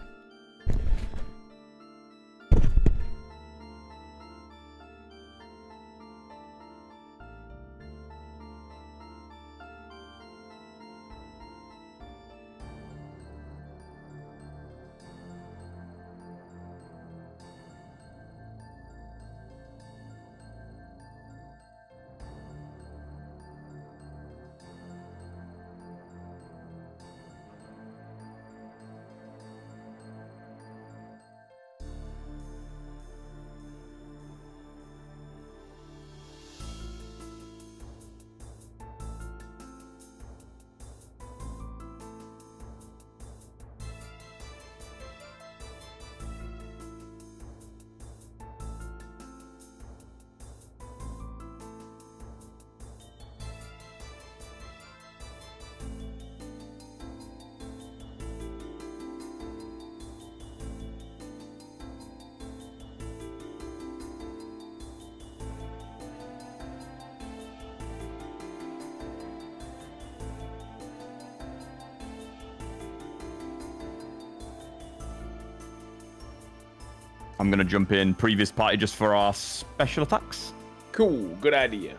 I'm going to jump in previous party just for our special attacks. Cool. Good idea.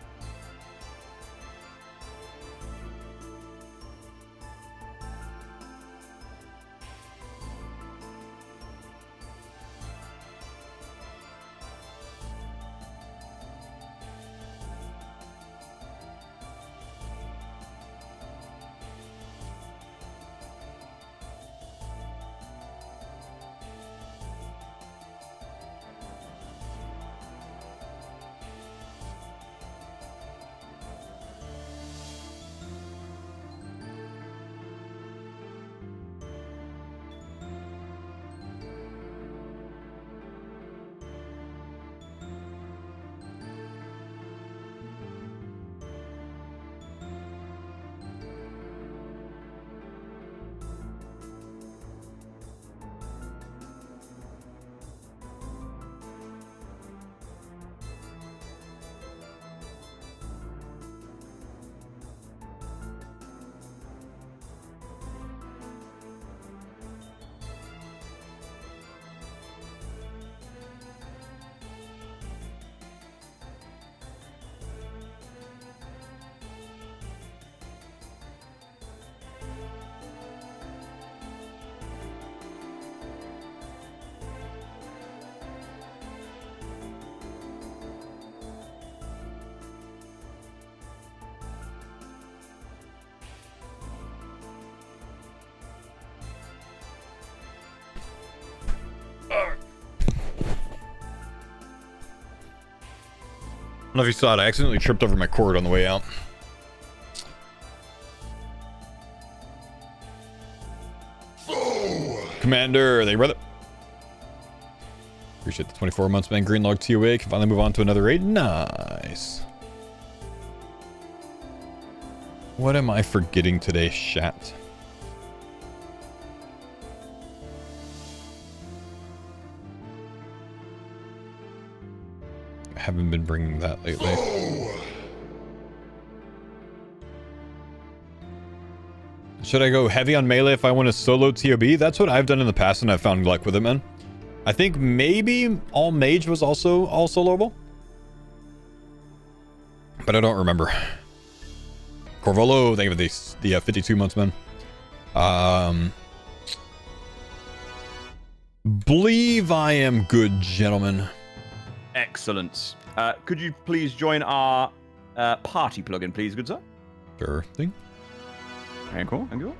know if you saw it. I accidentally tripped over my cord on the way out. Commander, are they brother? Appreciate the 24 months, man. Greenlog TOA. Can finally move on to another raid. Nice. What am I forgetting today, chat? I haven't been bringing that lately. Should I go heavy on melee if I want to solo TOB? That's what I've done in the past and I've found luck with it, man. I think maybe all mage was also all soloable. But I don't remember. Corvolo, thank you for the 52 months, man. Believe I am good, gentlemen. Excellent. Could you please join our party plugin, please, good sir? Sure thing. Very cool. Thank you.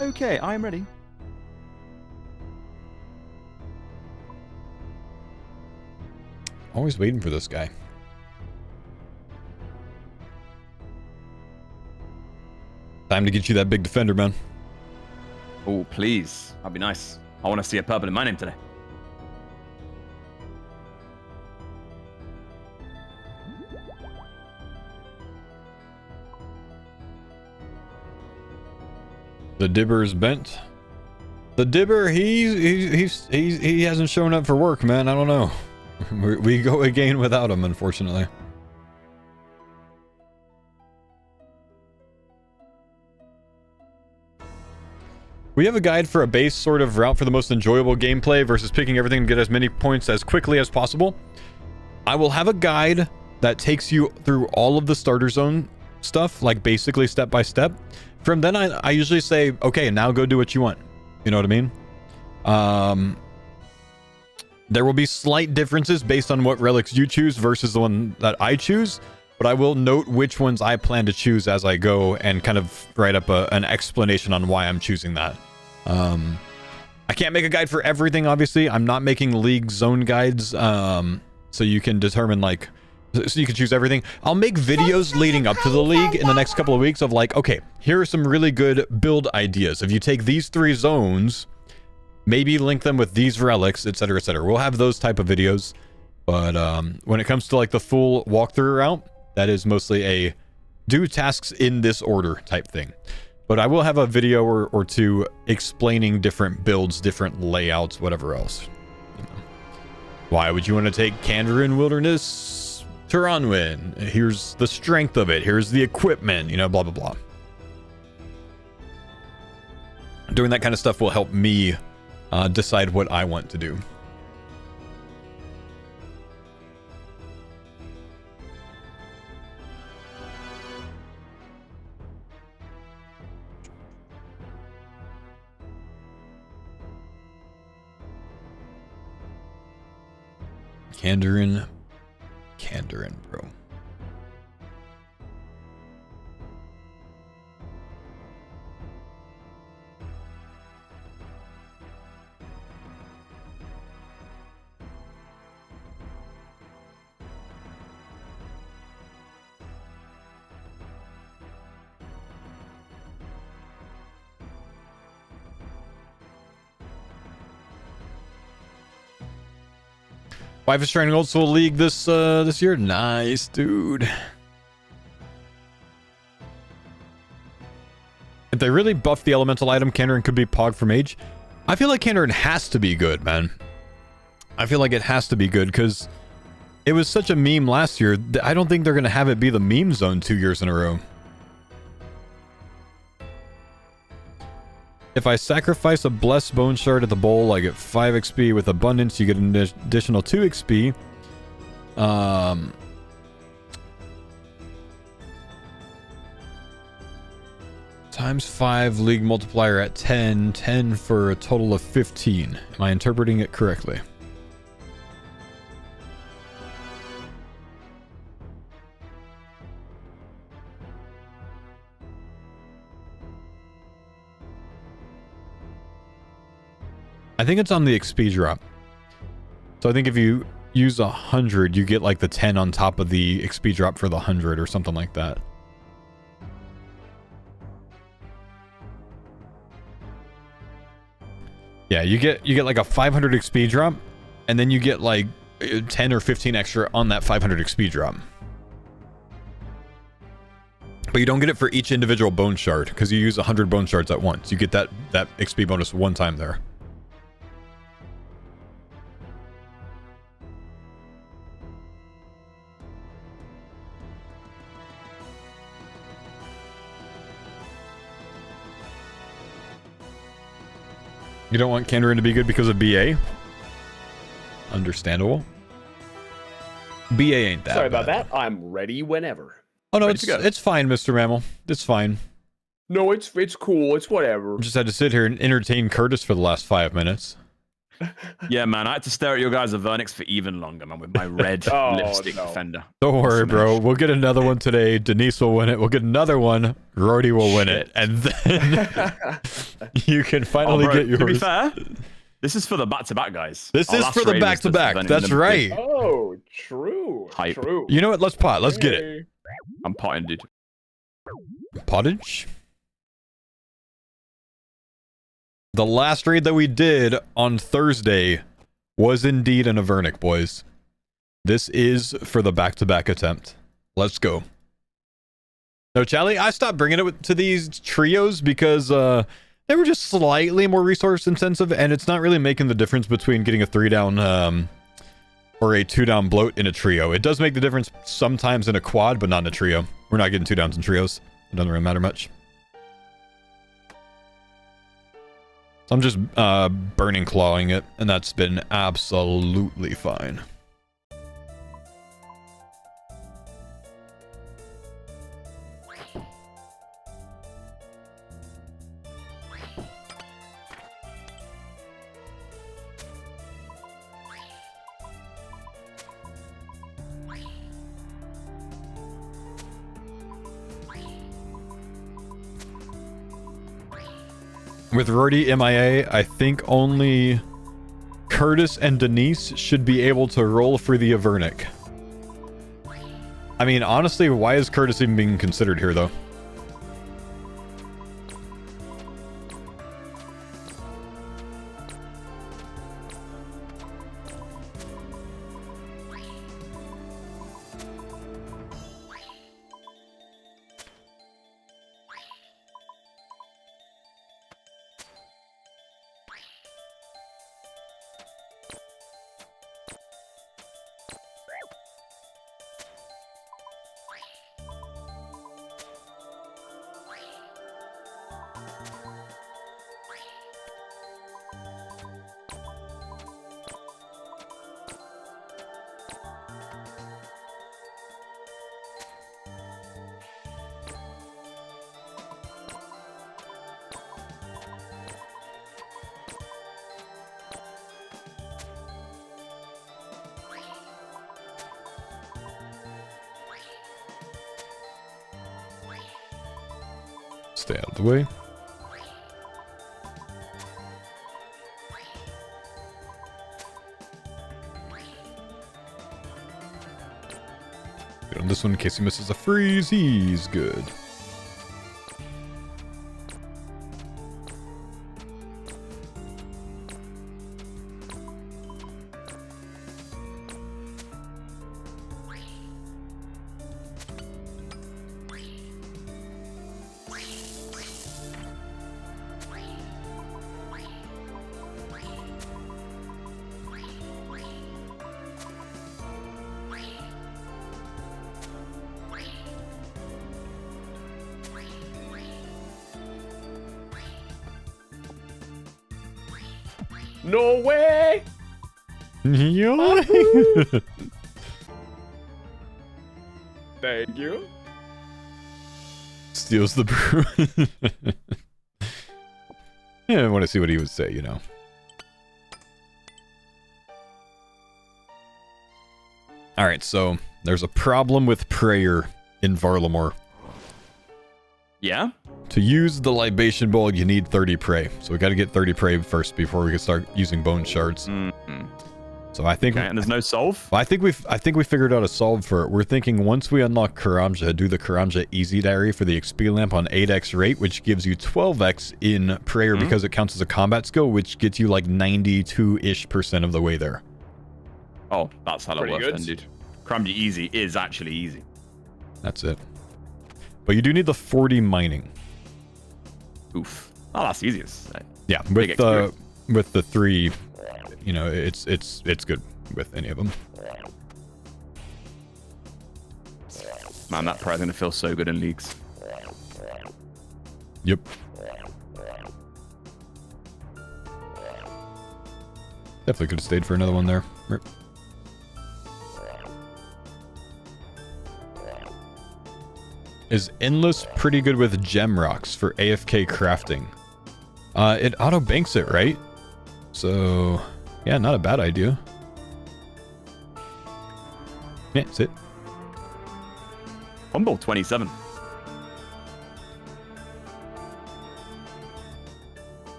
Okay, I am ready. Always waiting for this guy. Time to get you that big defender, man. Oh, please. That'd be nice. I want to see a purple in my name today. The dibber's bent. The dibber, he hasn't shown up for work, man. I don't know. We go again without him, unfortunately. We have a guide for a base sort of route for the most enjoyable gameplay versus picking everything to get as many points as quickly as possible. I will have a guide that takes you through all of the starter zone stuff, like basically step by step. From then I usually say, okay, now go do what you want. You know what I mean? There will be slight differences based on what relics you choose versus the one that I choose, but I will note which ones I plan to choose as I go and kind of write up an explanation on why I'm choosing that. I can't make a guide for everything, obviously. I'm not making league zone guides, so you can determine, like, so you can choose everything. I'll make videos leading up to the league in the next couple of weeks of like, okay, here are some really good build ideas. If you take these 3 zones, maybe link them with these relics, etc., etc. We'll have those type of videos, but when it comes to like the full walkthrough route, that is mostly a do tasks in this order type thing. But I will have a video or two explaining different builds, different layouts, whatever else. You know. Why would you want to take Kandarin Wilderness? Turanwin, here's the strength of it, here's the equipment, you know, blah blah blah. Doing that kind of stuff will help me decide what I want to do. Kandarin, bro. Wife is trying to Old Soul League this year. Nice, dude. If they really buff the elemental item, Kandarin could be Pog for Mage. I feel like Kandarin has to be good, man. I feel like it has to be good because it was such a meme last year. I don't think they're going to have it be the meme zone 2 years in a row. If I sacrifice a blessed bone shard at the bowl, I get 5 XP. With abundance, you get an additional 2 XP. Times 5 league multiplier at 10. 10 for a total of 15. Am I interpreting it correctly? I think it's on the XP drop. So I think if you use 100, you get like the 10 on top of the XP drop for the 100 or something like that. Yeah, you get like a 500 XP drop, and then you get like 10 or 15 extra on that 500 XP drop. But you don't get it for each individual bone shard, because you use 100 bone shards at once. You get that XP bonus one time there. You don't want Kandarin to be good because of BA? Understandable. BA ain't that Sorry about bad. that. I'm ready whenever. Oh no, Ready to go. it's fine, Mr. Mammal. It's fine. No, it's cool. It's whatever. Just had to sit here and entertain Curtis for the last 5 minutes. Yeah, man, I had to stare at your guys' Vernix for even longer, man, with my red Oh, lipstick no. defender. Don't worry, Smash. bro. We'll get another one today. Denise will win it. We'll get another one. Rody will win it. Shit. And then you can Oh, finally bro, get yours. to be fair, this is for the back-to-back, guys. This Our is last for the raid was back-to-back. just That's Venom right. Oh, true. Hype. True. You know what? Let's pot. Let's get it. Hey. I'm potting, dude. Pottage? The last raid that we did on Thursday was indeed an Avernic, boys. This is for the back-to-back attempt. Let's go. No, Charlie, I stopped bringing it to these trios because they were just slightly more resource intensive, and it's not really making the difference between getting a 3-down or a 2-down bloat in a trio. It does make the difference sometimes in a quad, but not in a trio. We're not getting 2-downs in trios. It doesn't really matter much. So I'm just burning clawing it, and that's been absolutely fine. With Rody MIA, I think only Curtis and Denise should be able to roll for the Avernic. I mean, honestly, why is Curtis even being considered here, though? Stay out of the way. Good on this one in case he misses a freeze. He's good. No way! Yeah. Thank you. Steals the brew. Yeah, I want to see what he would say, you know. Alright, so there's a problem with prayer in Varlamore. Yeah? To use the libation bowl, you need 30 pray. So we got to get 30 pray first before we can start using bone shards. Mm-hmm. So I think Okay, and there's no solve? I think we figured out a solve for it. We're thinking once we unlock Karamja, do the Karamja Easy Diary for the XP lamp on 8x rate, which gives you 12x in prayer because it counts as a combat skill, which gets you like 92-ish% of the way there. Oh, that's hella Pretty worth good. then, dude. Karamja Easy is actually easy. That's it. But you do need the 40 mining. Oof. Oh, that's the easiest. Yeah, Big with the 3, you know, it's good with any of them. Man, that prize is going to feel so good in leagues. Yep. Definitely could have stayed for another one there. Rip. Is Endless pretty good with gem rocks for AFK crafting? It auto banks it, right? So, yeah, not a bad idea. Yeah, that's it. Humble 27.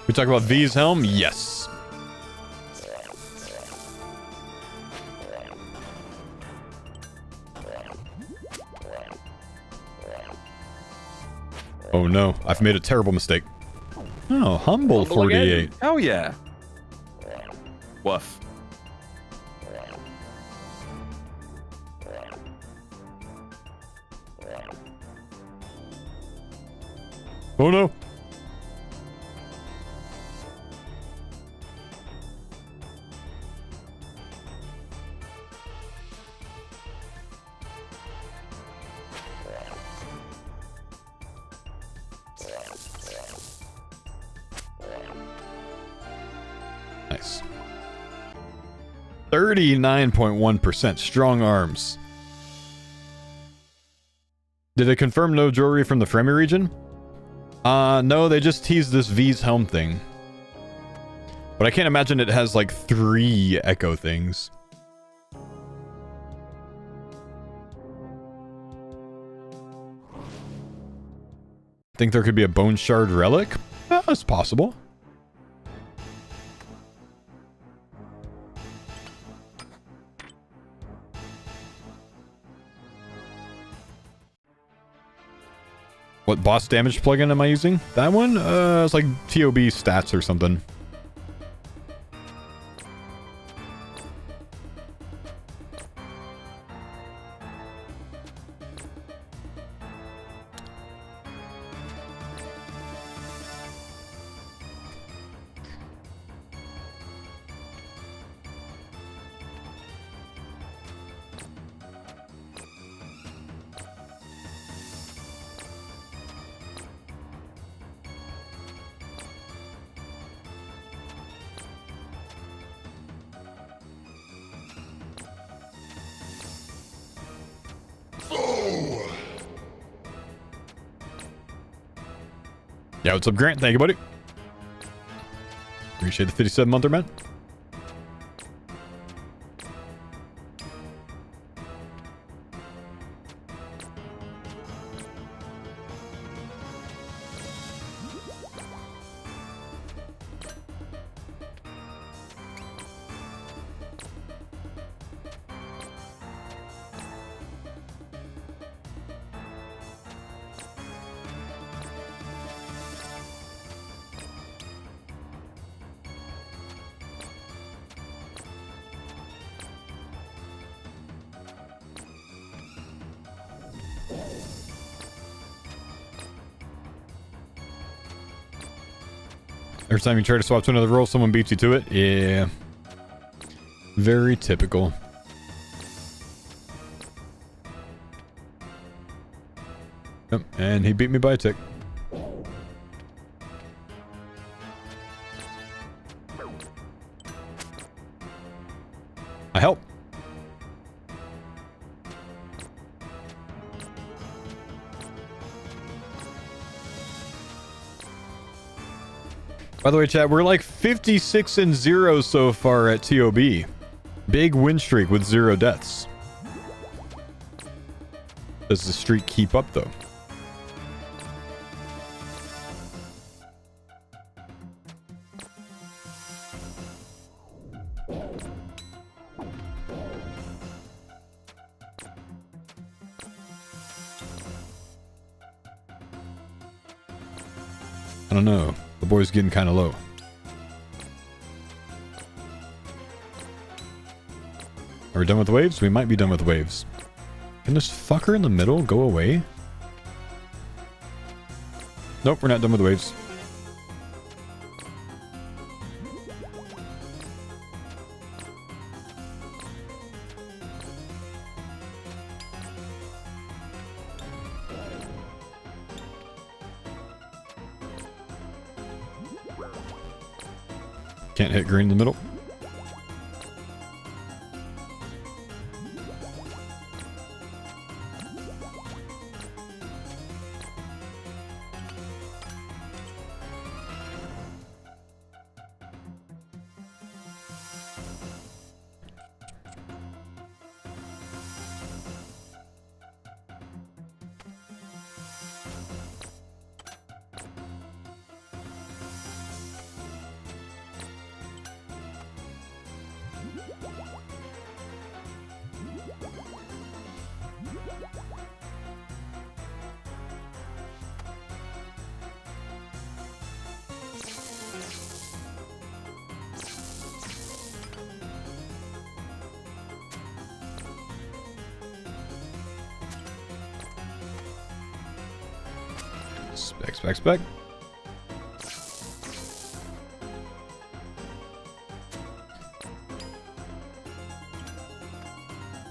We talk about V's helm? Yes. Oh no, I've made a terrible mistake. Oh, humble 48. Hell yeah. Woof. Oh no. Nice. 39.1% strong arms. Did it confirm no jewelry from the Fremi region? No, they just teased this V's helm thing. But I can't imagine it has like 3 echo things. Think there could be a bone shard relic? That's possible. What boss damage plugin am I using? That one? It's like TOB stats or something. Yeah, what's up, Grant? Thank you, buddy. Appreciate the 57-monther, man. Every time you try to swap to another role, someone beats you to it. Yeah. Very typical. Yep, and he beat me by a tick. I help. By the way, chat, we're like 56-0 so far at TOB. Big win streak with 0 deaths. Does the streak keep up, though? I don't know. The boy's getting kind of low. Are we done with waves? We might be done with waves. Can this fucker in the middle go away? Nope, we're not done with waves. Can't hit green in the middle. Spec.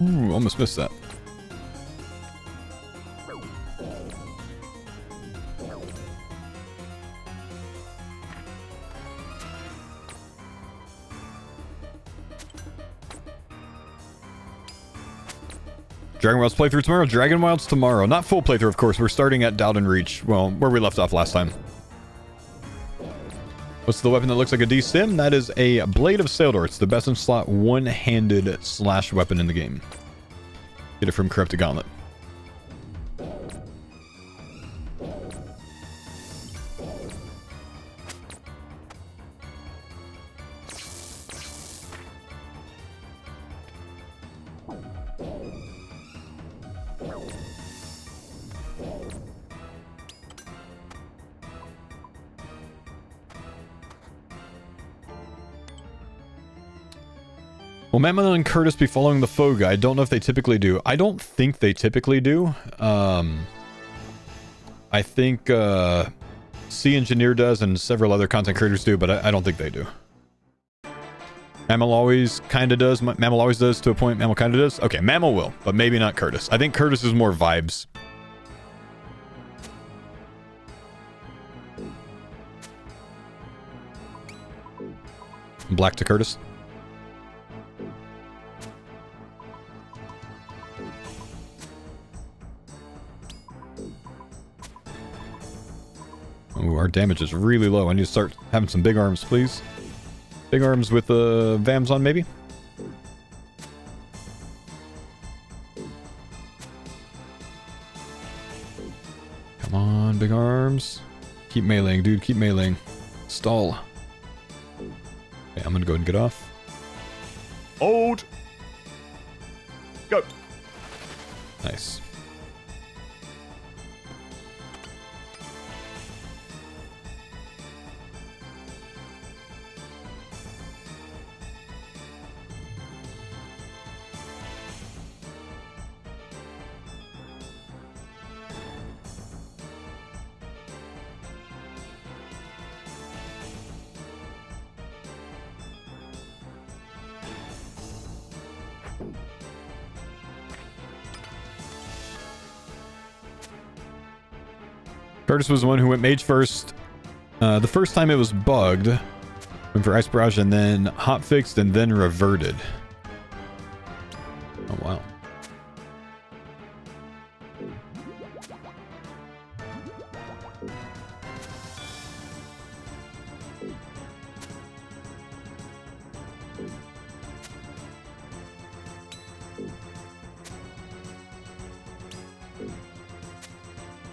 Ooh, almost missed that. Dragon Wilds playthrough tomorrow? Dragon Wilds tomorrow. Not full playthrough, of course. We're starting at Dowden Reach. Well, where we left off last time. What's the weapon that looks like a D-Sim? That is a Blade of Saildor. It's the best in slot one-handed slash weapon in the game. Get it from Corrupted Gauntlet. Will Mammoth and Curtis be following the foe guide? I don't know if they typically do. I don't think they typically do. I think C Engineer does and several other content creators do, but I don't think they do. Mammal always kind of does. Mammal always does to a point. Mammal kind of does. Okay, Mammal will, but maybe not Curtis. I think Curtis is more vibes. Black to Curtis. Ooh, our damage is really low. I need to start having some big arms, please. Big arms with VAMs on, maybe? Come on, big arms. Keep meleeing, dude. Keep meleeing. Stall. Okay, I'm gonna go ahead and get off. Hold. Go. Nice. Curtis was the one who went mage first. The first time it was bugged. Went for Ice Barrage and then hotfixed and then reverted. Oh, wow.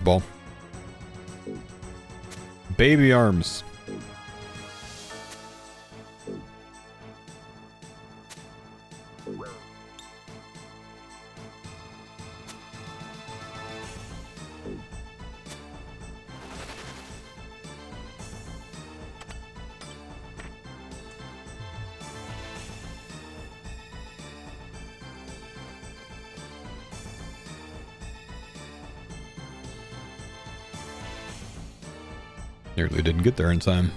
Ball. Baby arms. Nearly didn't get there in time.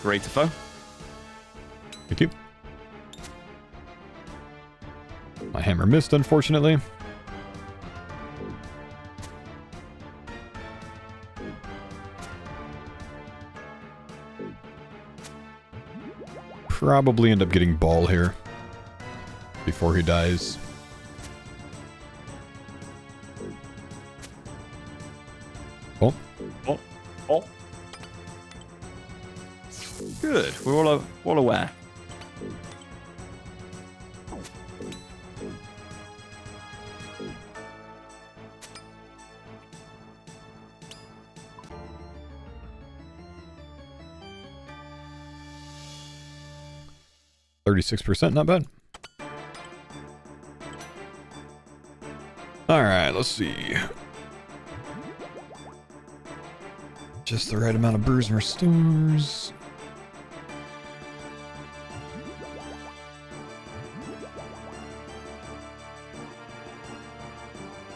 Great foe. Thank you. My hammer missed, unfortunately. Probably end up getting ball here before he dies. Oh. Oh. Oh. Good. We're all aware. %, not bad. Alright, let's see. Just the right amount of brews and restores.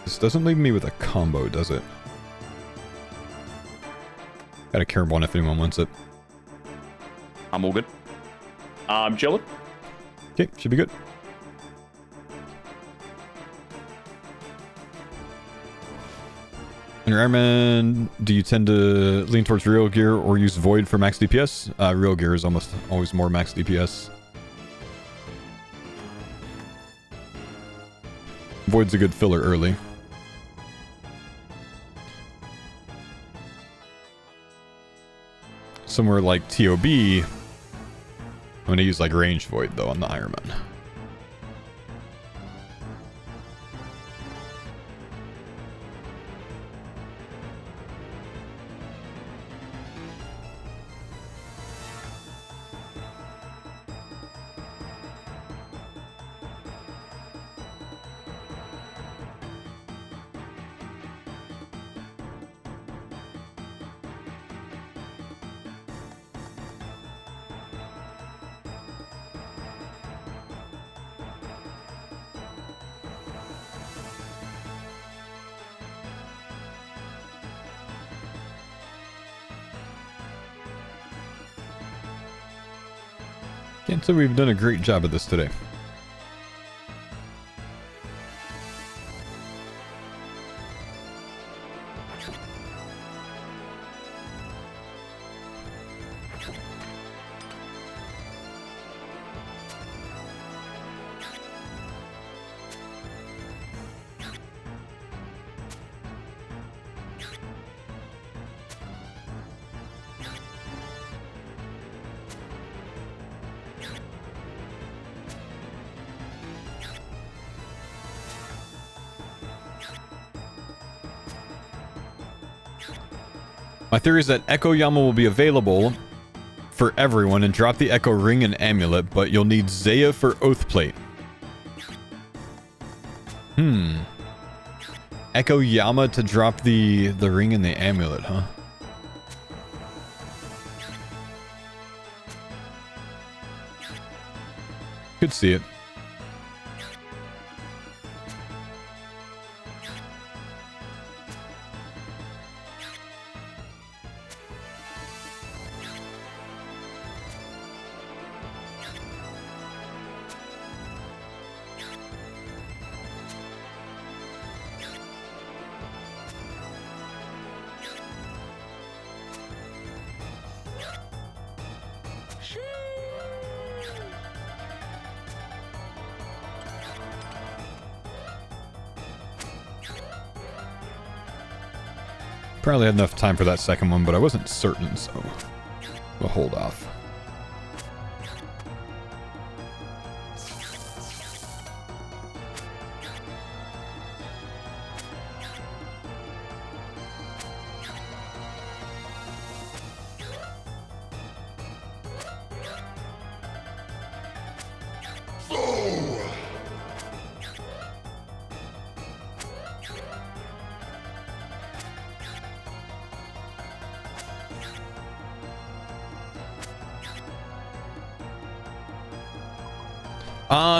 This doesn't leave me with a combo, does it? Got a carry one if anyone wants it. I'm all good. I'm chilling. Okay, should be good. In your Ironman, do you tend to lean towards real gear or use void for max DPS? Real gear is almost always more max DPS. Void's a good filler early. Somewhere like TOB, I'm going to use like range void though on the Ironman. Can't say we've done a great job of this today. My theory is that Echo Yama will be available for everyone and drop the Echo Ring and Amulet, but you'll need Zaya for Oathplate. Echo Yama to drop the ring and the amulet, huh? Could see it. Probably had enough time for that second one, but I wasn't certain, so we'll hold off.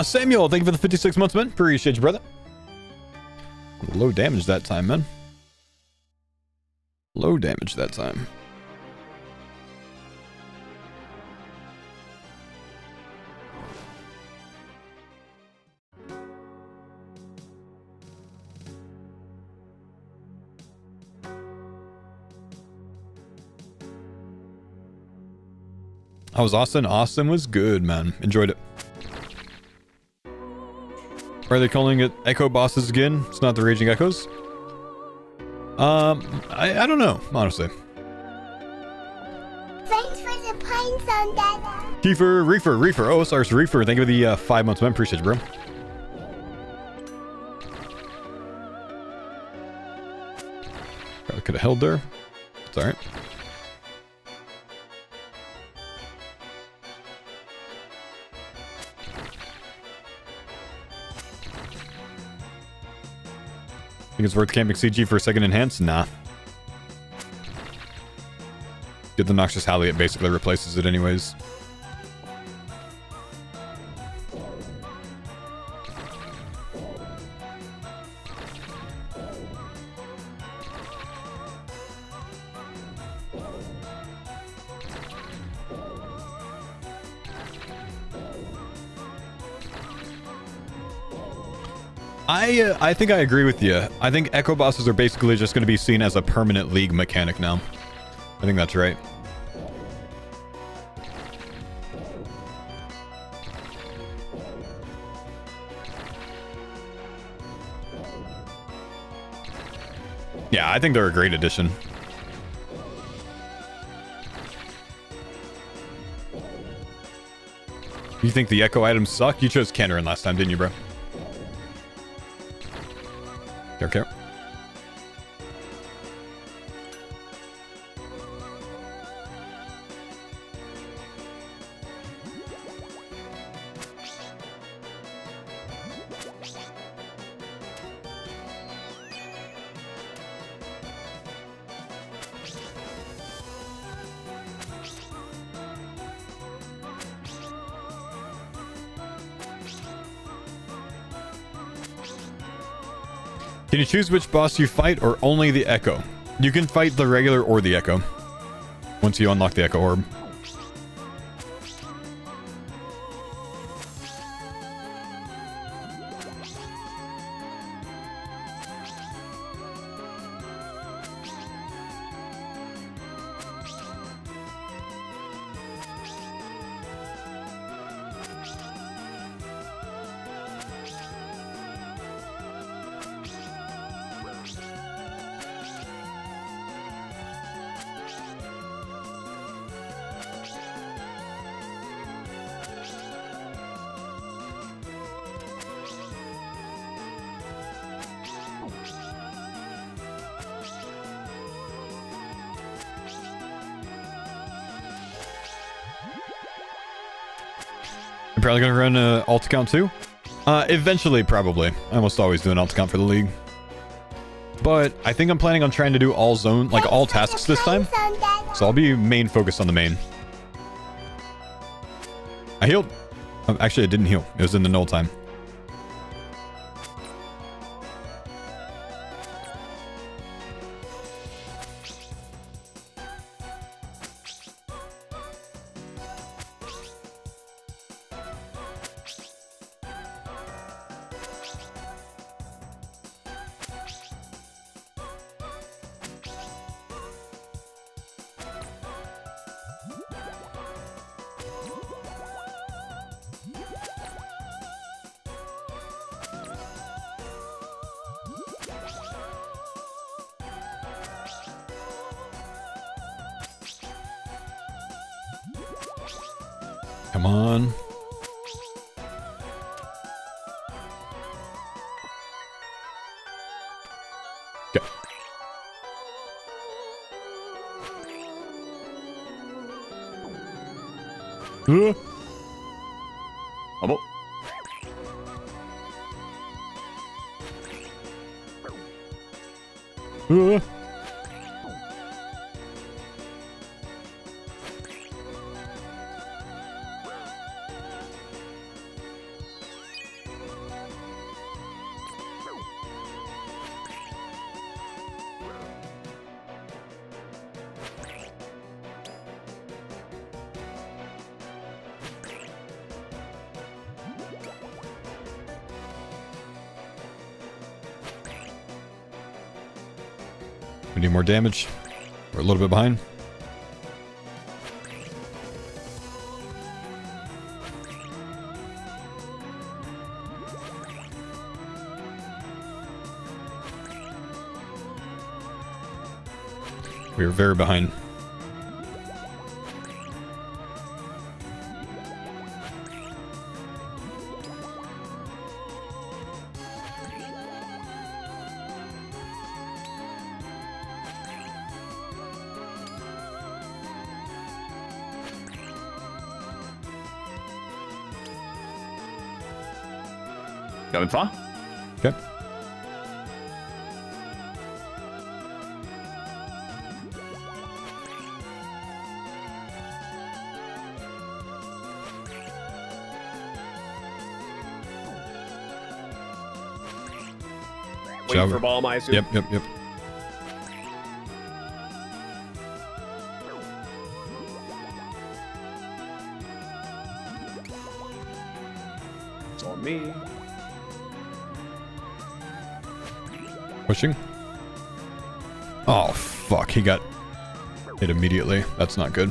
Samuel, thank you for the 56 months, man. Appreciate you, brother. Low damage that time, man. Low damage that time. How was Austin? Austin was good, man. Enjoyed it. Are they calling it Echo Bosses again? It's not the Raging Echoes? I don't know, honestly. Thanks for the pine zone, Dada. Kiefer, Reefer. Oh, sorry, Reefer. Thank you for the 5 months, man. Appreciate you, bro. Probably could have held there. It's alright. Think it's worth camping CG for a second enhance? Nah. Get the Noxious Halley, it basically replaces it anyways. I think I agree with you. I think Echo Bosses are basically just going to be seen as a permanent League mechanic now. I think that's right. Yeah, I think they're a great addition. You think the Echo items suck? You chose Kennerin last time, didn't you, bro? Okay. Can you choose which boss you fight or only the Echo? You can fight the regular or the Echo once you unlock the Echo Orb. Probably gonna run alt account too. Eventually, probably. I almost always do an alt account for the league. But I think I'm planning on trying to do all zone, like all tasks this time. So I'll be main focused on the main. I healed. Actually, I didn't heal. It was in the null time. Come on. Go. Abo. We need more damage. We're a little bit behind. We are very behind. Going far? Okay. Wait for bomb, I assume. Yep. It's on me. Pushing. Oh, fuck. He got hit immediately. That's not good.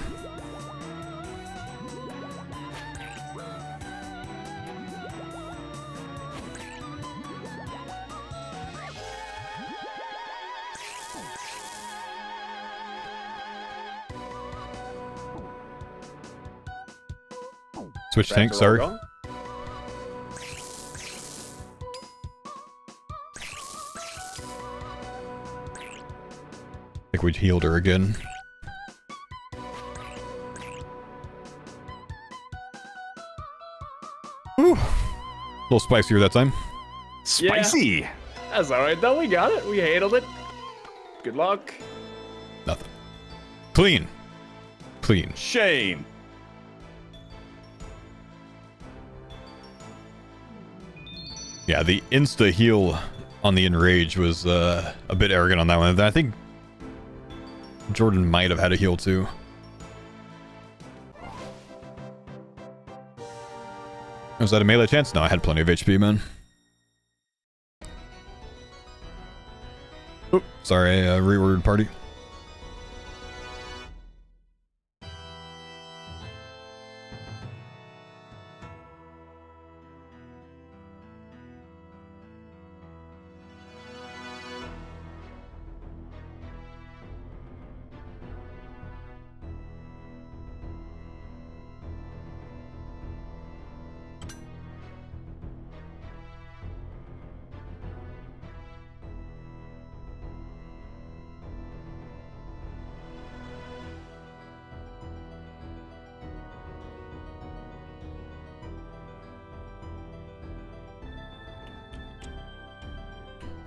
Switch tank, Bags are all sorry. gone. I think we healed her again. Whew. A little spicier that time. Spicy. That's alright though, we got it. We handled it. Good luck. Nothing. Clean. Clean. Shame. Yeah, the insta heal on the enrage was a bit arrogant on that one. I think Jordan might have had a heal too. Was that a melee chance? No, I had plenty of HP, man. Oh, sorry, reordered party.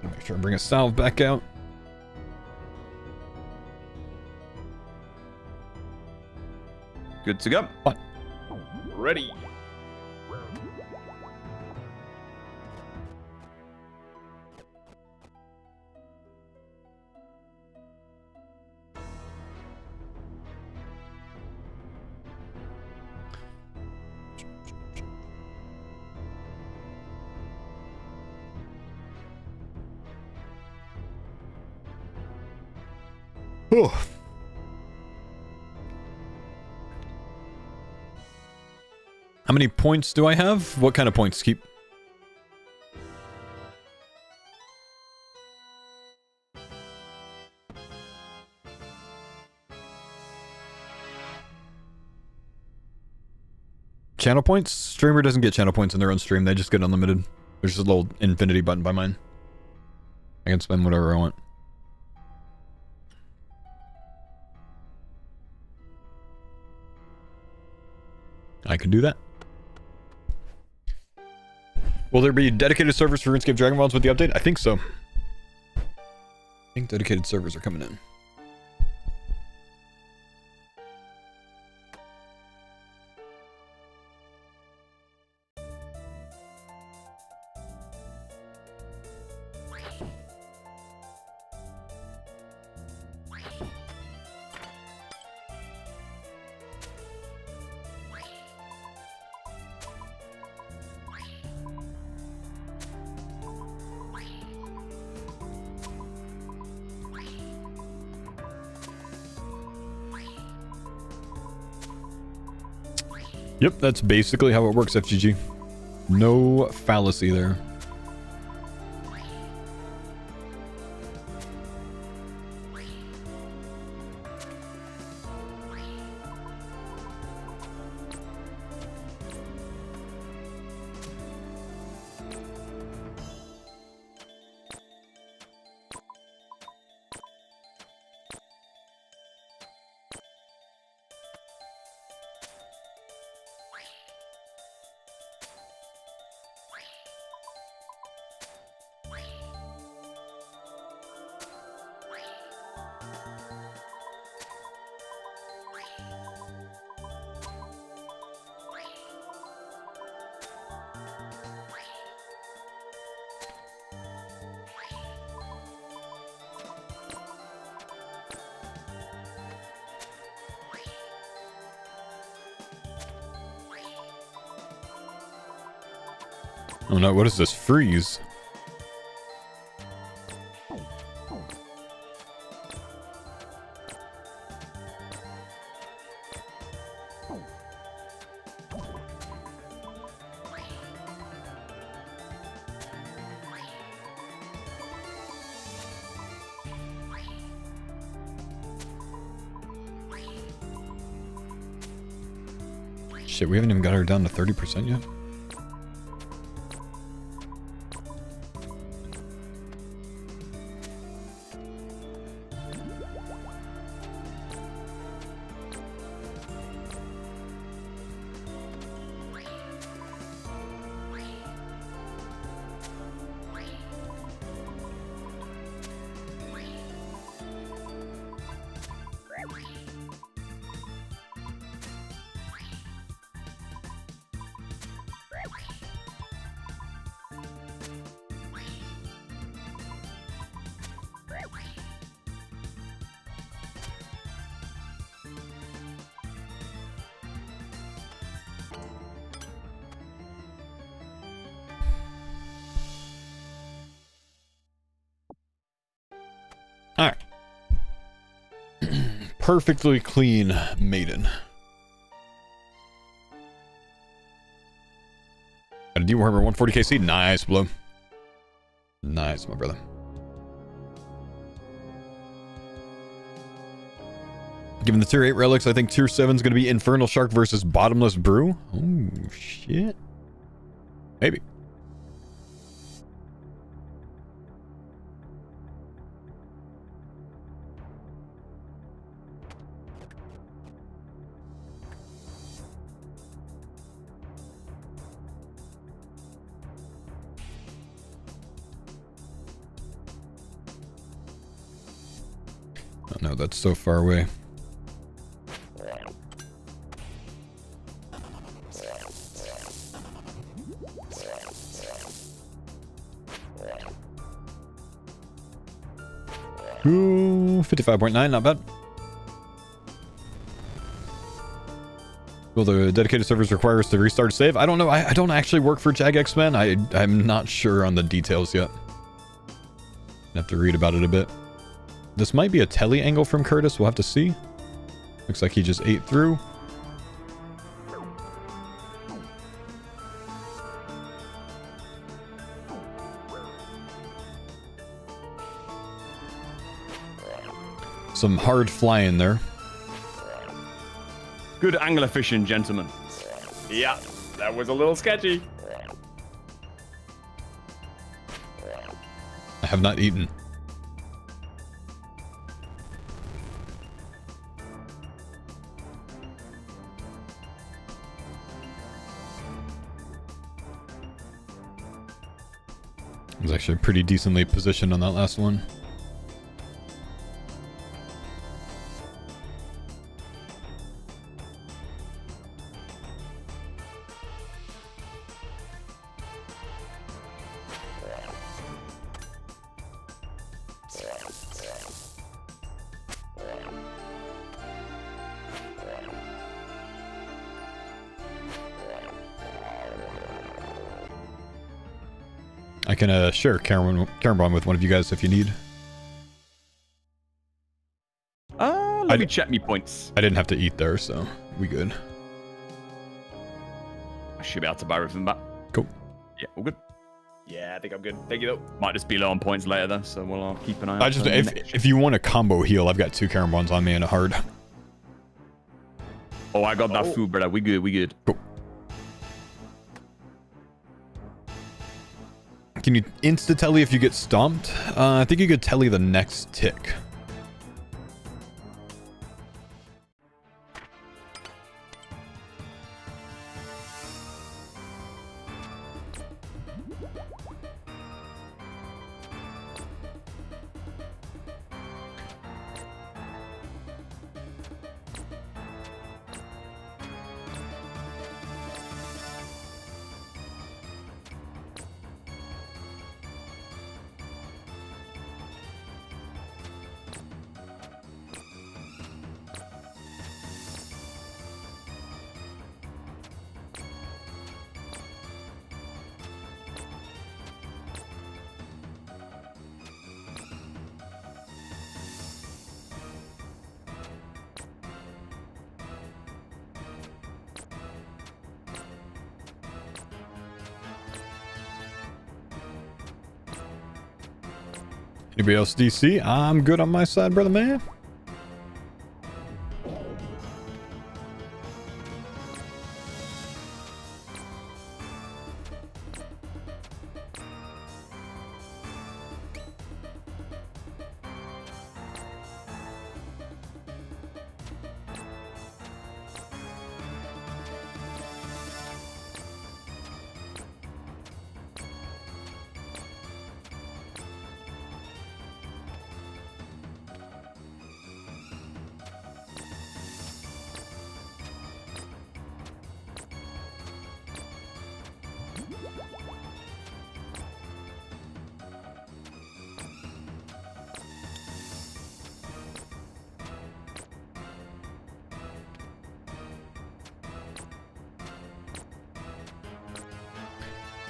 Make sure I bring a salve back out. Good to go. Ready. Oh. How many points do I have? What kind of points? Keep. Channel points? Streamer doesn't get channel points in their own stream. They just get unlimited. There's just a little infinity button by mine. I can spend whatever I want. I can do that. Will there be dedicated servers for RuneScape Dragon Balls with the update? I think so. I think dedicated servers are coming in. Yep, that's basically how it works, FGG. No fallacy there. Oh no, what is this? Freeze? Shit, we haven't even got her down to 30% yet. Alright. Perfectly clean maiden. Got a D Warhammer 140 KC. Nice, Blue. Nice, my brother. Given the tier 8 relics, I think tier 7 is going to be Infernal Shark versus Bottomless Brew. Oh, shit. Maybe. Oh no, that's so far away. Ooh, 55.9, not bad. Will the dedicated servers require us to restart a save? I don't know. I don't actually work for Jagex-Men. I'm not sure on the details yet. I have to read about it a bit. This might be a telly angle from Curtis. We'll have to see. Looks like he just ate through. Some hard flying there. Good angler fishing, gentlemen. Yeah, that was a little sketchy. I have not eaten. I was actually pretty decently positioned on that last one. I can share Cameron with one of you guys if you need. Let me check me points. I didn't have to eat there, so we good. should be able to buy everything back. Cool. Yeah, all good. Yeah, I think I'm good. Thank you, though. Might just be low on points later, though, so we'll keep an eye out. I just if you want a combo heal, I've got 2 Karen ones on me and a hard. Oh, I got that food, brother. We good. We good. Cool. Can you insta-telly if you get stomped? I think you could telly the next tick. Anybody else DC? I'm good on my side, brother man.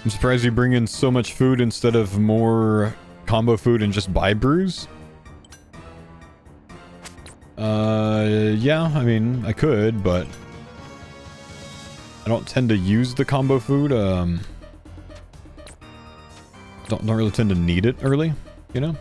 I'm surprised you bring in so much food instead of more combo food and just buy brews. Yeah, I mean, I could, but I don't tend to use the combo food. Don't really tend to need it early, you know?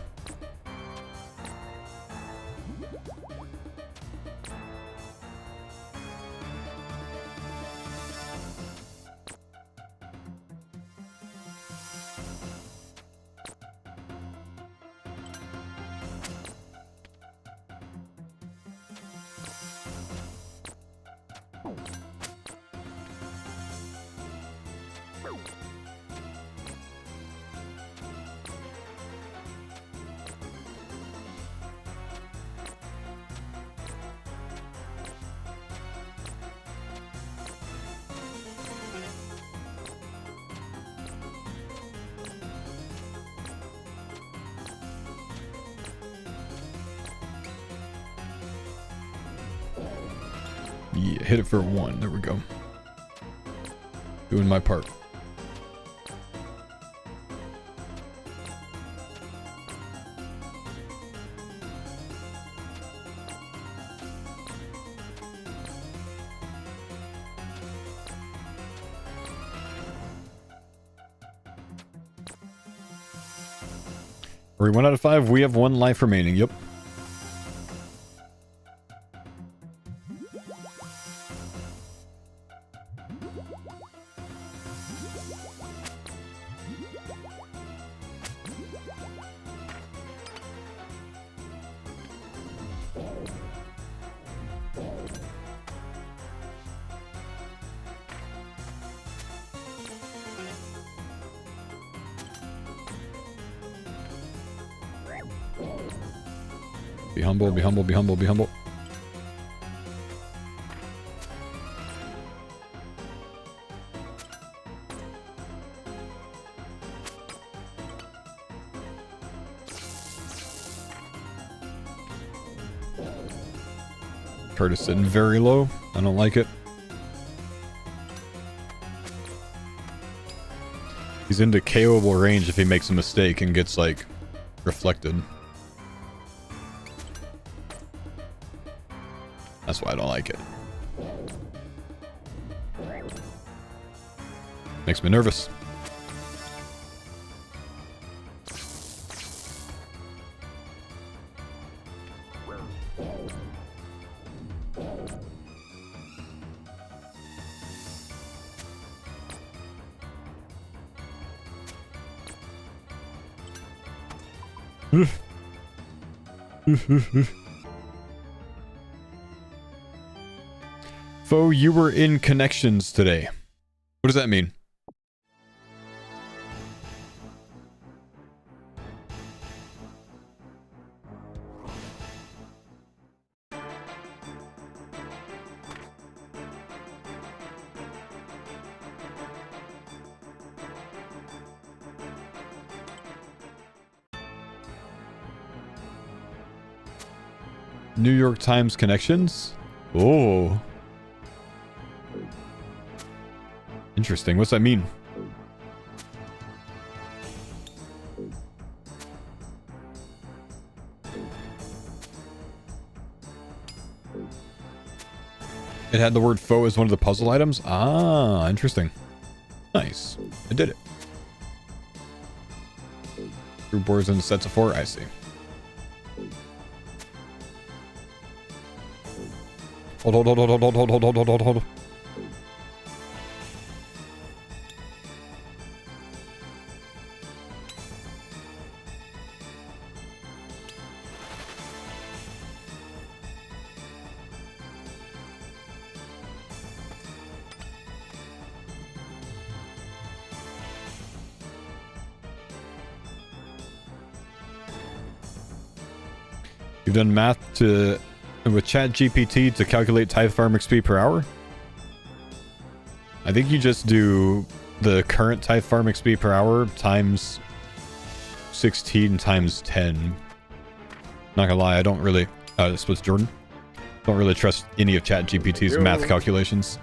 Yeah, hit it for a 1. There we go. Doing my part. Are we 1 out of 5? We have 1 life remaining. Yep. Be humble, be humble, be humble, be humble. Curtis sitting very low. I don't like it. He's into KO'able range if he makes a mistake and gets, like, reflected. That's why I don't like it. Makes me nervous. Fo, you were in connections today. What does that mean? New York Times connections? Oh. Interesting. What's that mean? It had the word foe as one of the puzzle items? Ah, interesting. Nice. I did it. Two boards in sets of 4? I see. Hold. You've done math with ChatGPT to calculate tithe farm XP per hour? I think you just do the current tithe farm XP per hour times 16 times 10. Not gonna lie, I don't really... this was Jordan. Don't really trust any of ChatGPT's math calculations.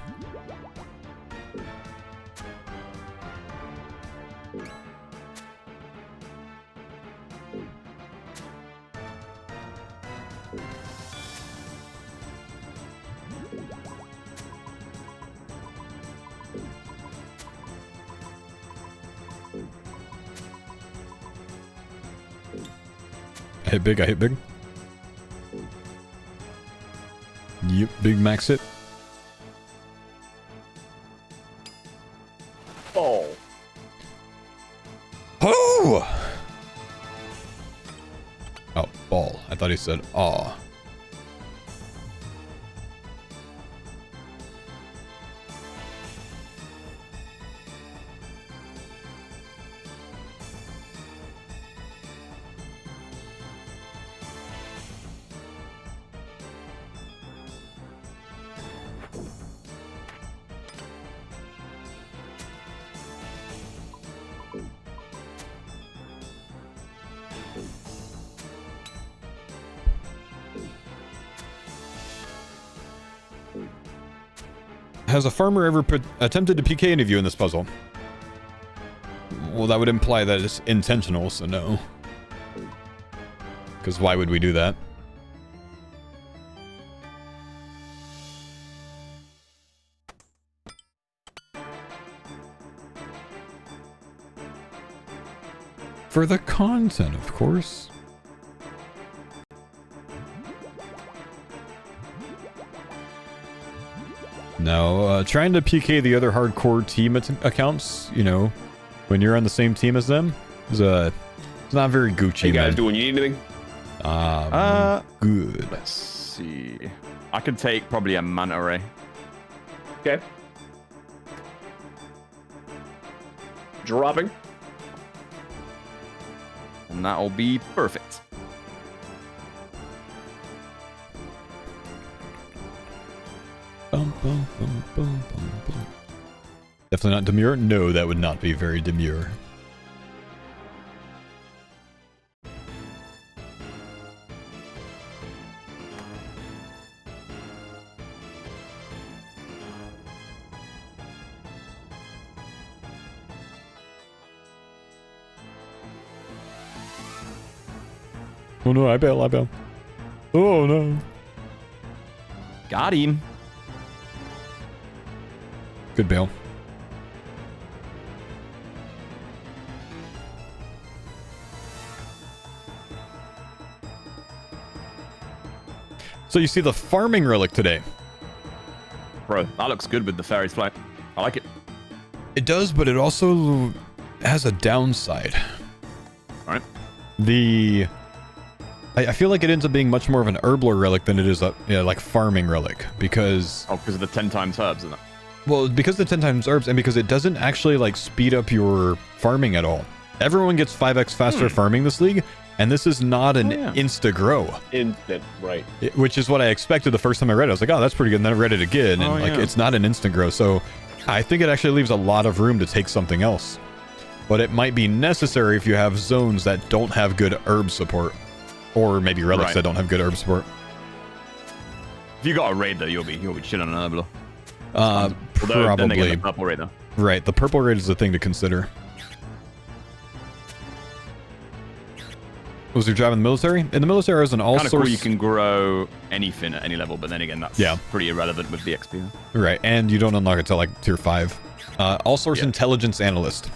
I hit big. Yep, big max hit. Oh. Oh! Oh, ball. I thought he said aw. Has a farmer ever attempted to PK any of you in this puzzle? Well, that would imply that it's intentional, so no. Because why would we do that? For the content, of course. No, trying to PK the other hardcore team accounts, you know, when you're on the same team as them, is it's not very Gucci, Hey guys, man. doing you need anything? Good. Let's see. I can take probably a manta ray. Okay. Dropping. And that'll be perfect. Bum. Definitely not demure? No, that would not be very demure. Oh no, I bail. Oh no. Got him. Good bail. So you see the farming relic today. Bro, that looks good with the fairies flag. I like it. It does, but it also has a downside. All right. I feel like it ends up being much more of an herbler relic than it is a like farming relic because Oh, because of the 10 times herbs, isn't it? well, because the 10 times herbs and because it doesn't actually like speed up your farming at all. Everyone gets 5x faster farming this league, and this is not an insta grow. Instant, right? Which is what I expected the first time I read it. I was like, oh, that's pretty good. And then I read it again, and like it's not an instant grow. So I think it actually leaves a lot of room to take something else. But it might be necessary if you have zones that don't have good herb support. Or maybe relics that don't have good herb support. If you got a raid though, you'll be chilling on an herbler. Probably. Then they get the purple raid though. Right, the purple raid is the thing to consider. Was your job in the military? In the military, I was an all Kind of source. cool. You can grow anything at any level, but then again, that's pretty irrelevant with the XP. Right, and you don't unlock it till like tier 5. All source intelligence analyst.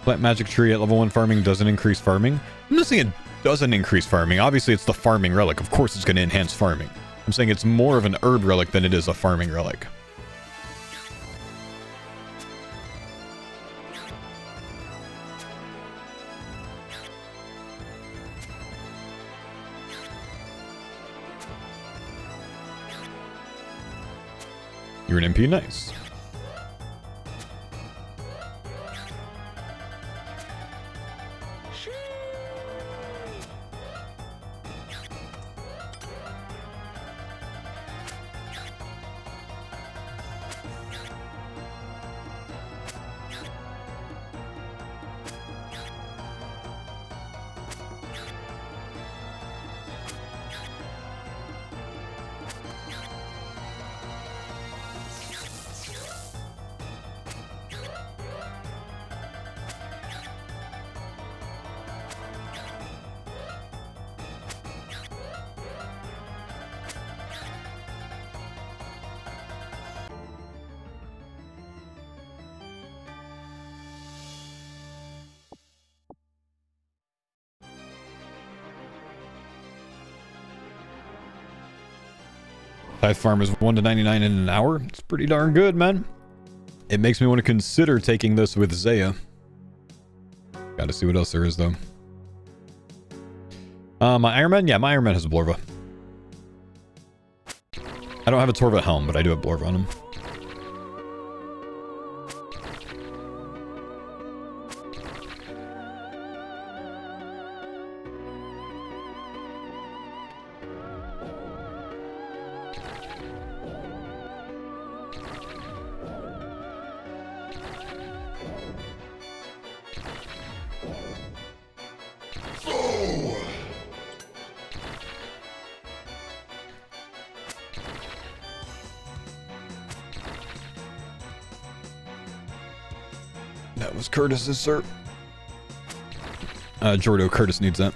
Plant magic tree at level 1 farming doesn't increase farming. I'm not saying it doesn't increase farming. Obviously, it's the farming relic. Of course, it's going to enhance farming. I'm saying it's more of an herb relic than it is a farming relic. You're an MP? Nice. Tithe farm is 1 to 99 in an hour. It's pretty darn good, man. It makes me want to consider taking this with Zaya. Gotta see what else there is, though. My Iron Man? Yeah, my Iron Man has a Blorva. I don't have a Torva helm, but I do have Blorva on him. That was Curtis's, sir. Jordo, Curtis needs that.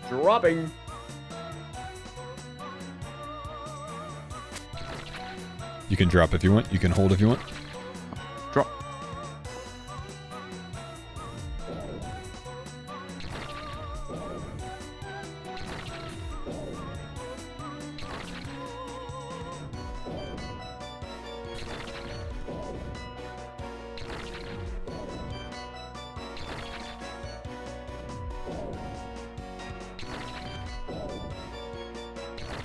Dropping. You can drop if you want. You can hold if you want. Drop.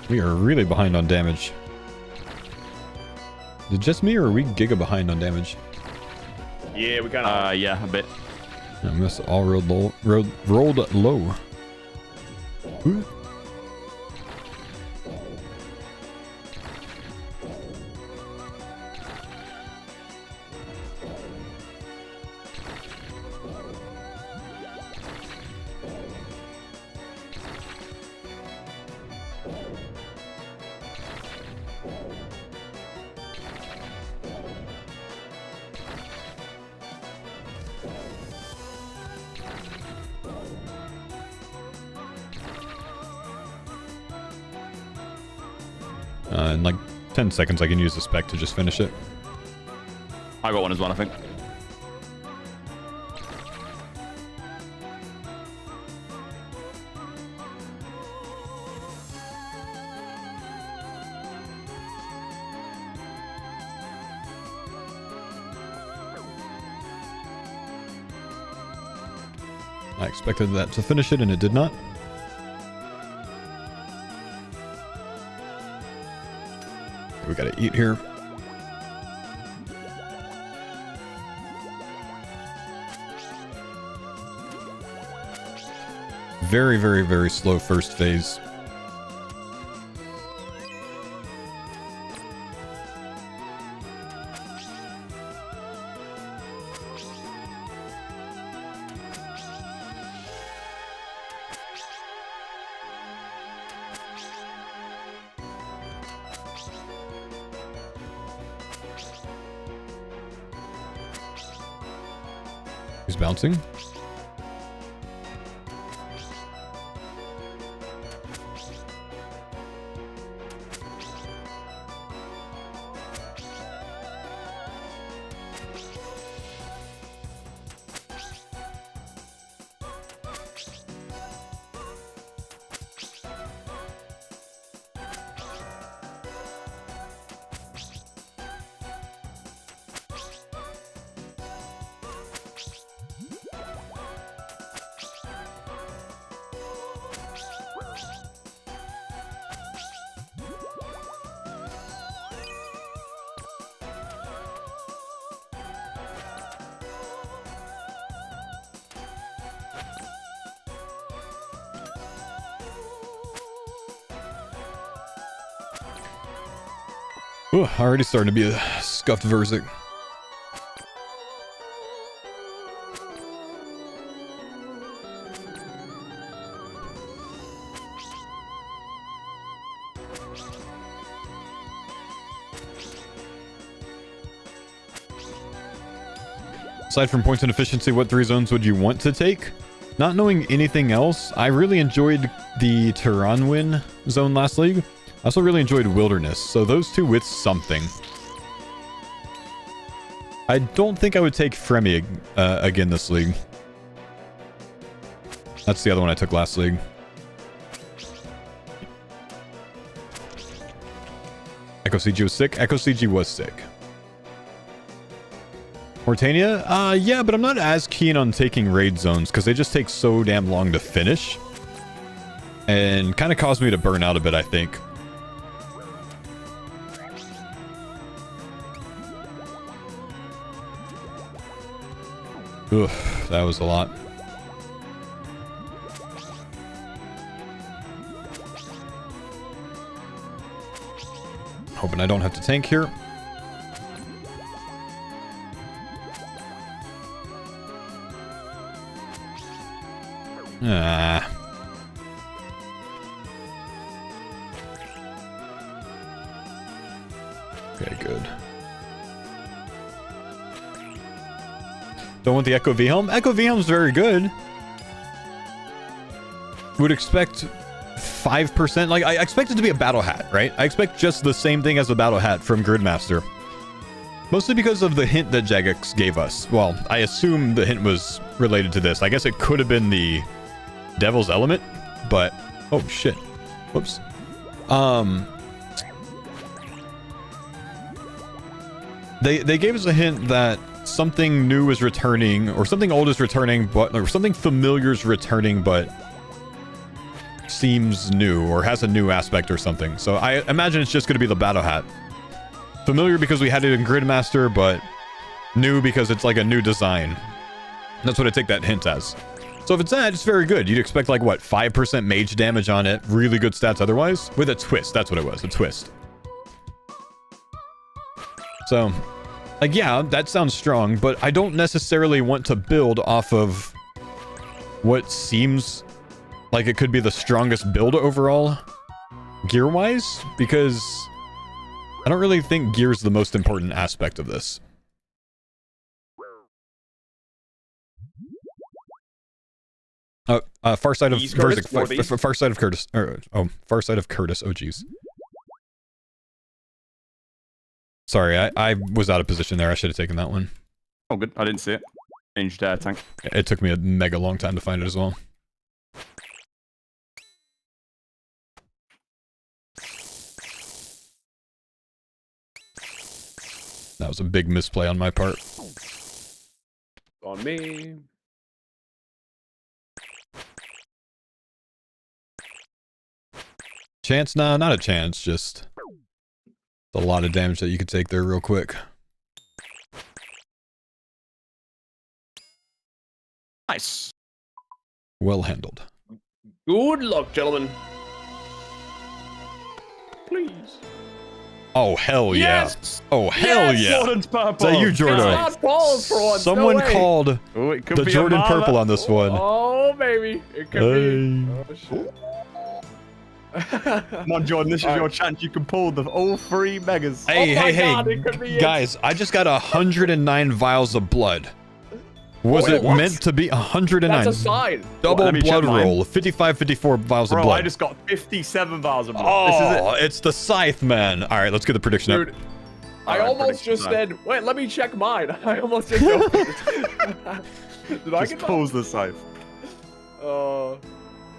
We are really behind on damage. Is it just me, or are we giga behind on damage? Yeah, we kind of. Yeah, a bit. I must all rolled low. Rolled low. Ooh. In like 10 seconds, I can use the spec to just finish it. I got one as well, I think. I expected that to finish it, and it did not. We gotta eat here. Very, very, very slow first phase. He's bouncing. Ooh, already starting to be a scuffed Verzik. Aside from points and efficiency, what 3 zones would you want to take? Not knowing anything else, I really enjoyed the Turanwin zone last league. I also really enjoyed Wilderness, so those two with something. I don't think I would take Fremi again this league. That's the other one I took last league. Echo CG was sick? Echo CG was sick. Mortania? Yeah, but I'm not as keen on taking raid zones because they just take so damn long to finish. And kind of caused me to burn out a bit, I think. Oof, that was a lot. Hoping I don't have to tank here. Ah. Okay, good. Don't want the Echo V-Helm? Echo V-Helm's very good. Would expect 5%. Like, I expect it to be a battle hat, right? I expect just the same thing as the battle hat from Gridmaster. Mostly because of the hint that Jagex gave us. Well, I assume the hint was related to this. I guess it could have been the Devil's Element, but... Oh, shit. Whoops. They gave us a hint that something new is returning, or something old is returning, but... Or something familiar is returning, but... seems new, or has a new aspect or something. So I imagine it's just going to be the battle hat. Familiar because we had it in Gridmaster, but new because it's like a new design. That's what I take that hint as. So if it's that, it's very good. You'd expect like, what, 5% mage damage on it. Really good stats otherwise. With a twist. That's what it was. A twist. So, like, yeah, that sounds strong, but I don't necessarily want to build off of what seems like it could be the strongest build overall gear-wise, because I don't really think gear's the most important aspect of this. Far side of Verzik, far side of Curtis. Oh, far side of Curtis. Oh, jeez. Sorry, I was out of position there. I should have taken that one. Oh, good. I didn't see it. Changed tank. It took me a mega long time to find it as well. That was a big misplay on my part. On me. Chance? Nah, not a chance. Just a lot of damage that you could take there real quick. Nice. Well handled. Good luck, gentlemen. Please. Oh, hell yeah. Yes! Oh, hell Yes! yeah. Jordan's purple. Is that you, It's Jordan? not balls for once. Someone no way. called Oh, it could the be Jordan a Marva. purple on this one. Oh, baby. It could be. Hey. Oh, shit. Come on, Jordan. This is your chance. You can pull the all 3 megas. Hey, Oh my hey, God, it could be hey, it. guys, I just got 109 vials of blood. Was Wait, it what? meant to be 109? That's a sign. Double Let me check blood mine. roll, 55-54 vials Bro, of blood. I just got 57 vials of blood. This is Oh, it's the scythe, man. All right, let's get the prediction Dude, up. I Alright, almost prediction just time. said, wait, let me check mine. I almost just opened it. Did I Just get pulls the scythe. all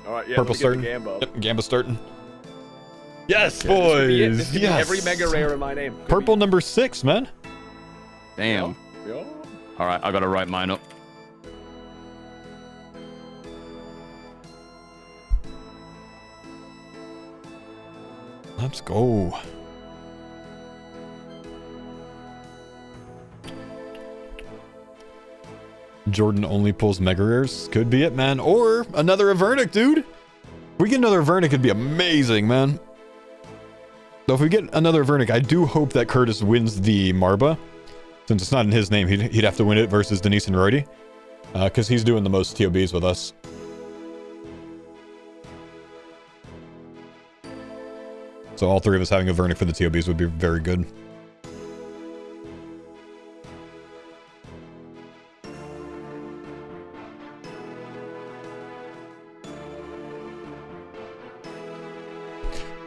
right, yeah, Purple let me get the starting. Gamba up. Yep, Gamba starting. Yes, This could be it. boys. This could be Yes. every mega rare in my name. Could Purple be. number 6, man. Damn. Yeah. All right, I gotta write mine up. Let's go. Jordan only pulls mega rares. Could be it, man. Or another Avernic, dude. If we get another Avernic, it'd be amazing, man. Though if we get another Avernic, I do hope that Curtis wins the Marba. Since it's not in his name, he'd have to win it versus Denise and Roydy. Because he's doing the most TOBs with us. So all 3 of us having a Avernic for the TOBs would be very good.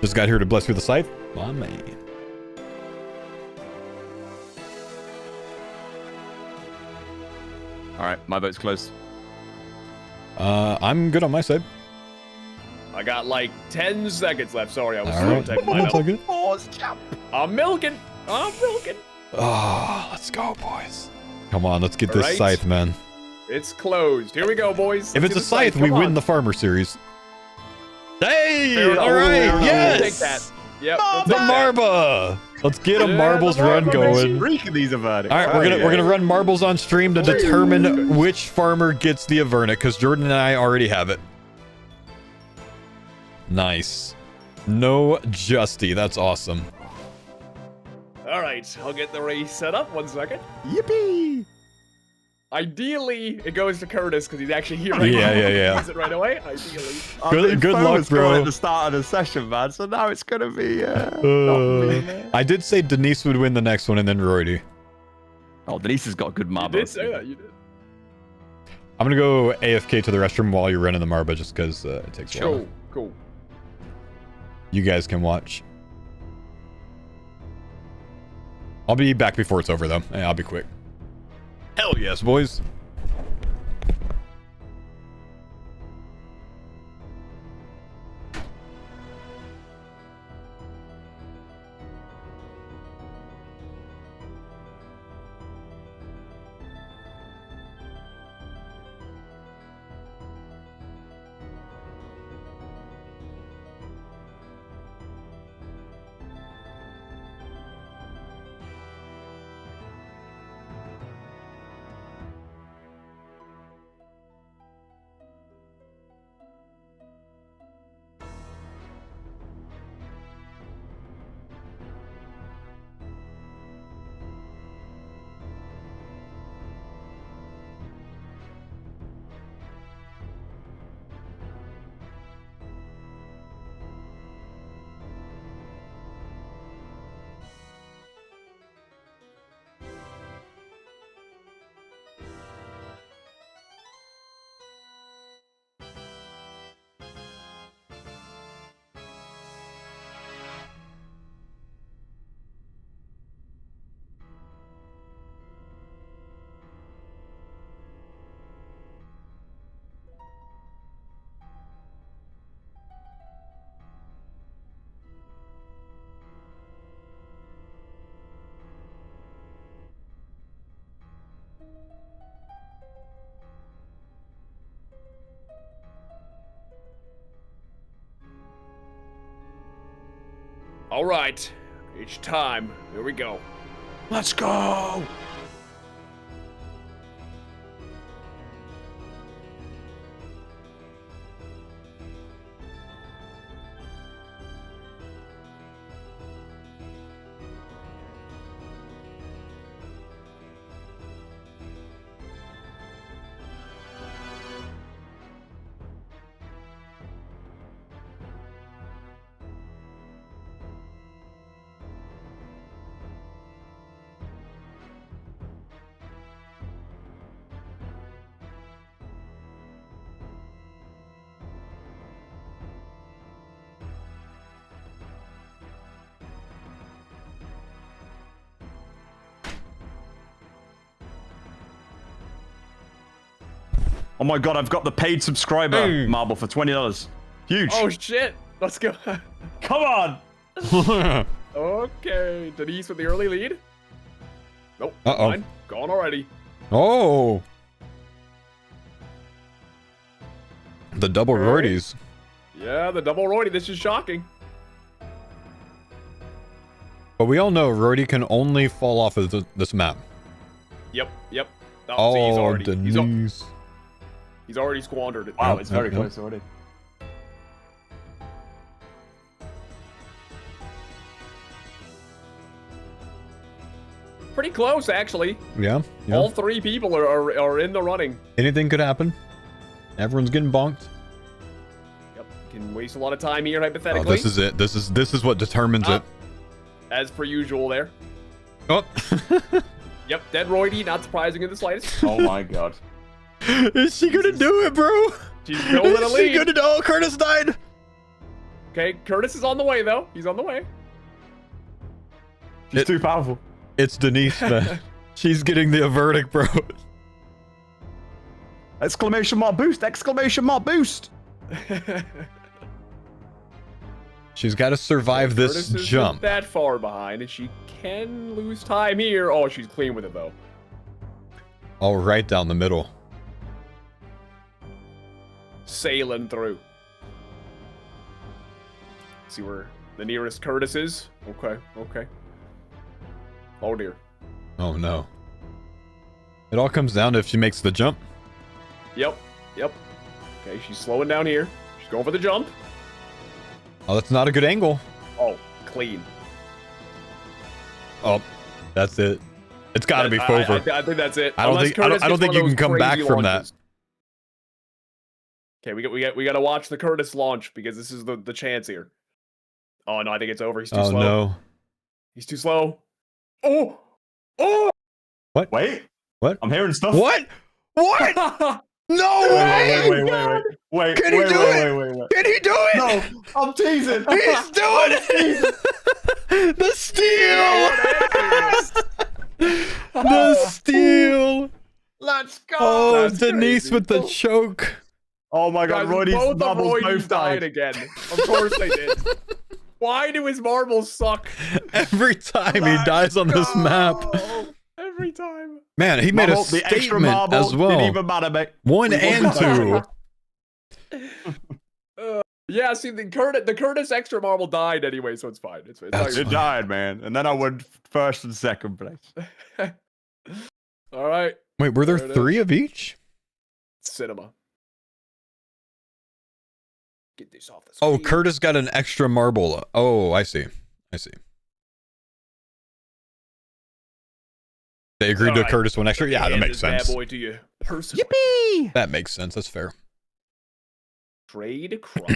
Just got here to bless you with a scythe? My man. All right, my vote's closed. I'm good on my side. I got like 10 seconds left. Sorry, I was All slow right. taking mine That's all up. good. I'm milking. I'm milking. Oh, let's go, boys. Come on, let's get All this right. scythe, man. It's closed. Here we go, boys. If Let's it's a do the scythe, we Come win on. the farmer series. Hey, Fair enough. all right, Fair enough. yes. We'll take that. Yep. we'll The take that. Marba. Let's get a Yeah, marbles the run Marba, going. Freak of these Avernics. All right, we're gonna run marbles on stream to determine which farmer gets the Avernic, because Jordan and I already have it. Nice. No Justy. That's awesome. All right, I'll get the race set up. 1 second. Yippee! Ideally, it goes to Curtis because he's actually here right Yeah, now. yeah, yeah. Use it right away. Ideally. Good luck, bro. At the start of the session, man. So now it's gonna be. Not me, man. I did say Denise would win the next one, and then Roydy. Oh, Denise has got good You marbles. did say that. You did. I'm gonna go AFK to the restroom while you're running the Marba, just because it takes a while. Cool. Cool. You guys can watch. I'll be back before it's over, though. I'll be quick. Hell yes, boys. All right. Each time. Here we go. Let's go. Oh my god, I've got the paid subscriber marble for $20. Huge. Oh shit. Let's go. Come on. Okay. Denise with the early lead. Nope. Uh-oh. Fine. Gone already. Oh. The double royalties. Yeah, the double royalty. This is shocking. But we all know Royalty can only fall off of this map. Yep. Oh, see, Denise. He's already squandered it. Wow, it's very close already. Pretty close, actually. Yeah. All three people are in the running. Anything could happen. Everyone's getting bonked. Yep. Can waste a lot of time here, Oh, hypothetically. this is it. This is what determines it. As per usual there. Oh. Yep, dead royalty, not surprising in the slightest. Oh my god. Is she gonna do it, bro? She's building a Is she lead. gonna do? Oh, Curtis died. Okay, Curtis is on the way, though. He's on the way. She's too powerful. It's Denise, man. She's getting the verdict, bro. Exclamation mark boost! Exclamation mark boost! She's got to survive this Curtis isn't jump. that far behind, and she can lose time here. Oh, she's clean with it, though. Oh, right down the middle. Sailing through. See where the nearest Curtis is? Okay. Oh, dear. Oh, no. It all comes down to if she makes the jump. Yep. Okay, she's slowing down here. She's going for the jump. Oh, that's not a good angle. Oh, clean. Oh, that's it. It's got to be fervor. I think that's it. I don't Unless think I don't Curtis think gets you one can of come those back crazy from launches. that. Okay, we got to watch the Curtis launch because this is the chance here. Oh no, I think it's over. He's too Oh slow. no. He's too slow. Oh! What? Wait. What? I'm hearing stuff. What? What? No way! Wait. Can he do it? Wait. Can he do it? No, I'm teasing. He's doing it! The steal! The steal! Let's go! Oh, That's Denise crazy. with the choke. Oh my god, Guys, Roydy's both of marbles Roydy's both died died. again. Of course they did. Why do his marbles suck? Every time he dies on this map. Every time. Man, he made a Marble, the extra statement marble as well. didn't even matter, mate. 1 and 2. Yeah, see, the Curtis extra marble died anyway, so it's fine. It's That's It died, man. And then I went first and second place. All right. Wait, were there There it 3 of each? Cinema. Get this off the screen. Oh, Curtis got an extra marble. Oh, I see. They agreed to Alright. Curtis 1 extra? Yeah, that Hand makes this bad sense. boy to you personally. Yippee! That makes sense. That's fair. Trade crop.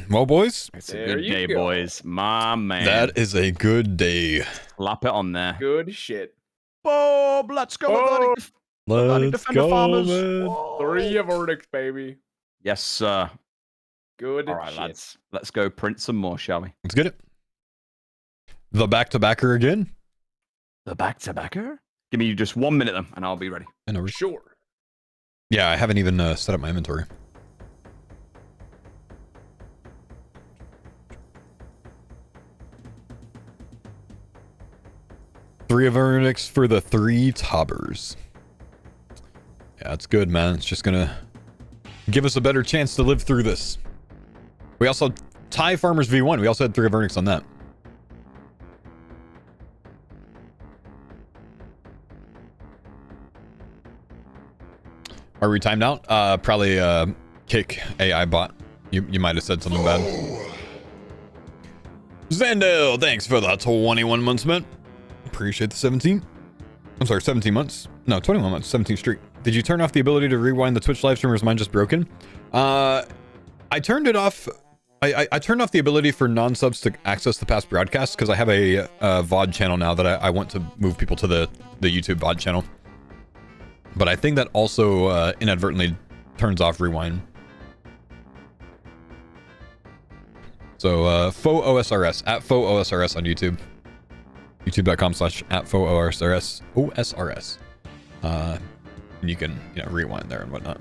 Well, boys, It's There a good you day, go. boys. My man. that is a good day. Slap it on there. Good shit. Bob, let's go. Bob. Bloody Let's defender go, farmers. man. Whoa. 3 of verdicts, baby. Yes, sir. Good All right, shit. lads. Let's go print some more, shall we? Let's get it. The back-to-backer again. The back-to-backer? Give me just 1 minute, then, and I'll be ready. I know. Sure. Yeah, I haven't even set up my inventory. Three of verdicts for the 3 tobbers. Yeah, it's good, man. It's just gonna give us a better chance to live through this. We also tie farmers v1. We also had 3 of verdicts on that. Are we timed out? Probably kick AI bot. You might have said something bad. Zandel, thanks for the 21 months, man. Appreciate the 17. I'm sorry, 17 months. No, 21 months, 17th streak. Did you turn off the ability to rewind the Twitch live stream, or is mine just broken? I turned it off. I turned off the ability for non-subs to access the past broadcasts because I have a VOD channel now that I want to move people to the YouTube VOD channel. But I think that also inadvertently turns off rewind. So faux OSRS, at faux OSRS on YouTube. YouTube.com/@faux OSRS. OSRS. You can, rewind there and whatnot.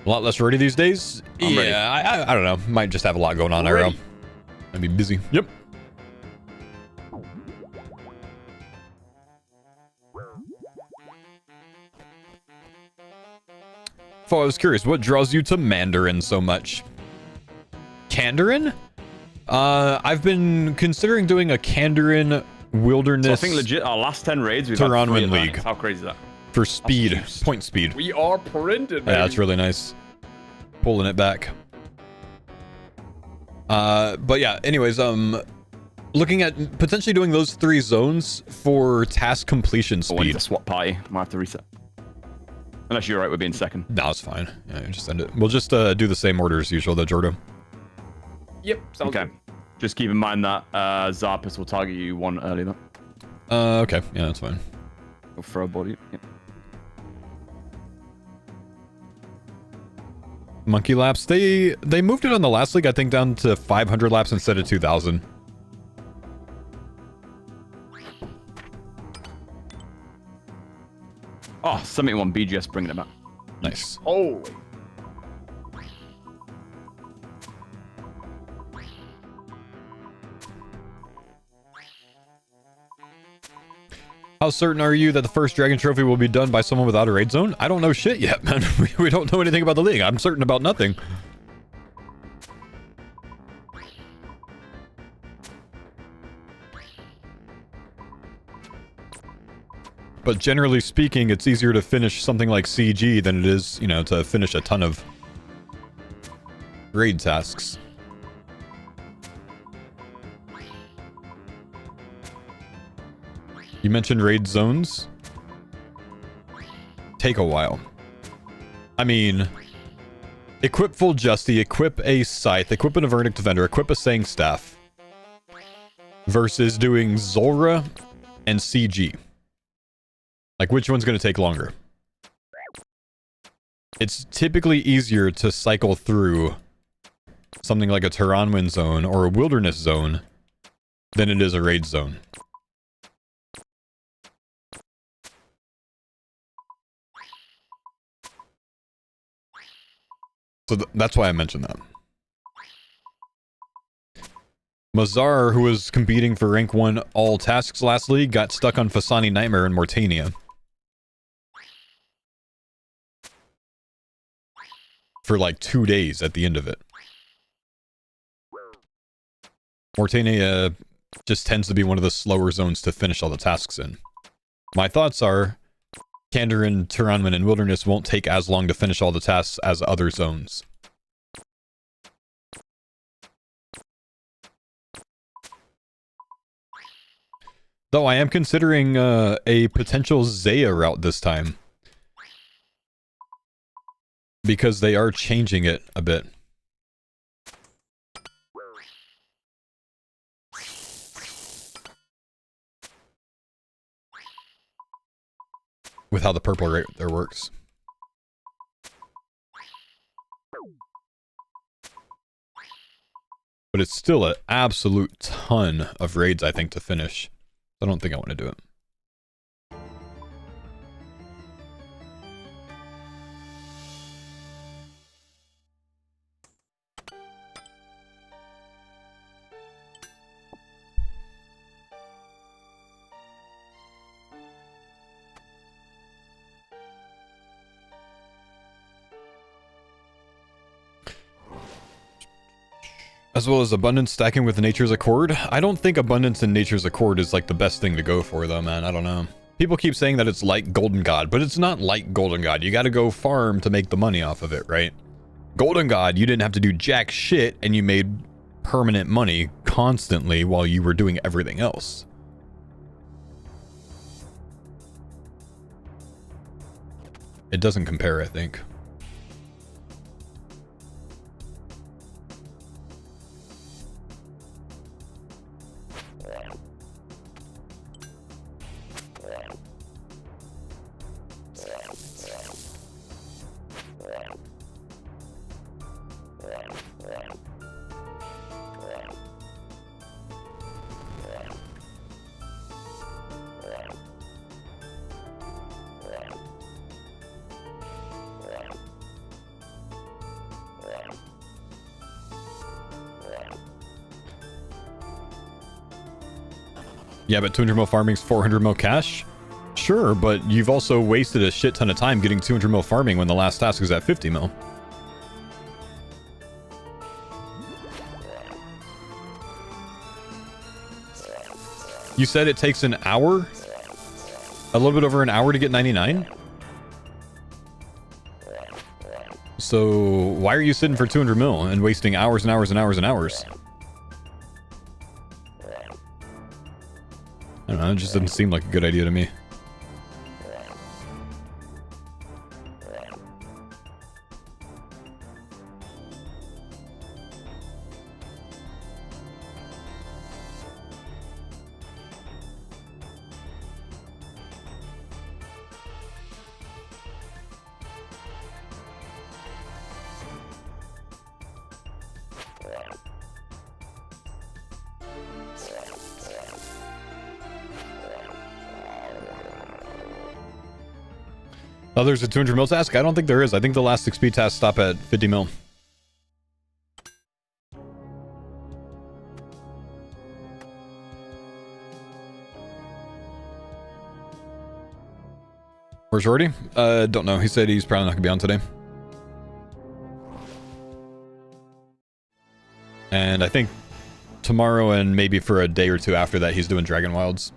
A lot less ready these days. Yeah, I don't know. Might just have a lot going on. IRL. I'd be busy. Yep. I was curious, what draws you to Mandarin so much? Kandarin? I've been considering doing a Kandarin wilderness. So I think legit our last 10 raids we've Tehran had 3 Win League. events. How crazy is that? For speed, point speed. We are printed, baby. Yeah, that's really nice. Pulling it back. But yeah, anyways, looking at potentially doing those 3 zones for task completion I want speed. to swap party. Might have to reset. Unless you're right with being second. No, it's fine. Yeah, just end it. We'll just do the same order as usual, though, Jordo. Yep, sounds Okay. good. Just keep in mind that Zarpus will target you 1 early, though. Okay. Yeah, that's fine. Go throw a body. Yeah. Monkey laps. They moved it on the last league, I think, down to 500 laps instead of 2,000. Oh, 71 BGS bringing it back. Nice. Holy. How certain are you that the first Dragon Trophy will be done by someone without a raid zone? I don't know shit yet, man. We don't know anything about the league. I'm certain about nothing. But generally speaking, it's easier to finish something like CG than it is, to finish a ton of raid tasks. You mentioned raid zones. Take a while. I mean, equip full Justy, equip a Scythe, equip an Avernic Defender, equip a Sang Staff. Versus doing Zulrah and CG. Like, which one's going to take longer? It's typically easier to cycle through something like a Tehran Wind Zone or a Wilderness Zone than it is a raid zone. So that's why I mentioned that. Mazar, who was competing for rank 1 all tasks last league, got stuck on Fasani Nightmare in Mortania. For like 2 days at the end of it. Mortania just tends to be one of the slower zones to finish all the tasks in. My thoughts are, Kandarin, Tehranman, and Wilderness won't take as long to finish all the tasks as other zones. Though I am considering a potential Zaya route this time. Because they are changing it a bit. With how the purple rate there works. But it's still an absolute ton of raids, I think, to finish. I don't think I want to do it. As well as abundance stacking with nature's accord. I don't think abundance and nature's accord is like the best thing to go for though, man. I don't know. People keep saying that it's like Golden God, but it's not like Golden God. You got to go farm to make the money off of it, right? Golden God, you didn't have to do jack shit, and you made permanent money constantly while you were doing everything else. It doesn't compare, I think. Yeah, but 200 mil farming's 400 mil cash? Sure, but you've also wasted a shit ton of time getting 200 mil farming when the last task is at 50 mil. You said it takes an hour? A little bit over an hour to get 99? So why are you sitting for 200 mil and wasting hours and hours and hours and hours? I don't know, it just doesn't seem like a good idea to me. Oh, there's a 200 mil task? I don't think there is. I think the last 6 speed tasks stop at 50 mil. Where's Jordy? Don't know. He said he's probably not gonna be on today. And I think tomorrow and maybe for a day or two after that, he's doing Dragon Wilds.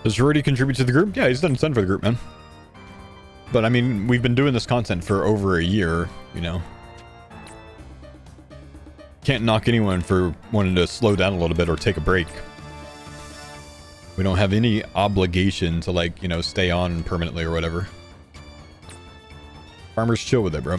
Does Jordy contribute to the group? Yeah, he's done a ton for the group, man. But I mean, we've been doing this content for over a year, you know. Can't knock anyone for wanting to slow down a little bit or take a break. We don't have any obligation to, like, you know, stay on permanently or whatever. Farmers chill with it, bro.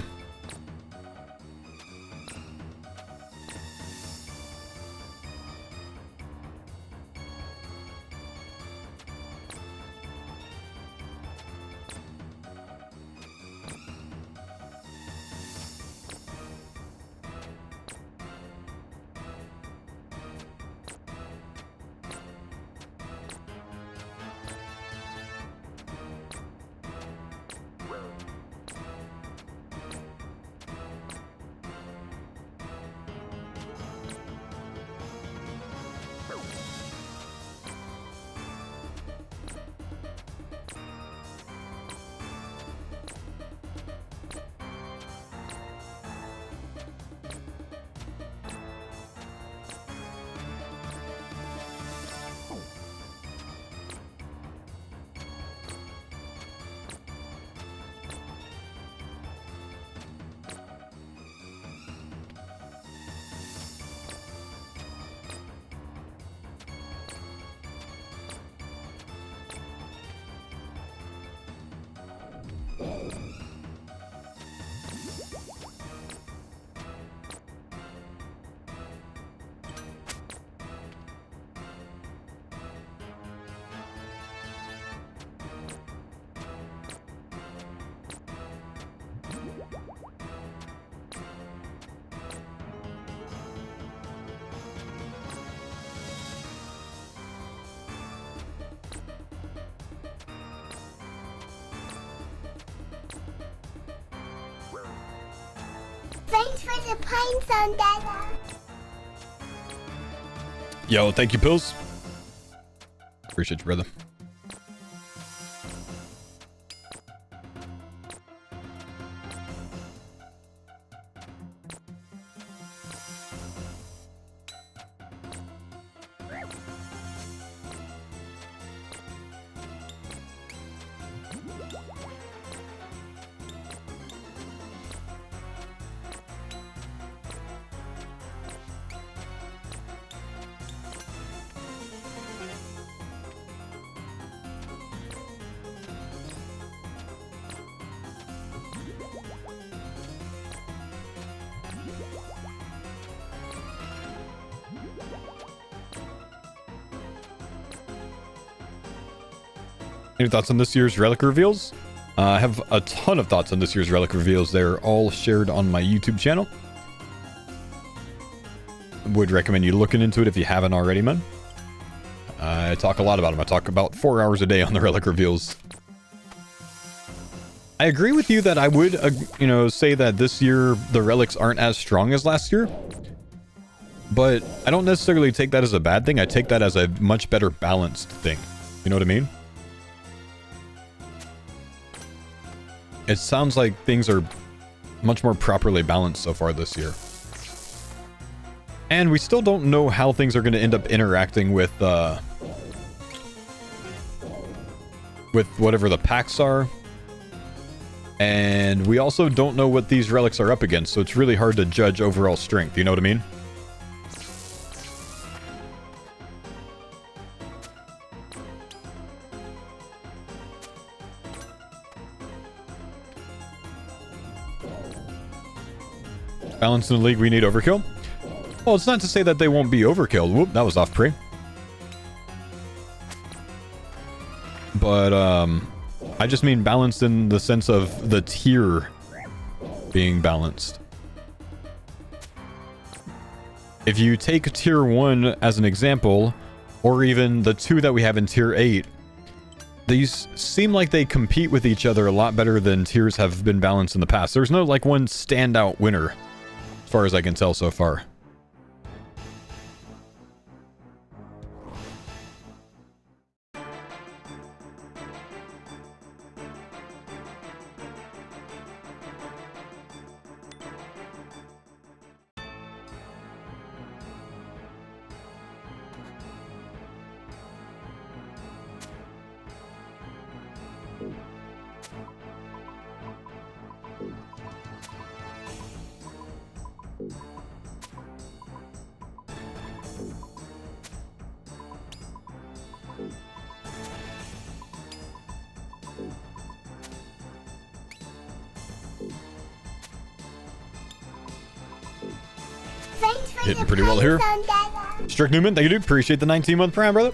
Thanks for the pine zone, Dada. Yo, thank you, Pills. Appreciate you, brother. Any thoughts on this year's relic reveals? I have a ton of thoughts on this year's relic reveals. They're all shared on my YouTube channel. Would recommend you looking into it if you haven't already, man. I talk a lot about them. I talk about 4 hours a day on the relic reveals. I agree with you that I would, say that this year the relics aren't as strong as last year. But I don't necessarily take that as a bad thing. I take that as a much better balanced thing. You know what I mean? It sounds like things are much more properly balanced so far this year. And we still don't know how things are going to end up interacting with whatever the PACTS are. And we also don't know what these relics are up against, so it's really hard to judge overall strength. You know what I mean? Balance in the league, we need overkill. Well, it's not to say that they won't be overkill. Whoop, that was off pre. But, I just mean balanced in the sense of the tier being balanced. If you take tier 1 as an example, or even the 2 that we have in tier 8, these seem like they compete with each other a lot better than tiers have been balanced in the past. There's no, like, one standout winner, as far as I can tell so far. Thanks for Hitting the pretty well here. pine zone, Dada. Strict Newman, thank you, dude. Appreciate the 19-month prime, brother.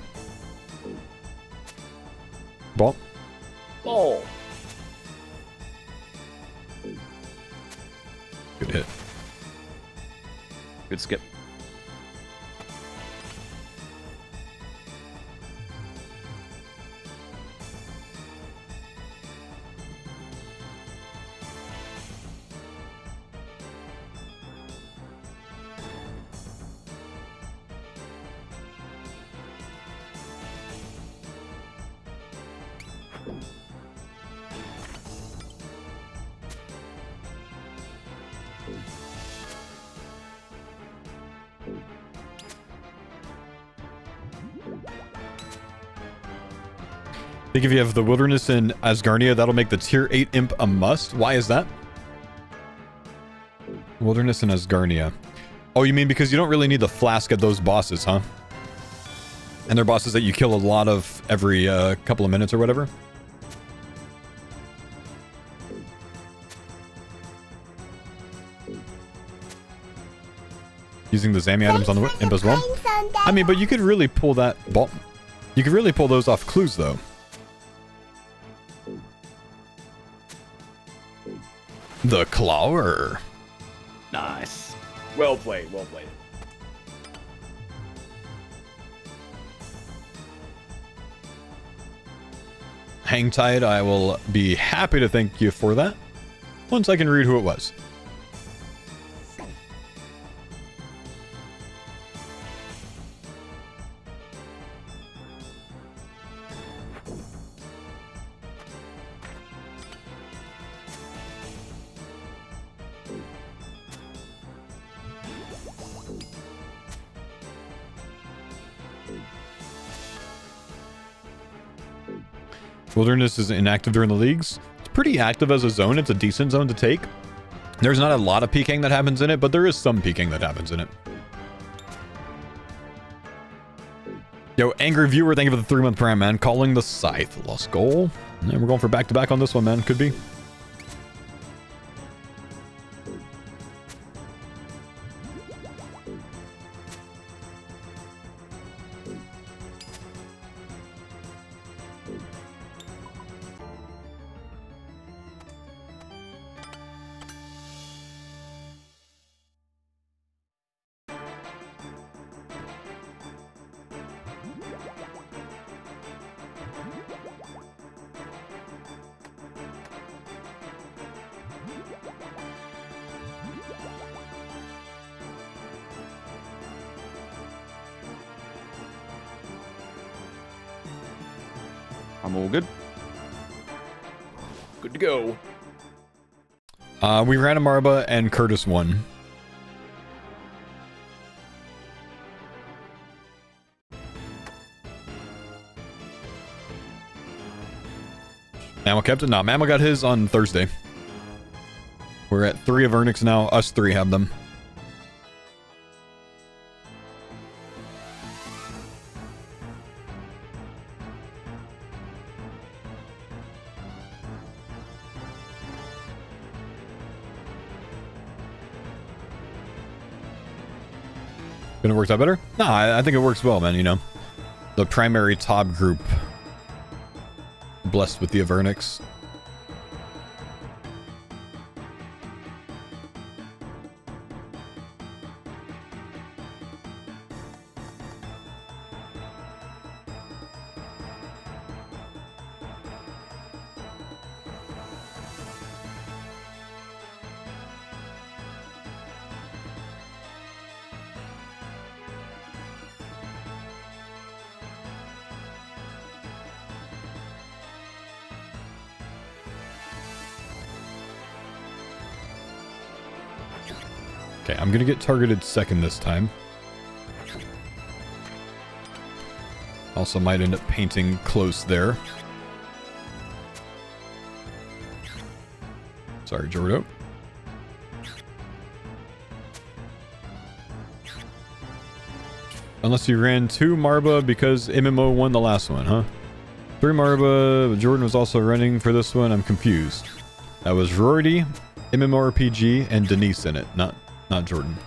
Ball. Oh. Good hit. Good skip. I think if you have the Wilderness in Asgarnia, that'll make the tier 8 imp a must. Why is that? Wilderness in Asgarnia. Oh, you mean because you don't really need the Flask at those bosses, huh? And they're bosses that you kill a lot of every couple of minutes or whatever? Using the Zami items on the imp as well? I mean, but you could really pull that... You could really pull those off clues, though. The Clawer. Nice. Well played, well played. Hang tight, I will be happy to thank you for that once I can read who it was. Wilderness is inactive during the leagues. It's pretty active as a zone. It's a decent zone to take. There's not a lot of PKing that happens in it, but there is some PKing that happens in it. Yo, Angry Viewer, thank you for the 3-month prime, man. Calling the Scythe. Lost goal. And we're going for back-to-back on this one, man. Could be. I'm all good. Good to go. We ran a Marba and Curtis won. Mammal kept it? No, Mammal got his on Thursday. We're at 3 of Ernix now. Us 3 have them. Gonna work out better? No, I think it works well, man, you know. The primary top group blessed with the Avernix. Okay, I'm gonna get targeted second this time. Also might end up painting close there. Sorry, Jordo. Unless you ran 2 Marba because MMO won the last one, huh? 3 Marba, Jordan was also running for this one. I'm confused. That was Rorty, MMORPG, and Denise in it, not Jordan.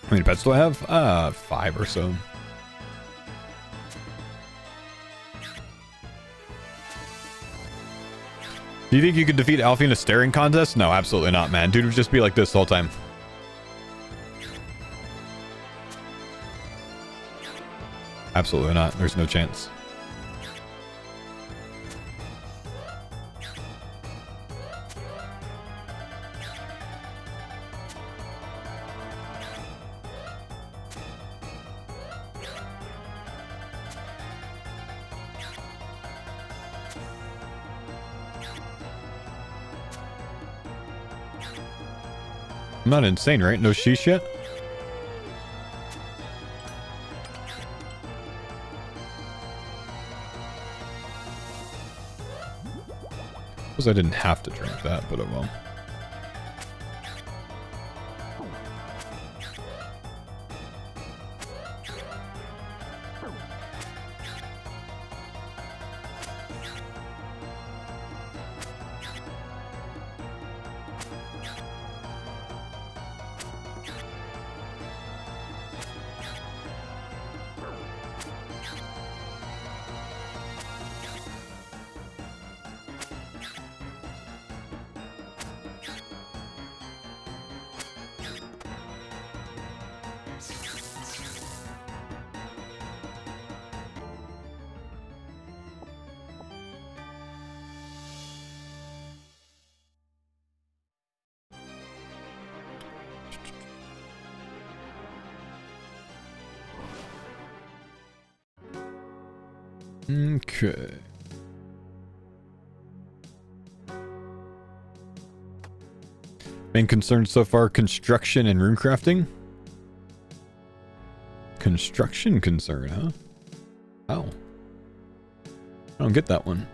How many pets do I have? 5 or so. Do you think you could defeat Alfie in a staring contest? No, absolutely not, man. Dude would just be like this the whole time. Absolutely not. There's no chance. I'm not insane, right? No sheesh yet? Suppose I didn't have to drink that, but it will. Okay. Main concerns so far, construction and rune crafting. Construction concern, huh? Oh. I don't get that one.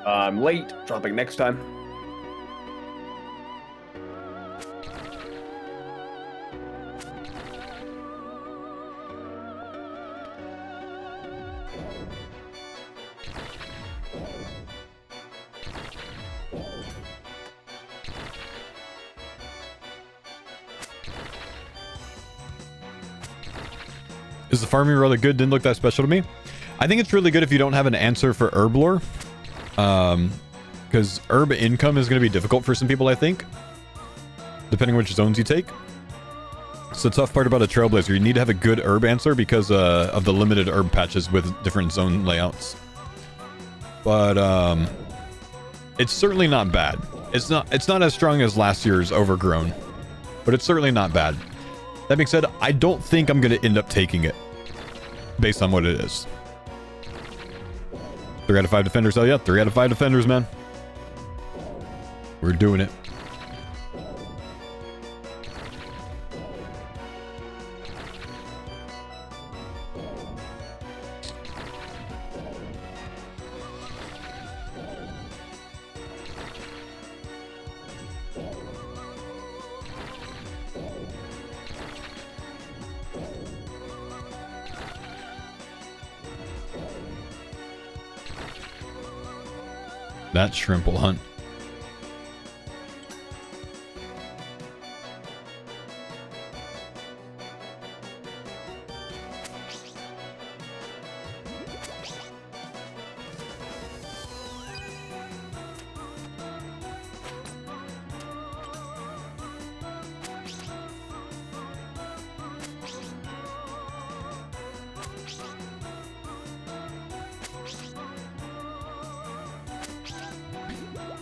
I'm late. Dropping next time. Is the farming really good? Didn't look that special to me. I think it's really good if you don't have an answer for herb lore. Because herb income is going to be difficult for some people, I think. Depending which zones you take. It's the tough part about a Trailblazer. You need to have a good herb answer because of the limited herb patches with different zone layouts. But it's certainly not bad. It's not as strong as last year's Overgrown. But it's certainly not bad. That being said, I don't think I'm going to end up taking it. Based on what it is. 3 out of 5 defenders. Oh yeah, 3 out of 5 defenders, man. We're doing it. That shrimp will hunt.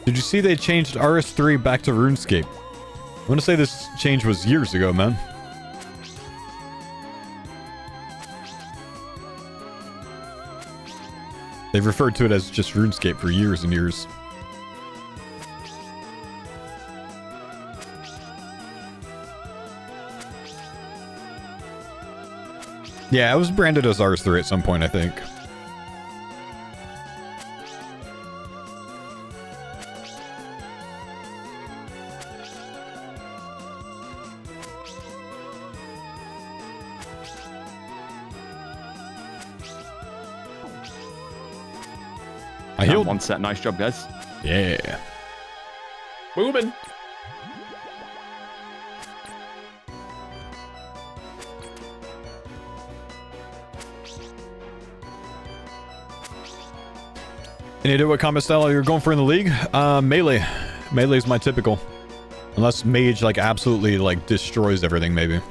Did you see they changed RS3 back to RuneScape? I want to say this change was years ago, man. They've referred to it as just RuneScape for years and years. Yeah, it was branded as RS3 at some point, I think. I healed. One set. Nice job, guys. Yeah. Moving. Any idea what combat style you're going for in the league? Melee. Melee is my typical. Unless mage like absolutely like destroys everything, maybe.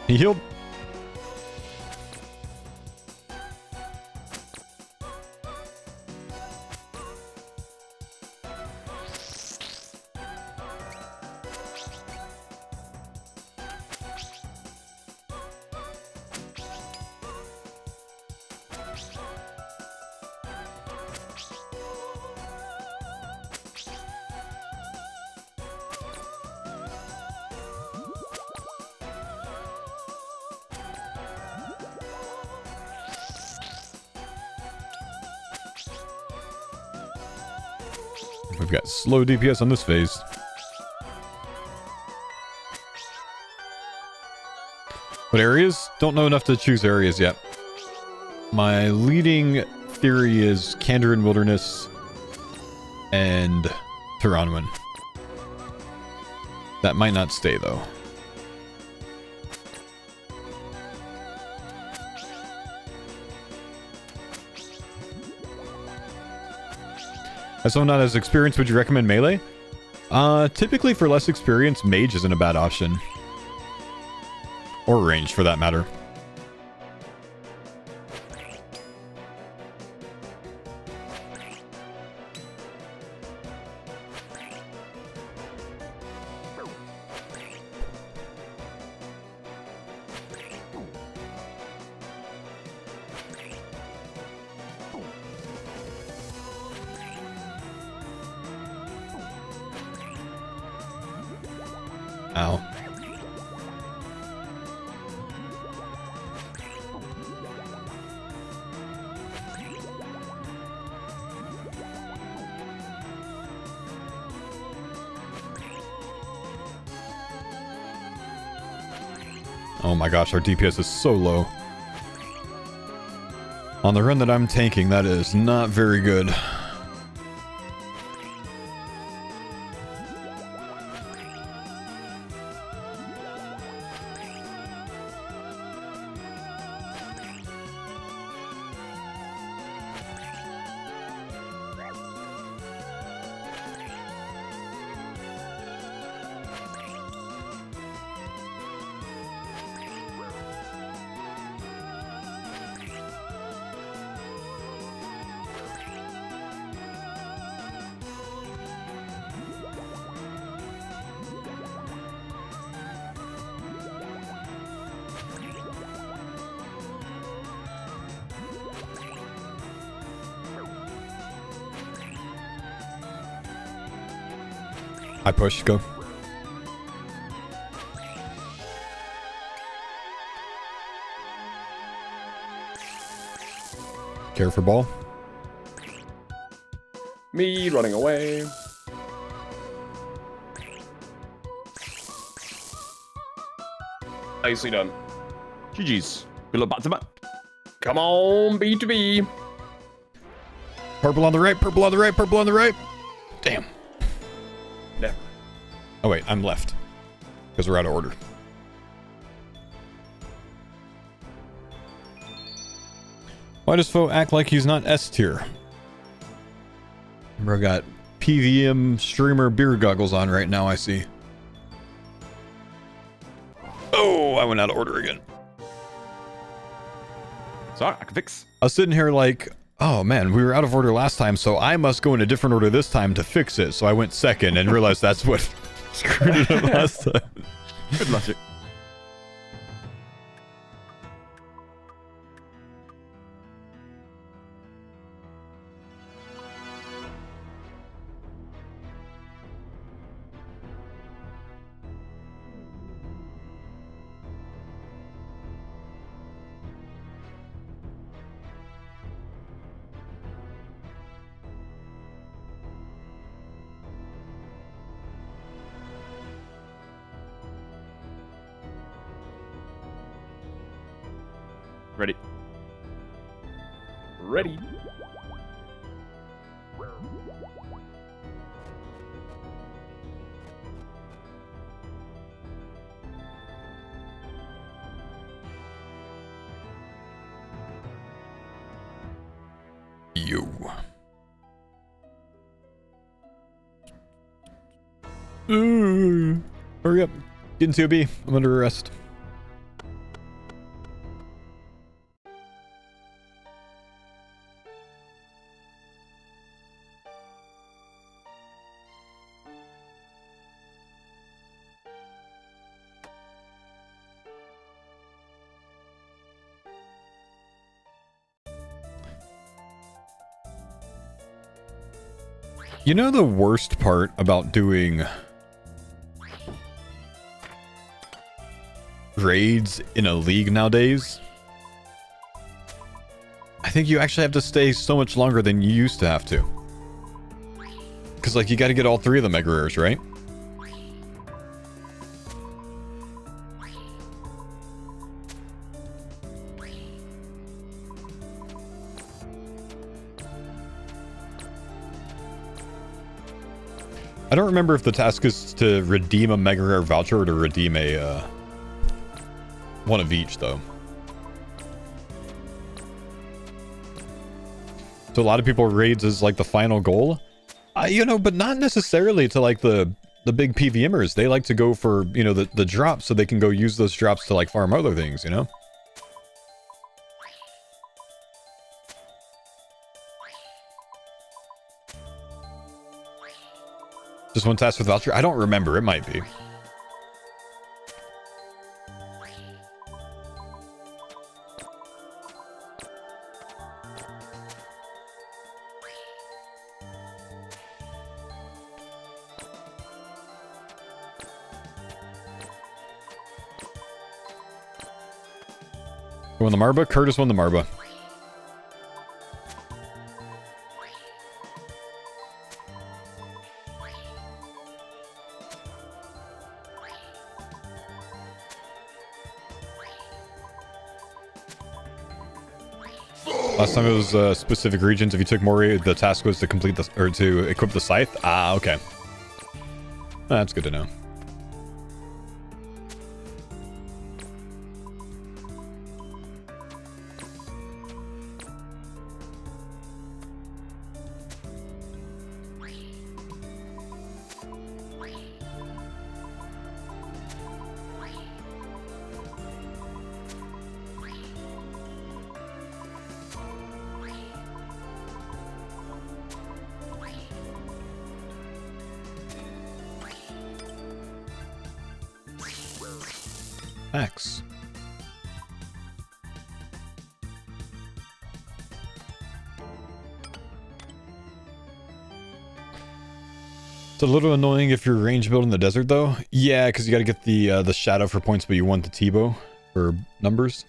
He healed. We've got slow DPS on this phase. What areas? Don't know enough to choose areas yet. My leading theory is Kandarin Wilderness and Turanwin. That might not stay though. As someone not as experienced, would you recommend melee? Typically for less experience, mage isn't a bad option. Or range, for that matter. Ow. Oh my gosh, our DPS is so low. On the run that I'm tanking, that is not very good. I push, go. Care for ball. Me running away. Nicely done. GG's. Good luck back to back. Come on, B2B. Purple on the right, purple on the right, purple on the right. Damn. Never. Oh wait, I'm left. Because we're out of order. Why does foe act like he's not S tier? Bro got PVM streamer beer goggles on right now, I see. Oh, I went out of order again. Sorry, I can fix. I was sitting here like, oh man, we were out of order last time, so I must go in a different order this time to fix it. So I went second and realized that's what screwed it up last time. Good logic. Ready. Ready. You. Hurry up. Get in COB. I'm under arrest. You know the worst part about doing raids in a league nowadays? I think you actually have to stay so much longer than you used to have to. Because, like, you got to get all three of the mega rares, right? I don't remember if the task is to redeem a mega rare voucher or to redeem a one of each, though. So a lot of people raids is like the final goal, you know, but not necessarily to like the big PVMers. They like to go for, you know, the drops so they can go use those drops to like farm other things, you know. Just one task with voucher? I don't remember. It might be. Who won the Marba? Curtis won the Marba. Last time it was specific regions. If you took Mori, the task was to complete the or to equip the scythe. Ah, okay. That's good to know. PACTS. It's a little annoying if you're range build in the desert, though. Yeah, because you got to get the shadow for points, but you want the T-bow for numbers.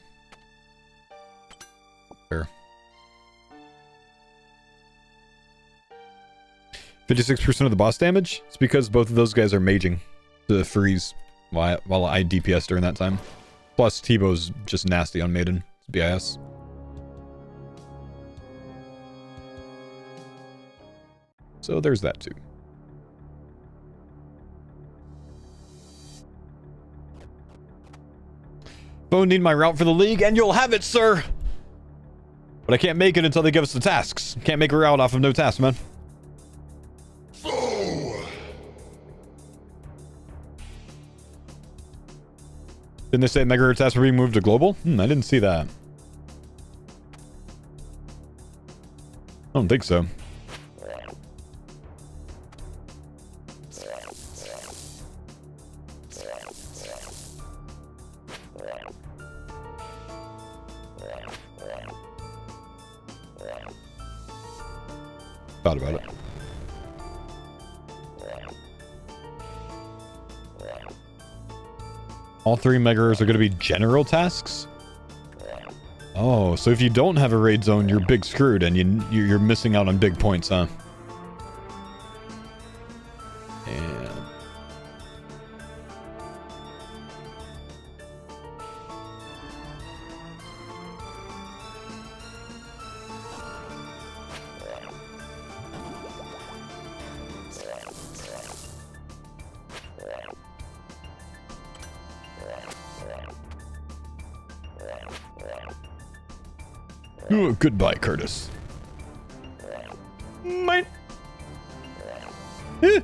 Fair. 56% of the boss damage. It's because both of those guys are maging to freeze while I DPS during that time. Plus, T-bow's just nasty on Maiden. It's BIS. So there's that too. Phone need my route for the league, and you'll have it, sir! But I can't make it until they give us the tasks. Can't make a route off of no tasks, man. Didn't they say Mega tasks were being moved to global? I didn't see that. I don't think so. Thought about it. All three Megas are going to be general tasks? Oh, so if you don't have a raid zone, you're big screwed and you're missing out on big points, huh? And... Oh, goodbye, Curtis. Mine. Eh.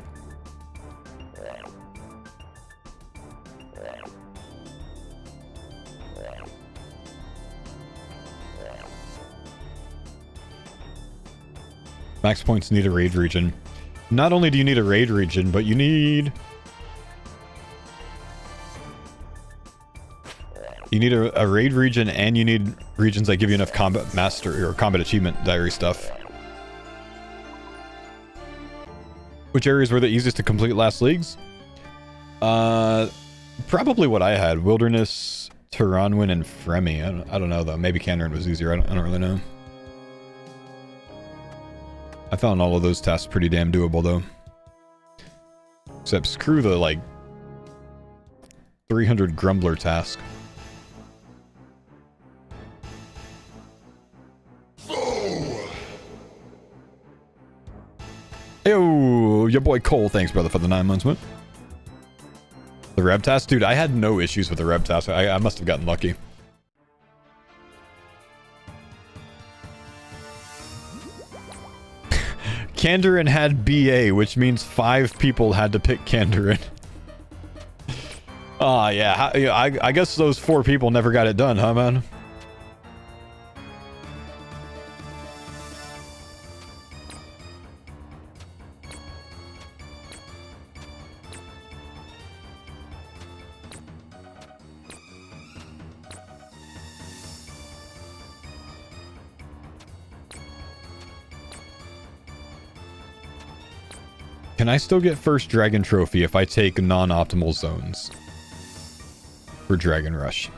Max points need a raid region. Not only do you need a raid region, but you need... You need a raid region, and you need regions that give you enough combat master or combat achievement diary stuff. Which areas were the easiest to complete last leagues? Probably what I had: Wilderness, Taranwin, and Fremi. I don't know though. Maybe Kandarin was easier. I don't really know. I found all of those tasks pretty damn doable though. Except screw the like 300 Grumbler task. Yo, your boy Cole, thanks brother for the 9 months, man. The Reb task? Dude, I had no issues with the Reb task. I must have gotten lucky. Kandarin had BA, which means 5 people had to pick Kandarin. Ah, yeah. I guess those 4 people never got it done, huh, man? Can I still get first dragon trophy if I take non-optimal zones for Dragon Rush?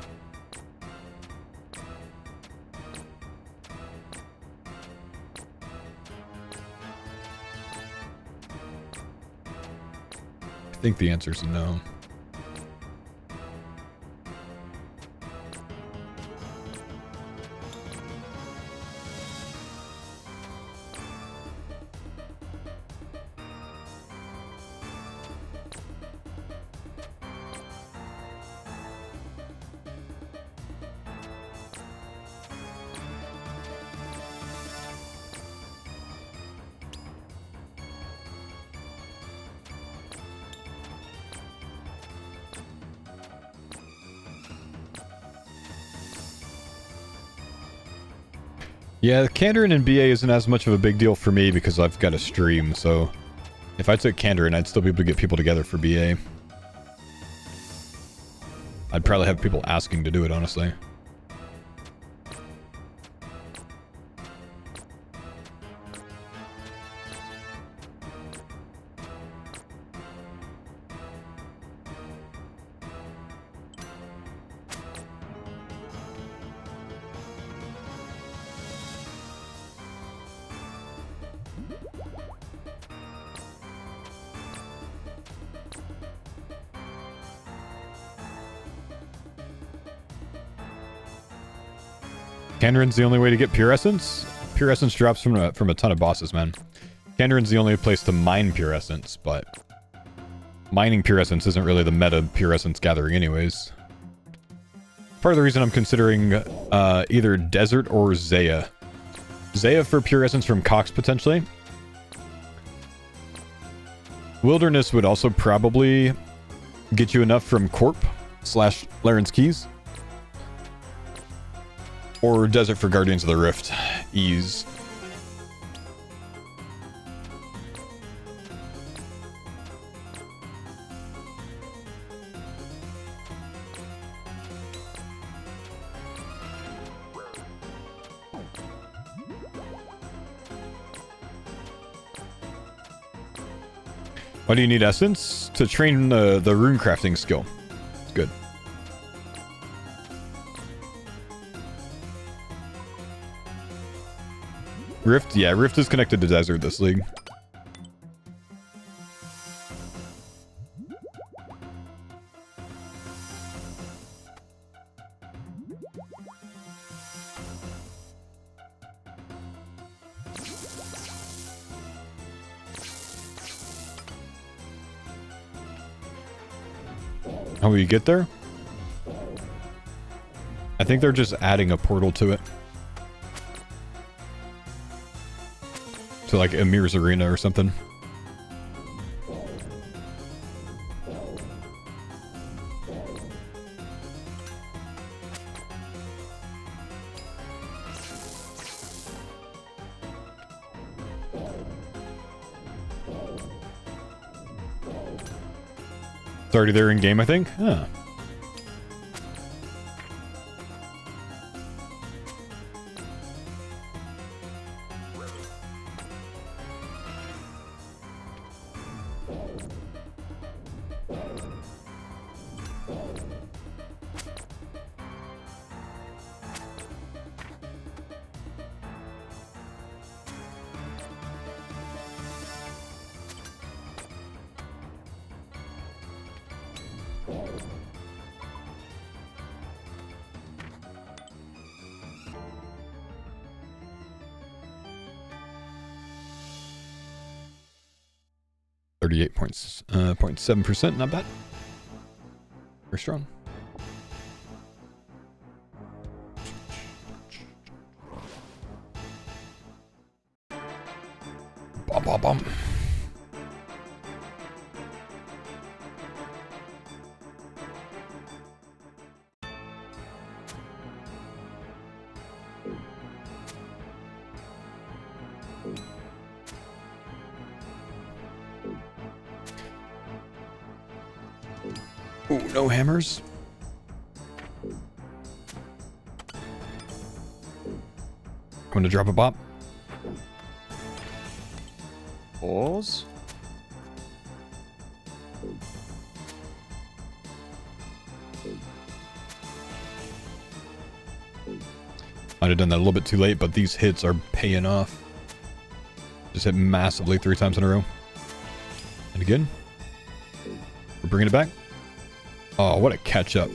I think the answer is no. Yeah, Kandarin and BA isn't as much of a big deal for me because I've got a stream, so if I took Kandarin, I'd still be able to get people together for BA. I'd probably have people asking to do it, honestly. Kandarin's the only way to get Pure Essence? Pure Essence drops from a ton of bosses, man. Kandarin's the only place to mine Pure Essence, but mining Pure Essence isn't really the meta Pure Essence gathering anyways. Part of the reason I'm considering either Desert or Zaya. Zaya for Pure Essence from Cox, potentially. Wilderness would also probably get you enough from Corp / Laren's Keys. Or Desert for Guardians of the Rift. Ease. Why do you need Essence? To train the rune crafting skill. Good. Rift? Yeah, Rift is connected to Desert this league. How will you get there? I think they're just adding a portal to it. To like Emir's Arena or something. It's already there in game, I think. Huh. .7%, not bad. Very strong. Bum, bum, bum. Ooh, no hammers. Going to drop a bop. Pause. Might have done that a little bit too late, but these hits are paying off. Just hit massively 3 times in a row. And again. We're bringing it back. Oh, what a catch up.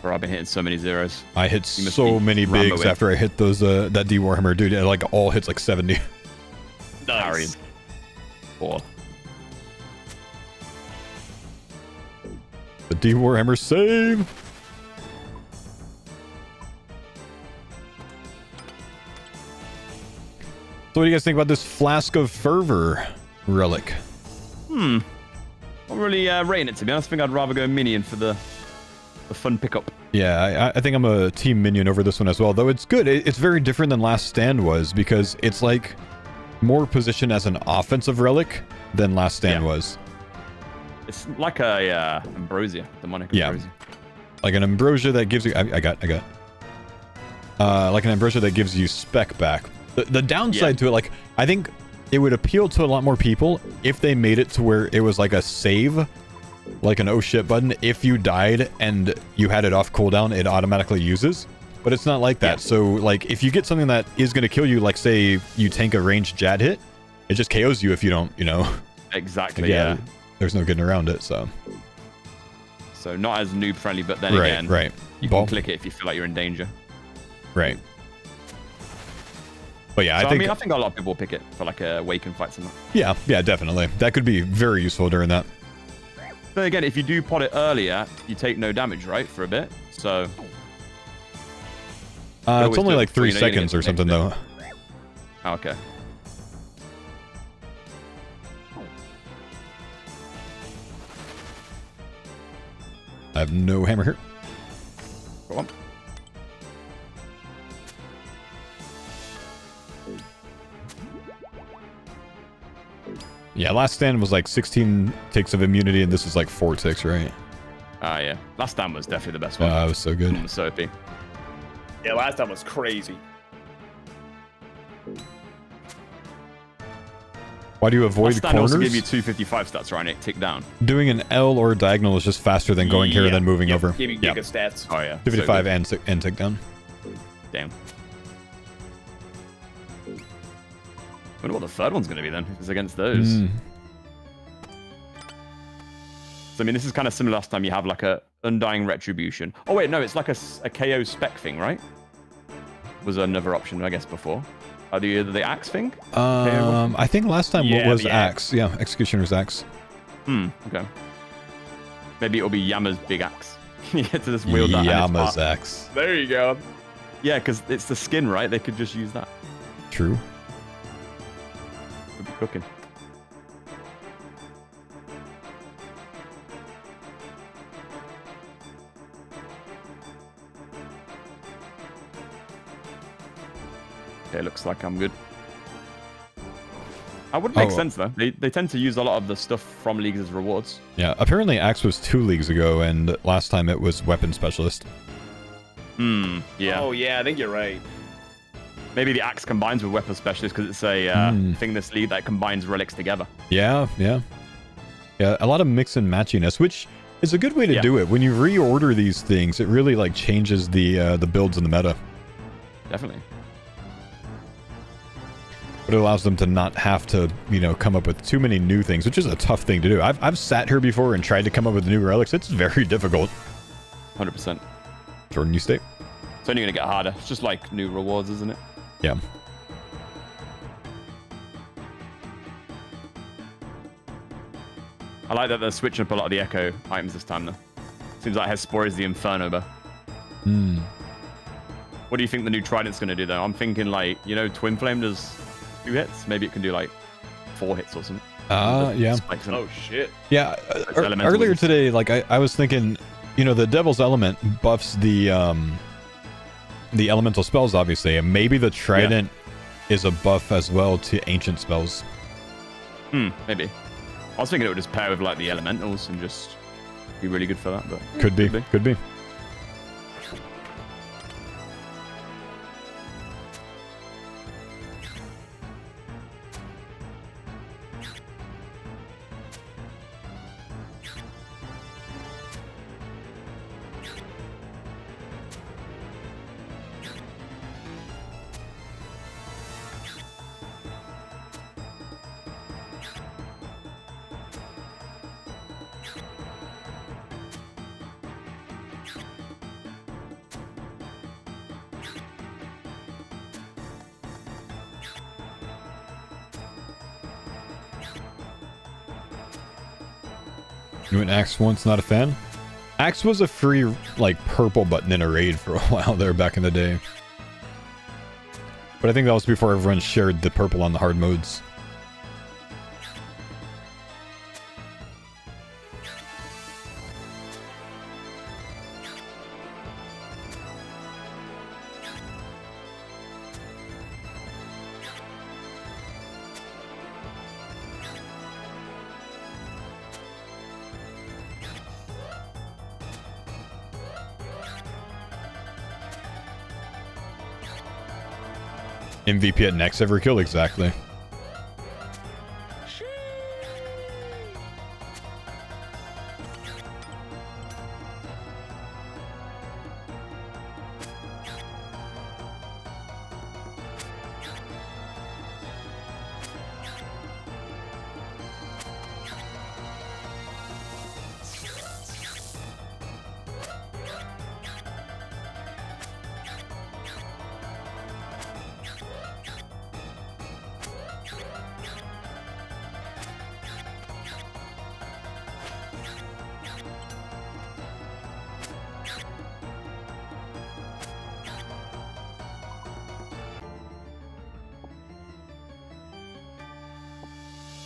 Bro, I've been hitting so many zeros. I hit You must so be many bigs Rambo-ing. after I hit those that D Warhammer, dude. It like all hits like 70. Carrying. 4. The D Warhammer save. So what do you guys think about this Flask of Fervor relic? Not really rating it, to be honest. I think I'd rather go minion for the fun pickup. Yeah, I think I'm a team minion over this one as well, though it's good. It's very different than Last Stand was, because it's like more positioned as an offensive relic than Last Stand was. It's like a ambrosia, demonic Yeah. ambrosia. Like an ambrosia that gives you... I got. Like an ambrosia that gives you spec back. The downside to it, like, I think it would appeal to a lot more people if they made it to where it was like a save, like an oh shit button. If you died and you had it off cooldown, it automatically uses. But it's not like that. So, like, if you get something that is going to kill you, like, say, you tank a ranged Jad hit, it just KOs you if you don't, you know. Exactly, yeah. There's no getting around it, so. So not as noob friendly, but then Right, again, right. you can click it if you feel like you're in danger. Right. But yeah, So, I think I think a lot of people will pick it for like a Waken fights and that. yeah, definitely. That could be very useful during that. But again, if you do pot it earlier, you take no damage, right, for a bit. So It's always only do it like before 3 you know you're gonna seconds or get something, the though. okay. I have no hammer here. Go on. Yeah, Last Stand was like 16 ticks of immunity, and this is like 4 ticks, right? Yeah. Last Stand was definitely the best one. It was so good. It was so OP. Yeah, last time was crazy. Why do you avoid Last Stand corners? also give you 255 stats, right? And it tick down. Doing an L or a diagonal is just faster than going here and then moving over. Give you good stats. Oh, yeah. 255 So and tick down. good. Damn. Wonder what the third one's going to be then, if it's against those. Mm. So, I mean, this is kind of similar last time. You have like a Undying Retribution. Oh, wait, no, it's like a KO spec thing, right? Was another option, I guess, before. The axe thing? I think last time Yeah, was the axe. Yeah, Executioner's axe. Okay. Maybe it'll be Yama's big axe. You get to just wield that. and it's Yama's part- axe. There you go. Yeah, because it's the skin, right? They could just use that. True. Could be cooking. Okay, looks like I'm good. That would make sense though. They tend to use a lot of the stuff from leagues as rewards. Yeah, apparently axe was 2 leagues ago, and last time it was weapon specialist. Yeah. Oh, yeah, I think you're right. Maybe the axe combines with weapon specialist because it's a thing this league that combines relics together. Yeah. A lot of mix and matchiness, which is a good way to do it. When you reorder these things, it really like changes the builds in the meta. Definitely. But it allows them to not have to, come up with too many new things, which is a tough thing to do. I've sat here before and tried to come up with new relics. It's very difficult. 100%. Jordan, you stay. It's only going to get harder. It's just like new rewards, isn't it? Yeah. I like that they're switching up a lot of the echo items this time, though. Seems like Hespor is the Inferno bow. What do you think the new Trident's going to do, though? I'm thinking, like, Twin Flame does 2 hits. Maybe it can do, like, 4 hits or something. Yeah. Spikes in it. Oh, shit. Yeah. elemental Earlier use. today, like, I was thinking, the Devil's Element buffs the elemental spells, obviously, and maybe the Trident is a buff as well to ancient spells. Maybe. I was thinking it would just pair with, like, the elementals and just be really good for that, but... Could be. You went Axe once, not a fan? Axe was a free, like, purple button in a raid for a while there back in the day. But I think that was before everyone shared the purple on the hard modes. MVP at next every kill, exactly.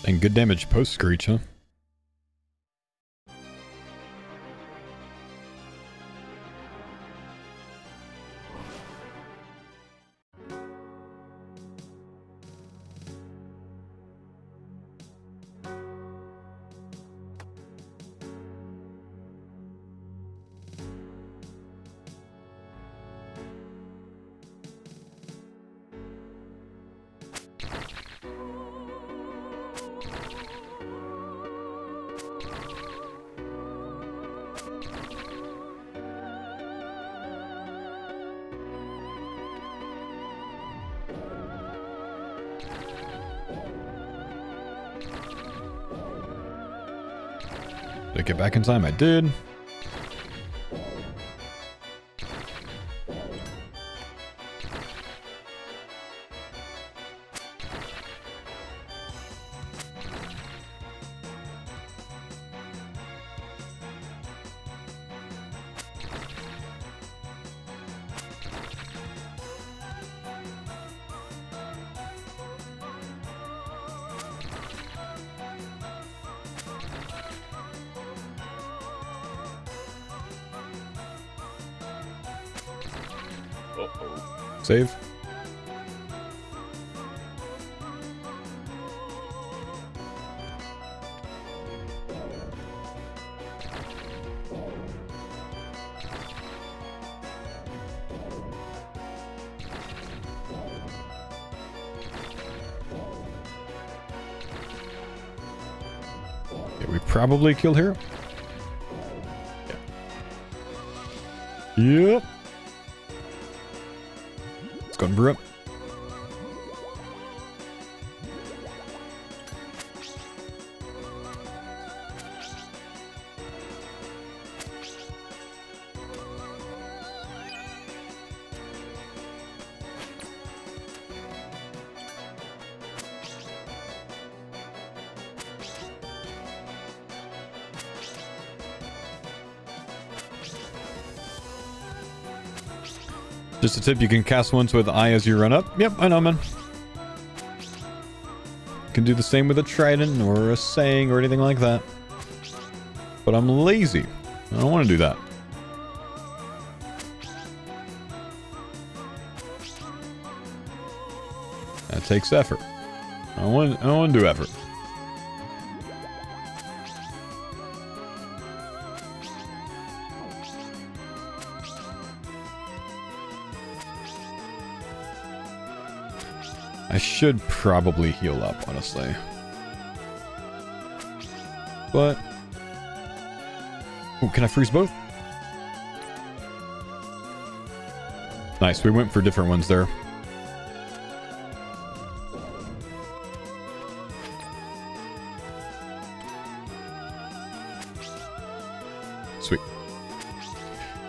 And good damage post Screech, huh? Did I get back in time? I did. Save. Okay, we probably kill here. Yeah. Yep. Go and brew up. Just a tip, you can cast once with eye as you run up. Yep, I know, man. You can do the same with a trident or a saying or anything like that. But I'm lazy. I don't want to do that. That takes effort. I don't want to do effort. I should probably heal up, honestly. But... ooh, can I freeze both? Nice, we went for different ones there. Sweet.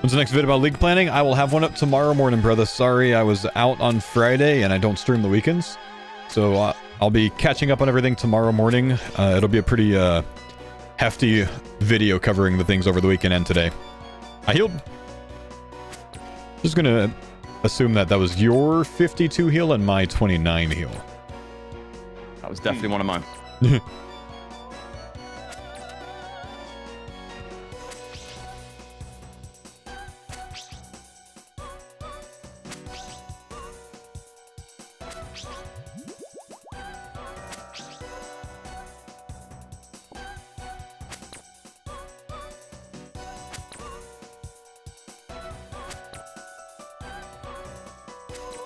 When's the next vid about league planning? I will have one up tomorrow morning, brother. Sorry, I was out on Friday and I don't stream the weekends. So I'll be catching up on everything tomorrow morning. It'll be a pretty hefty video covering the things over the weekend and today. I healed. Just gonna assume that that was your 52 heal and my 29 heal. That was definitely one of mine.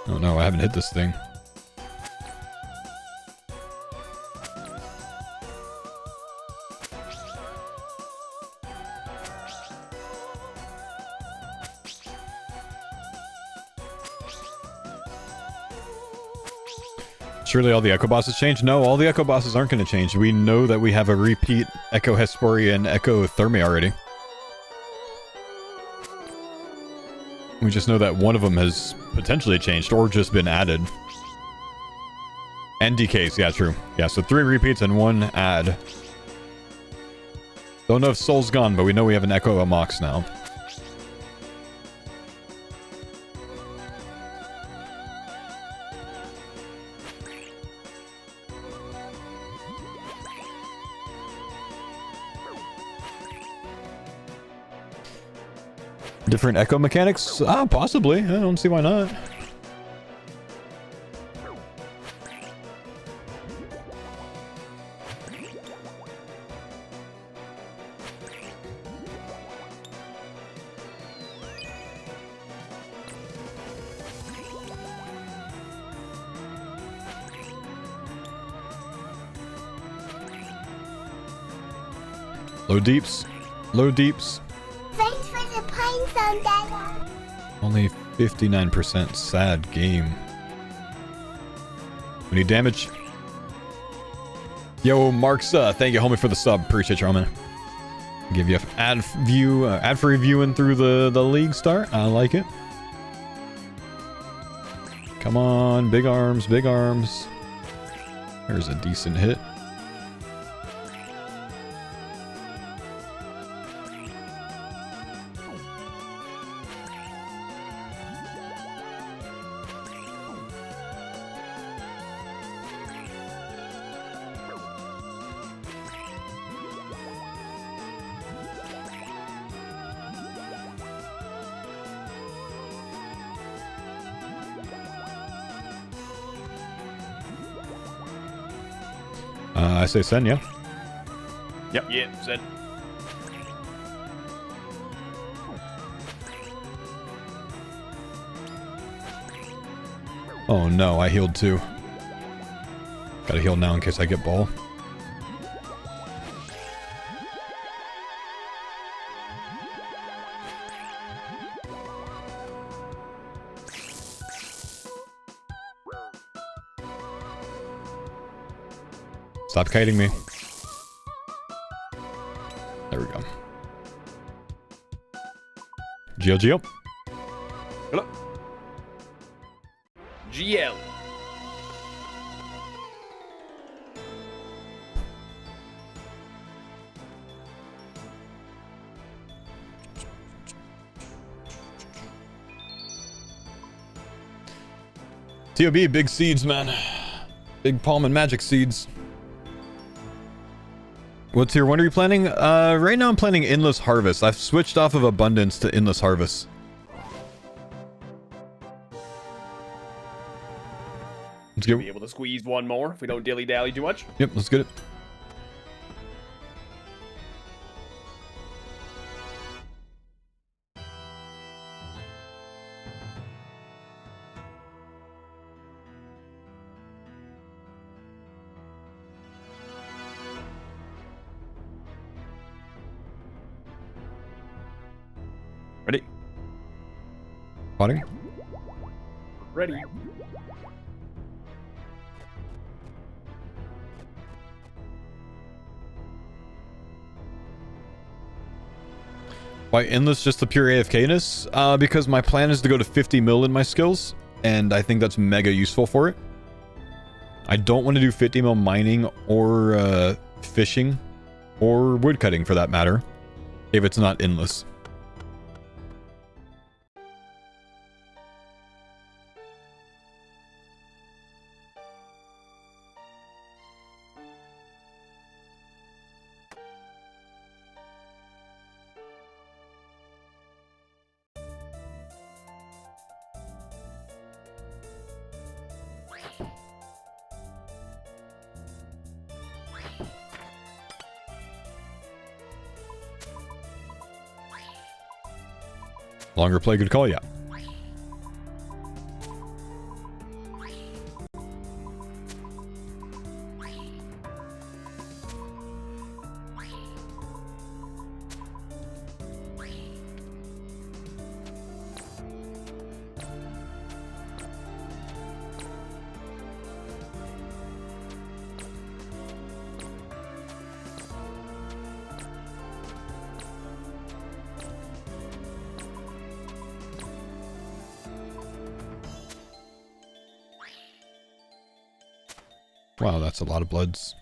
Oh no, I haven't hit this thing. Surely all the Echo bosses change? No, all the Echo bosses aren't going to change. We know that we have a repeat Echo Hesperia and Echo Thermi already. We just know that one of them has potentially changed or just been added. And DKs, yeah, true. Yeah, so 3 repeats and 1 add. Don't know if Soul's gone, but we know we have an Echo Amox now. Different Echo mechanics? Ah, possibly. I don't see why not. Low deeps. Low deeps. Thanks for the pine zone, Dada. Only 59%. Sad game. We need damage. Yo, Marks, thank you, homie, for the sub. Appreciate you, homie. Give you an ad free viewing through the league start. I like it. Come on, big arms, big arms. There's a decent hit. I say send, yeah. Yep. Yeah, send. Oh no, I healed too. Gotta heal now in case I get ball. Stop kiting me. There we go. GLGL. Hello. GL. TOB, big seeds, man. Big palm and magic seeds. What's your one are you planning? Right now I'm planning Endless Harvest. I've switched off of Abundance to Endless Harvest. Let's get Be able to squeeze one more if we don't dilly-dally too much. Yep, let's get it. Ready? Potting? Ready. Why Endless just the pure AFK-ness? Because my plan is to go to 50 mil in my skills, and I think that's mega useful for it. I don't want to do 50 mil mining or fishing or woodcutting for that matter, if it's not endless. Longer play, good call, yeah. Wow, that's a lot of bloods.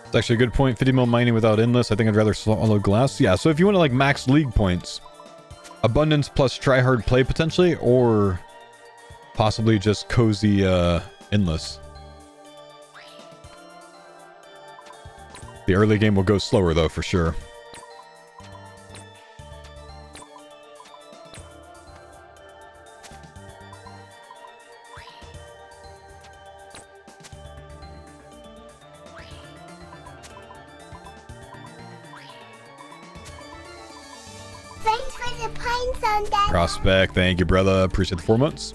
It's actually a good point. 50 mil mining without endless. I think I'd rather swallow glass. Yeah, so if you want to like max league points, abundance plus try hard play potentially, or possibly just cozy endless. The early game will go slower though, for sure. Thanks for the pine zone, Dada. Prospect, thank you, brother. Appreciate the 4 months.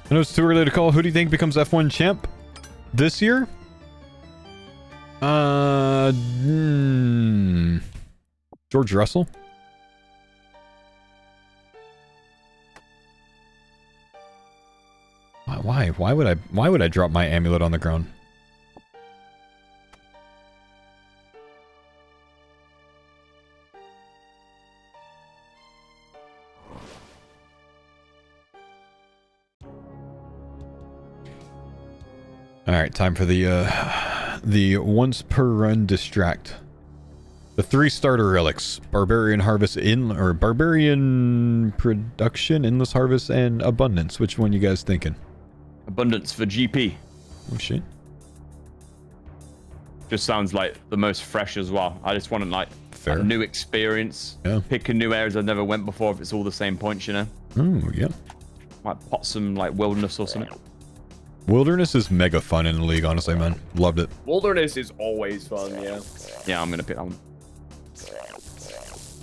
I know it's too early to call. Who do you think becomes F1 champ this year? George Russell. Why? Why would I drop my amulet on the ground? All right, time for the once per run distract. The 3 starter relics: Barbarian Harvest or Barbarian Production, Endless Harvest, and Abundance. Which one you guys thinking? Abundance for GP. Oh shit. Just sounds like the most fresh as well. I just want to like Fair. a new experience. Yeah. Picking new areas I've never went before if it's all the same points, you know. Oh yeah. Might pot some like wilderness or something. Wilderness is mega fun in the league, honestly, man. Loved it. Wilderness is always fun, yeah. Yeah, I'm gonna pick that one.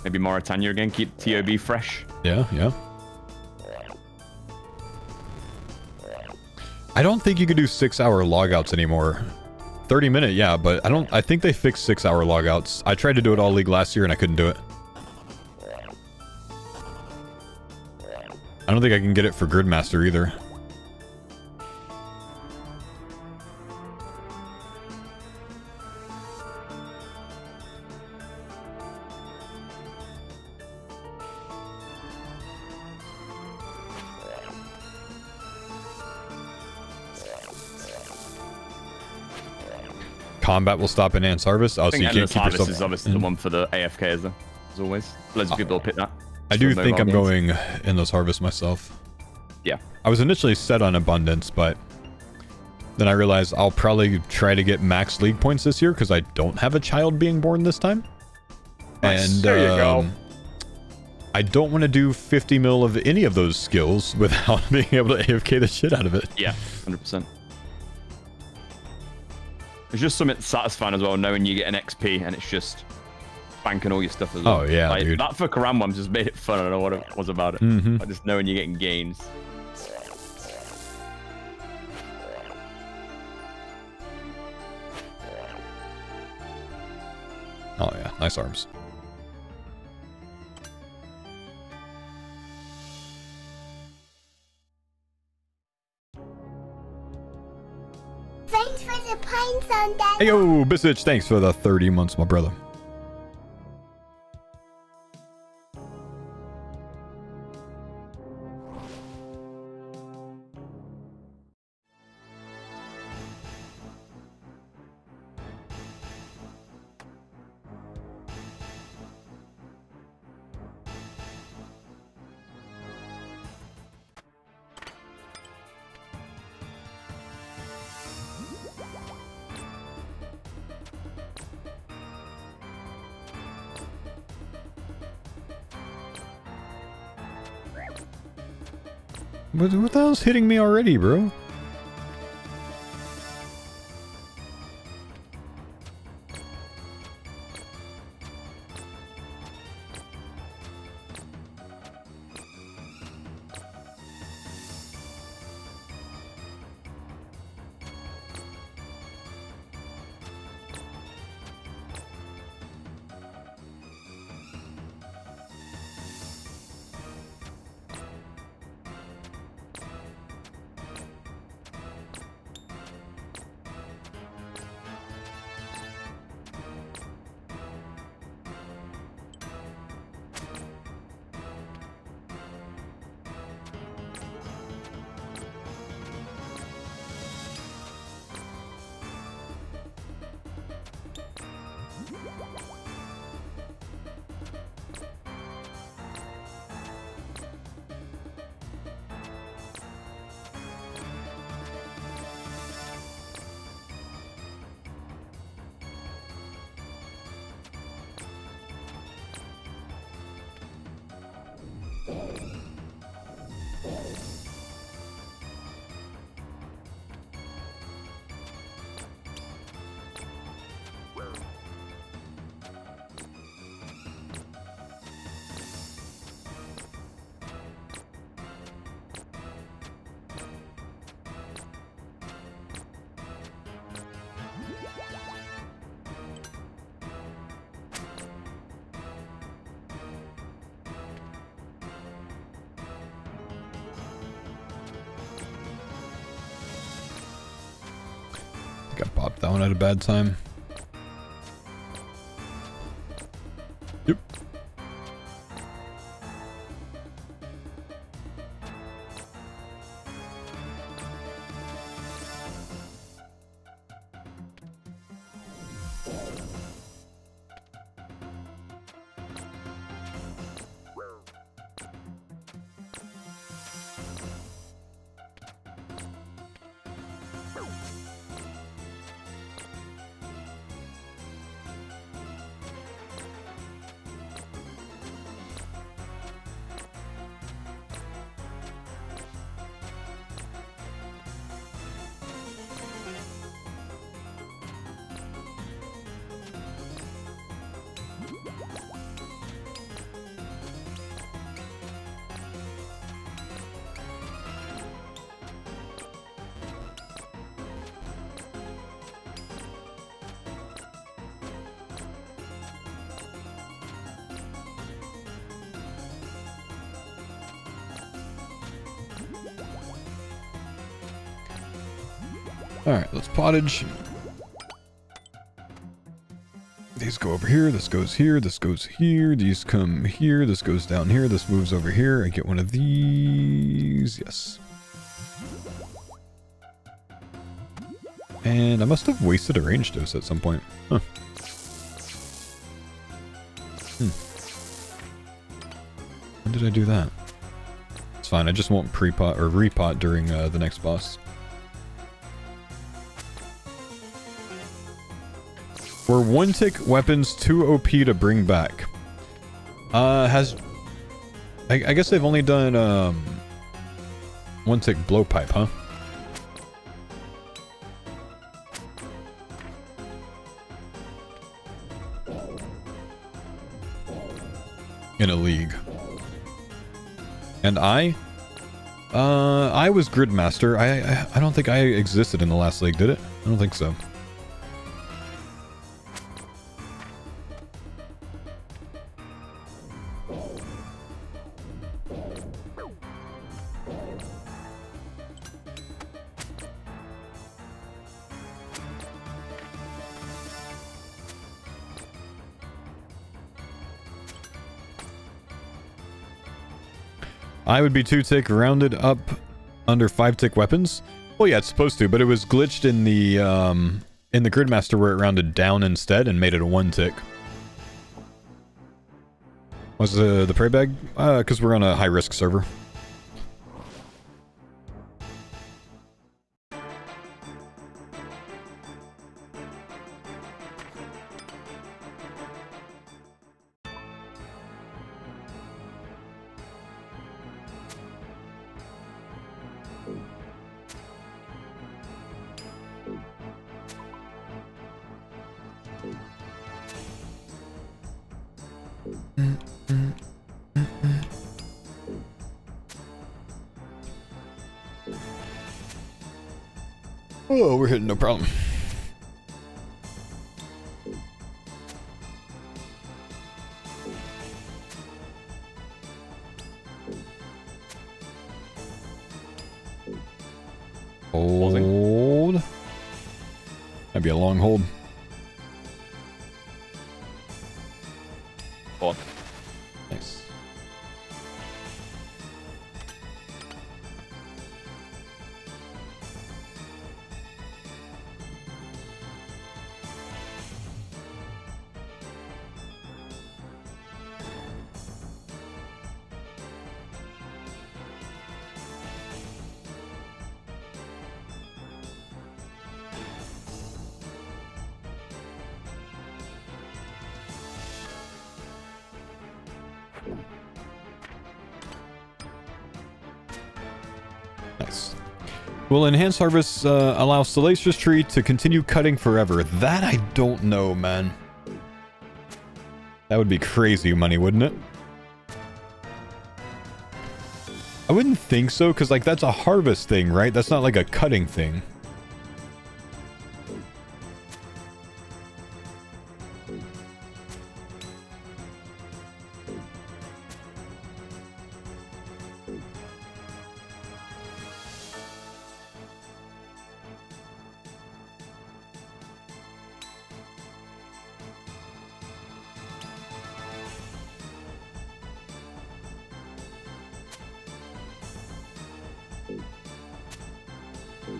Maybe Mauritania again. Keep TOB fresh. Yeah, yeah. I don't think you could do 6-hour logouts anymore. 30-minute, yeah, but I think they fixed 6-hour logouts. I tried to do it all league last year and I couldn't do it. I don't think I can get it for Gridmaster either. combat will stop in Ant's Harvest. Oh, I so think you can't Endless keep Harvest yourself. is obviously the one for the AFK, as always. Loads of people will pick that. I do for think I'm mobile games. going Endless Harvest myself. Yeah. I was initially set on Abundance, but then I realized I'll probably try to get max league points this year because I don't have a child being born this time. Nice. And There you go. I don't want to do 50 mil of any of those skills without being able to AFK the shit out of it. Yeah, 100%. It's just something satisfying as well, knowing you get an XP and it's just banking all your stuff as well. Oh, yeah, like, dude. That for Karambam just made it fun. I don't know what it was about it. Mhm. Like, just knowing you're getting gains. Oh yeah, nice arms. Thanks for the pine zone, Dada. Hey yo, Bisich, thanks for the 30 months, my brother. What the hell's hitting me already, bro? Got popped that one at a bad time. Yep. Alright, let's pottage. These go over here, this goes here, this goes here, these come here, this goes down here, this moves over here. I get one of these, yes. And I must have wasted a range dose at some point. Huh. When did I do that? It's fine, I just won't pre-pot or repot during the next boss. Were one-tick weapons too OP to bring back? I guess they've only done one-tick blowpipe, huh? In a league. And I was Gridmaster. I don't think I existed in the last league, did it? I don't think so. I would be 2-tick rounded up under 5-tick weapons. Well, yeah, it's supposed to, but it was glitched in the Gridmaster where it rounded down instead and made it a 1-tick. Was the prey bag? Because we're on a high-risk server. Oh, we're hitting no problem. Hold. That'd be a long hold. Hold. Nice. Nice. Will enhanced harvest allow Salacious Tree to continue cutting forever? That I don't know, man. That would be crazy money, wouldn't it? I wouldn't think so, because like that's a harvest thing, right? That's not like a cutting thing.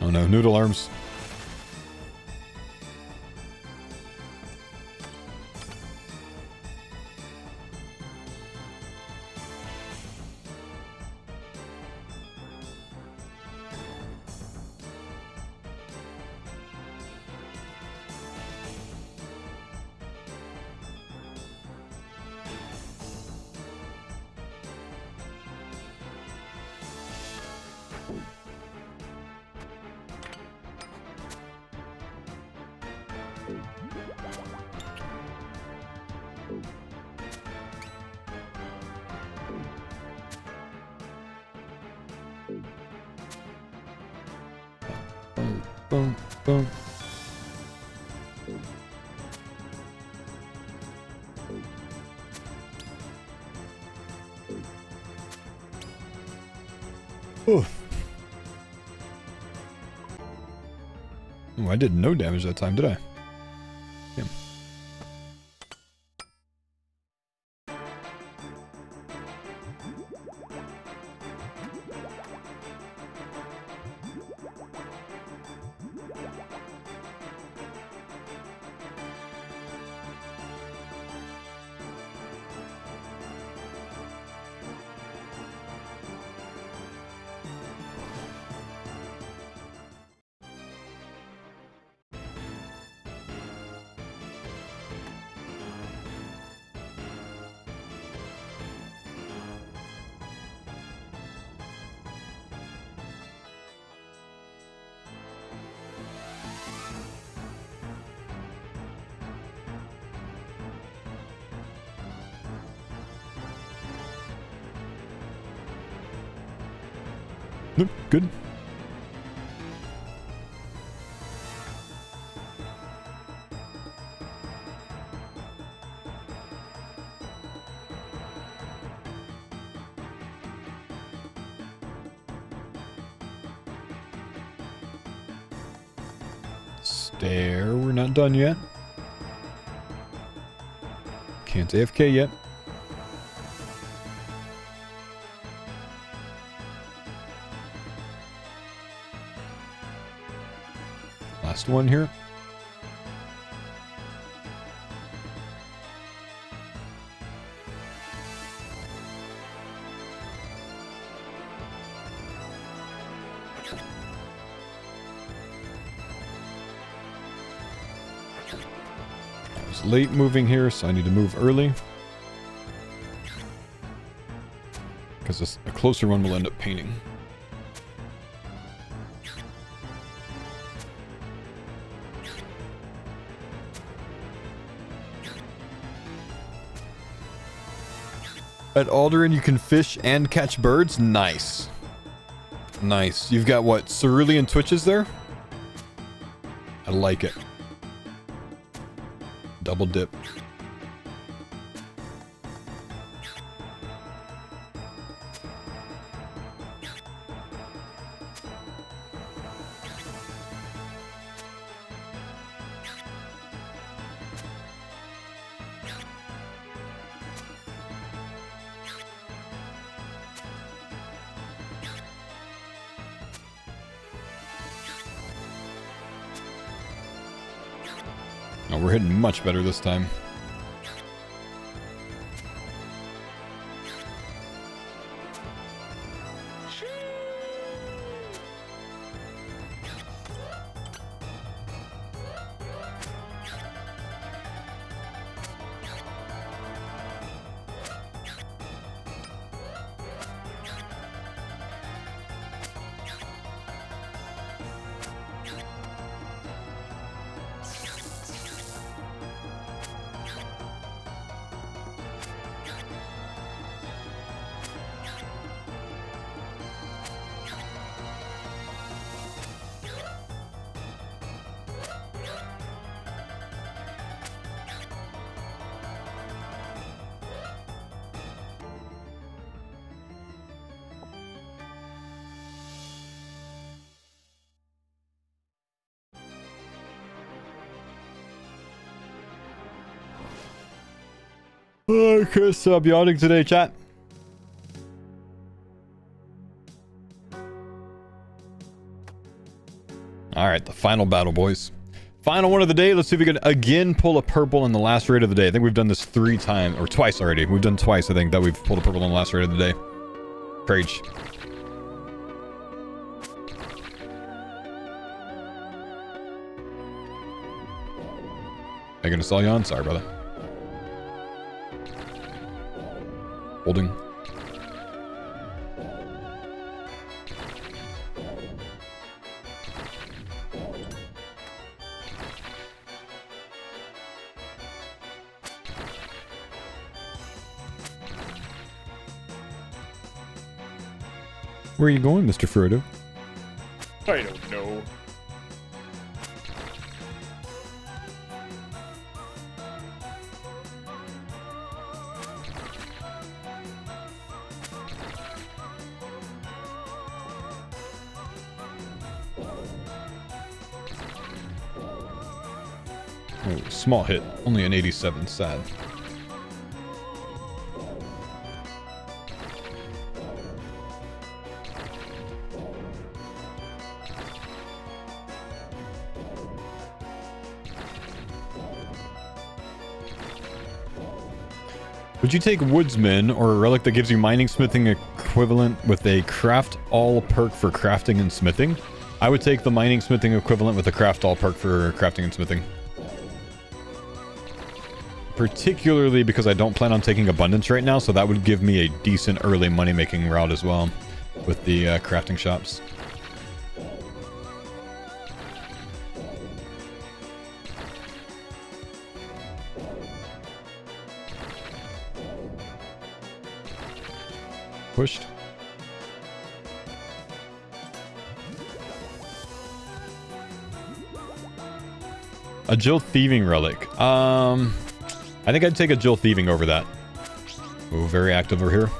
Oh no, noodle arms. Boom, boom. Oh, I did no damage that time, did I? Damn. Nope, good. Stair, we're not done yet. Can't AFK yet. Last one here. I was late moving here, so I need to move early. Because a closer one will end up painting. At Alderaan, you can fish and catch birds. Nice. Nice. You've got what? Cerulean Twitches there? I like it. Double dip. Oh, we're hitting much better this time. Chris, biotic today, chat. Alright, the final battle, boys. Final one of the day. Let's see if we can again pull a purple in the last raid of the day. I think we've done this 3 times, or twice already. We've done twice, I think, that we've pulled a purple in the last raid of the day. Prage. Am I gonna sell you on? Sorry, brother. Holding. Where are you going, Mr. Frodo? I don't know. Oh, small hit. Only an 87. Sad. Would you take Woodsman or a relic that gives you mining smithing equivalent with a craft all perk for crafting and smithing? I would take the mining smithing equivalent with a craft all perk for crafting and smithing. Particularly because I don't plan on taking abundance right now, so that would give me a decent early money making route as well with the crafting shops. Pushed. A Jill thieving relic. I think I'd take a Jill thieving over that. Oh, very active over here.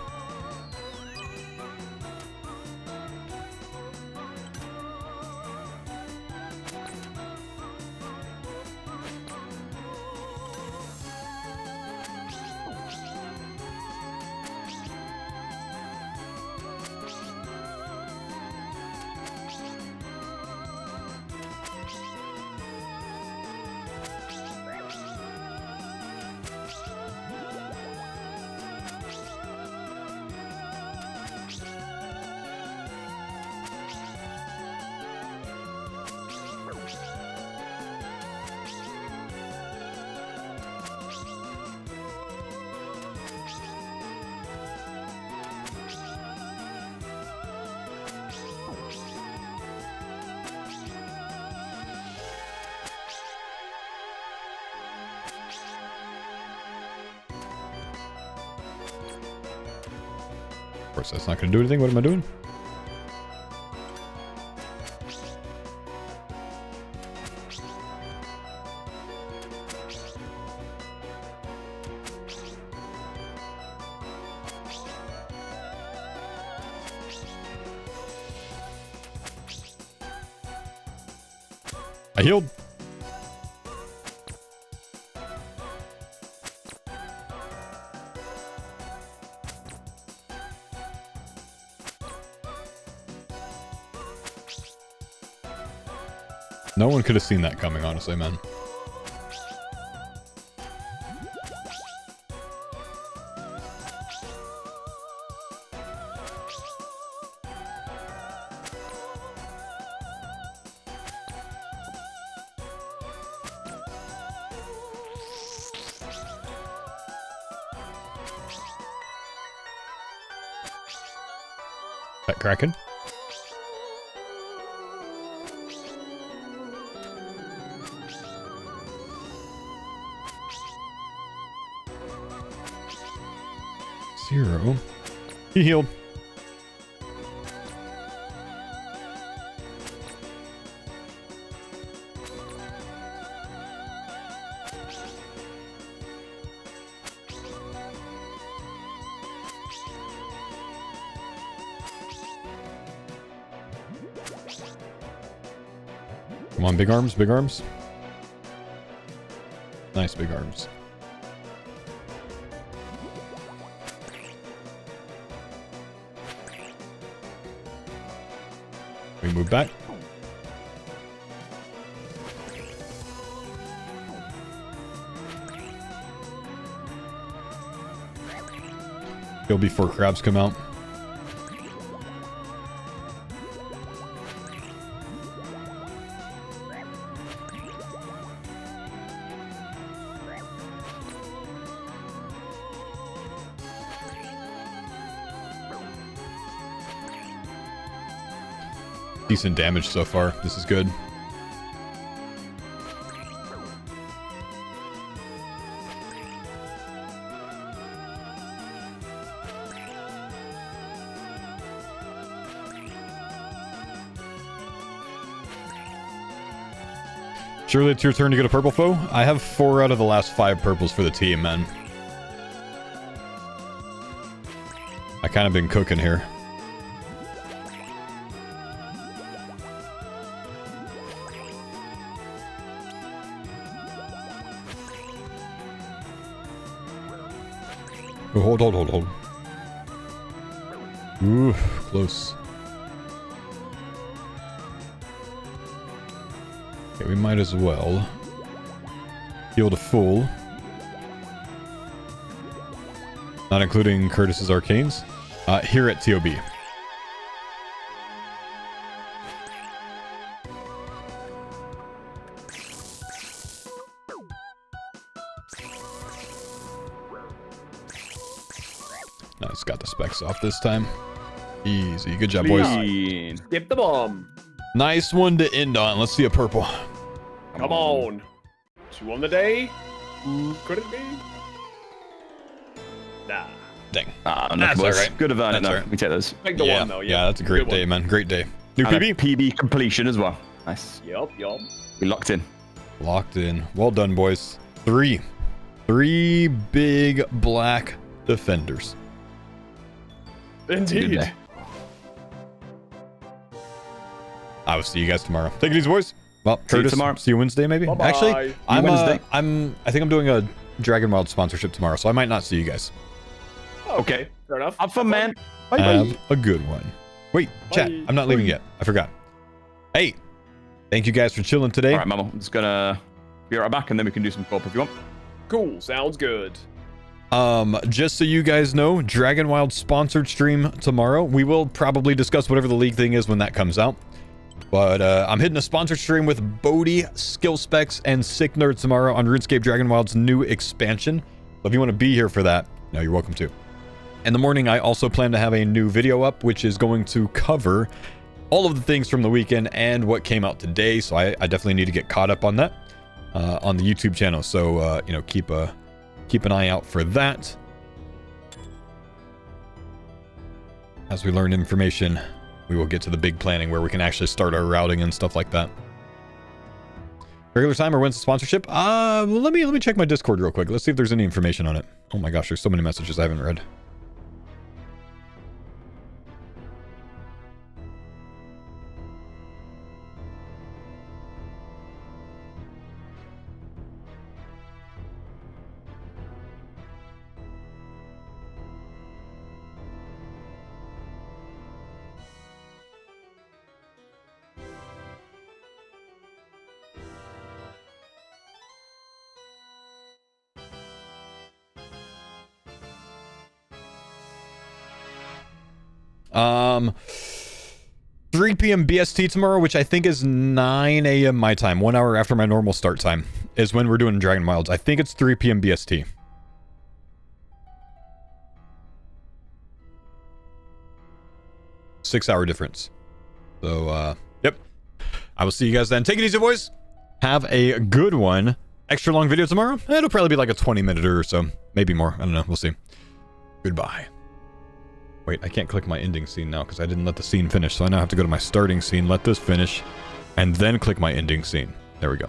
Of course, that's not going to do anything. What am I doing? I healed. No one could have seen that coming, honestly, man. That Kraken. Zero. He healed. Come on, big arms, big arms. Nice big arms. We move back. Kill before crabs come out. Decent damage so far. This is good. Surely it's your turn to get a purple foe. I have 4 out of the last 5 purples for the team, man. I kind of been cooking here. Oh, hold. Ooh, close. Okay, we might as well heal to full. Not including Curtis's arcanes. Here at TOB. Nice, got the specs off this time. Easy, good job, boys. Skip the bomb. Nice one to end on. Let's see a purple. Come on. 2 on the day. Could it be? Nah. Dang. That's all right. Good event, That's no. all right. We take those. Take the one though. Yeah, that's a great day, man. Great day. New And PB? a PB completion as well. Nice. Yup. We locked in. Locked in. Well done, boys. Three big black defenders. Good Indeed. day. I will see you guys tomorrow. Take it easy, boys. Well, See you Curtis, tomorrow. see you Wednesday, maybe. Bye-bye. Actually, I'm Wednesday? I think I'm doing a Dragon Wild sponsorship tomorrow, so I might not see you guys. Okay. Fair enough. Have fun, man. Bye, Have a good one. Wait, chat. Bye. I'm not leaving yet. I forgot. Hey, thank you guys for chilling today. All right, Mammal. I'm just gonna be right back, and then we can do some co-op if you want. Cool. Sounds good. Just so you guys know, Dragon Wild sponsored stream tomorrow. We will probably discuss whatever the league thing is when that comes out. But I'm hitting a sponsored stream with Bodhi, Skill Specs, and Sick Nerd tomorrow on RuneScape Dragon Wild's new expansion. So if you want to be here for that, you're welcome to. In the morning, I also plan to have a new video up, which is going to cover all of the things from the weekend and what came out today. So I definitely need to get caught up on that on the YouTube channel. So, keep an eye out for that. As we learn information, we will get to the big planning where we can actually start our routing and stuff like that. Regular time or when's the sponsorship? Let me check my Discord real quick. Let's see if there's any information on it. Oh my gosh, there's so many messages I haven't read. Um, 3 p.m. BST tomorrow, which I think is 9 a.m. my time, 1 hour after my normal start time, is when we're doing Dragon Wilds. I think it's 3 p.m. BST. Six-hour difference. So, yep. I will see you guys then. Take it easy, boys. Have a good one. Extra long video tomorrow? It'll probably be like a 20-minute or so. Maybe more. I don't know. We'll see. Goodbye. Wait, I can't click my ending scene now because I didn't let the scene finish. So I now have to go to my starting scene, let this finish, and then click my ending scene. There we go.